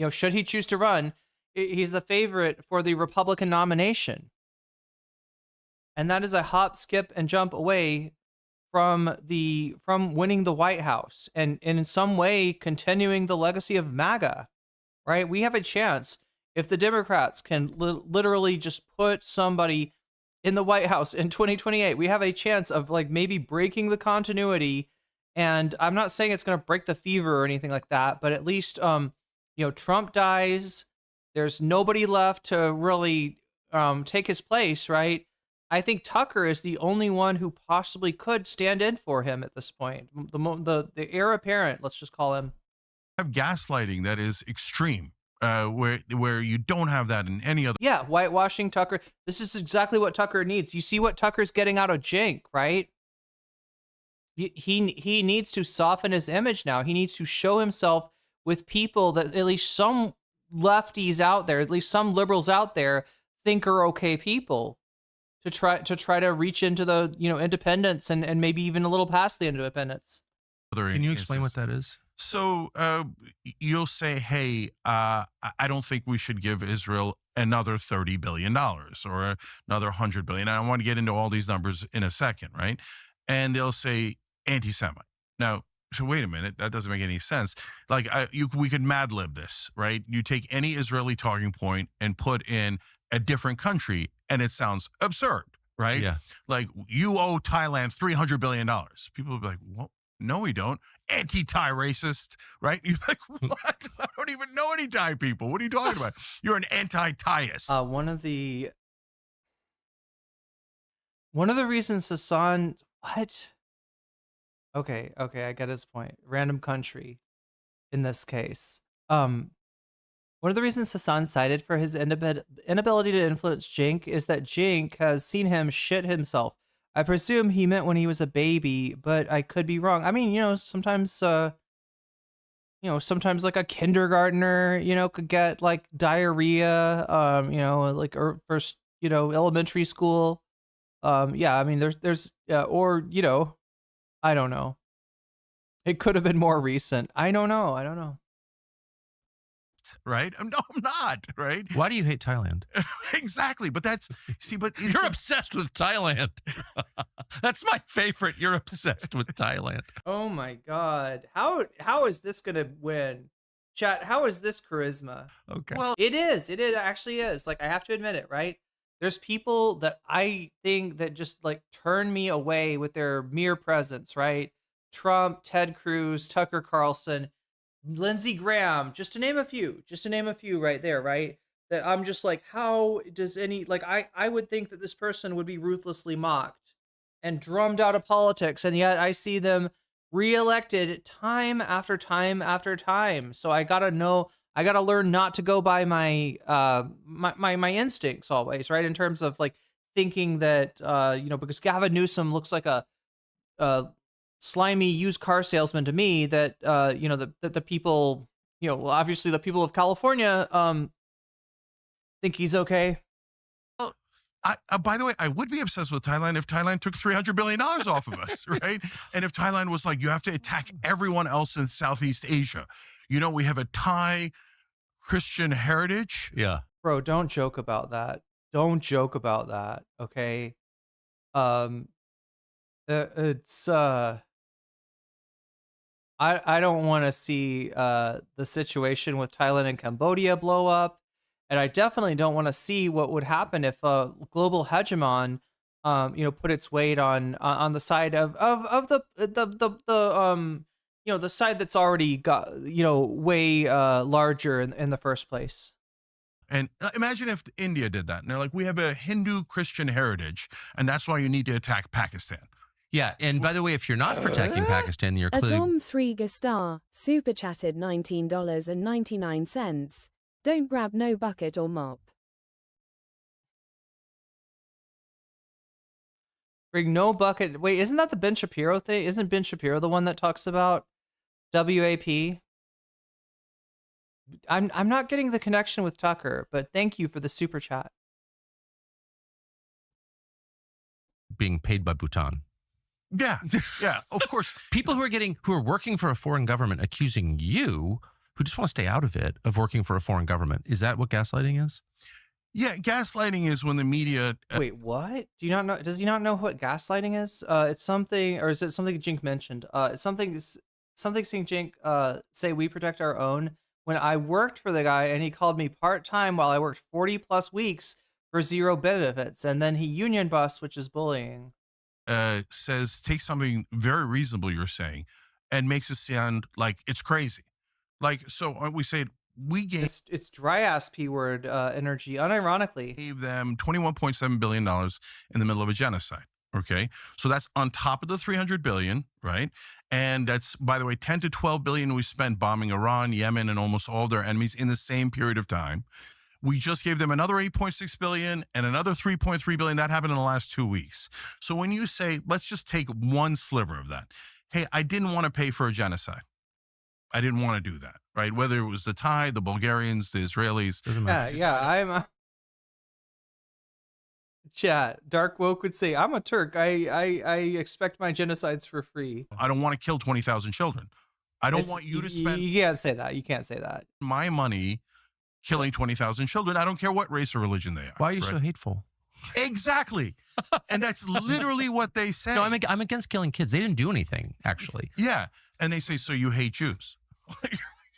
should he choose to run, he's the favorite for the Republican nomination. And that is a hop, skip, and jump away from winning the White House and in some way continuing the legacy of MAGA, right? We have a chance if the Democrats can literally just put somebody in the White House in 2028. We have a chance of like maybe breaking the continuity. And I'm not saying it's going to break the fever or anything like that, but at least, Trump dies. There's nobody left to really take his place, right? I think Tucker is the only one who possibly could stand in for him at this point. The heir apparent, let's just call him. Have gaslighting that is extreme, where you don't have that in any other. Yeah, whitewashing Tucker. This is exactly what Tucker needs. You see what Tucker's getting out of Cenk, right? He needs to soften his image now. He needs to show himself with people that at least some lefties out there, at least some liberals out there, think are okay people. To try to reach into the independence and maybe even a little past the independence. Can you explain what that is? So you'll say, hey, I don't think we should give Israel another $30 billion or another $100 billion. I want to get into all these numbers in a second, right? And they'll say anti-Semite. Now, so wait a minute, that doesn't make any sense. Like we could Mad Lib this, right? You take any Israeli talking point and put in a different country, and it sounds absurd, right? Yeah. Like you owe Thailand $300 billion. People will be like, "What? No, we don't." Anti-Thai racist, right? You're like, what? I don't even know any Thai people. What are you talking about? You're an anti-Thaiist. One of the reasons Hassan, what? Okay, I get his point. Random country in this case. One of the reasons Hassan cited for his inability to influence Cenk is that Cenk has seen him shit himself. I presume he meant when he was a baby, but I could be wrong. I mean, sometimes, sometimes like a kindergartner, could get like diarrhea, first, elementary school. Yeah, I mean, there's, or, I don't know. It could have been more recent. I don't know. Right? No, I'm not. Right? Why do you hate Thailand? Exactly. But you're obsessed with Thailand. That's my favorite. You're obsessed with Thailand. Oh my God. How is this gonna win? Chat, how is this charisma? Okay. Well, it is. It actually is. Like, I have to admit it, right? There's people that I think that just like turn me away with their mere presence, right? Trump, Ted Cruz, Tucker Carlson, Lindsey Graham, just to name a few right there, right? That I'm just like, how does I would think that this person would be ruthlessly mocked and drummed out of politics, and yet I see them reelected time after time after time. So I gotta learn not to go by my my instincts always, right? In terms of like thinking that because Gavin Newsom looks like a slimy used car salesman to me, that the people, obviously the people of California think he's okay. Well, by the way, I would be obsessed with Thailand if Thailand took $300 billion off of us, right? And if Thailand was like, you have to attack everyone else in Southeast Asia. We have a Thai Christian heritage. Yeah. Bro, don't joke about that. Okay. It's I don't want to see the situation with Thailand and Cambodia blow up, and I definitely don't want to see what would happen if a global hegemon, put its weight on the side of the the side that's already got way larger in the first place. And imagine if India did that, and they're like, we have a Hindu Christian heritage, and that's why you need to attack Pakistan. Yeah, and by the way, if you're not protecting Pakistan, you're clearly... Atom 3 Gastar, super chatted $19.99. Don't grab no bucket or mop. Bring no bucket. Wait, isn't that the Ben Shapiro thing? Isn't Ben Shapiro the one that talks about WAP? I'm not getting the connection with Tucker, but thank you for the super chat. Being paid by Bhutan. Yeah, yeah, of course. People who are working for a foreign government accusing you, who just want to stay out of it, of working for a foreign government. Is that what gaslighting is? Yeah, gaslighting is when the media. Wait, what? Do you not know? Does he not know what gaslighting is? It's something, or is it something Jink mentioned? It's something seeing Jink say we protect our own. When I worked for the guy and he called me part-time while I worked 40+ weeks for zero benefits, and then he union bust, which is bullying. Says take something very reasonable you're saying and makes it sound like it's crazy. Like, so we say we gave it's dry ass P word energy, unironically. Gave them $21.7 billion in the middle of a genocide. Okay, so that's on top of the 300 billion, right? And that's, by the way, 10 to 12 billion we spent bombing Iran, Yemen, and almost all their enemies in the same period of time. We just gave them another 8.6 billion and another 3.3 billion. That happened in the last 2 weeks. So when you say, let's just take one sliver of that. Hey, I didn't want to pay for a genocide. I didn't want to do that, right? Whether it was the Thai, the Bulgarians, the Israelis. I'm chat. Dark Woke would say, I'm a Turk. I expect my genocides for free. I don't want to kill 20,000 children. I don't want you to spend. You can't say that. You can't say that. My money killing 20,000 children. I don't care what race or religion they are. Why are you so hateful? Exactly. And that's literally what they say. No, I'm against killing kids. They didn't do anything, actually. Yeah. And they say, so you hate Jews.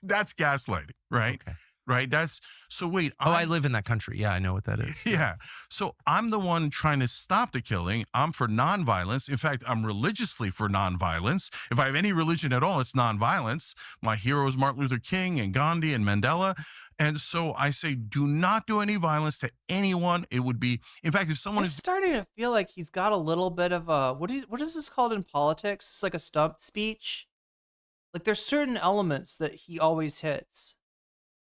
That's gaslighting, right? Okay. Right? That's, so wait. I live in that country. Yeah, I know what that is. Yeah. So I'm the one trying to stop the killing. I'm for nonviolence. In fact, I'm religiously for nonviolence. If I have any religion at all, it's nonviolence. My heroes, Martin Luther King and Gandhi and Mandela. And so I say, do not do any violence to anyone. It would be, in fact, if someone is starting to feel like he's got a little bit of a, what is this called in politics? It's like a stump speech. Like there's certain elements that he always hits.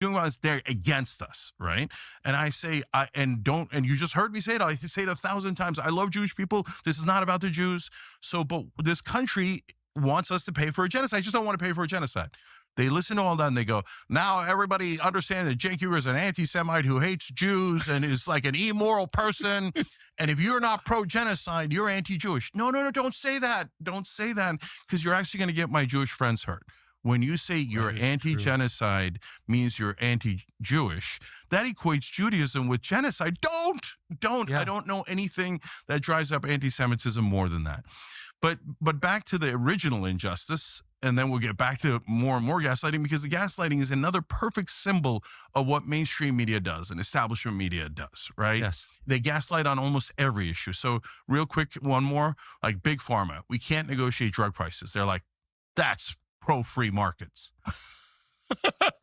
Doing violence, they're against us, right? And I say, and you just heard me say it. I say it 1,000 times. I love Jewish people. This is not about the Jews. So, but this country wants us to pay for a genocide. I just don't want to pay for a genocide. They listen to all that and they go, now everybody understands that Cenk Uygur is an anti-Semite who hates Jews and is like an immoral person. And if you're not pro-genocide, you're anti-Jewish. No, don't say that. Don't say that, because you're actually going to get my Jewish friends hurt. When you say you're anti-genocide means you're anti-Jewish, that equates Judaism with genocide. Don't. Yeah. I don't know anything that drives up anti-Semitism more than that. But back to the original injustice, and then we'll get back to more and more gaslighting, because the gaslighting is another perfect symbol of what mainstream media does and establishment media does, right? Yes. They gaslight on almost every issue. So real quick, one more, like Big Pharma. We can't negotiate drug prices. They're like, that's pro-free markets.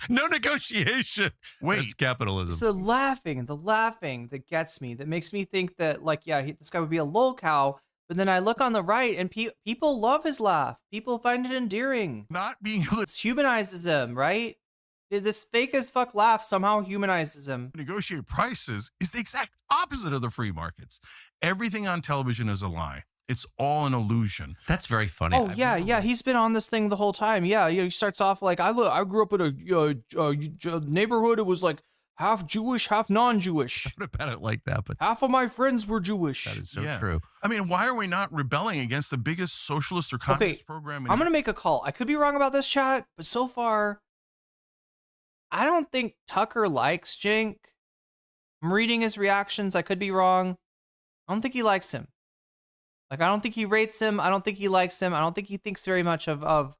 No negotiation. Wait. That's capitalism. It's the laughing that gets me, that makes me think that, like, yeah, this guy would be a lol cow. But then I look on the right and people love his laugh. People find it endearing. Not being able to humanizes him, right? This fake as fuck laugh somehow humanizes him. Negotiate prices is the exact opposite of the free markets. Everything on television is a lie. It's all an illusion. That's very funny. Oh, yeah. He's been on this thing the whole time. Yeah, he starts off like, I grew up in a neighborhood. It was like half Jewish, half non-Jewish. I would have had it like that, but half of my friends were Jewish. That is so true. I mean, why are we not rebelling against the biggest socialist or communist program? I'm going to make a call. I could be wrong about this, chat, but so far, I don't think Tucker likes Cenk. I'm reading his reactions. I could be wrong. I don't think he likes him. Like, I don't think he rates him. I don't think he likes him. I don't think he thinks very much of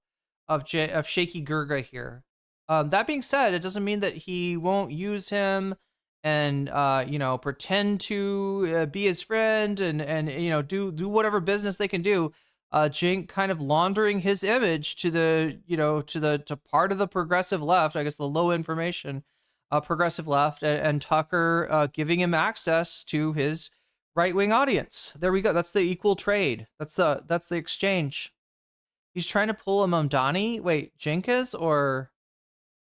Shaky Gurga here. That being said, it doesn't mean that he won't use him and pretend to be his friend and do whatever business they can do. Cenk kind of laundering his image to part of the progressive left, I guess the low information progressive left, and Tucker giving him access to his right-wing audience. There we go. That's the equal trade. That's the exchange. He's trying to pull a Mamdani. Wait, Cenk is, or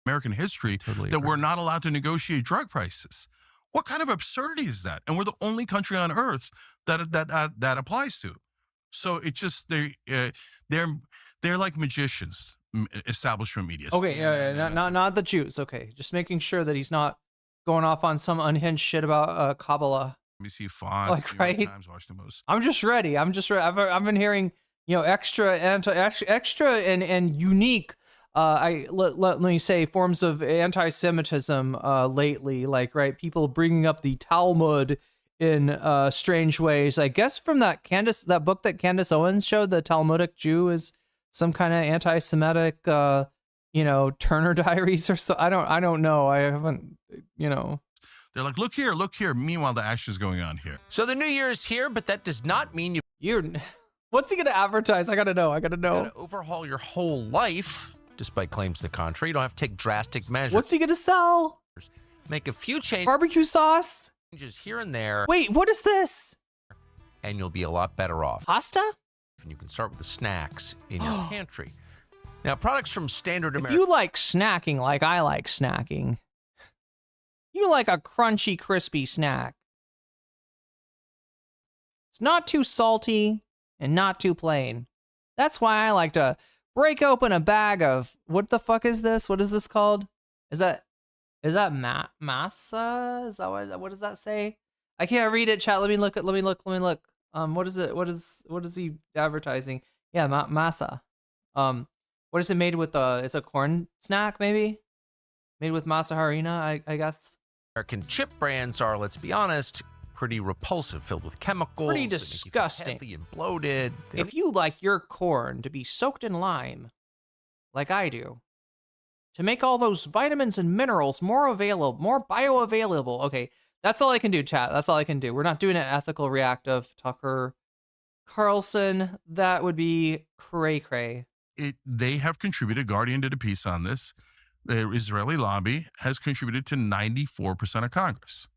American history that we're not allowed to negotiate drug prices. What kind of absurdity is that? And we're the only country on earth that applies to. So it just they're like magicians, establishment media. Okay, not the Jews. Okay, just making sure that he's not going off on some unhinged shit about Kabbalah. NBC, Fox, like, right? Times, Washington Post. I'm just ready. I've been hearing extra and unique. Let me say forms of anti-Semitism lately, like people bringing up the Talmud in strange ways. I guess from that book that Candace Owens showed, the Talmudic Jew is some kind of anti-Semitic, Turner Diaries or so. I don't know. I haven't, They're like, look here. Meanwhile, the action's going on here. So the new year is here, but that does not mean you're. What's he gonna advertise? I gotta know. You gotta overhaul your whole life, despite claims to the contrary. You don't have to take drastic measures. What's he gonna sell? Make a few changes. Barbecue sauce? Here and there. Wait, what is this? And you'll be a lot better off. Pasta? And you can start with the snacks in your pantry. Now, products from Standard America. If you like snacking like I like snacking, you like a crunchy, crispy snack. It's not too salty and not too plain. That's why I like to break open a bag of, what the fuck is this? What is this called? Is that masa? Is that what does that say? I can't read it, chat. Let me look. What is it? What is he advertising? Yeah, masa. What is it made with? It's a corn snack, maybe? Made with masa harina, I guess. American chip brands are, let's be honest, pretty repulsive, filled with chemicals. Pretty disgusting. Heavy and bloated. If you like your corn to be soaked in lime, like I do, to make all those vitamins and minerals more bioavailable. Okay, that's all I can do, chat. That's all I can do. We're not doing an ethical reactive, Tucker Carlson. That would be cray-cray. They have contributed. Guardian did a piece on this. The Israeli lobby has contributed to 94% of Congress.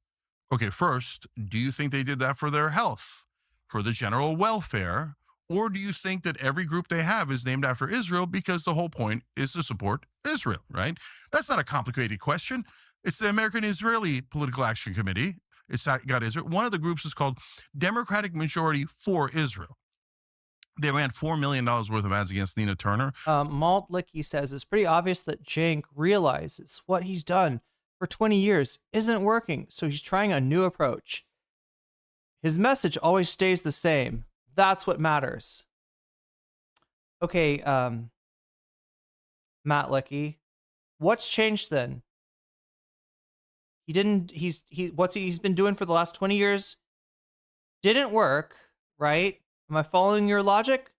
Okay, first, do you think they did that for their health, for the general welfare, or do you think that every group they have is named after Israel because the whole point is to support Israel, right? That's not a complicated question. It's the American Israeli Political Action Committee. It's got Israel. One of the groups is called Democratic Majority for Israel. They ran $4 million worth of ads against Nina Turner. Malt Licky says it's pretty obvious that Cenk realizes what he's done for 20 years isn't working, so he's trying a new approach. His message always stays the same. That's what matters. Okay, Matt Licky, what's changed then? He's been doing for the last 20 years didn't work, right? Am I following your logic?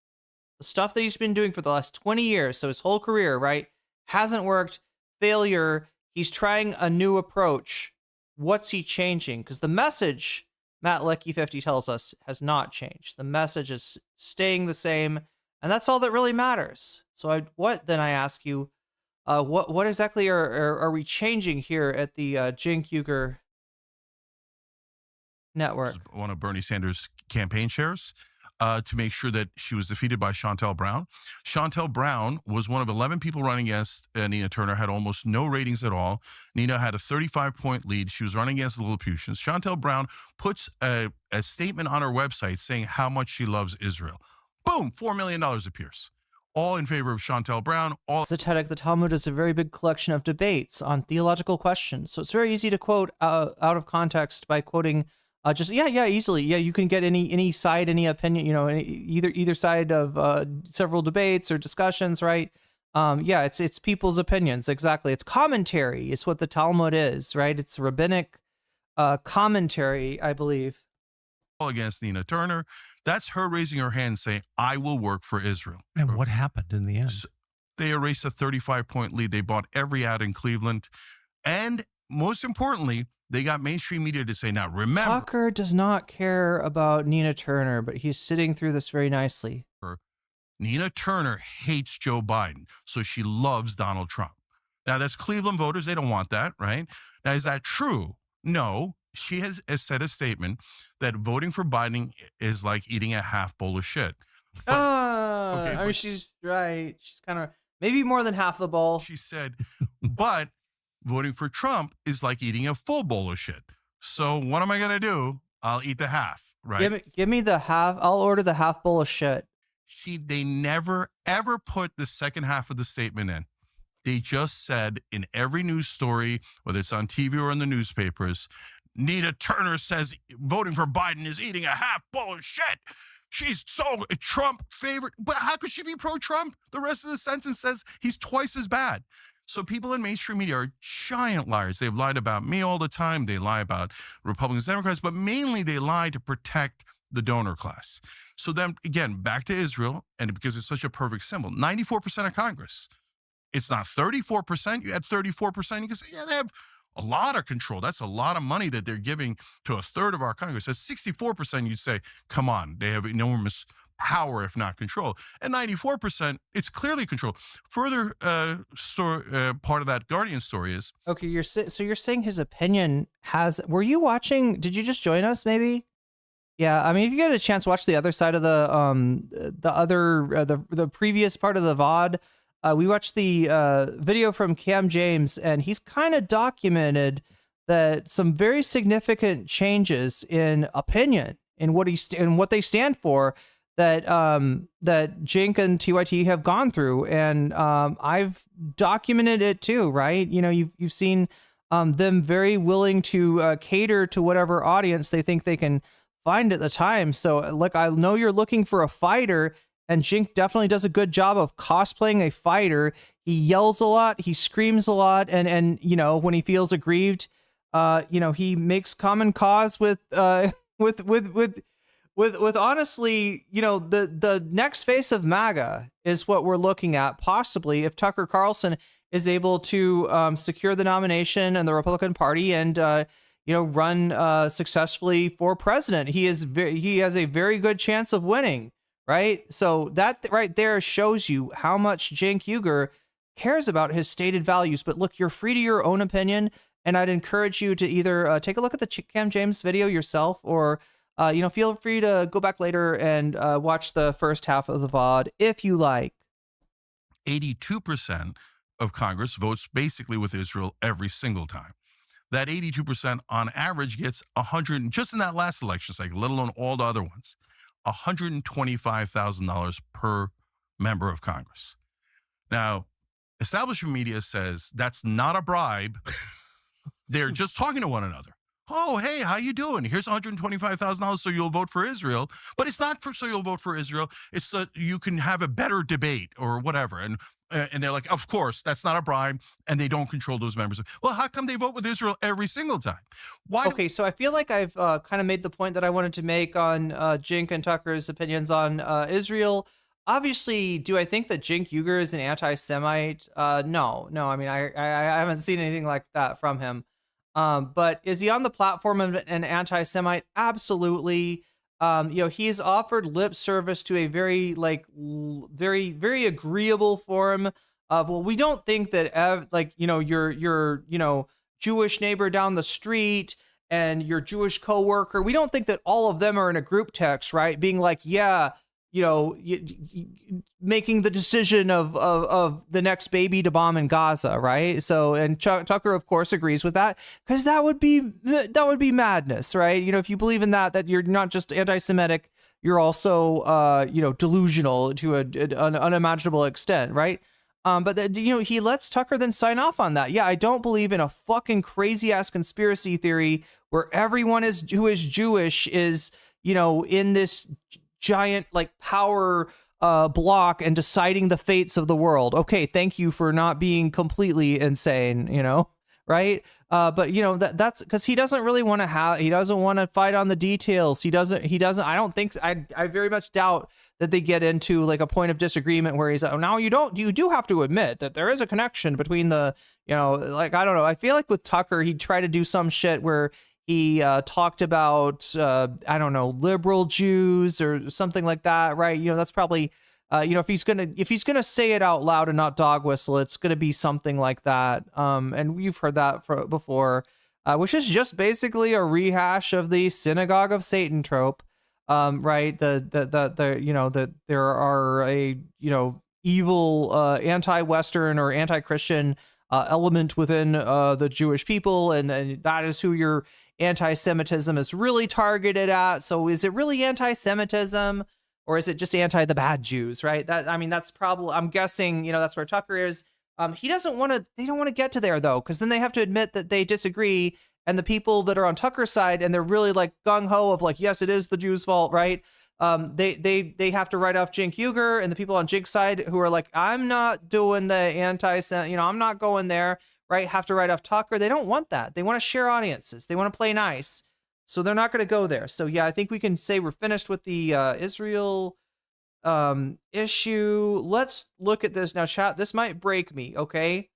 The stuff that he's been doing for the last 20 years, so his whole career, right, hasn't worked. Failure. He's trying a new approach. What's he changing? Because the message, Matt Licky 50 tells us, has not changed. The message is staying the same, and that's all that really matters. So I ask you, what exactly are we changing here at the Cenk Uygur network? One of Bernie Sanders' campaign chairs. To make sure that she was defeated by Chantel Brown. Chantel Brown was one of 11 people running against Nina Turner, had almost no ratings at all. Nina had a 35-point lead. She was running against the Lilliputians. Chantel Brown puts a statement on her website saying how much she loves Israel. Boom, $4 million appears. All in favor of Chantel Brown. Zetetic, the Talmud is a very big collection of debates on theological questions. So it's very easy to quote out of context by quoting easily. Yeah, you can get any side, any opinion, either side of several debates or discussions, right? It's people's opinions, exactly. It's commentary is what the Talmud is, right? It's rabbinic commentary, I believe. Against Nina Turner, that's her raising her hand saying, I will work for Israel. And what happened in the end? So they erased a 35-point lead. They bought every ad in Cleveland. And most importantly, they got mainstream media to say, now remember. Tucker does not care about Nina Turner, but he's sitting through this very nicely. Nina Turner hates Joe Biden, so she loves Donald Trump. Now, that's Cleveland voters. They don't want that, right? Now, is that true? No. She has said a statement that voting for Biden is like eating a half bowl of shit. But, she's right. She's kind of, maybe more than half the bowl. She said, but voting for Trump is like eating a full bowl of shit. So what am I going to do? I'll eat the half, right? Give me the half. I'll order the half bowl of shit. They never, ever put the second half of the statement in. They just said in every news story, whether it's on TV or in the newspapers, Nina Turner says voting for Biden is eating a half bowl of shit. she's so a Trump favorite. But how could she be pro-Trump? The rest of the sentence says he's twice as bad. So people in mainstream media are giant liars. They've lied about me all the time. They lie about Republicans, Democrats, but mainly they lie to protect the donor class. So then, again, back to Israel, and because it's such a perfect symbol, 94% of Congress. It's not 34%. You add 34%, you can say, yeah, they have a lot of control. That's a lot of money that they're giving to a third of our Congress. At 64%, you'd say, come on, they have enormous power, if not control. At 94%, it's clearly control. Further part of that Guardian story is... Okay, so you're saying his opinion has... Were you watching... Did you just join us, maybe? Yeah, I mean, if you get a chance, watch the other side of the previous part of the VOD. We watched the video from Cam James, and he's kind of documented that some very significant changes in opinion in what they stand for that that Cenk and TYT have gone through, and I've documented it too, right? You know, you've seen them very willing to cater to whatever audience they think they can find at the time. So, look, I know you're looking for a fighter. And Cenk definitely does a good job of cosplaying a fighter. He yells a lot, he screams a lot, and you know, when he feels aggrieved, you know, he makes common cause with honestly, you know, the next face of MAGA is what we're looking at, possibly, if Tucker Carlson is able to secure the nomination in the Republican Party and you know, run successfully for president. He has a very good chance of winning. Right. So that right there shows you how much Cenk Uygur cares about his stated values. But look, you're free to your own opinion. And I'd encourage you to either take a look at the Cam James video yourself, or, you know, feel free to go back later and watch the first half of the VOD if you like. 82% of Congress votes basically with Israel every single time. That 82% on average gets 100, just in that last election cycle, let alone all the other ones. $125,000 per member of Congress. Now, establishment media says that's not a bribe. They're just talking to one another. Oh, hey, how you doing? Here's $125,000 so you'll vote for Israel. But it's not so you'll vote for Israel. It's so you can have a better debate or whatever. And they're like, of course, that's not a bribe, and they don't control those members. Well, how come they vote with Israel every single time? Why? Okay, so I feel like I've kind of made the point that I wanted to make on Cenk and Tucker's opinions on Israel. Obviously, do I think that Cenk Uygur is an anti-Semite? No. I mean, I haven't seen anything like that from him. But is he on the platform of an anti-Semite? Absolutely. You know, he's offered lip service to a very very agreeable form of, well, we don't think that you know, your you know, Jewish neighbor down the street and your Jewish coworker, we don't think that all of them are in a group text, right? Being like, yeah, you know, making the decision of the next baby to bomb in Gaza, right? So, and Tucker, of course, agrees with that, because that would be madness, right? You know, if you believe in that you're not just anti-Semitic, you're also, you know, delusional to an unimaginable extent, right? But you know, he lets Tucker then sign off on that. Yeah, I don't believe in a fucking crazy ass conspiracy theory where everyone who is Jewish is, you know, in this giant like power block and deciding the fates of the world. Okay, thank you for not being completely insane, you know, right? But you know, that's because he doesn't really want to he doesn't want to fight on the details. He doesn't, I don't think, I very much doubt that they get into like a point of disagreement where he's like, oh, now you do have to admit that there is a connection between the, you know, like, I don't know. I feel like with Tucker, he'd try to do some shit where he talked about, I don't know, liberal Jews or something like that, right? You know, that's probably, you know, if he's gonna say it out loud and not dog whistle, it's gonna be something like that. And we've heard that before, which is just basically a rehash of the synagogue of Satan trope, right? The you know, that there are a, you know, evil anti-Western or anti-Christian element within the Jewish people, and that is who your anti-Semitism is really targeted at. So is it really anti-Semitism, or is it just anti the bad Jews, right? That, I mean, that's probably, I'm guessing, you know, that's where Tucker is. They don't want to get to there though, because then they have to admit that they disagree, and the people that are on Tucker's side and they're really like gung-ho of like, yes, it is the Jews' fault, right? they have to write off Cenk Uygur, and the people on Cenk's side who are like, I'm not doing the I'm not going there, right? Have to write off Tucker. They don't want that. They want to share audiences. They want to play nice. So they're not going to go there. So yeah, I think we can say we're finished with the Israel issue. Let's look at this now, chat. This might break me, okay?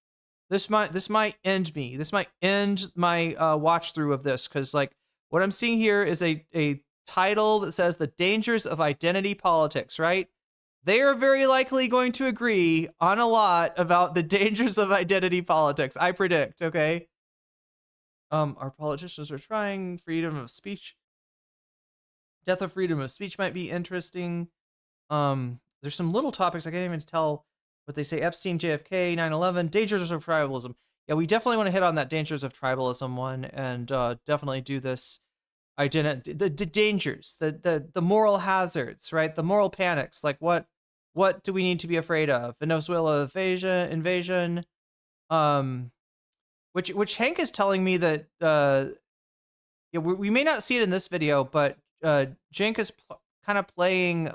This might end me. This might end my watch through of this, because like what I'm seeing here is a title that says the dangers of identity politics, right? They are very likely going to agree on a lot about the dangers of identity politics, I predict, okay? Our politicians are trying freedom of speech. Death of freedom of speech might be interesting. There's some little topics I can't even tell what they say. Epstein, JFK, 9/11, dangers of tribalism. Yeah, we definitely want to hit on that dangers of tribalism one, and definitely do this identity, the dangers, the moral hazards, right? The moral panics. Like what do we need to be afraid of? Venezuela invasion. Which Hank is telling me that yeah, we may not see it in this video, but Cenk is kind of playing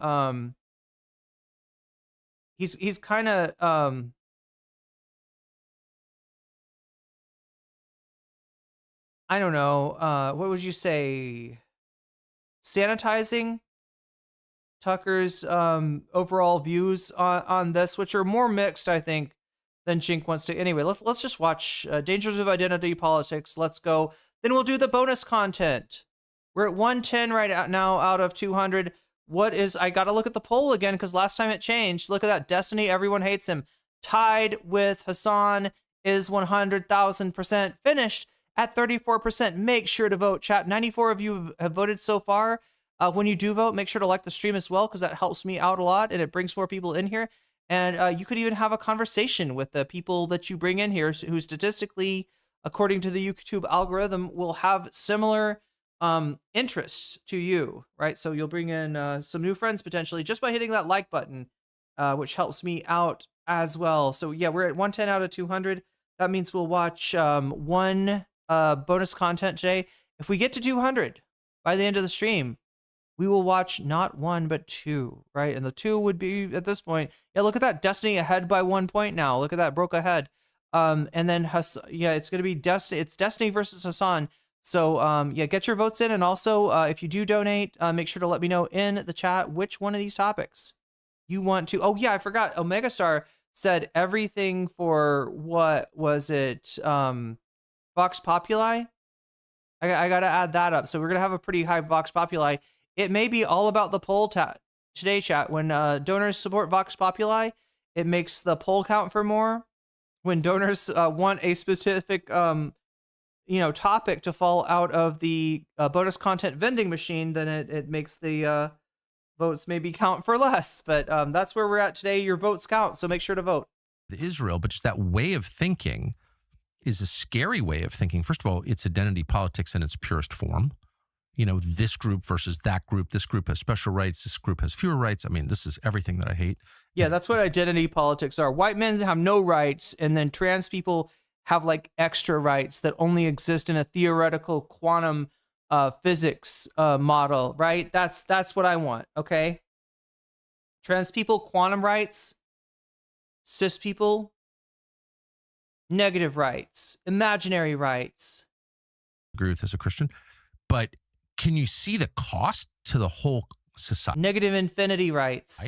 he's kind of I don't know, what would you say, sanitizing Tucker's overall views on this, which are more mixed, I think, than Cenk wants to. Anyway, let's just watch Dangers of Identity Politics. Let's go. Then we'll do the bonus content. We're at 110 right now out of 200. What is, I got to look at the poll again because last time it changed. Look at that. Destiny, everyone hates him. Tied with Hassan is 100,000% finished at 34%. Make sure to vote, chat. 94 of you have voted so far. When you do vote, make sure to like the stream as well, because that helps me out a lot and it brings more people in here. And you could even have a conversation with the people that you bring in here who statistically, according to the YouTube algorithm, will have similar interests to you, right? So you'll bring in some new friends potentially just by hitting that like button, which helps me out as well. So yeah, we're at 110 out of 200. That means we'll watch one bonus content today. If we get to 200 by the end of the stream, we will watch not one, but two, right? And the two would be at this point. Yeah, look at that. Destiny ahead by 1 point now. Look at that. Broke ahead. And then, yeah, it's going to be Destiny. It's Destiny versus Hassan. So, yeah, get your votes in. And also, if you do donate, make sure to let me know in the chat which one of these topics you want to. Oh, yeah, I forgot. Omega Star said everything for, what was it? Vox Populi? I got to add that up. So we're going to have a pretty high Vox Populi. It may be all about the poll today, chat. When donors support Vox Populi, it makes the poll count for more. When donors want a specific, topic to fall out of the bonus content vending machine, then it makes the votes maybe count for less. But that's where we're at today. Your votes count, so make sure to vote. Israel, but just that way of thinking is a scary way of thinking. First of all, it's identity politics in its purest form. You know, this group versus that group. This group has special rights. This group has fewer rights. I mean, this is everything that I hate. Yeah, that's what identity politics are. White men have no rights, and then trans people have like extra rights that only exist in a theoretical quantum physics model, right? That's what I want, okay? Trans people, quantum rights. Cis people, negative rights, imaginary rights. Agree with as a Christian, but can you see the cost to the whole society? Negative infinity rights.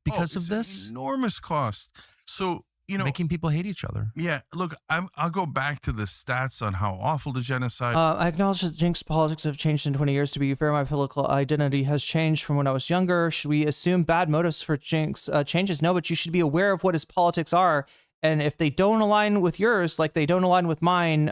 Because of this? Enormous cost. So, you know, making people hate each other. Yeah, look, I'll go back to the stats on how awful the genocide. I acknowledge that Cenk's politics have changed in 20 years. To be fair, my political identity has changed from when I was younger. Should we assume bad motives for Cenk's changes? No, but you should be aware of what his politics are. And if they don't align with yours, like they don't align with mine,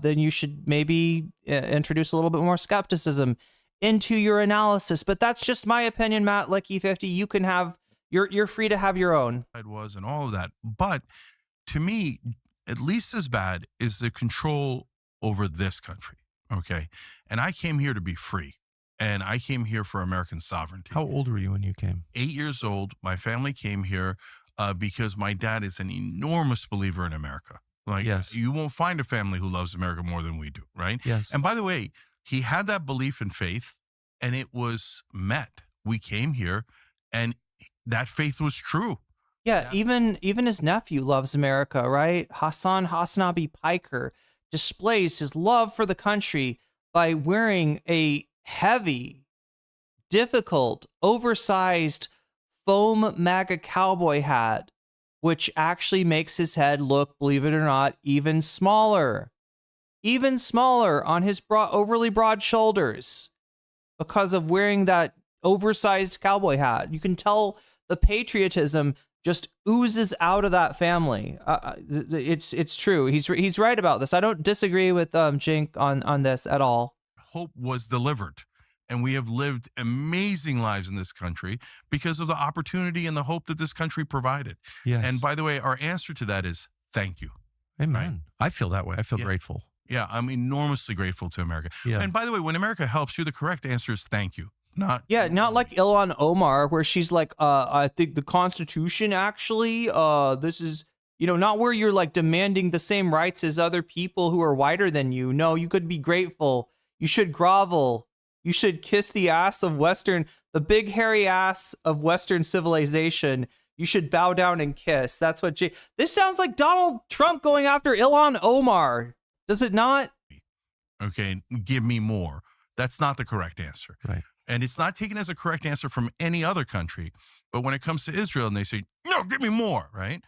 then you should maybe introduce a little bit more skepticism into your analysis. But that's just my opinion, Matt. Lucky 50, you can have, you're free to have your own. It was and all of that. But to me, at least as bad is the control over this country. Okay. And I came here to be free. And I came here for American sovereignty. How old were you when you came? 8 years old. My family came here because my dad is an enormous believer in America. Like, yes. You won't find a family who loves America more than we do, right? Yes. And by the way, he had that belief and faith, and it was met we came here, and that faith was true. Yeah, even his nephew loves America, right? Hassan Hasnabi Piker displays his love for the country by wearing a heavy, difficult, oversized foam MAGA cowboy hat, which actually makes his head look, believe it or not, even smaller on his overly broad shoulders because of wearing that oversized cowboy hat. You can tell the patriotism just oozes out of that family. It's true. He's right about this. I don't disagree with Cenk on this at all. Hope was delivered, and we have lived amazing lives in this country because of the opportunity and the hope that this country provided. Yes. And by the way, our answer to that is thank you. Amen. I feel that way. I feel grateful. Yeah, I'm enormously grateful to America. Yeah. And by the way, when America helps you, the correct answer is thank you. Not like Ilhan Omar, where she's like, I think the Constitution actually, this is, not where you're like demanding the same rights as other people who are whiter than you. No, you could be grateful. You should grovel. You should kiss the ass of the big hairy ass of Western civilization. You should bow down and kiss. That's what this sounds like Donald Trump going after Ilhan Omar. Does it not? Okay, give me more. That's not the correct answer. Right. And it's not taken as a correct answer from any other country. But when it comes to Israel and they say, no, give me more, right?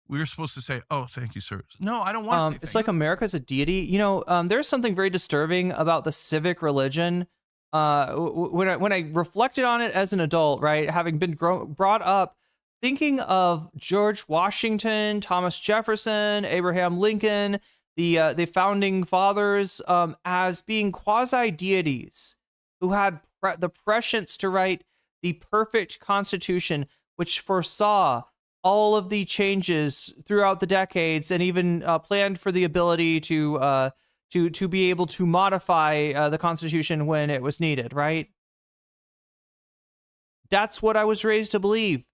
We're supposed to say, oh, thank you, sir. No, I don't want to. It's like America's a deity. There's something very disturbing about the civic religion. When I reflected on it as an adult, right, having been brought up thinking of George Washington, Thomas Jefferson, Abraham Lincoln, the founding fathers as being quasi-deities who had the prescience to write the perfect constitution, which foresaw all of the changes throughout the decades and even planned for the ability to be able to modify the Constitution when it was needed, right? That's what I was raised to believe.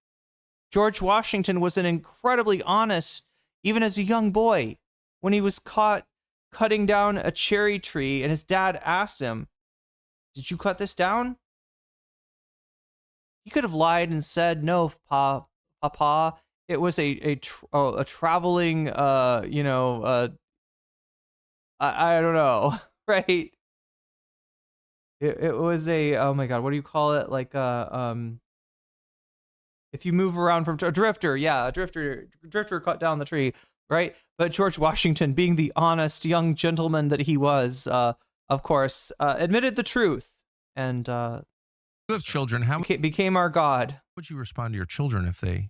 George Washington was an incredibly honest, even as a young boy, when he was caught cutting down a cherry tree and his dad asked him, "Did you cut this down?" He could have lied and said, "No, Papa, it was a traveling, I don't know, right? It was oh my God, what do you call it? Like, if you move around from a drifter, a drifter cut down the tree, right? But George Washington, being the honest young gentleman that he was, of course, admitted the truth and You have children. How became our God. would you respond to your children if they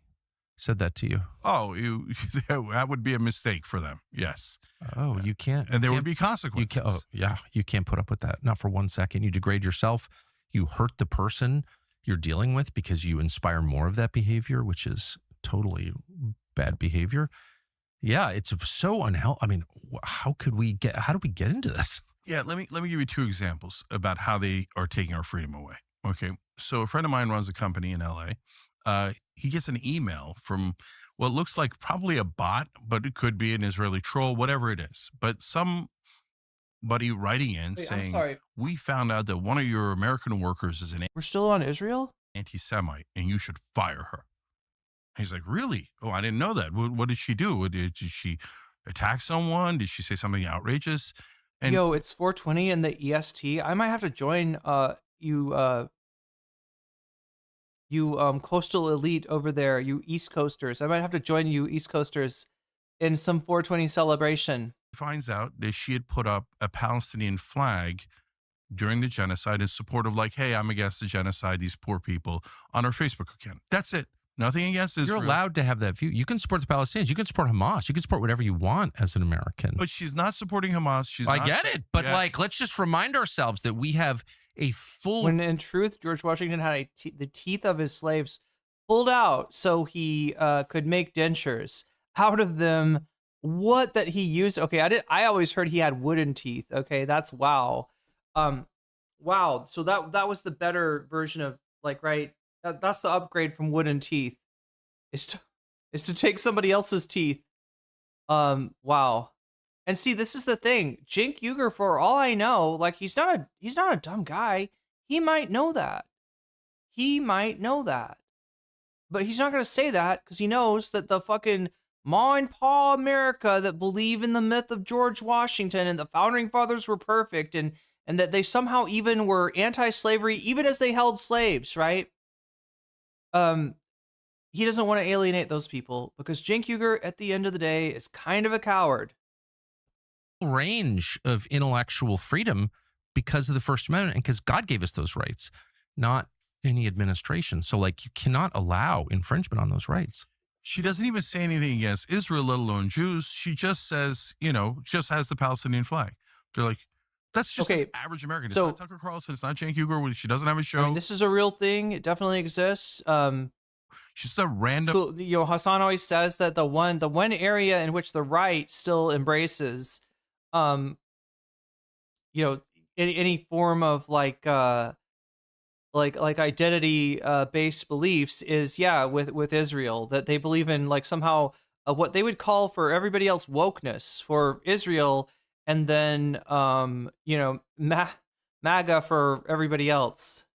said that to you? Oh, that would be a mistake for them. Yes. Oh, you can't. And there would be consequences. You can't put up with that. Not for 1 second. You degrade yourself. You hurt the person you're dealing with because you inspire more of that behavior, which is totally bad behavior. Yeah, it's so unhealthy. I mean, how do we get into this? Yeah, let me give you 2 examples about how they are taking our freedom away. Okay, so a friend of mine runs a company in LA. He gets an email from what looks like probably a bot, but it could be an Israeli troll, whatever it is. But somebody writing in saying, "We found out that one of your American workers is We're still on Israel? Anti-Semite, and you should fire her." And he's like, "Really? Oh, I didn't know that. What did she do? Did she attack someone? Did she say something outrageous?" And Yo, it's 420 in the EST. I might have to join you coastal elite over there, you East Coasters. I might have to join you East Coasters in some 420 celebration. finds out that she had put up a Palestinian flag during the genocide in support of like, hey, I'm against the genocide, these poor people, on her Facebook account. That's it. Nothing against Israel. You're allowed to have that view. You can support the Palestinians. You can support Hamas. You can support whatever you want as an American. But she's not supporting Hamas. I get it. But let's just remind ourselves that we have a full... When in truth, George Washington had the teeth of his slaves pulled out so he could make dentures out of them. What that he used? Okay, I always heard he had wooden teeth. Okay, that's wow. Wow. So that was the better version of right. That's the upgrade from wooden teeth. Is to take somebody else's teeth. Wow. And see, this is the thing. Cenk Uygur, for all I know, he's not a dumb guy. He might know that. he might know that. But he's not going to say that because he knows that the fucking Ma and Pa America that believe in the myth of George Washington and the founding fathers were perfect and that they somehow even were anti-slavery even as they held slaves, right? He doesn't want to alienate those people because Cenk Uygur at the end of the day is kind of a coward. Range of intellectual freedom because of the First Amendment and because God gave us those rights, not any administration. So like you cannot allow infringement on those rights. She doesn't even say anything against Israel, let alone Jews. She just says, just has the Palestinian flag. They're like, that's just Okay, like average American. It's so- not Tucker Carlson. It's not Cenk Uygur. She doesn't have a show. I mean, this is a real thing. It definitely exists. She's a random. So Hassan always says that the one area in which the right still embraces, any form of like identity based beliefs is with Israel, that they believe in like somehow what they would call for everybody else wokeness for Israel, and then MAGA for everybody else.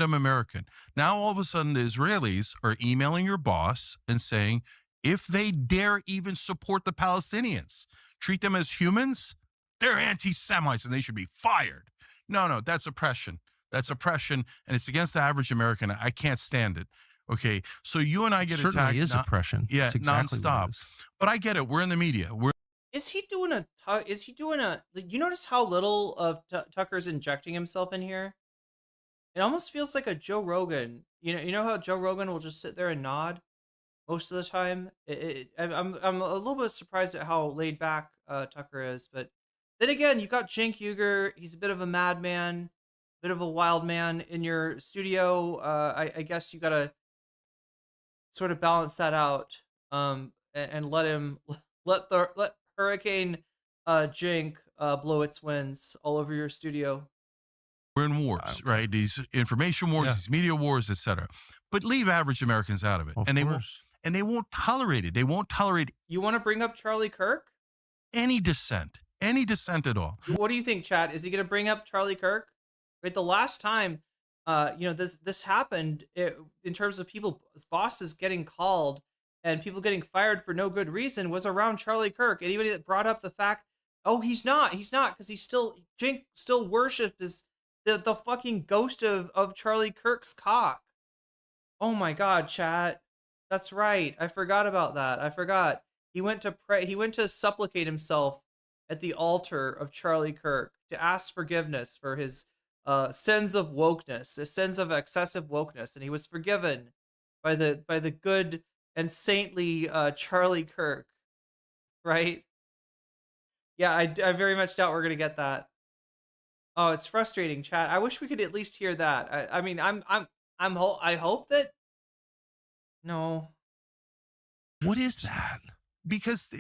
American. Now all of a sudden the Israelis are emailing your boss and saying, if they dare even support the Palestinians, treat them as humans, they're anti-Semites and they should be fired. No, that's oppression. That's oppression, and it's against the average American. I can't stand it. Okay, so you and I get Certainly attacked. is oppression. Yeah, It's exactly what it nonstop. is. But I get it. We're in the media. Is he doing a? You notice how little of Tucker's injecting himself in here? It almost feels like a Joe Rogan. You know how Joe Rogan will just sit there and nod most of the time. I'm a little bit surprised at how laid back Tucker is, but then again, you got Cenk Uygur. He's a bit of a madman, bit of a wild man in your studio. I guess you gotta sort of balance that out, and let Hurricane Cenk blow its winds all over your studio. We're in wars, right? These information wars, these media wars, etc. But leave average Americans out of it, and they won't tolerate it. They won't tolerate. You want to bring up Charlie Kirk? Any dissent at all. What do you think, Chad? Is he going to bring up Charlie Kirk? Right, the last time, this happened in terms of people's bosses getting called and people getting fired for no good reason was around Charlie Kirk. Anybody that brought up the fact, oh, he's not, because Cenk still worships the fucking ghost of Charlie Kirk's cock. Oh my God, chat. That's right. I forgot about that. I forgot. He went to pray. He went to supplicate himself at the altar of Charlie Kirk to ask forgiveness for his sins of wokeness, his sins of excessive wokeness, and he was forgiven by the good and saintly Charlie Kirk. Right? Yeah, I very much doubt we're gonna get that. Oh, it's frustrating, chat. I wish we could at least hear that. I mean, I hope that. No. What is that? Because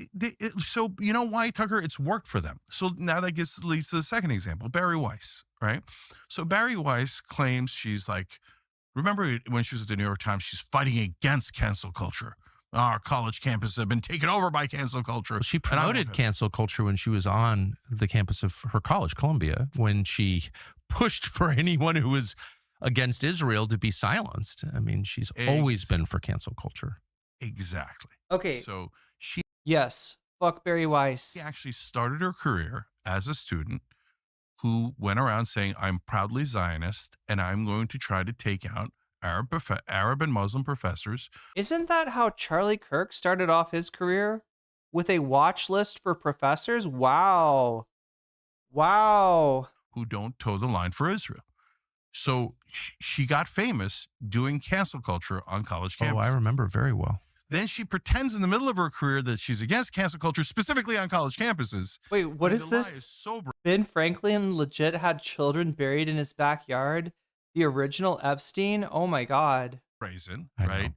so you know why, Tucker? It's worked for them. So now that leads to the second example, Barry Weiss, right? So Barry Weiss claims she's like, remember when she was at the New York Times, she's fighting against cancel culture. Our college campuses have been taken over by cancel culture. She promoted cancel culture when she was on the campus of her college, Columbia, when she pushed for anyone who was against Israel to be silenced. I mean, she's always been for cancel culture. Exactly. Okay. So yes, fuck Barry Weiss. She actually started her career as a student who went around saying, I'm proudly Zionist and I'm going to try to take out Arab and Muslim professors. Isn't that how Charlie Kirk started off his career? With a watch list for professors? Wow. Who don't toe the line for Israel. So she got famous doing cancel culture on college campuses. Oh, I remember very well. Then she pretends in the middle of her career that she's against cancel culture, specifically on college campuses. Wait, what is this? Ben Franklin legit had children buried in his backyard? The original Epstein? Oh my God. Brazen, right?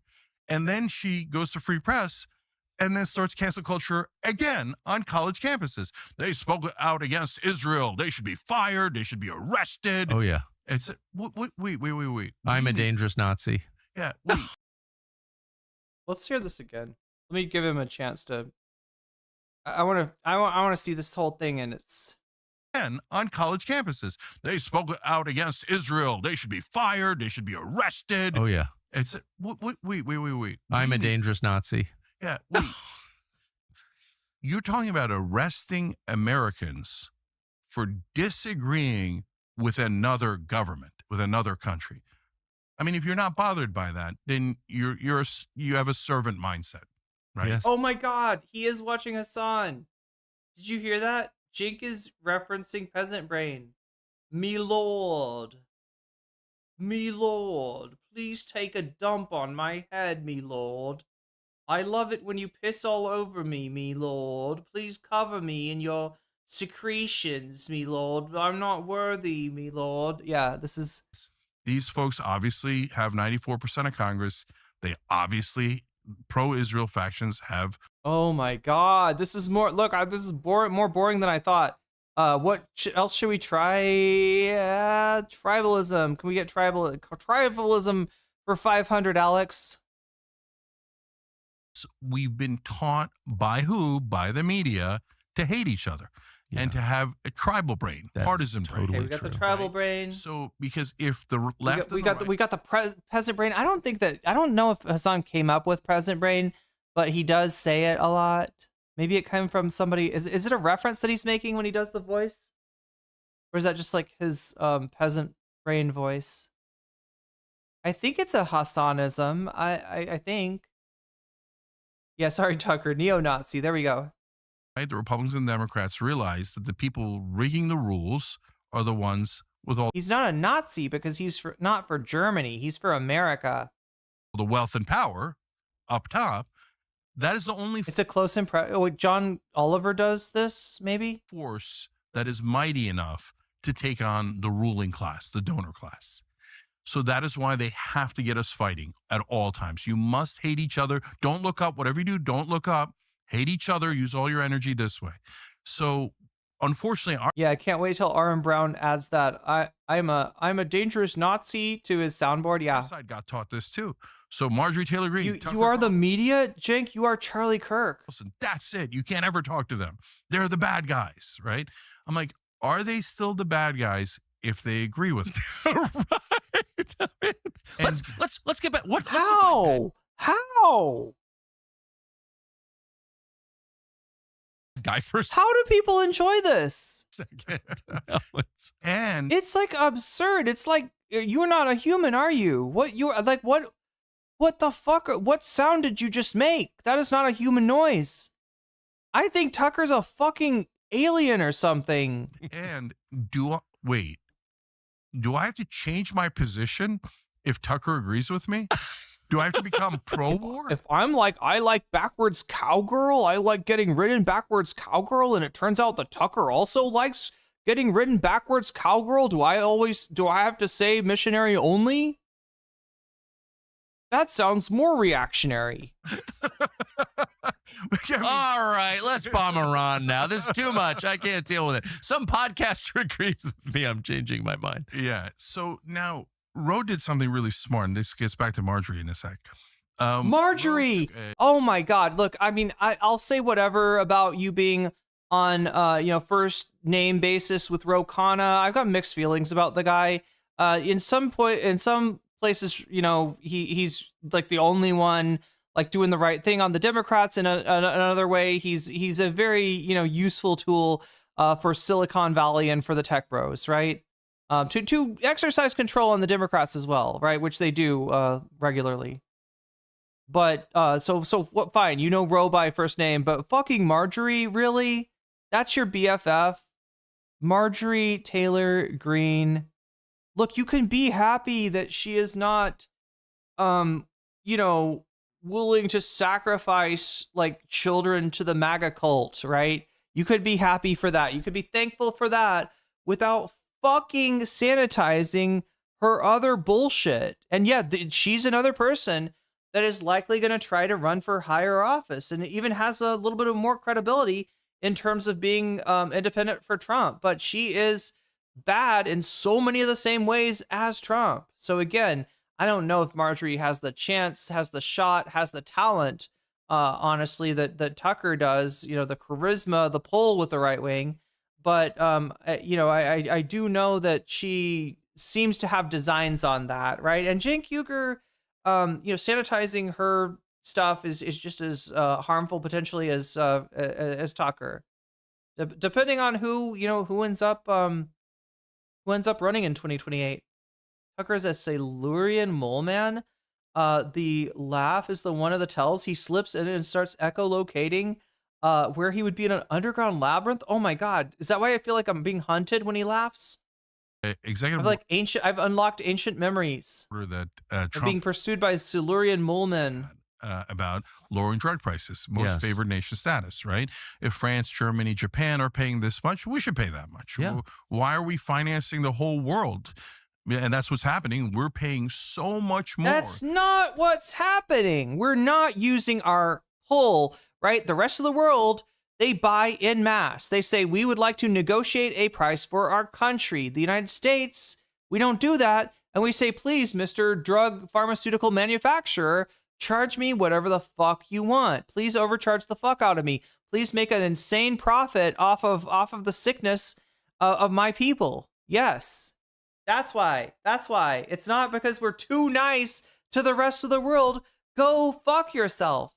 And then she goes to Free Press and then starts cancel culture again on college campuses. They spoke out against Israel. They should be fired. They should be arrested. Oh, yeah. It's wait. I'm a dangerous Nazi. Yeah, wait. Let's hear this again. Let me give him a chance to. I want to see this whole thing in its And on college campuses, they spoke out against Israel. They should be fired. They should be arrested. Oh, yeah. It's wait. I'm a dangerous Nazi. Yeah, wait. You're talking about arresting Americans for disagreeing with another government, with another country. I mean, if you're not bothered by that, then you have a servant mindset, right? Yes. Oh my God, he is watching Hassan. Did you hear that? Jake is referencing Peasant Brain. Me lord, please take a dump on my head, me lord. I love it when you piss all over me, me lord. Please cover me in your secretions, me lord. I'm not worthy, me lord. Yeah, this is... These folks obviously have 94% of Congress. They obviously, pro-Israel factions have... Oh my God, this is more... Look, this is more boring than I thought. What else should we try? Tribalism. Can we get tribalism for 500, Alex? We've been taught by who? By the media to hate each other and to have a tribal brain, partisan brain. Okay, we got the tribal brain. So because if the left, we got the peasant brain. I don't know if Hassan came up with peasant brain, but he does say it a lot. Maybe it came from somebody. Is it a reference that he's making when he does the voice, or is that just like his peasant brain voice? I think it's a Hassanism. I think. Yeah, sorry, Tucker. Neo-Nazi. There we go. Right, the Republicans and Democrats realize that the people rigging the rules are the ones with all... He's not a Nazi because he's not for Germany. He's for America. The wealth and power up top. That is the only... It's a close impression. Oh, John Oliver does this, maybe? Force that is mighty enough to take on the ruling class, the donor class. So that is why they have to get us fighting at all times. You must hate each other. Don't look up. Whatever you do, don't look up. Hate each other. Use all your energy this way. So, unfortunately, I can't wait till Aaron Brown adds that. I'm a dangerous Nazi to his soundboard. Yeah, side got taught this too. So Marjorie Taylor Greene, you are the media, Cenk. You are Charlie Kirk. That's it. You can't ever talk to them. They're the bad guys, right? I'm like, are they still the bad guys if they agree with me? Right. Let's get back. What? How? Guy first. How do people enjoy this? And it's like absurd. It's like you're not a human, are you? What the fuck? What sound did you just make? That is not a human noise. I think Tucker's a fucking alien or something. And do I have to change my position if Tucker agrees with me? Do I have to become pro-war? If I'm like, I like backwards cowgirl, I like getting ridden backwards cowgirl, and it turns out that Tucker also likes getting ridden backwards cowgirl, do I have to say missionary only? That sounds more reactionary. All right, let's bomb Iran now. This is too much. I can't deal with it. Some podcaster agrees with me. I'm changing my mind. Yeah. So now Roe did something really smart, and this gets back to Marjorie in a sec. Marjorie! Oh my God. Look, I mean, I'll say whatever about you being on, first name basis with Ro Khanna. I've got mixed feelings about the guy. In some places, he's like the only one like doing the right thing on the Democrats. In another way, he's a very, useful tool for Silicon Valley and for the tech bros, right? To exercise control on the Democrats as well, right? Which they do regularly. But so what? Fine, Ro by first name, but fucking Marjorie, really? That's your BFF, Marjorie Taylor Greene. Look, you can be happy that she is not, willing to sacrifice like children to the MAGA cult, right? You could be happy for that. You could be thankful for that without fucking sanitizing her other bullshit. And yeah, she's another person that is likely going to try to run for higher office and even has a little bit of more credibility in terms of being independent for Trump. But she is bad in so many of the same ways as Trump. So again, I don't know if Marjorie has the chance, has the shot, has the talent, honestly, that Tucker does, the charisma, the pull with the right wing. but I do know that she seems to have designs on that, right? And Cenk Uygur, sanitizing her stuff is just as harmful potentially as Tucker, depending on who ends up running in 2028. Tucker is a Silurian mole man. The laugh is the one of the tells. He slips in and starts echolocating where he would be in an underground labyrinth. Oh my God. Is that why I feel like I'm being hunted when he laughs? Executive I've unlocked ancient memories. That Trump being pursued by Silurian mole men. About lowering drug prices, most favored nation status, right? If France, Germany, Japan are paying this much, we should pay that much. Yeah. Why are we financing the whole world? And that's what's happening. We're paying so much more. That's not what's happening. We're not using our pull, right? The rest of the world, they buy en masse. They say, we would like to negotiate a price for our country. The United States, we don't do that. And we say, please, Mr. Drug Pharmaceutical Manufacturer, charge me whatever the fuck you want. Please overcharge the fuck out of me. Please make an insane profit off of the sickness of my people. Yes. That's why. It's not because we're too nice to the rest of the world. Go fuck yourself.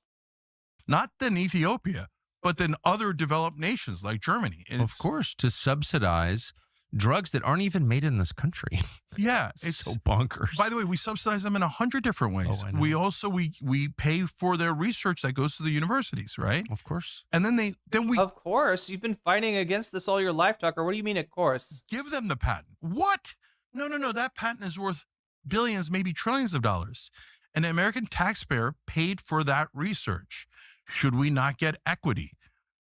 Not than Ethiopia, but than other developed nations like Germany. And of course, to subsidize drugs that aren't even made in this country. Yeah, it's so bonkers. By the way, we subsidize them in 100 different ways. Oh, I know. We also we pay for their research that goes to the universities, right? Of course. And then we Of course, you've been fighting against this all your life, Tucker. What do you mean, of course? give them the patent. What? No. That patent is worth billions, maybe trillions of dollars. And the American taxpayer paid for that research. Should we not get equity?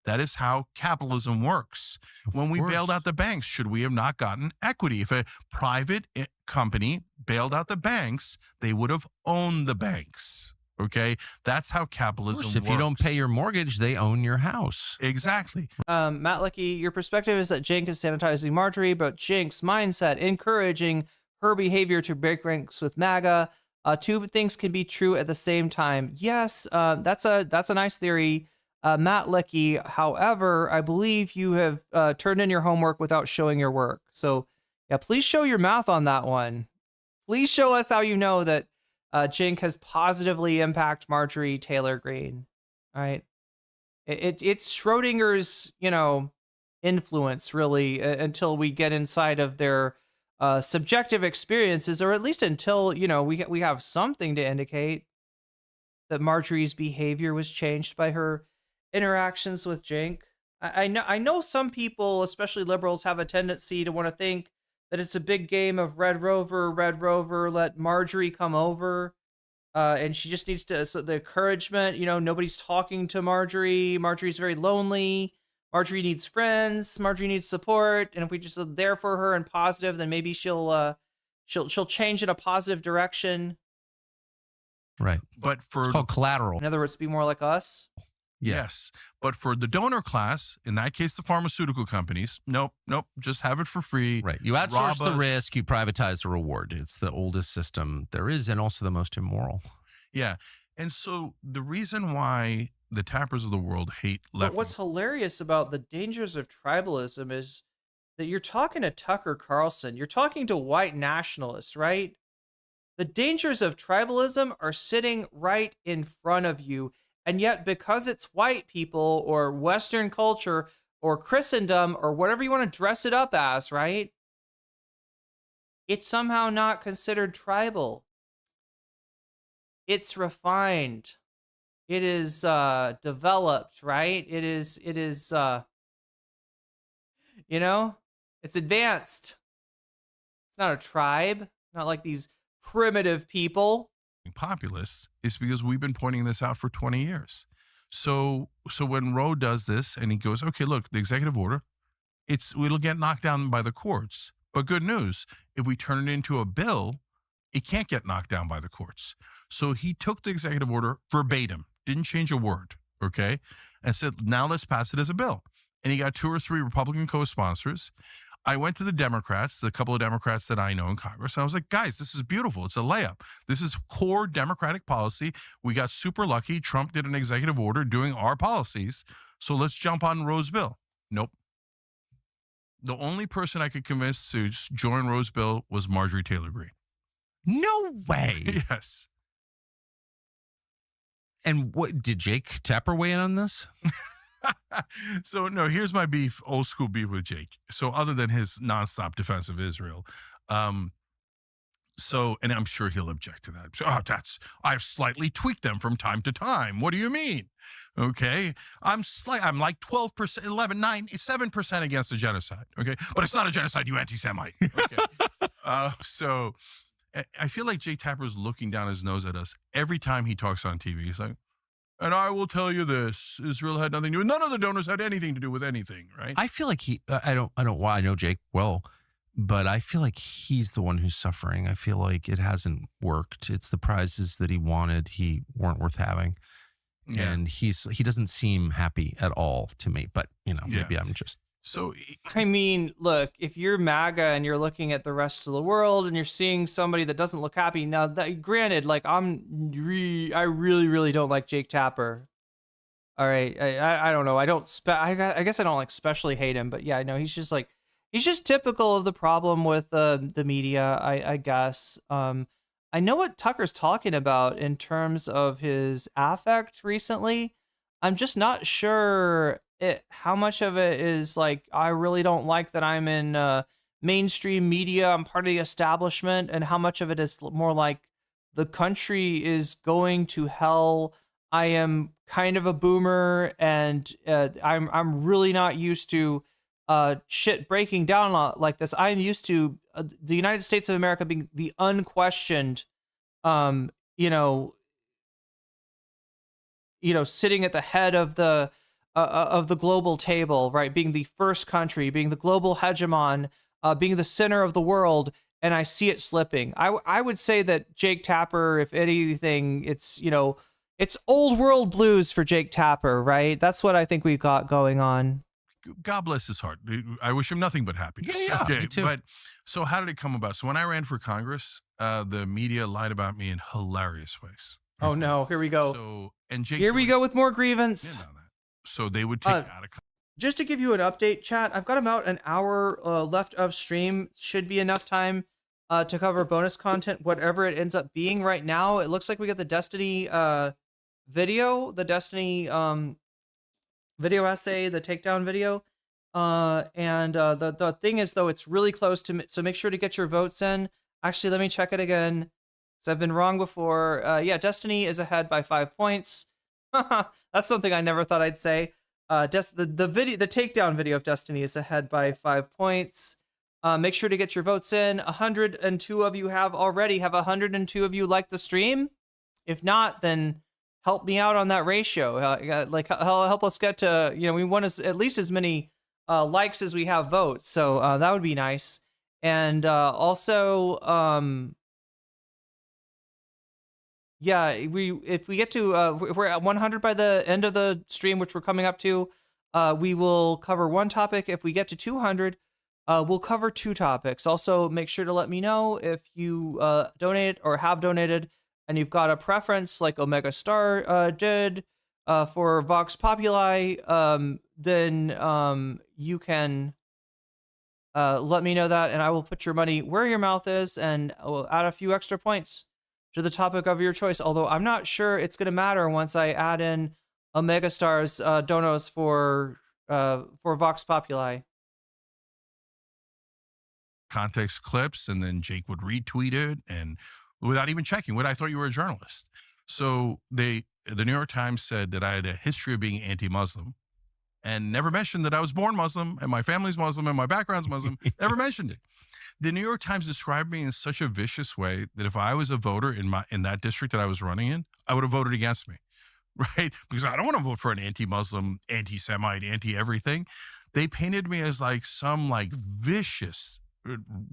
That is how capitalism works. When we bailed out the banks, should we have not gotten equity? If a private company bailed out the banks, they would have owned the banks. Okay? That's how capitalism works. If you don't pay your mortgage, they own your house. Exactly. Matt Leckie, your perspective is that Cenk is sanitizing Marjorie, but Cenk's mindset encouraging her behavior to break ranks with MAGA. Two things can be true at the same time. Yes, that's a nice theory. Matt Leckie, however, I believe you have turned in your homework without showing your work. So, yeah, please show your math on that one. Please show us how you know that Cenk has positively impacted Marjorie Taylor Greene. All right, it's Schrodinger's, influence really until we get inside of their subjective experiences, or at least until we have something to indicate that Marjorie's behavior was changed by her interactions with Cenk. I know some people, especially liberals, have a tendency to want to think that it's a big game of Red Rover, let Marjorie come over. And she just needs the encouragement, nobody's talking to Marjorie. Marjorie's very lonely. Marjorie needs friends. Marjorie needs support. And if we just are there for her and positive, then maybe she'll change in a positive direction. Right. But it's called collateral. In other words, be more like us. Yes. But for the donor class, in that case, the pharmaceutical companies, nope, just have it for free. Right. You outsource the risk, you privatize the reward. It's the oldest system there is and also the most immoral. Yeah. And so the reason why the tappers of the world hate left. But what's hilarious about the dangers of tribalism is that you're talking to Tucker Carlson. You're talking to white nationalists, right? The dangers of tribalism are sitting right in front of you. And yet, because it's white people or Western culture or Christendom or whatever you want to dress it up as, right? It's somehow not considered tribal. It's refined. It is developed, right? It is it's advanced. It's not a tribe, not like these primitive people. Populists is because we've been pointing this out for 20 years. So when Roe does this and he goes, okay, look, the executive order, it'll get knocked down by the courts. But good news, if we turn it into a bill, it can't get knocked down by the courts. So he took the executive order verbatim, didn't change a word, okay, and said, now let's pass it as a bill. And he got 2 or 3 Republican co-sponsors. I went to the Democrats, the couple of Democrats that I know in Congress, and I was like, guys, this is beautiful. It's a layup. This is core Democratic policy. We got super lucky. Trump did an executive order doing our policies. So let's jump on Roe's bill. Nope. the only person I could convince to join Rose Bill was Marjorie Taylor Greene. No way. Yes. And what did Jake Tapper weigh in on this? So no, here's my beef, old school beef with Jake. So other than his nonstop defense of Israel, so, and I'm sure he'll object to that. So, I've slightly tweaked them from time to time. What do you mean? Okay. I'm like 12%, 11, 9, 7% against the genocide. Okay. But it's not a genocide, you anti-Semite. Okay. So I feel like Jake Tapper is looking down his nose at us every time he talks on TV. He's like, and I will tell you this, Israel had nothing to do with, none of the donors had anything to do with anything, right? I feel like I know Jake well, but I feel like he's the one who's suffering. I feel like it hasn't worked. It's the prizes that he wanted, he weren't worth having. Yeah. And he doesn't seem happy at all to me, but maybe I'm just. So, I mean, look, if you're MAGA and you're looking at the rest of the world and you're seeing somebody that doesn't look happy, now that granted, like I really, really don't like Jake Tapper. All right. I don't know. I guess I don't like especially hate him, but yeah, I know he's just typical of the problem with the media, I guess. I know what Tucker's talking about in terms of his affect recently. I'm just not sure how much of it is like, I really don't like that I'm in mainstream media, I'm part of the establishment, and how much of it is more like the country is going to hell. I am kind of a boomer, and I'm really not used to shit breaking down like this. I'm used to the United States of America being the unquestioned, sitting at the head of the global table, right? Being the first country, being the global hegemon, being the center of the world, and I see it slipping. I would say that Jake Tapper, if anything, it's old world blues for Jake Tapper, right? That's what I think we've got going on. God bless his heart. I wish him nothing but happiness. Yeah, okay, me too. But so how did it come about? So when I ran for Congress, the media lied about me in hilarious ways. Oh no, here we go. So and Jake, here we go with more grievance. So they would take out a. Just to give you an update, chat, I've got about an hour left of stream. Should be enough time to cover bonus content, whatever it ends up being. Right now, it looks like we got the Destiny video, the Destiny video essay, the takedown video. And the thing is, though, it's really close to, so make sure to get your votes in. Actually, let me check it again, because I've been wrong before. Yeah, Destiny is ahead by 5 points. That's something I never thought I'd say. The takedown video of Destiny is ahead by 5 points. Make sure to get your votes in. 102 of you have already. Have 102 of you liked the stream? If not, then help me out on that ratio. Help us get to, we want at least as many likes as we have votes. So that would be nice. And also, yeah, if we get to, if we're at 100 by the end of the stream, which we're coming up to, we will cover one topic. If we get to 200, we'll cover 2 topics. Also, make sure to let me know if you donate or have donated, and you've got a preference like Omega Star did for Vox Populi, then you can let me know that, and I will put your money where your mouth is, and I will add a few extra points to the topic of your choice. Although I'm not sure it's going to matter once I add in Omega Star's donos for Vox Populi. Context clips, and then Jake would retweet it, and without even checking. I thought you were a journalist. So the New York Times said that I had a history of being anti-Muslim, and never mentioned that I was born Muslim and my family's Muslim and my background's Muslim. Never mentioned it. The New York Times described me in such a vicious way that if I was a voter in that district that I was running in, I would have voted against me, right? Because I don't want to vote for an anti-Muslim, anti-Semite, anti-everything. They painted me as like some like vicious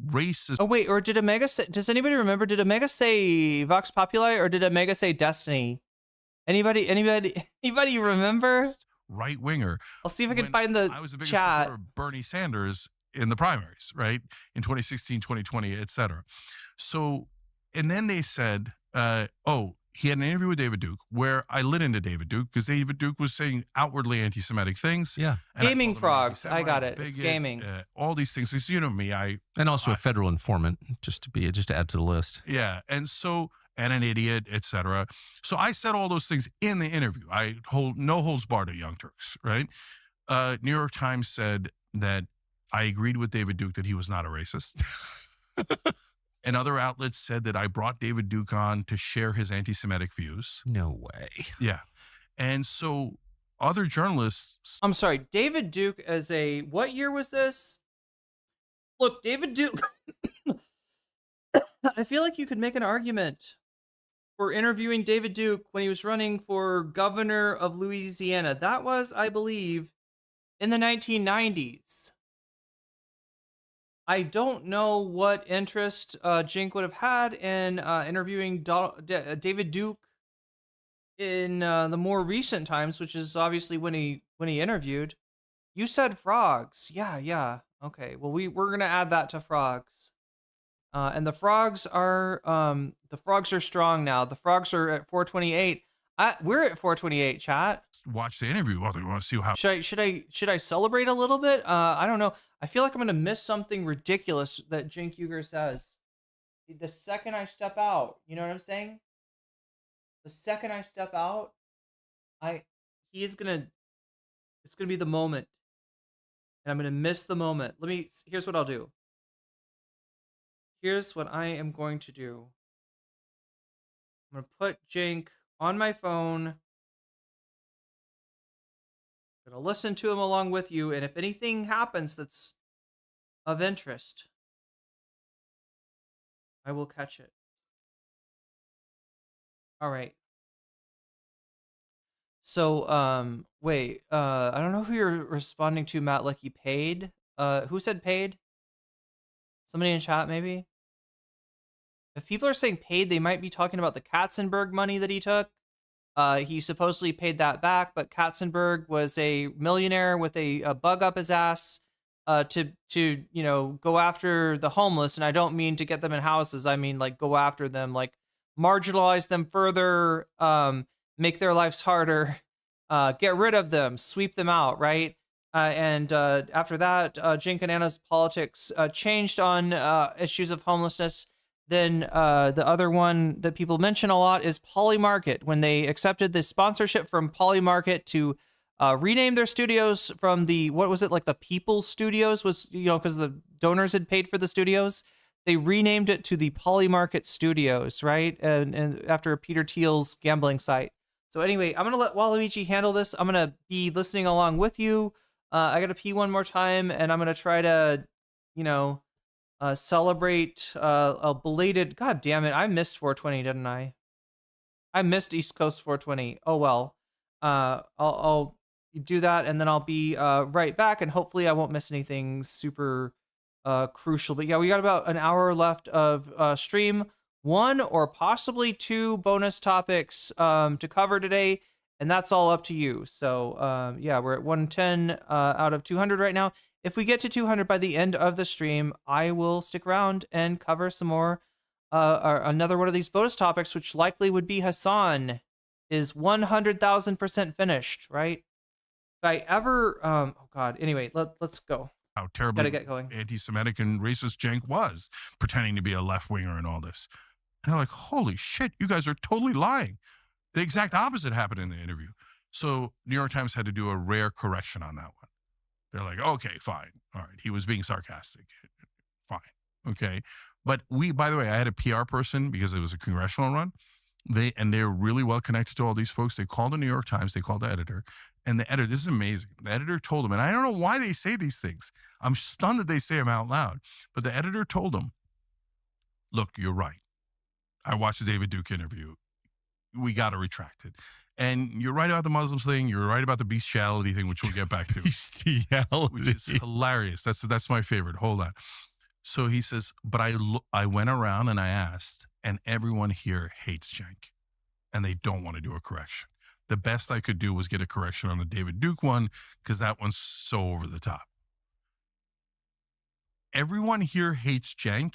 racist. Oh wait, or did Omega say? Does anybody remember? Did Omega say Vox Populi or did Omega say Destiny? Anybody remember? Right winger. I'll see if I can find the I was a big chat. supporter of Bernie Sanders in the primaries, right? In 2016, 2020, et cetera. So, and then they said, he had an interview with David Duke where I lit into David Duke because David Duke was saying outwardly anti-Semitic things. Yeah. Gaming frogs. I got it. It's gaming. All these things. Because you know me, and also a federal informant, just to add to the list. Yeah, and an idiot, etc. So I said all those things in the interview. I hold no holds barred at Young Turks, right? New York Times said that I agreed with David Duke that he was not a racist. And other outlets said that I brought David Duke on to share his anti-Semitic views. No way. Yeah. And so other journalists... I'm sorry, David Duke as what year was this? Look, David Duke... I feel like you could make an argument for interviewing David Duke when he was running for governor of Louisiana. That was, I believe, in the 1990s. I don't know what interest Cenk would have had in interviewing David Duke in the more recent times, which is obviously when he interviewed. You said frogs. Yeah. Okay. Well, we're gonna add that to frogs. And the frogs are strong now. The frogs are at 428. We're at 428, chat. Watch the interview. Well, they want to see how. Should I celebrate a little bit? I don't know. I feel like I'm gonna miss something ridiculous that Cenk Uygur says. The second I step out, you know what I'm saying? The second I step out, it's gonna be the moment, and I'm gonna miss the moment. Here's what I'll do. Here's what I am going to do. I'm gonna put Cenk on my phone. I'm gonna listen to him along with you, and if anything happens that's of interest, I will catch it. All right. So, wait, I don't know who you're responding to, Matt Licky. Paid? Who said paid? Somebody in chat, maybe? If people are saying paid, they might be talking about the Katzenberg money that he took. He supposedly paid that back, but Katzenberg was a millionaire with a bug up his ass to go after the homeless. And I don't mean to get them in houses. I mean, like, go after them, like marginalize them further, make their lives harder, get rid of them, sweep them out, right? And after that, Cenk and Anna's politics changed on issues of homelessness. Then the other one that people mention a lot is Polymarket, when they accepted the sponsorship from Polymarket to rename their studios from the People's Studios was, because the donors had paid for the studios. They renamed it to the Polymarket Studios, right? And after Peter Thiel's gambling site. So anyway, I'm going to let Waluigi handle this. I'm going to be listening along with you. I got to pee one more time, and I'm going to try to, celebrate a belated. God damn it! I missed 420, didn't I? I missed East Coast 420. Oh well. I'll do that, and then I'll be right back, and hopefully I won't miss anything super crucial. But yeah, we got about an hour left of stream. One or possibly two bonus topics to cover today, and that's all up to you. So yeah, we're at 110 out of 200 right now. If we get to 200 by the end of the stream, I will stick around and cover some more, or another one of these bonus topics, which likely would be Hassan is 100,000% finished, right? If I ever, oh God, anyway, let's go. How terribly Gotta get going. Anti-Semitic and racist Cenk was, pretending to be a left-winger and all this. And they're like, holy shit, you guys are totally lying. The exact opposite happened in the interview. So New York Times had to do a rare correction on that one. They're like, okay, fine. All right. He was being sarcastic. Fine. Okay. But by the way, I had a PR person because it was a congressional run. They're really well connected to all these folks. They called the New York Times. They called the editor. And the editor, this is amazing. The editor told them, and I don't know why they say these things. I'm stunned that they say them out loud. But the editor told them, look, you're right. I watched the David Duke interview. We got to retract it. And you're right about the Muslims thing. You're right about the bestiality thing, which we'll get back to. Bestiality. Which is hilarious. That's my favorite. Hold on. So he says, but I went around and I asked, and everyone here hates Cenk, and they don't want to do a correction. The best I could do was get a correction on the David Duke one, because that one's so over the top. Everyone here hates Cenk.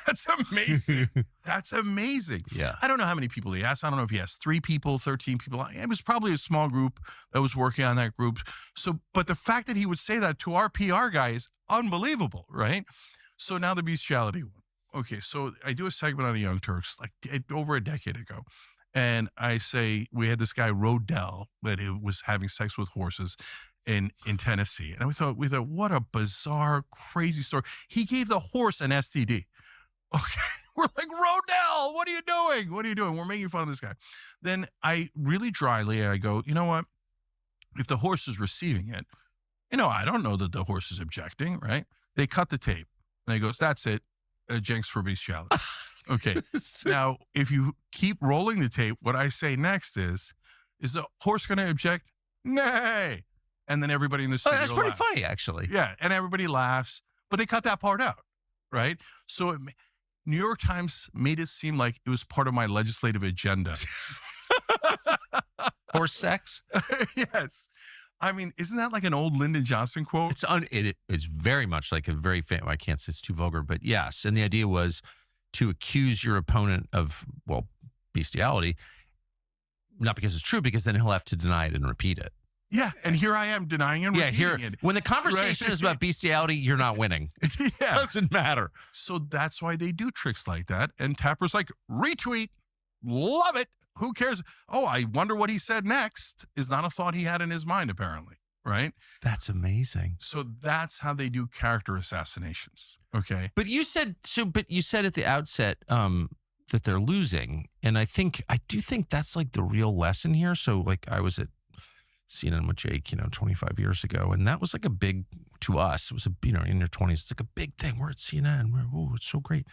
That's amazing. That's amazing. Yeah. I don't know how many people he asked. I don't know if he asked 3 people, 13 people. It was probably a small group that was working on that group. So, but the fact that he would say that to our PR guy is unbelievable, right? So now the bestiality one. Okay, so I do a segment on the Young Turks like over a decade ago. And I say, we had this guy, Rodell, that was having sex with horses in Tennessee. And we thought, what a bizarre, crazy story. He gave the horse an STD. Okay. We're like, Rodell, what are you doing? What are you doing? We're making fun of this guy. Then I really dryly, I go, you know what? If the horse is receiving it, I don't know that the horse is objecting, right? They cut the tape. And he goes, that's it. Jenks for bestiality. Okay. Now, if you keep rolling the tape, what I say next is the horse going to object? Nay. And then everybody in the studio That's pretty laughs. funny, actually. Yeah, and everybody laughs, but they cut that part out, right? So New York Times made it seem like it was part of my legislative agenda. Horse sex? Yes. I mean, isn't that like an old Lyndon Johnson quote? It's very much like a very famous, I can't say it's too vulgar, but yes. And the idea was to accuse your opponent of, bestiality, not because it's true, because then he'll have to deny it and repeat it. Yeah, and here I am denying and repeating it. When the conversation is about bestiality, you're not winning. It doesn't matter. So that's why they do tricks like that. And Tapper's like, retweet, love it. Who cares? Oh, I wonder what he said next is not a thought he had in his mind, apparently, right? That's amazing. So that's how they do character assassinations, okay? But you said at the outset that they're losing. And I do think that's like the real lesson here. So like I was at CNN with Jake, 25 years ago. And that was like a big, to us, it was in your 20s, it's like a big thing. We're at CNN. It's so great.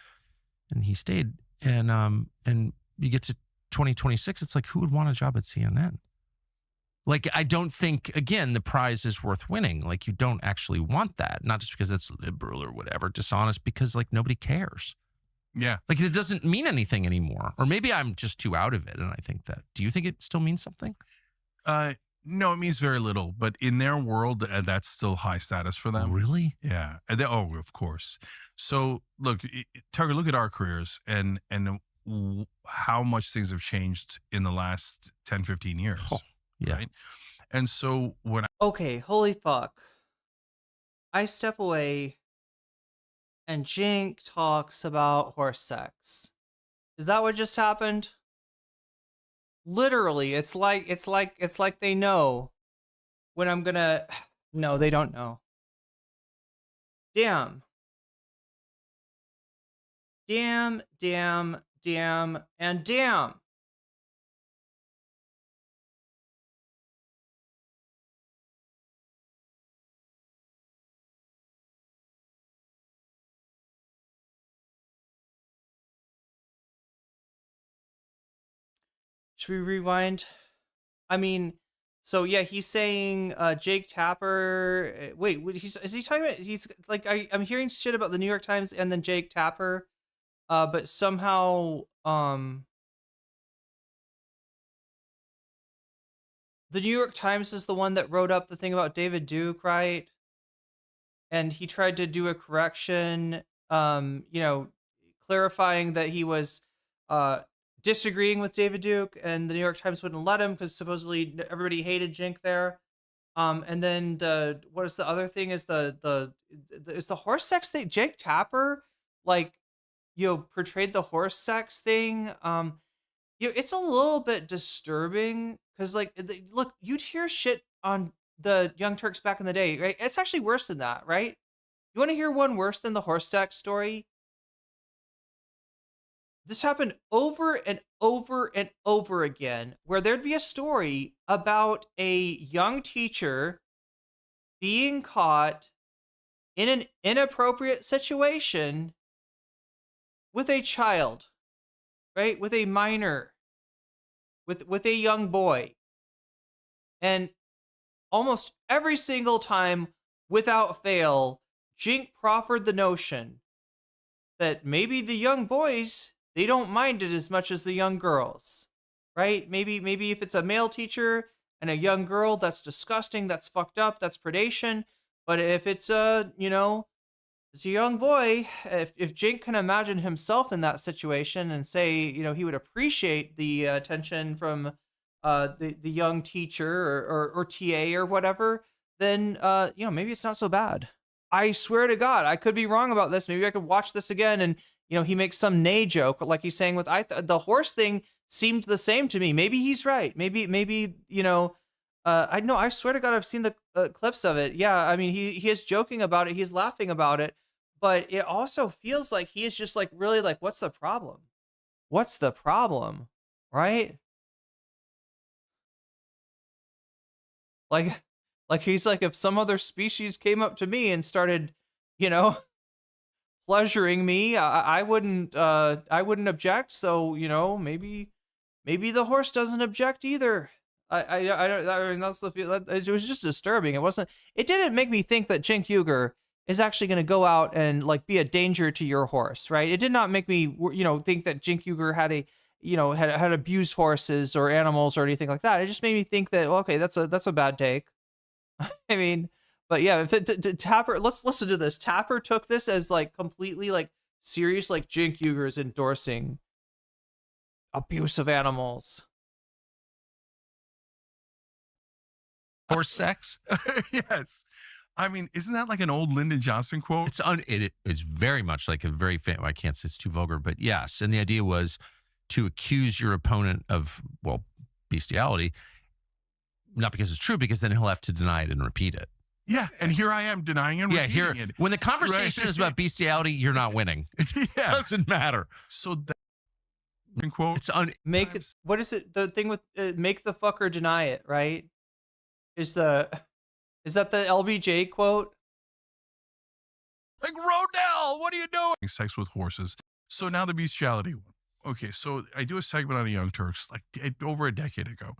And he stayed. And you get to 2026, it's like, who would want a job at CNN? Like, I don't think, again, the prize is worth winning. Like, you don't actually want that. Not just because it's liberal or whatever, dishonest, because like nobody cares. Yeah. Like, it doesn't mean anything anymore. Or maybe I'm just too out of it. And I think that, do you think it still means something? No, it means very little, but in their world, that's still high status for them. Really? Yeah. And of course. So look, Tucker, look at our careers and how much things have changed in the last 10, 15 years. Oh, yeah. Right? And so Okay, holy fuck. I step away and Cenk talks about horse sex. Is that what just happened? Literally, it's like they know when I'm gonna. No, they don't know. Damn, and damn. Should we rewind? I mean, so yeah, he's saying Jake Tapper. Wait, is he talking about? He's like, I'm hearing shit about the New York Times and then Jake Tapper, but somehow the New York Times is the one that wrote up the thing about David Duke, right? And he tried to do a correction, clarifying that he was disagreeing with David Duke, and the New York Times wouldn't let him because supposedly everybody hated Cenk there. And then what is the other thing? Is the horse sex thing? Jake Tapper, portrayed the horse sex thing. It's a little bit disturbing because, look, you'd hear shit on the Young Turks back in the day, right? It's actually worse than that, right? You want to hear one worse than the horse sex story? This happened over and over and over again, where there'd be a story about a young teacher being caught in an inappropriate situation with a child, right? With a minor, with a young boy. And almost every single time, without fail, Cenk proffered the notion that maybe the young boys, they don't mind it as much as the young girls, right? Maybe if it's a male teacher and a young girl, that's disgusting, that's fucked up, that's predation. But if it's a, as a young boy, if Cenk can imagine himself in that situation and say, you know, he would appreciate the attention from the young teacher or TA or whatever, then you know, maybe it's not so bad. I swear to God, I could be wrong about this. Maybe I could watch this again and, you know, he makes some nay joke like he's saying with the horse thing seemed the same to me. Maybe he's right. Maybe you know. I know. I swear to God, I've seen the clips of it. Yeah, I mean, he is joking about it. He's laughing about it, but it also feels like he is just like really like, what's the problem? What's the problem? Right? Like he's like, if some other species came up to me and started, you know, pleasuring me, I wouldn't object. So you know, maybe the horse doesn't object either. I mean, that's the feel. It was just disturbing. It didn't make me think that Cenk Uygur is actually going to go out and like be a danger to your horse, right? It did not make me, you know, think that Cenk Uygur had abused horses or animals or anything like that. It just made me think that, well, okay, that's a bad take. I mean, but yeah, if Tapper, let's listen to this. Tapper took this as like completely like serious, like Cenk Uygur is endorsing abuse of animals. Horse sex? Yes. I mean, isn't that like an old Lyndon Johnson quote? It's very much like a very I can't say it's too vulgar, but yes. And the idea was to accuse your opponent of, well, bestiality, not because it's true, because then he'll have to deny it and repeat it. Yeah, and here I am denying and repeating it. When the conversation is about bestiality, you're not winning. It doesn't matter. So that quote, what is it? The thing with make the fucker deny it, right? Is that the LBJ quote? Like, Rodell, what are you doing? Sex with horses. So now the bestiality one. Okay, so I do a segment on the Young Turks like over a decade ago.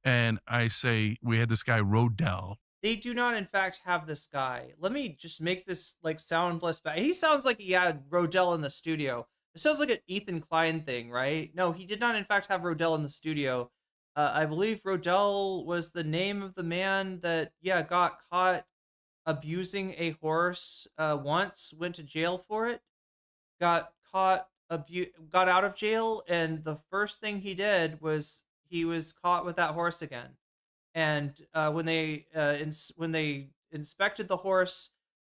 And I say, we had this guy, Rodell. They do not, in fact, have this guy. Let me just make this like sound less bad. He sounds like he had Rodell in the studio. It sounds like an Ethan Klein thing, right? No, he did not, in fact, have Rodell in the studio. I believe Rodell was the name of the man that, got caught abusing a horse once, went to jail for it, got out of jail, and the first thing he did was he was caught with that horse again. And when they inspected the horse,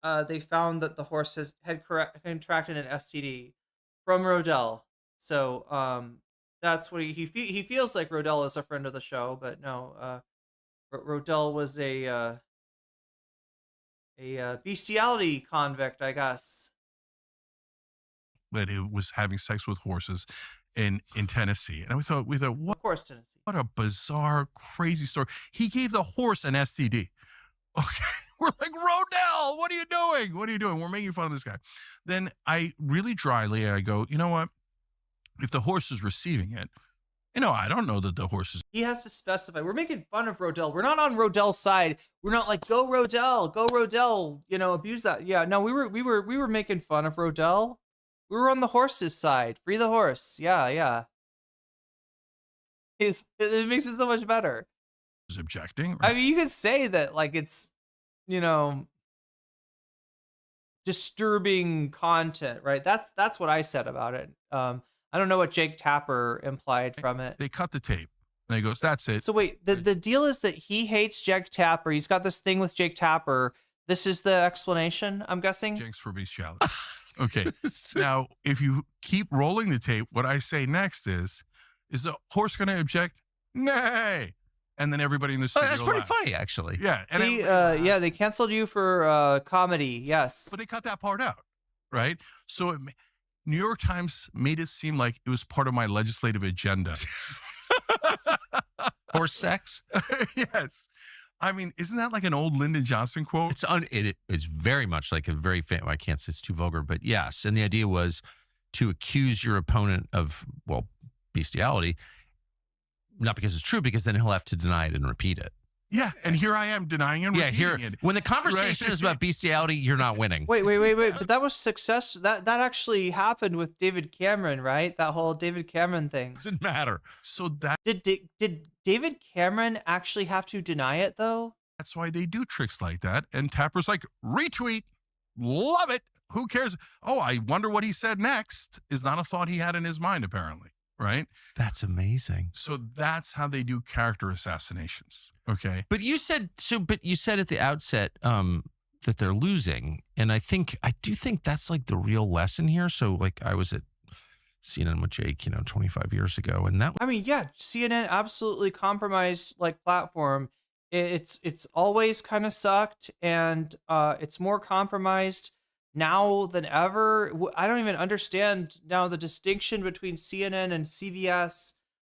they found that the horse had contracted an STD from Rodell. So that's what he feels like. Rodell is a friend of the show, but no, Rodell was a bestiality convict, I guess. That it was having sex with horses in Tennessee, and we thought, what? Of course, Tennessee. What a bizarre, crazy story. He gave the horse an STD. Okay, we're like, Rodell, what are you doing? What are you doing? We're making fun of this guy. Then I really dryly, I go, you know what? If the horse is receiving it, I don't know that the horse is. He has to specify. We're making fun of Rodell. We're not on Rodell's side. We're not like, go Rodell, abuse that. Yeah, no, we were making fun of Rodell. We were on the horse's side. Free the horse. Yeah. It makes it so much better. Is objecting. Right? I mean, you could say that like it's, disturbing content, right? That's what I said about it. I don't know what Jake Tapper implied from it. They cut the tape. And he goes, that's it. So wait, the deal is that he hates Jake Tapper. He's got this thing with Jake Tapper. This is the explanation, I'm guessing? Jake's for bestiality. Okay. Now, if you keep rolling the tape, what I say next is the horse going to object? Nay. And then everybody in the studio that's pretty laughs. funny, actually. Yeah. And See, they canceled you for comedy. Yes. But they cut that part out, right? So New York Times made it seem like it was part of my legislative agenda. Horse sex? Yes. I mean, isn't that like an old Lyndon Johnson quote? It's very much like a very I can't say it's too vulgar, but yes. And the idea was to accuse your opponent of, well, bestiality, not because it's true, because then he'll have to deny it and repeat it. Yeah, and here I am denying and repeating it. When the conversation is about bestiality, you're not winning. Wait. But that was success. That actually happened with David Cameron, right? That whole David Cameron thing. Doesn't matter. So that did David Cameron actually have to deny it though? That's why they do tricks like that. And Tapper's like, retweet, love it. Who cares? Oh, I wonder what he said next is not a thought he had in his mind, apparently. Right? That's amazing. So that's how they do character assassinations. Okay. But you said at the outset that they're losing. And I do think that's like the real lesson here. So like I was at CNN with Jake, 25 years ago. And that, I mean, yeah, CNN absolutely compromised like platform. It's always kind of sucked, and it's more compromised now than ever. I don't even understand now the distinction between CNN and CBS.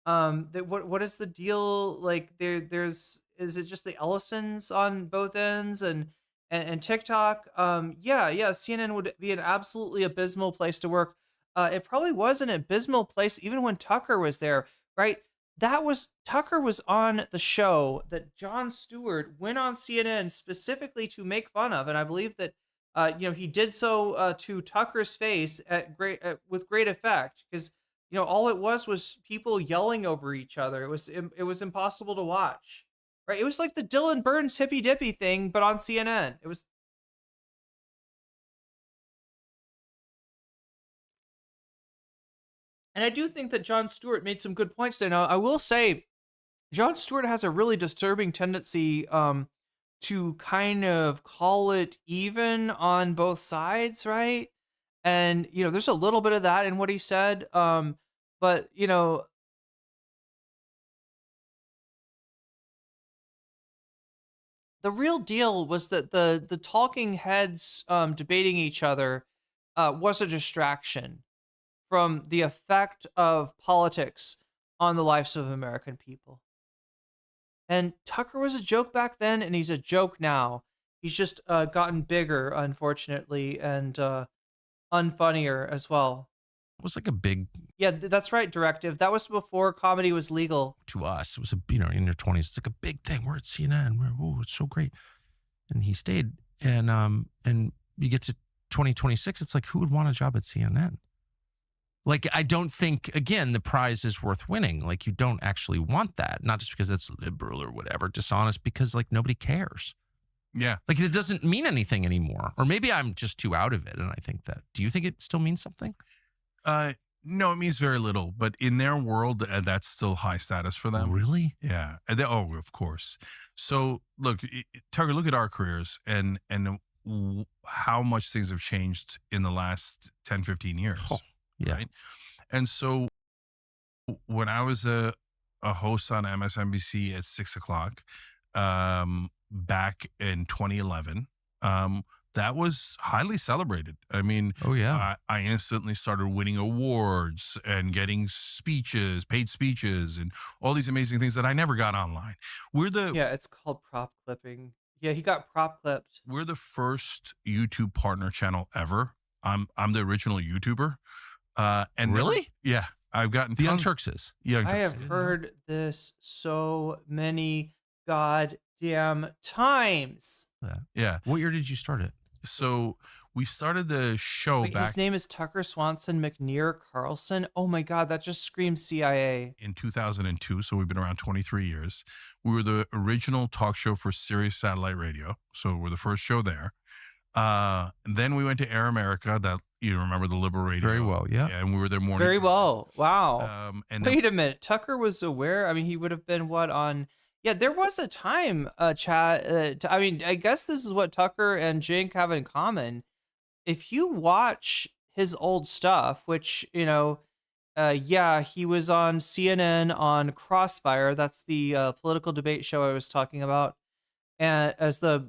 What is the deal? Like is it just the Ellisons on both ends and TikTok? Yeah, CNN would be an absolutely abysmal place to work. It probably was an abysmal place even when Tucker was there, right? Tucker was on the show that Jon Stewart went on CNN specifically to make fun of, and I believe that he did so to Tucker's face with great effect, because all it was people yelling over each other. It was impossible to watch, right? It was like the Dylan Burns hippy dippy thing, but on CNN. It was. And I do think that Jon Stewart made some good points there. Now, I will say, Jon Stewart has a really disturbing tendency to kind of call it even on both sides, right? And, there's a little bit of that in what he said. But, the real deal was that the talking heads debating each other was a distraction from the effect of politics on the lives of American people. And Tucker was a joke back then, and he's a joke now. He's just gotten bigger, unfortunately, and unfunnier as well. It was like a big... Yeah, that's right, Directive. That was before comedy was legal. To us, it was in your 20s. It's like a big thing. We're at CNN. It's so great. And he stayed. And you get to 2026, it's like, who would want a job at CNN? Like, I don't think, again, the prize is worth winning. Like, you don't actually want that. Not just because it's liberal or whatever, dishonest, because, like, nobody cares. Yeah. Like, it doesn't mean anything anymore. Or maybe I'm just too out of it, and I think that. Do you think it still means something? No, it means very little. But in their world, that's still high status for them. Really? Yeah. Of course. So, look, Tucker, look at our careers and how much things have changed in the last 10, 15 years. Oh. Yeah. Right. And so when I was a host on MSNBC at 6 o'clock back in 2011, that was highly celebrated. I mean, oh yeah, I instantly started winning awards and getting speeches, paid speeches, and all these amazing things that I never got online. Yeah, it's called prop clipping. Yeah, he got prop clipped. We're the first YouTube partner channel ever. I'm the original YouTuber. And really? Yeah, I've gotten the Young Turks is. I have heard this so many goddamn times. Yeah. What year did you start it? So we started the show back. His name is Tucker Swanson McNear Carlson. Oh my God, that just screams CIA. In 2002, so we've been around 23 years. We were the original talk show for Sirius Satellite Radio, so we're the first show there. Then we went to Air America, that you remember, the liberal radio. Very well, yeah. And we were there morning. Very well. Wow. And wait a minute, Tucker was aware. I mean, he would have been on. Yeah, there was a time, Chad. I mean, I guess this is what Tucker and Cenk have in common. If you watch his old stuff, which yeah, he was on CNN on Crossfire. That's the political debate show I was talking about. And as a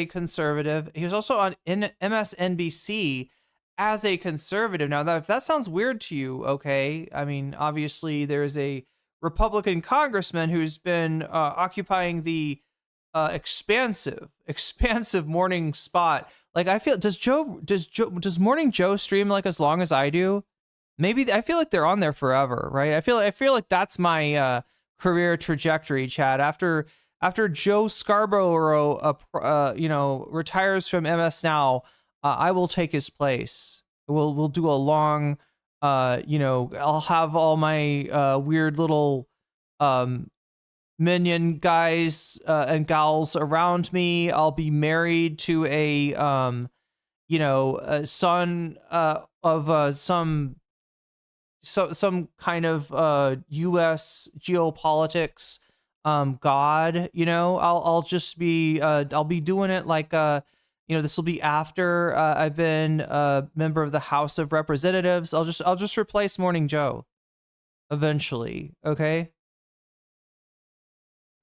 conservative, he was also on MSNBC as a conservative. Now, if that sounds weird to you, okay. I mean, obviously there is a Republican congressman who's been occupying the expansive morning spot. Like, I feel, does Morning Joe stream like as long as I do? Maybe I feel like they're on there forever, right? I feel like that's my career trajectory, Chad. After Joe Scarborough, retires from MS Now, I will take his place. We'll do a long, I'll have all my weird little minion guys and gals around me. I'll be married to a son of some kind of U.S. geopolitics god. I'll just be I'll be doing it like this will be after I've been a member of the House of Representatives. I'll just replace Morning Joe eventually. Okay.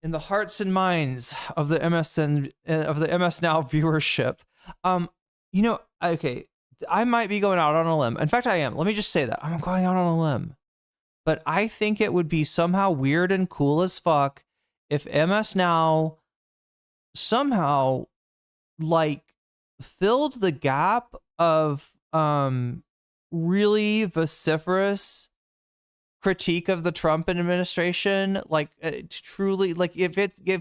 In the hearts and minds of the MSN of the MS Now viewership. Okay, I might be going out on a limb. In fact, I am. Let me just say that. I'm going out on a limb. But I think it would be somehow weird and cool as fuck if MS Now somehow filled the gap of really vociferous critique of the Trump administration, truly, if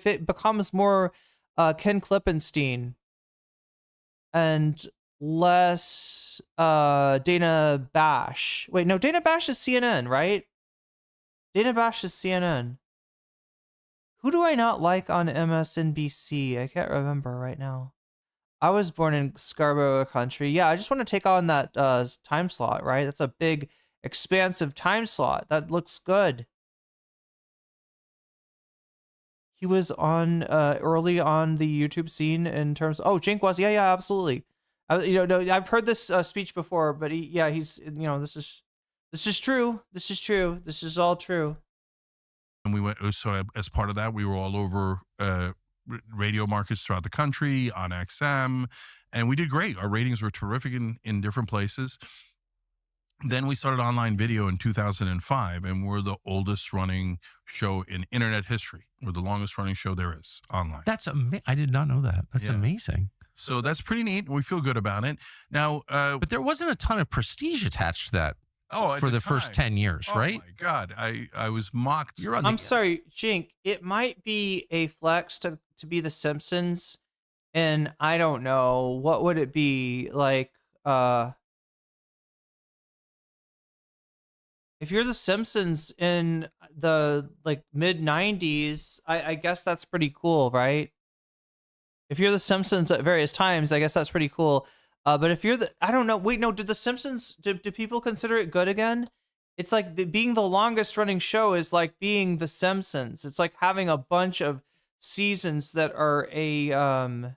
it becomes more Ken Klippenstein and less Dana Bash. Wait, no, Dana Bash is CNN, right? Dana Bash is CNN. Who do I not like on MSNBC? I can't remember right now. I was born in Scarborough Country. Yeah, I just want to take on that time slot, right? That's a big, expansive time slot. That looks good. He was on early on the YouTube scene in terms. Oh, Cenk was. Yeah, absolutely. I've heard this speech before, but he's. This is true. This is true. This is all true. And we went. So as part of that, we were all over radio markets throughout the country on XM, and we did great. Our ratings were terrific in different places. Then we started online video in 2005, and we're the oldest running show in internet history. We're the longest running show there is online. That's I did not know that. That's amazing. So that's pretty neat. We feel good about it. Now, but there wasn't a ton of prestige attached to that. For the first 10 years, right? Oh my God, I was mocked. I'm sorry, Cenk. It might be a flex to be The Simpsons, and I don't know what would it be like. If you're The Simpsons in the mid 90s, I guess that's pretty cool, right? If you're The Simpsons at various times, I guess that's pretty cool. But if you're I don't know. Wait, no. Did The Simpsons? Do people consider it good again? It's like being the longest running show is like being The Simpsons. It's like having a bunch of seasons that are an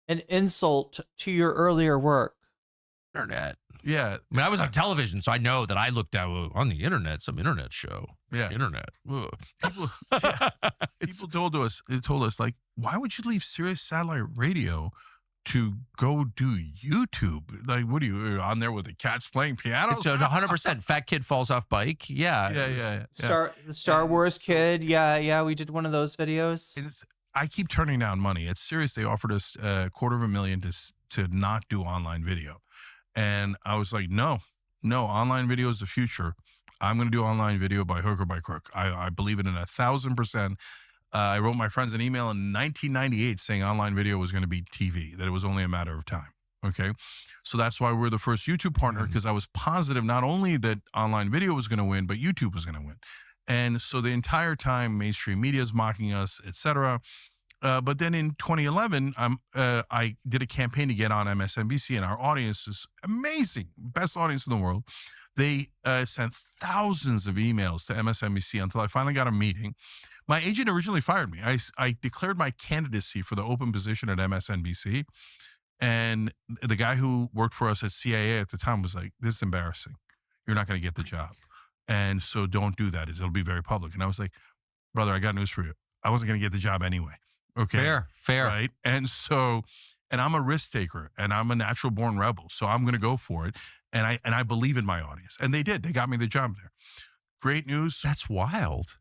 insult to your earlier work. Internet. Yeah. I mean, I was on television, so I know that I looked out on the internet, some internet show. Yeah. Internet. People told us, like, why would you leave Sirius satellite radio to go do YouTube? Like, what are you on there with the cats playing piano? 100%. Fat kid falls off bike. Yeah. Yeah. The Star Wars kid. Yeah. We did one of those videos. I keep turning down money. At Sirius, they offered us $250,000 to not do online video. And I was like, no, online video is the future. I'm going to do online video by hook or by crook. I believe it in 1,000%. I wrote my friends an email in 1998 saying online video was going to be TV, that it was only a matter of time. Okay. So that's why we're the first YouTube partner, because I was positive not only that online video was going to win, but YouTube was going to win. And so the entire time mainstream media is mocking us, etc. But then in 2011, I did a campaign to get on MSNBC, and our audience is amazing, best audience in the world. They sent thousands of emails to MSNBC until I finally got a meeting. My agent originally fired me. I declared my candidacy for the open position at MSNBC, and the guy who worked for us at CIA at the time was like, "This is embarrassing. You're not going to get the job, and so don't do that. It'll be very public." And I was like, "Brother, I got news for you. I wasn't going to get the job anyway." Okay. Fair. Right. And I'm a risk taker, and I'm a natural born rebel. So I'm going to go for it. And I believe in my audience. And they did. They got me the job there. Great news. That's wild.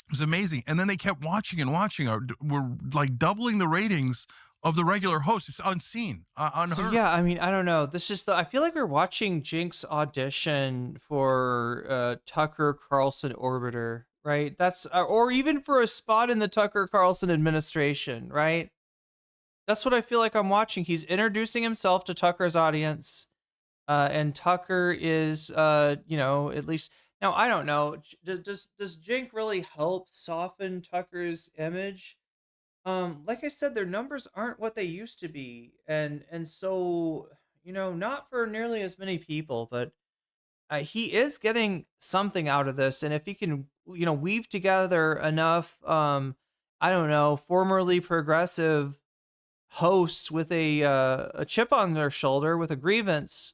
It was amazing. And then they kept watching and watching. We're like doubling the ratings of the regular host. It's unseen, unheard. So yeah, I mean, I don't know. This is I feel like we're watching Cenk's audition for Tucker Carlson Orbiter. Right. That's or even for a spot in the Tucker Carlson administration. Right. That's what I feel like I'm watching. He's introducing himself to Tucker's audience. And Tucker is, at least now, I don't know. Does Cenk really help soften Tucker's image? Like I said, their numbers aren't what they used to be, and so not for nearly as many people, but he is getting something out of this, and if he can, weave together enough, I don't know, formerly progressive hosts with a chip on their shoulder with a grievance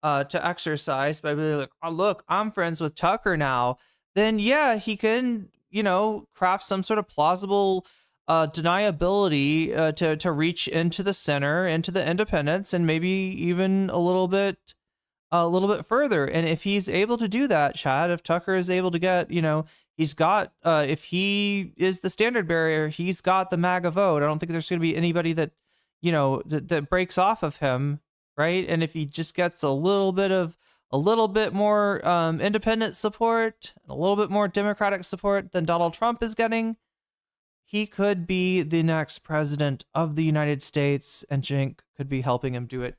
to exercise by being like, oh, look, I'm friends with Tucker now, then yeah, he can, craft some sort of plausible deniability to reach into the center, into the independents, and maybe even a little bit further. And if he's able to do that, Chad, if Tucker is able to get, he's got, if he is the standard bearer, he's got the MAGA vote. I don't think there's going to be anybody that, that breaks off of him, right? And if he just gets a little bit more independent support, a little bit more Democratic support than Donald Trump is getting, he could be the next president of the United States, and Cenk could be helping him do it.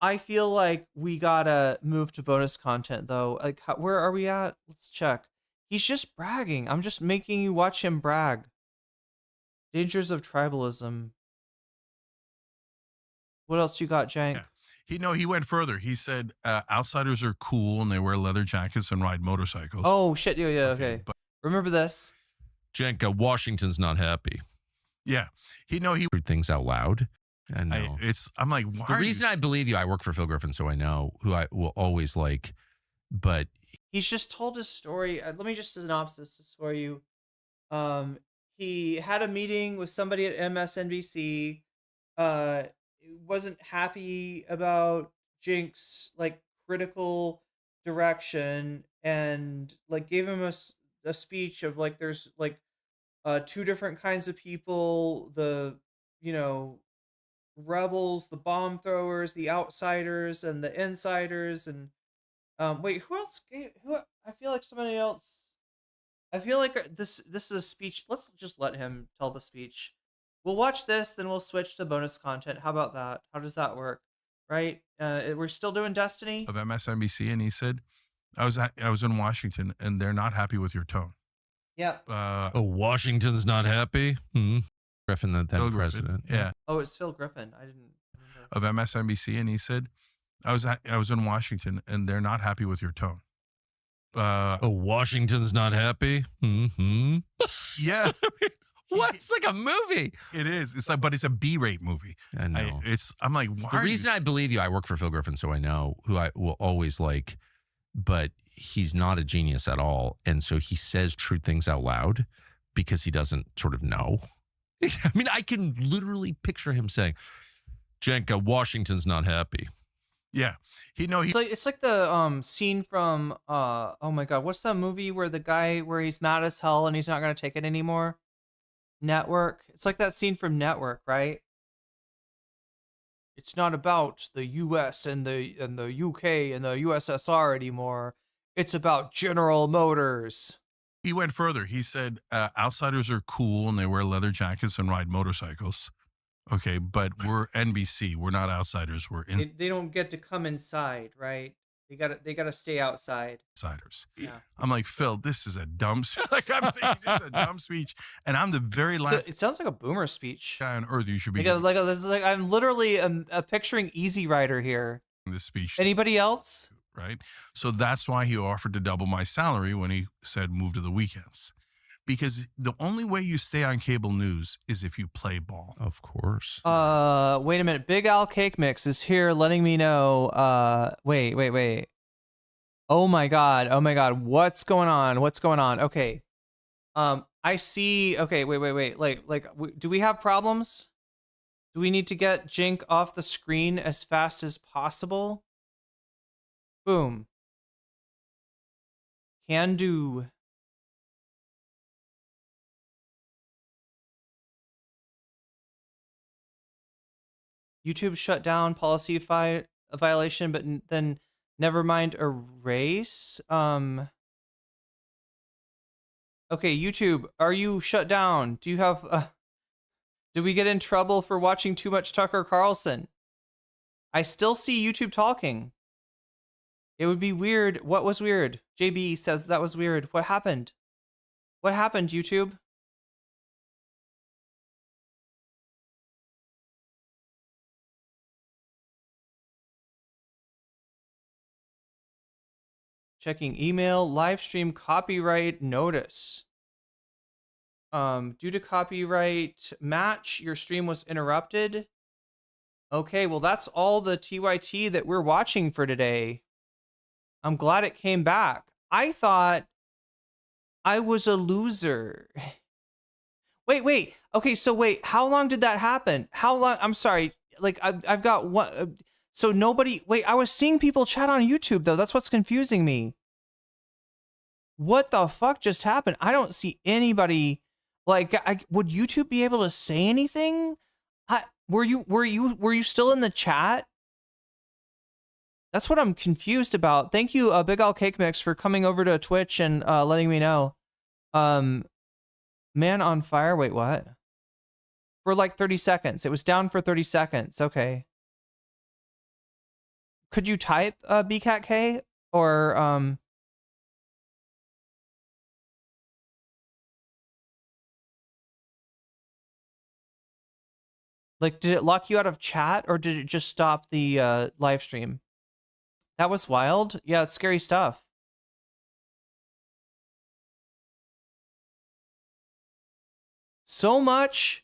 I feel like we gotta move to bonus content, though. Like, where are we at? Let's check. He's just bragging. I'm just making you watch him brag. Dangers of tribalism. What else you got, Cenk? Yeah. He went further. He said outsiders are cool and they wear leather jackets and ride motorcycles. Oh, shit. Yeah, okay. But remember this. Cenk, Washington's not happy. Yeah. He read things out loud. And I'm like, why the reason I believe you, I work for Phil Griffin, so I know who I will always like, but he's just told his story. Let me just synopsis this for you. He had a meeting with somebody at MSNBC. Wasn't happy about Cenk's like critical direction, and like gave him a speech of like there's like two different kinds of people, the rebels, the bomb throwers, the outsiders, and the insiders. And wait, who else gave I feel like somebody else. I feel like this is a speech. Let's just let him tell the speech. We'll watch this, then we'll switch to bonus content. How about that? How does that work? Right? We're still doing Destiny of MSNBC, and he said, I was in Washington, and they're not happy with your tone. Yeah. Washington's not happy. Griffin, then president. Yeah. Oh, it's Phil Griffin. I didn't remember. Of MSNBC, and he said, I was in Washington, and they're not happy with your tone. Washington's not happy. Yeah. What? It's like a movie. It is. It's like, but it's a B-rate movie. I know. I'm like, why? The reason I believe you, I work for Phil Griffin, so I know who I will always like, but he's not a genius at all. And so he says true things out loud because he doesn't sort of know. I mean, I can literally picture him saying, Cenk, Washington's not happy. Yeah. It's like the scene from oh my god, what's that movie where the guy where he's mad as hell and he's not gonna take it anymore? Network. It's like that scene from Network, right? It's not about the US and the UK and the USSR anymore. It's about General Motors. He went further. He said outsiders are cool and they wear leather jackets and ride motorcycles. Okay, but we're NBC. We're not outsiders. We're they don't get to come inside, right? They gotta stay outside. Insiders. Yeah. I'm like, Phil, this is a dumb like I'm thinking this is a dumb speech. And I'm the very last it sounds like a boomer speech. guy on earth you should be this is like I'm literally picturing Easy Rider here. This speech. Anybody else? Right. So that's why he offered to double my salary when he said move to the weekends. Because the only way you stay on cable news is if you play ball. Of course. Wait a minute. Big Al Cake Mix is here letting me know. Wait. Oh my god. What's going on? Okay. I see. Okay, wait. Like, do we have problems? Do we need to get Cenk off the screen as fast as possible? Boom. Can do. YouTube shut down policy violation, but then never mind erase. Okay, YouTube, are you shut down? Do you have? Did we get in trouble for watching too much Tucker Carlson? I still see YouTube talking. It would be weird. What was weird? JB says that was weird. What happened? What happened, YouTube? Checking email, live stream copyright notice. Due to copyright match, your stream was interrupted. Okay, well, that's all the TYT that we're watching for today. I'm glad it came back. I thought I was a loser. Wait. Okay, so wait, how long did that happen? How long? I'm sorry. Like, I've got one. So nobody, wait, I was seeing people chat on YouTube, though. That's what's confusing me. What the fuck just happened? I don't see anybody. Like, would YouTube be able to say anything? Were you still in the chat? That's what I'm confused about. Thank you, Big Al Cake Mix, for coming over to Twitch and letting me know. Man on fire. Wait, what? For like 30 seconds. It was down for 30 seconds. Okay. Could you type BCatK or like, did it lock you out of chat or did it just stop the live stream? That was wild. Yeah, it's scary stuff. So much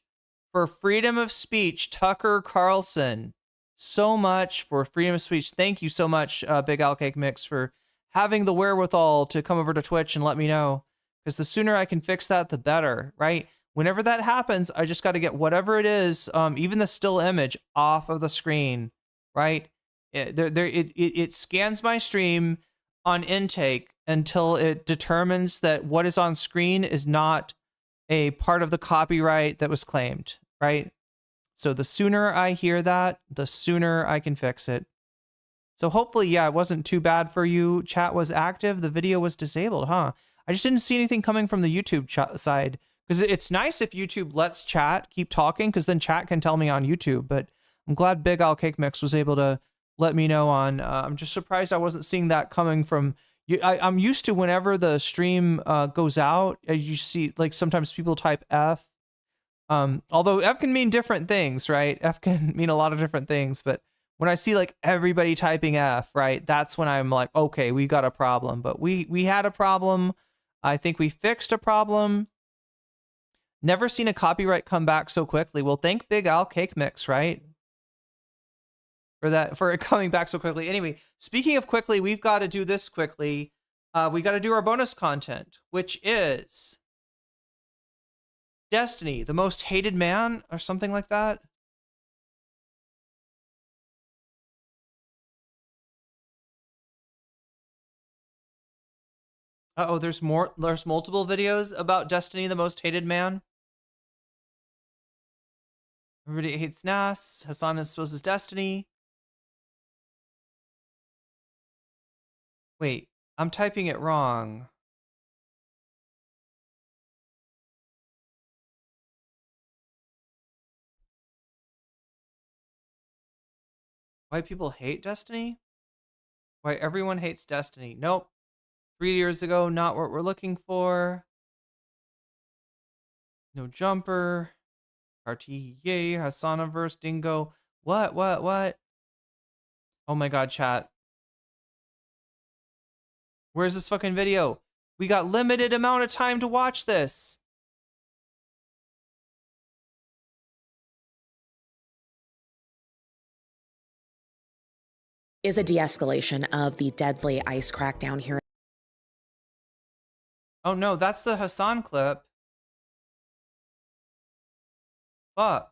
for freedom of speech, Tucker Carlson. So much for freedom of speech. Thank you so much, Big Al Cake Mix, for having the wherewithal to come over to Twitch and let me know. Because the sooner I can fix that, the better, right? Whenever that happens, I just got to get whatever it is, even the still image, off of the screen, right? It scans my stream on intake until it determines that what is on screen is not a part of the copyright that was claimed, right? So the sooner I hear that, the sooner I can fix it. So hopefully, yeah, it wasn't too bad for you. Chat was active. The video was disabled, huh? I just didn't see anything coming from the YouTube side. Because it's nice if YouTube lets chat keep talking, because then chat can tell me on YouTube. But I'm glad Big Al Cake Mix was able to let me know on. I'm just surprised I wasn't seeing that coming from you. I'm used to whenever the stream goes out, you see like sometimes people type F. Although F can mean different things, right? F can mean a lot of different things. But when I see like everybody typing F, right, that's when I'm like, okay, we got a problem. But we had a problem. I think we fixed a problem. Never seen a copyright come back so quickly. Well, thank Big Al Cake Mix, right? For it coming back so quickly. Anyway, speaking of quickly, we've got to do this quickly. We got to do our bonus content, which is Destiny, the most hated man, or something like that. Uh-oh, there's multiple videos about Destiny, the most hated man. Everybody hates Nas. Hassan exposes Destiny. Wait, I'm typing it wrong. Why people hate Destiny? Why everyone hates Destiny? Nope. 3 years ago, not what we're looking for. No jumper. RT, yay, Hassanaverse, Dingo. What? Oh my god, chat. Where's this fucking video? We got limited amount of time to watch this. Is a de-escalation of the deadly ICE crackdown here. Oh no, that's the Hassan clip. Fuck.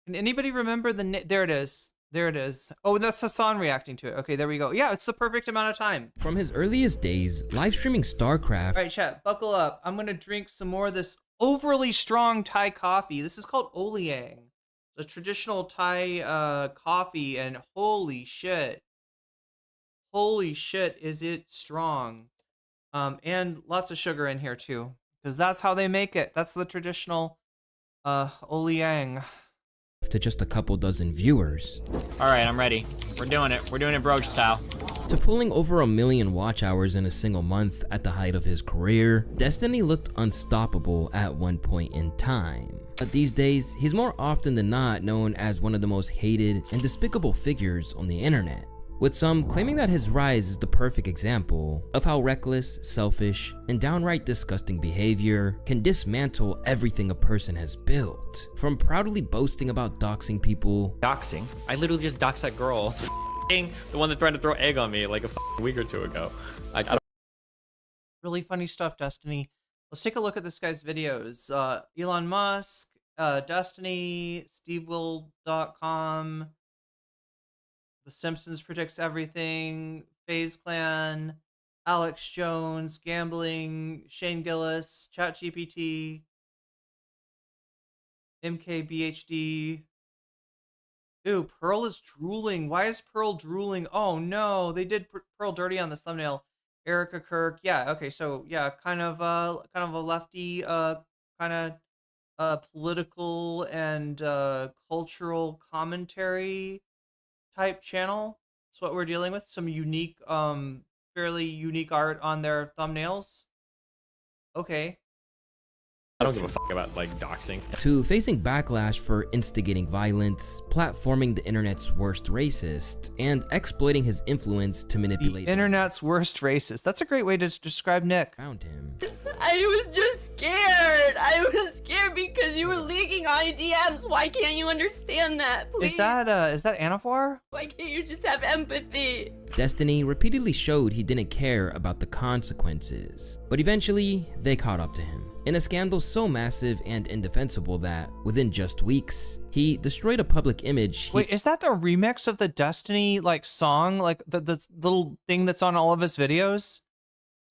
Can anybody remember there it is. There it is. Oh, that's Hassan reacting to it. Okay, there we go. Yeah, it's the perfect amount of time. From his earliest days, live streaming StarCraft. All right, chat, buckle up. I'm going to drink some more of this overly strong Thai coffee. This is called Oliang, the traditional Thai coffee, and holy shit. Holy shit, is it strong. And lots of sugar in here too, because that's how they make it. That's the traditional Oliang. To just a couple dozen viewers. All right, I'm ready. We're doing it. We're doing it Brogue style. To pulling over 1 million watch hours in a single month at the height of his career, Destiny looked unstoppable at one point in time. But these days, he's more often than not known as one of the most hated and despicable figures on the internet, with some claiming that his rise is the perfect example of how reckless, selfish, and downright disgusting behavior can dismantle everything a person has built. From proudly boasting about doxing people. Doxing? I literally just doxed that girl. The one that tried to throw egg on me like a week or two ago. Really funny stuff, Destiny. Let's take a look at this guy's videos. Elon Musk, Destiny, SteveWill.com, The Simpsons Predicts Everything, FaZe Clan, Alex Jones, Gambling, Shane Gillis, ChatGPT, MKBHD. Ooh, Pearl is drooling. Why is Pearl drooling? Oh no, they did Pearl dirty on this thumbnail. Erica Kirk. Yeah, okay, so yeah, kind of a lefty, kind of political and cultural commentary type channel. That's what we're dealing with. Some unique, fairly unique art on their thumbnails. Okay. I don't give a fuck about like doxing. To facing backlash for instigating violence, platforming the internet's worst racist, and exploiting his influence to manipulate the internet's worst racist. That's a great way to describe Nick. Around him. I was just scared. I was scared because you were leaking my DMs. Why can't you understand that, please? Is that Anaphor? Why can't you just have empathy? Destiny repeatedly showed he didn't care about the consequences, but eventually they caught up to him. In a scandal so massive and indefensible that, within just weeks, he destroyed a public image. Wait, is that the remix of the Destiny like song, like the little thing that's on all of his videos?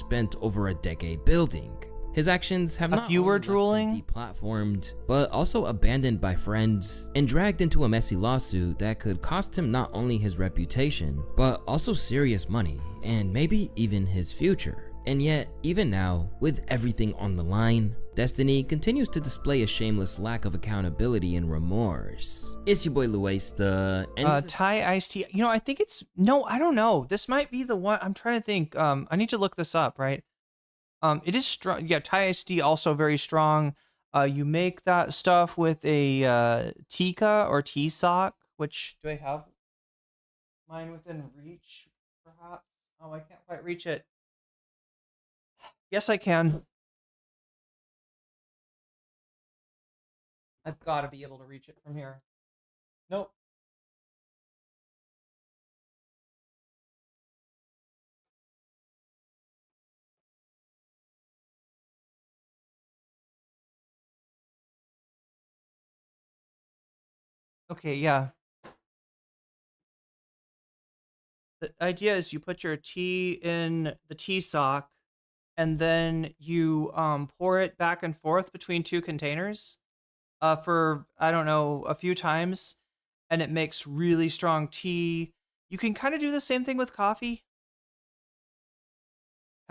Spent over a decade building. His actions have not viewer only drooling deplatformed, but also abandoned by friends and dragged into a messy lawsuit that could cost him not only his reputation, but also serious money and maybe even his future. And yet, even now, with everything on the line, Destiny continues to display a shameless lack of accountability and remorse. It's your boy Luesta, and Thai iced tea. You know, I think it's I don't know. This might be the one. I'm trying to think. I need to look this up, right? It is strong. Yeah, Thai iced tea also very strong. You make that stuff with a Tika or tea sock. Which do I have mine within reach? Perhaps. Oh, I can't quite reach it. Yes, I can. I've got to be able to reach it from here. Nope. Okay, yeah. The idea is you put your tea in the tea sock, and then you pour it back and forth between two containers for, I don't know, a few times, and it makes really strong tea. You can kind of do the same thing with coffee.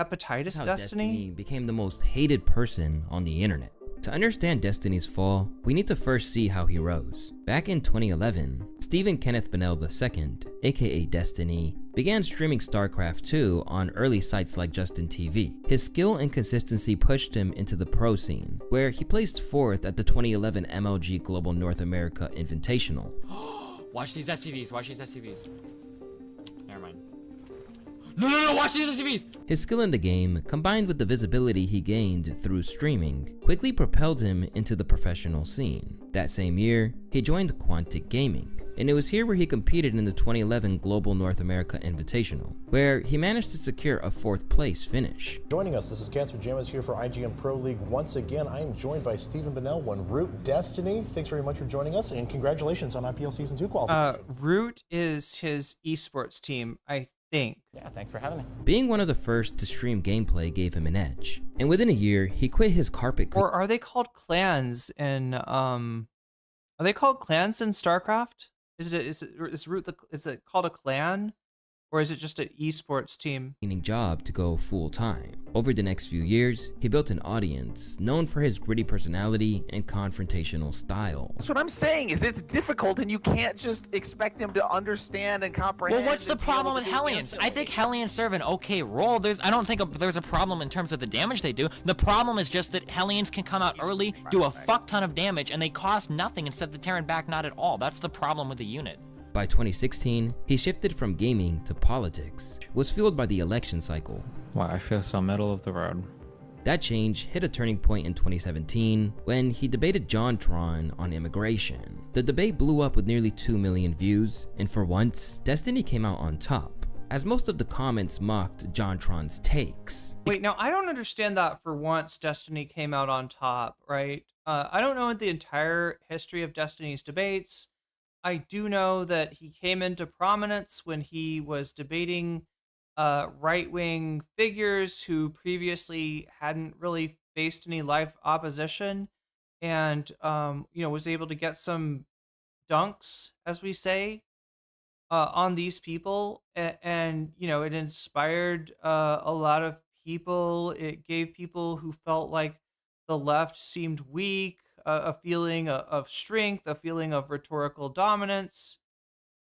Hepatitis Destiny became the most hated person on the internet. To understand Destiny's fall, we need to first see how he rose. Back in 2011, Stephen Kenneth Bennell II, aka Destiny, began streaming StarCraft 2 on early sites like Justin TV. His skill and consistency pushed him into the pro scene, where he placed 4th at the 2011 MLG Global North America Invitational. Watch these SCVs. Watch these SCVs. Never mind. No, watch these SCVs! His skill in the game, combined with the visibility he gained through streaming, quickly propelled him into the professional scene. That same year, he joined Quantic Gaming, and it was here where he competed in the 2011 Global North America Invitational, where he managed to secure a 4th place finish. Joining us, this is Cancer Jamas here for IGN Pro League. Once again, I am joined by Stephen Bennell, Root Destiny. Thanks very much for joining us, and congratulations on IPL Season 2 qualification. Root is his esports team, I think. Yeah, thanks for having me. Being one of the first to stream gameplay gave him an edge, and within a year, he quit his carpet. Or are they called clans in are they called clans in StarCraft? Is it called a clan, Or is it just an esports team? Job to go full-time. Over the next few years, he built an audience known for his gritty personality and confrontational style. That's what I'm saying, is it's difficult and you can't just expect him to understand and comprehend. Well, what's the problem with Hellions? I think Hellions serve an okay role. I don't think there's a problem in terms of the damage they do. The problem is just that Hellions can come out early, do a fuck ton of damage, and they cost nothing instead of the Terran back not at all. That's the problem with the unit. By 2016, he shifted from gaming to politics, was fueled by the election cycle. Wow, I feel so middle of the road. That change hit a turning point in 2017 when he debated JonTron on immigration. The debate blew up with nearly 2 million views, and for once, Destiny came out on top, as most of the comments mocked JonTron's takes. Wait, now I don't understand that for once Destiny came out on top, right? I don't know the entire history of Destiny's debates. I do know that he came into prominence when he was debating right-wing figures who previously hadn't really faced any live opposition, and was able to get some dunks, as we say, on these people, and it inspired a lot of people. It gave people who felt like the left seemed weak a feeling of strength, a feeling of rhetorical dominance,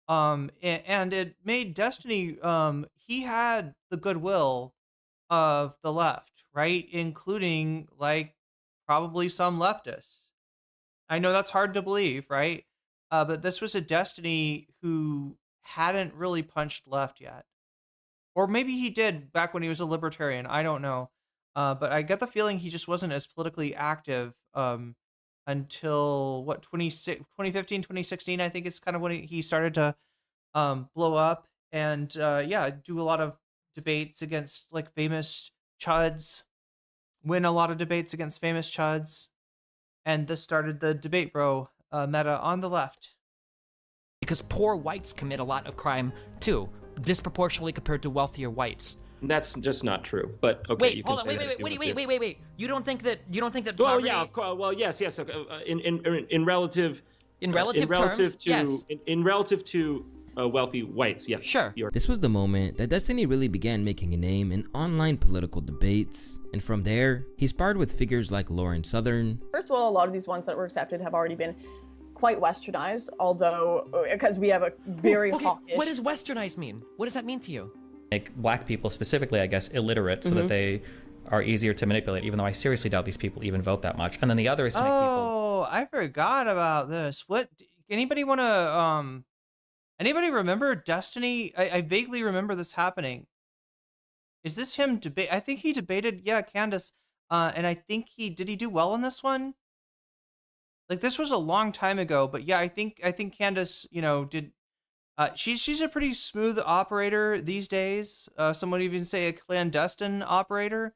and it made Destiny. He had the goodwill of the left, right, including like probably some leftists. I know that's hard to believe, right? But this was a Destiny who hadn't really punched left yet, or maybe he did back when he was a libertarian. I don't know, but I get the feeling he just wasn't as politically active. Until 2015, 2016, I think it's kind of when he started to blow up and do a lot of debates against like famous chuds, win a lot of debates against famous chuds, and this started the debate bro meta on the left. Because poor whites commit a lot of crime too, disproportionately compared to wealthier whites. That's just not true. But okay, wait, you can hold on, say wait. You don't think that Well, poverty... yeah, of course. Well, yes. In relative terms, yes. In relative to wealthy whites, yes. Sure. This was the moment that Destiny really began making a name in online political debates, and from there, he sparred with figures like Lauren Southern. First of all, a lot of these ones that were accepted have already been quite westernized, although because we have a very hawkish... What does westernized mean? What does that mean to you? Make black people specifically, I guess, illiterate so that they are easier to manipulate, even though I seriously doubt these people even vote that much. And then the other is to make people... Oh, I forgot about this. What, anybody want to, anybody remember Destiny? I vaguely remember this happening. Is this him debate? I think he debated, Candace, and I think did he do well in this one? Like, this was a long time ago, but yeah, I think Candace, did... she's a pretty smooth operator these days. Some would even say a clandestine operator,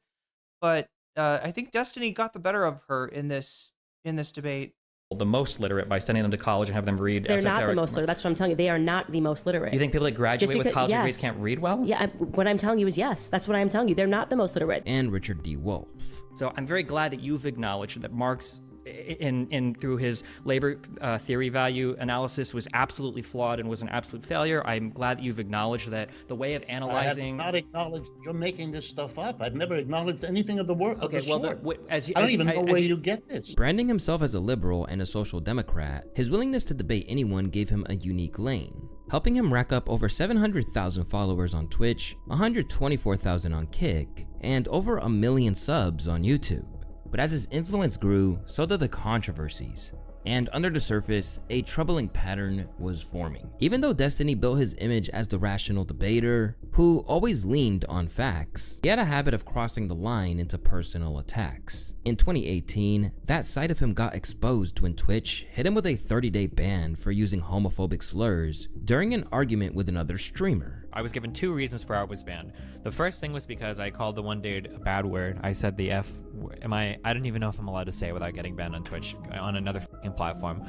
but I think Destiny got the better of her in this debate. The most literate by sending them to college and have them read. They're not the most literate. That's what I'm telling you. They are not the most literate. You think people that graduate with college degrees can't read well? Yeah, what I'm telling you is yes. That's what I'm telling you. They're not the most literate. And Richard D. Wolff. So I'm very glad that you've acknowledged that Marx, in through his labor theory value analysis, was absolutely flawed and was an absolute failure. I'm glad that you've acknowledged that the way of analyzing... I have not acknowledged you're making this stuff up. I've never acknowledged anything of the work of the sort. I don't even know where you get this. Branding himself as a liberal and a social democrat, his willingness to debate anyone gave him a unique lane, helping him rack up over 700,000 followers on Twitch, 124,000 on Kick, and over 1 million subs on YouTube. But as his influence grew, so did the controversies. And under the surface, a troubling pattern was forming. Even though Destiny built his image as the rational debater, who always leaned on facts, he had a habit of crossing the line into personal attacks. In 2018, that side of him got exposed when Twitch hit him with a 30-day ban for using homophobic slurs during an argument with another streamer. I was given 2 reasons for how I was banned. The first thing was because I called the one dude a bad word. I said the F. I don't even know if I'm allowed to say it without getting banned on Twitch on another platform.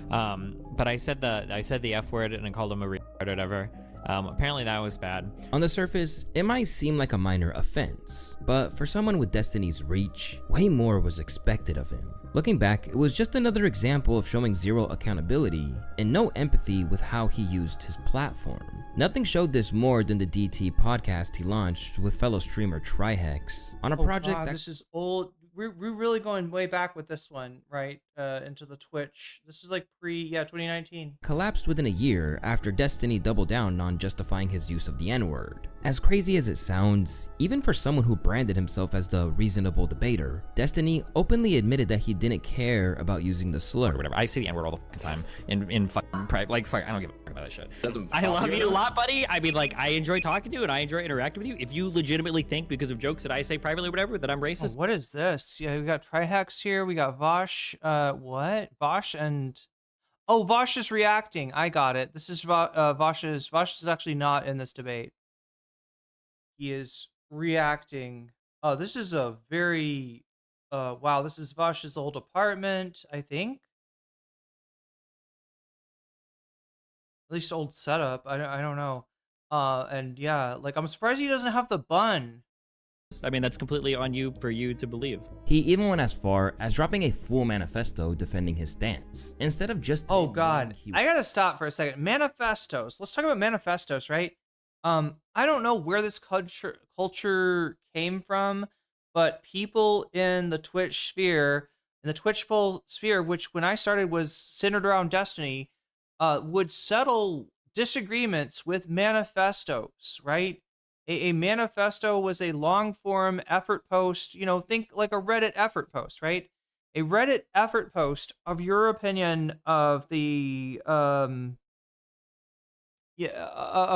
But I said the F word and I called him a retard or whatever. Apparently that was bad. On the surface, it might seem like a minor offense, but for someone with Destiny's reach, way more was expected of him. Looking back, it was just another example of showing zero accountability and no empathy with how he used his platform. Nothing showed this more than the DT podcast he launched with fellow streamer Trihex on a project God, that this is old. We're really going way back with this one, right? Into the Twitch. This is like 2019. collapsed within a year after Destiny doubled down on justifying his use of the N-word. As crazy as it sounds, even for someone who branded himself as the reasonable debater, Destiny openly admitted that he didn't care about using the slur. Or whatever. I say the N-word all the time in fucking private. Like, fuck, I don't give a fuck about that shit. I love you a lot, buddy. I mean, like, I enjoy talking to you and I enjoy interacting with you. If you legitimately think because of jokes that I say privately or whatever that I'm racist. Oh, what is this? Yeah, we got Trihex here. We got Vosh. What? Vosh and... Oh, Vosh is reacting. I got it. This is Vosh's... Vosh is actually not in this debate. He is reacting. Oh, this is a very... wow, this is Vosh's old apartment, I think. At least old setup. I don't know. And yeah, like, I'm surprised he doesn't have the bun. I mean, that's completely on you for you to believe. He even went as far as dropping a full manifesto defending his stance, instead of just... Oh God, I gotta stop for a second. Manifestos. Let's talk about manifestos, right? I don't know where this culture came from, but people in the Twitch sphere, which when I started was centered around Destiny, would settle disagreements with manifestos, right? A manifesto was a long form effort post, you know, think like a Reddit effort post, right? A Reddit effort post of your opinion of the of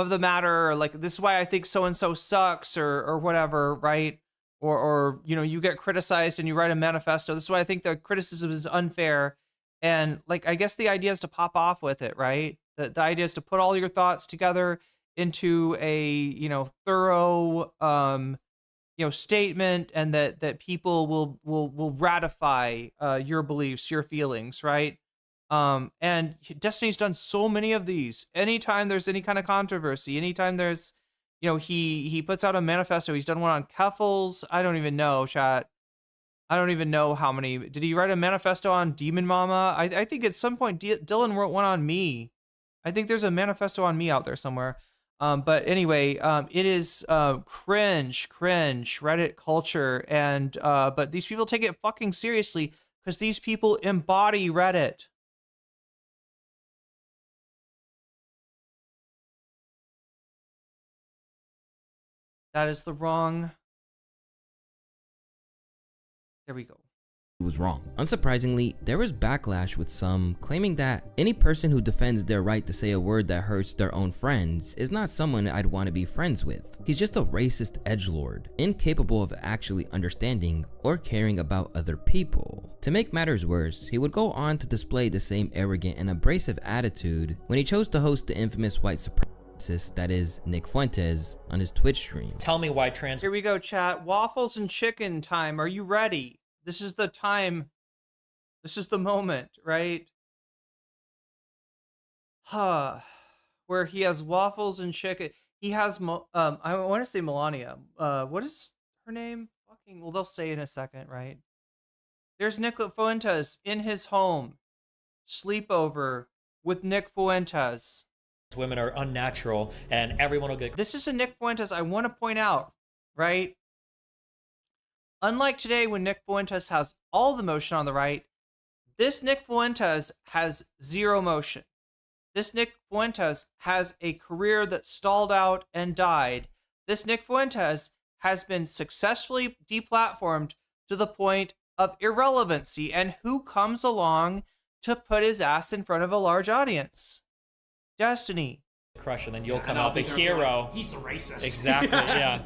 the matter, like, this is why I think so and so sucks, or whatever, right? Or you know, you get criticized and you write a manifesto. This is why I think the criticism is unfair. And like, I guess the idea is to pop off with it, right? The idea is to put all your thoughts together into a, you know, thorough you know, statement, and that people will ratify your beliefs, your feelings, right? And Destiny's done so many of these. Anytime there's any kind of controversy, anytime there's, you know, he puts out a manifesto. He's done one on Keffels. I don't even know, chat. I don't even know how many. Did he write a manifesto on Demon Mama? I think at some point Dylan wrote one on me. I think there's a manifesto on me out there somewhere. But anyway, it is cringe Reddit culture, and but these people take it fucking seriously because these people embody Reddit. That is the wrong. There we go. Was wrong. Unsurprisingly, there was backlash with some claiming that any person who defends their right to say a word that hurts their own friends is not someone I'd want to be friends with. He's just a racist edgelord, incapable of actually understanding or caring about other people. To make matters worse, he would go on to display the same arrogant and abrasive attitude when he chose to host the infamous white supremacist, that is Nick Fuentes, on his Twitch stream. Tell me why trans... Here we go, chat. Waffles and chicken time. Are you ready? This is the time. This is the moment, right? Where he has waffles and chicken. He has, I want to say Melania. What is her name? Fucking, well, they'll say in a second, right? There's Nick Fuentes in his home. Sleepover with Nick Fuentes. Women are unnatural and everyone will get... This is a Nick Fuentes I want to point out, right? Unlike today when Nick Fuentes has all the motion on the right, this Nick Fuentes has zero motion. This Nick Fuentes has a career that stalled out and died. This Nick Fuentes has been successfully deplatformed to the point of irrelevancy. And who comes along to put his ass in front of a large audience? Destiny. Crush, and then you'll come out the hero. He's a racist. Exactly, yeah.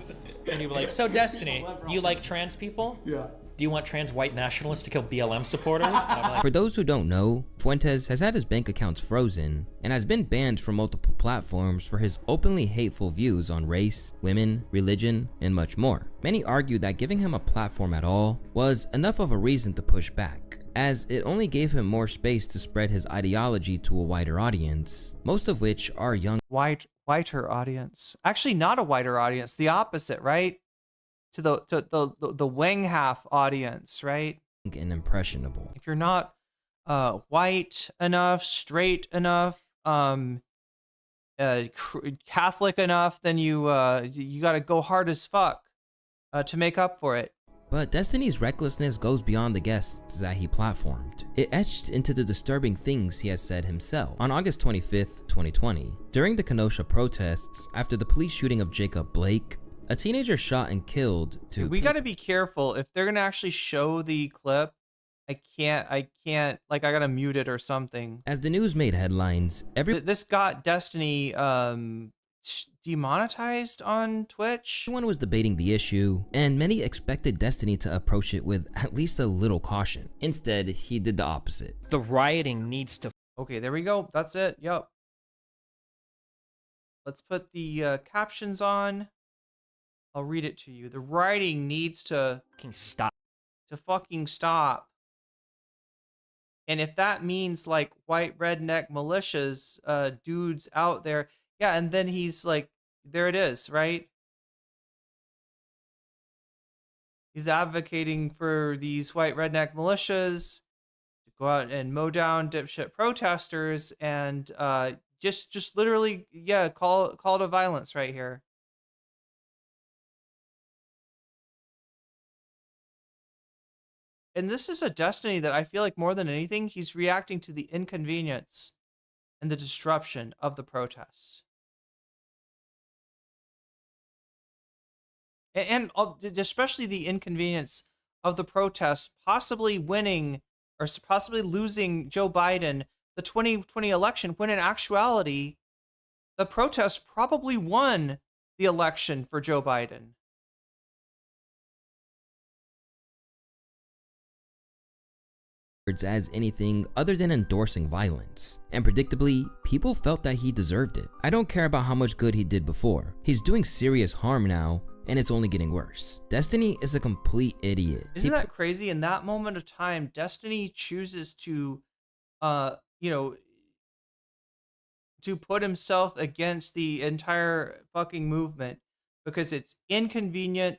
And you'll be like, so Destiny, you like trans people? Yeah. Do you want trans white nationalists to kill BLM supporters? Like, for those who don't know, Fuentes has had his bank accounts frozen and has been banned from multiple platforms for his openly hateful views on race, women, religion, and much more. Many argue that giving him a platform at all was enough of a reason to push back, as it only gave him more space to spread his ideology to a wider audience, most of which are young. Whiter audience. Actually, not a wider audience. The opposite, right? To the wing half audience, right? And impressionable. If you're not white enough, straight enough, Catholic enough, then you got to go hard as fuck to make up for it. But Destiny's recklessness goes beyond the guests that he platformed. It etched into the disturbing things he has said himself. On August 25th, 2020, during the Kenosha protests after the police shooting of Jacob Blake, a teenager shot and killed two We got to be careful. If they're going to actually show the clip, I can't, like, I got to mute it or something. As the news made headlines, this got Destiny demonetized on Twitch. Everyone was debating the issue, and many expected Destiny to approach it with at least a little caution. Instead, he did the opposite. The rioting needs to... Okay, there we go. That's it. Yep. Let's put the captions on. I'll read it to you. The rioting needs to stop. To fucking stop. And if that means like white redneck militias, dudes out there, yeah, and then he's like, there it is, right? He's advocating for these white redneck militias to go out and mow down dipshit protesters and just literally, yeah, call to violence right here. And this is a Destiny that I feel like more than anything, he's reacting to the inconvenience and the disruption of the protests. And especially the inconvenience of the protests possibly winning or possibly losing Joe Biden the 2020 election, when in actuality, the protests probably won the election for Joe Biden. As anything other than endorsing violence. And predictably, people felt that he deserved it. I don't care about how much good he did before. He's doing serious harm now, and it's only getting worse. Destiny is a complete idiot. Isn't that crazy? In that moment of time, Destiny chooses to, to put himself against the entire fucking movement because it's inconvenient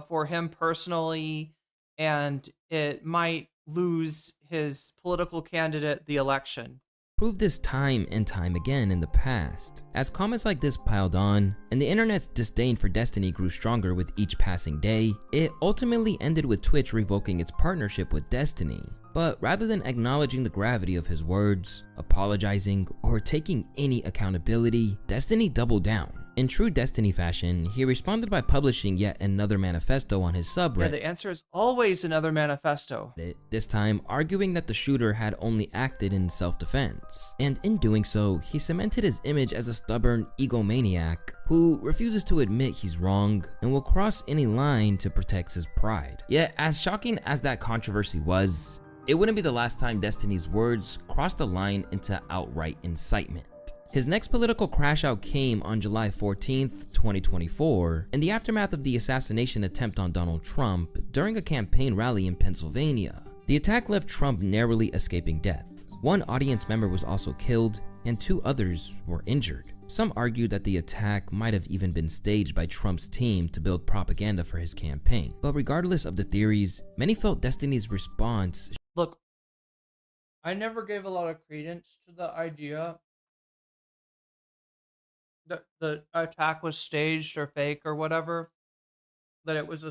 for him personally, and it might lose his political candidate the election. Proved this time and time again in the past. As comments like this piled on, and the internet's disdain for Destiny grew stronger with each passing day, it ultimately ended with Twitch revoking its partnership with Destiny. But rather than acknowledging the gravity of his words, apologizing, or taking any accountability, Destiny doubled down. In true Destiny fashion, he responded by publishing yet another manifesto on his subreddit. Yeah, the answer is always another manifesto. This time arguing that the shooter had only acted in self-defense. And in doing so, he cemented his image as a stubborn egomaniac who refuses to admit he's wrong and will cross any line to protect his pride. Yet, as shocking as that controversy was, it wouldn't be the last time Destiny's words crossed the line into outright incitement. His next political crash out came on July 14th, 2024, in the aftermath of the assassination attempt on Donald Trump during a campaign rally in Pennsylvania. The attack left Trump narrowly escaping death. One audience member was also killed, and 2 others were injured. Some argued that the attack might have even been staged by Trump's team to build propaganda for his campaign. But regardless of the theories, many felt Destiny's response. Look, I never gave a lot of credence to the idea that the attack was staged or fake or whatever, that it was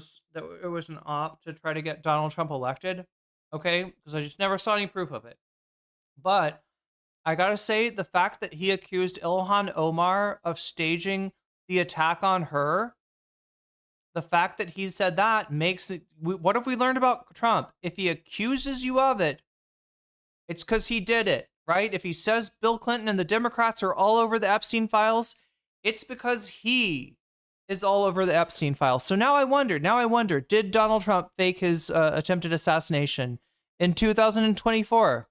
an op to try to get Donald Trump elected, okay? Because I just never saw any proof of it. But I gotta say, the fact that he accused Ilhan Omar of staging the attack on her, the fact that he said that makes it, what have we learned about Trump? If he accuses you of it, it's because he did it, right? If he says Bill Clinton and the Democrats are all over the Epstein files, it's because he is all over the Epstein files. So now I wonder, did Donald Trump fake his attempted assassination in 2024?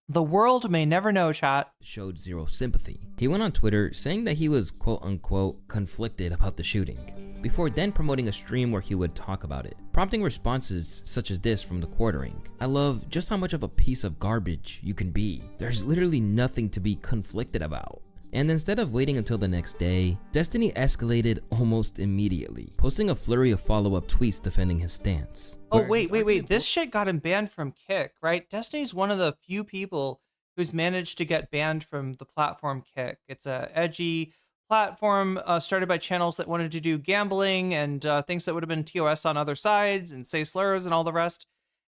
The world may never know, chat. Showed zero sympathy. He went on Twitter saying that he was quote unquote conflicted about the shooting. before then promoting a stream where he would talk about it, prompting responses such as this from the quartering. I love just how much of a piece of garbage you can be. There's literally nothing to be conflicted about. And instead of waiting until the next day, Destiny escalated almost immediately, posting a flurry of follow-up tweets defending his stance. Oh, wait. This shit got him banned from Kick, right? Destiny's one of the few people who's managed to get banned from the platform Kick. It's a edgy platform started by channels that wanted to do gambling and things that would have been TOS on other sides and say slurs and all the rest.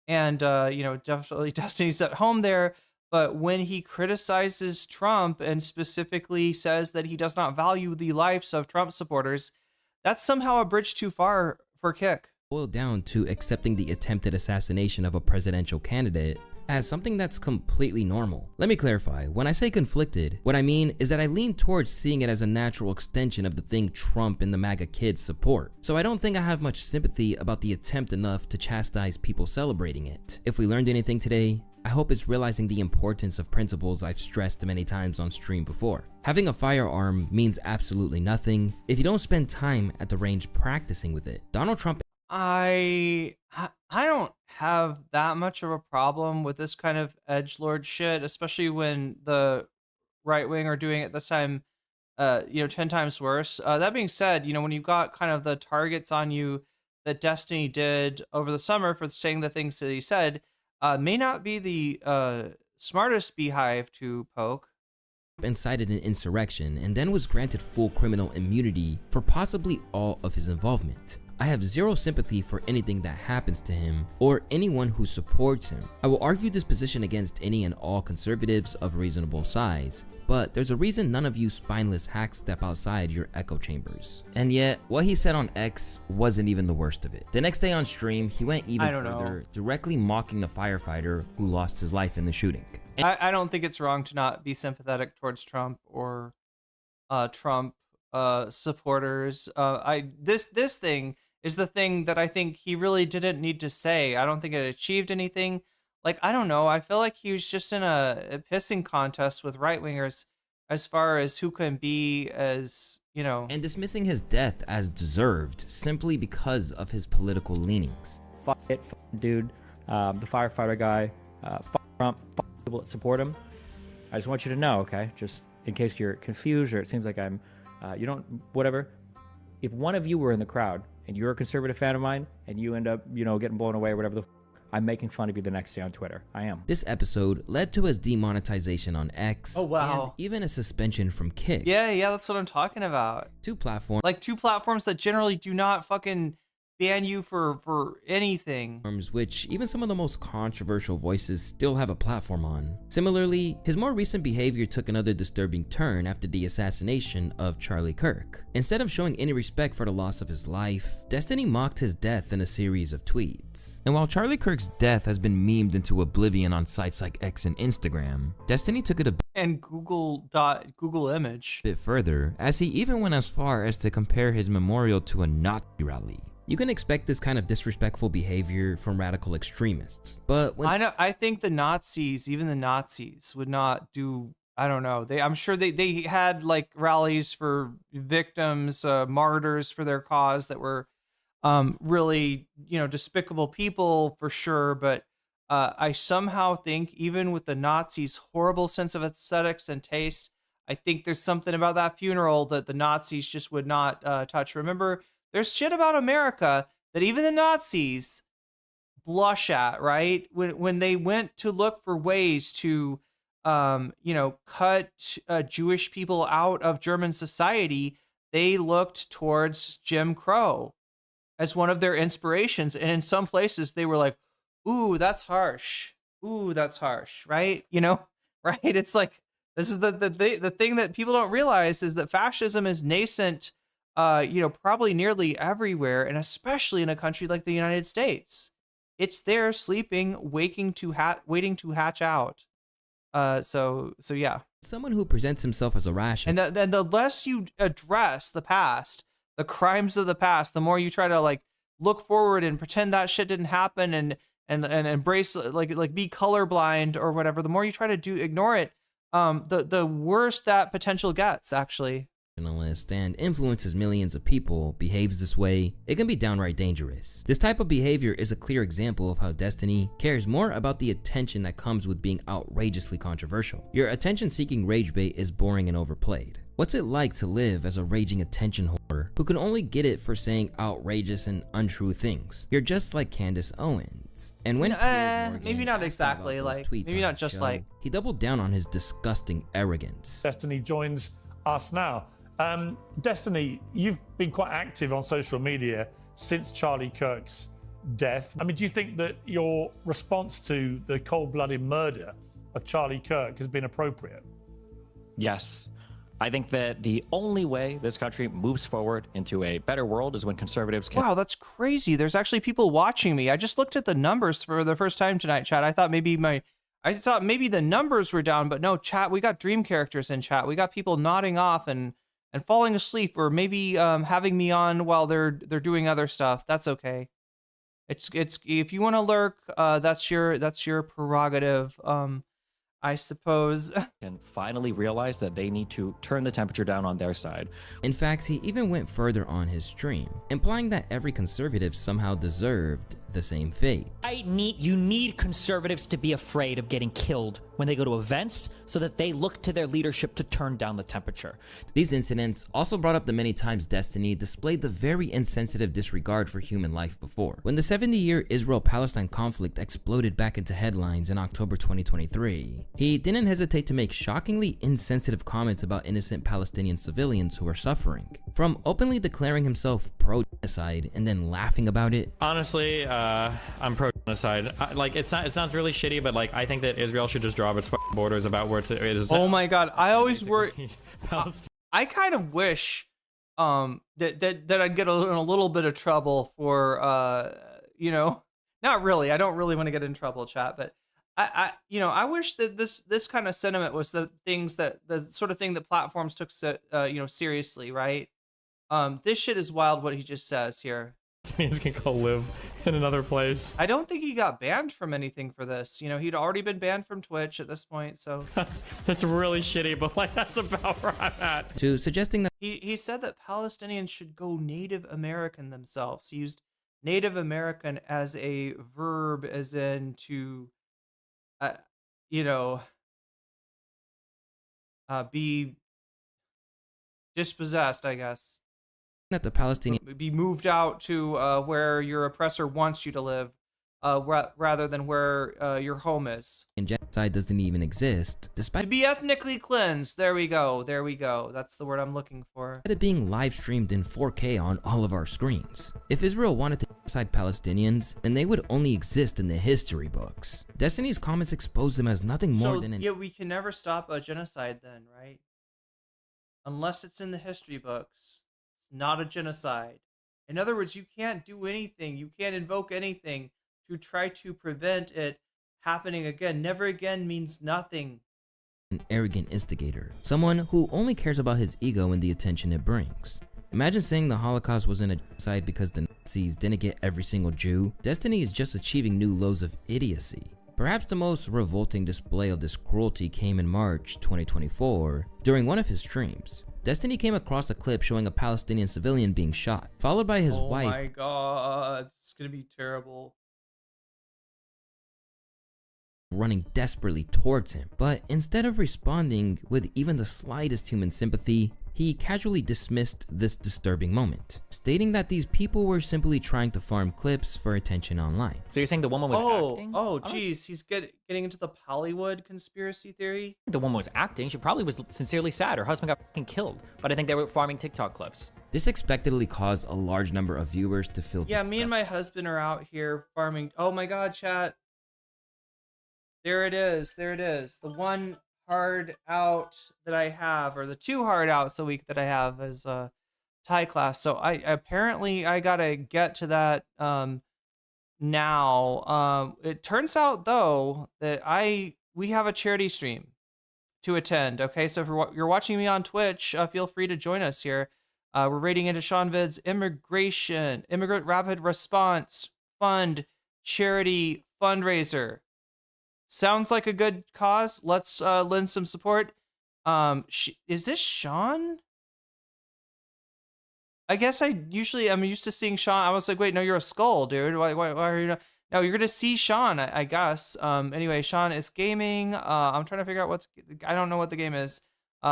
And, definitely Destiny's at home there. But when he criticizes Trump and specifically says that he does not value the lives of Trump supporters, that's somehow a bridge too far for Kick. Boiled down to accepting the attempted assassination of a presidential candidate as something that's completely normal. Let me clarify, when I say conflicted, what I mean is that I lean towards seeing it as a natural extension of the thing Trump and the MAGA kids support. So I don't think I have much sympathy about the attempt enough to chastise people celebrating it. If we learned anything today, I hope it's realizing the importance of principles I've stressed many times on stream before. Having a firearm means absolutely nothing if you don't spend time at the range practicing with it. Donald Trump. I don't have that much of a problem with this kind of edgelord shit, especially when the right wing are doing it this time, 10 times worse. That being said, when you've got kind of the targets on you that Destiny did over the summer for saying the things that he said, may not be the smartest beehive to poke. Incited an insurrection and then was granted full criminal immunity for possibly all of his involvement. I have zero sympathy for anything that happens to him or anyone who supports him. I will argue this position against any and all conservatives of reasonable size, but there's a reason none of you spineless hacks step outside your echo chambers. And yet, what he said on X wasn't even the worst of it. The next day on stream, he went even further, directly mocking the firefighter who lost his life in the shooting. I don't think it's wrong to not be sympathetic towards Trump or Trump supporters. This thing is the thing that I think he really didn't need to say. I don't think it achieved anything. Like, I don't know. I feel like he was just in a pissing contest with right-wingers as far as who can be as, And dismissing his death as deserved simply because of his political leanings. Fuck it, dude. The firefighter guy, fuck Trump, fuck people that support him. I just want you to know, okay? Just in case you're confused or it seems like I'm, whatever. If one of you were in the crowd and you're a conservative fan of mine and you end up, getting blown away or whatever I'm making fun of you the next day on Twitter. I am. This episode led to his demonetization on X. Oh, wow. And even a suspension from Kick. Yeah, that's what I'm talking about. Two platforms that generally do not fucking ban you for anything. Which even some of the most controversial voices still have a platform on. Similarly, his more recent behavior took another disturbing turn after the assassination of Charlie Kirk. Instead of showing any respect for the loss of his life, Destiny mocked his death in a series of tweets. And while Charlie Kirk's death has been memed into oblivion on sites like X and Instagram, Destiny took it and Google image bit further, as he even went as far as to compare his memorial to a Nazi rally. You can expect this kind of disrespectful behavior from radical extremists, but I think even the Nazis would not do. I don't know. I'm sure they had like rallies for victims, martyrs for their cause that were really despicable people for sure. But I somehow think even with the Nazis' horrible sense of aesthetics and taste, I think there's something about that funeral that the Nazis just would not touch. Remember, there's shit about America that even the Nazis blush at, right? When they went to look for ways to, cut Jewish people out of German society, they looked towards Jim Crow as one of their inspirations. And in some places they were like, ooh, that's harsh. Ooh, that's harsh, right? Right? It's like, this is the thing that people don't realize is that fascism is nascent probably nearly everywhere, and especially in a country like the United States. It's there sleeping, waiting to hatch out. So yeah. Someone who presents himself as a ration. And then the less you address the past, the crimes of the past, the more you try to like look forward and pretend that shit didn't happen and embrace like be colorblind or whatever. The more you try to ignore it, the worse that potential gets, actually. and influences millions of people behaves this way, it can be downright dangerous. This type of behavior is a clear example of how Destiny cares more about the attention that comes with being outrageously controversial. Your attention-seeking rage bait is boring and overplayed. What's it like to live as a raging attention whore who can only get it for saying outrageous and untrue things? You're just like Candace Owens. And when maybe not exactly, like maybe not just like, he doubled down on his disgusting arrogance. Destiny joins us now. Destiny, you've been quite active on social media since Charlie Kirk's death. I mean, do you think that your response to the cold-blooded murder of Charlie Kirk has been appropriate? Yes. I think that the only way this country moves forward into a better world is when conservatives can... Wow, that's crazy. There's actually people watching me. I just looked at the numbers for the first time tonight, chat. I thought maybe the numbers were down, but no, chat, we got dream characters in chat. We got people nodding off and falling asleep, or maybe having me on while they're doing other stuff. That's okay. It's if you want to lurk, that's your prerogative. I suppose. And finally realize that they need to turn the temperature down on their side. In fact, he even went further on his stream, implying that every conservative somehow deserved the same fate. You need conservatives to be afraid of getting killed when they go to events so that they look to their leadership to turn down the temperature. These incidents also brought up the many times Destiny displayed the very insensitive disregard for human life before. When the 70-year Israel-Palestine conflict exploded back into headlines in October 2023, he didn't hesitate to make shockingly insensitive comments about innocent Palestinian civilians who were suffering. From openly declaring himself pro-genocide and then laughing about it. Honestly, I'm pro-genocide. It sounds really shitty, but I think that Israel should just draw its borders about where it is. Oh my god, I always worry. I kind of wish that I'd get in a little bit of trouble for not really. I don't really want to get in trouble, chat, but I wish that this kind of sentiment was the sort of thing that platforms took seriously, right? This shit is wild what he just says here. He's gonna go live in another place. I don't think he got banned from anything for this. He'd already been banned from Twitch at this point, so that's really shitty, but that's about where I'm at. To suggesting that he said that Palestinians should go Native American themselves. He used Native American as a verb, as in to be dispossessed, I guess. That the Palestinian be moved out to where your oppressor wants you to live, rather than where your home is. Genocide doesn't even exist, despite to be ethnically cleansed. There we go. That's the word I'm looking for. It being live streamed in 4K on all of our screens. If Israel wanted to genocide Palestinians, then they would only exist in the history books. Destiny's comments expose them as nothing more than we can never stop a genocide then, right? Unless it's in the history books. Not a genocide. In other words, you can't do anything. You can't invoke anything to try to prevent it happening again. Never again means nothing. An arrogant instigator. Someone who only cares about his ego and the attention it brings. Imagine saying the Holocaust wasn't a genocide because the Nazis didn't get every single Jew. Destiny is just achieving new lows of idiocy. Perhaps the most revolting display of this cruelty came in March 2024 during one of his streams. Destiny came across a clip showing a Palestinian civilian being shot, followed by his wife. Oh my god, it's gonna be terrible. Running desperately towards him, but instead of responding with even the slightest human sympathy, he casually dismissed this disturbing moment, stating that these people were simply trying to farm clips for attention online. So you're saying the woman was acting? Oh, geez, he's getting into the Hollywood conspiracy theory? The woman was acting. She probably was sincerely sad. Her husband got fucking killed, but I think they were farming TikTok clips. This expectedly caused a large number of viewers to feel disgusted. Me and my husband are out here farming. Oh my god, chat. There it is. The one hard out that I have, or the 2 hard outs a week that I have, is Thai class. So I gotta get to that now. It turns out though that we have a charity stream to attend. Okay, so if you're watching me on Twitch, feel free to join us here. We're raiding into Sean Vid's Immigrant Rapid Response Fund charity fundraiser. Sounds like a good cause. Let's lend some support. Is this Sean? I guess I'm used to seeing Sean. I was like, wait, no, you're a skull, dude. Why are you not? No, you're gonna see Sean, I guess. Anyway, Sean is gaming. I'm trying to figure out I don't know what the game is.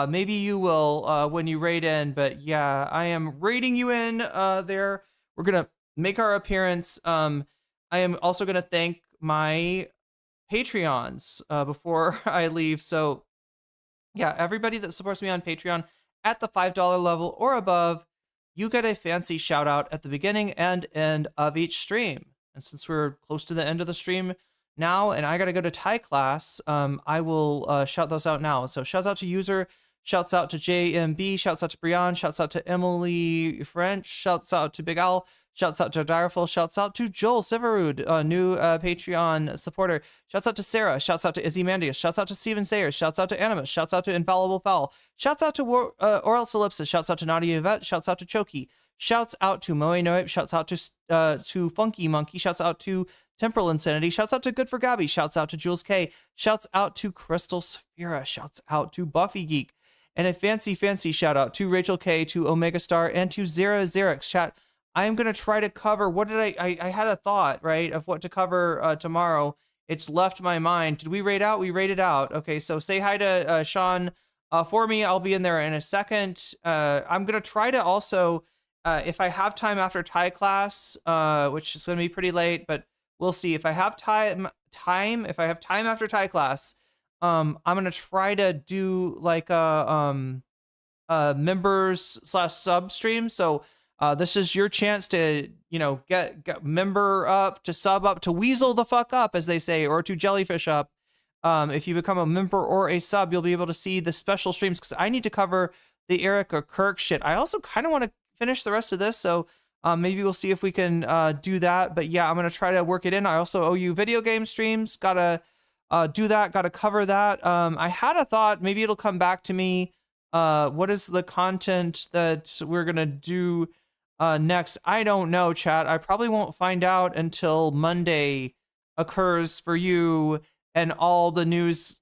Maybe you will when you raid in, but yeah, I am raiding you in there. We're gonna make our appearance. I am also gonna thank my Patreons before I leave. So yeah, everybody that supports me on Patreon at the $5 level or above, you get a fancy shout out at the beginning and end of each stream. And since we're close to the end of the stream now, and I got to go to Thai class, I will shout those out now. So shouts out to User, shouts out to JMB, shouts out to Brian, shouts out to Emily French, shouts out to Big Al, shouts out to Direful, shouts out to Joel Siverud, a new Patreon supporter, shouts out to Sarah, shouts out to Izzy Mandius, shouts out to Steven Sayers, shouts out to Animus, shouts out to Infallible Fowl, shouts out to Oral Solipsis, shouts out to Nadia Yvette, shouts out to Choki, shouts out to Moe Noip, shouts out to Funky Monkey, shouts out to Temporal Insanity, shouts out to Good for Gabby, shouts out to Jules K, shouts out to Crystal Sphera, shouts out to Buffy Geek, and a fancy shout out to Rachel K, to Omega Star, and to Zara Xerix. Chat, I am going to try to cover, I had a thought, right, of what to cover tomorrow. It's left my mind. Did we raid out? We raided out. Okay, so say hi to Sean for me. I'll be in there in a second. I'm going to try to also, if I have time after Thai class, which is going to be pretty late, but we'll see. If I have time after Thai class, I'm going to try to do like a members/sub stream. So this is your chance to, get member up, to sub up, to weasel the fuck up, as they say, or to jellyfish up. If you become a member or a sub, you'll be able to see the special streams, because I need to cover the Erica Kirk shit. I also kind of want to finish the rest of this, so maybe we'll see if we can do that. But yeah, I'm going to try to work it in. I also owe you video game streams. Gotta do that. Gotta cover that. I had a thought, maybe it'll come back to me. What is the content that we're going to do next? I don't know, chat. I probably won't find out until Monday occurs for you and all the news,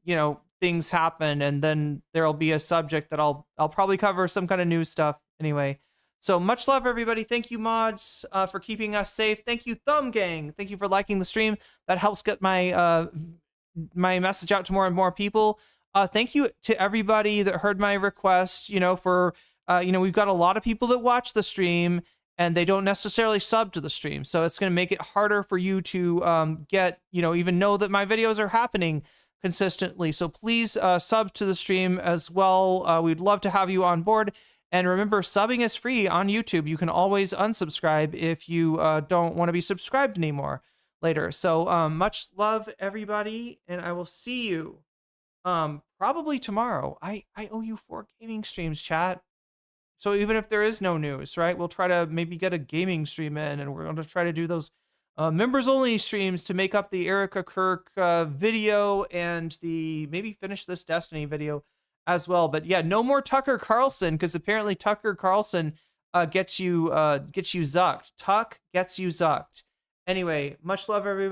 things happen, and then there'll be a subject that I'll probably cover, some kind of news stuff anyway. So much love, everybody. Thank you, mods, for keeping us safe. Thank you, Thumb Gang. Thank you for liking the stream. That helps get my my message out to more and more people. Thank you to everybody that heard my request. For we've got a lot of people that watch the stream and they don't necessarily sub to the stream, so it's going to make it harder for you to get even know that my videos are happening consistently. So please sub to the stream as well. We'd love to have you on board. And remember, subbing is free on YouTube. You can always unsubscribe if you don't want to be subscribed anymore later. So much love, everybody, and I will see you probably tomorrow. I owe you 4 gaming streams, chat. So even if there is no news, right, we'll try to maybe get a gaming stream in, and we're going to try to do those members-only streams to make up the Erica Kirk video and maybe finish this Destiny video as well. But yeah, no more Tucker Carlson, because apparently Tucker Carlson gets you zucked. Tuck gets you zucked. Anyway, much love, everybody.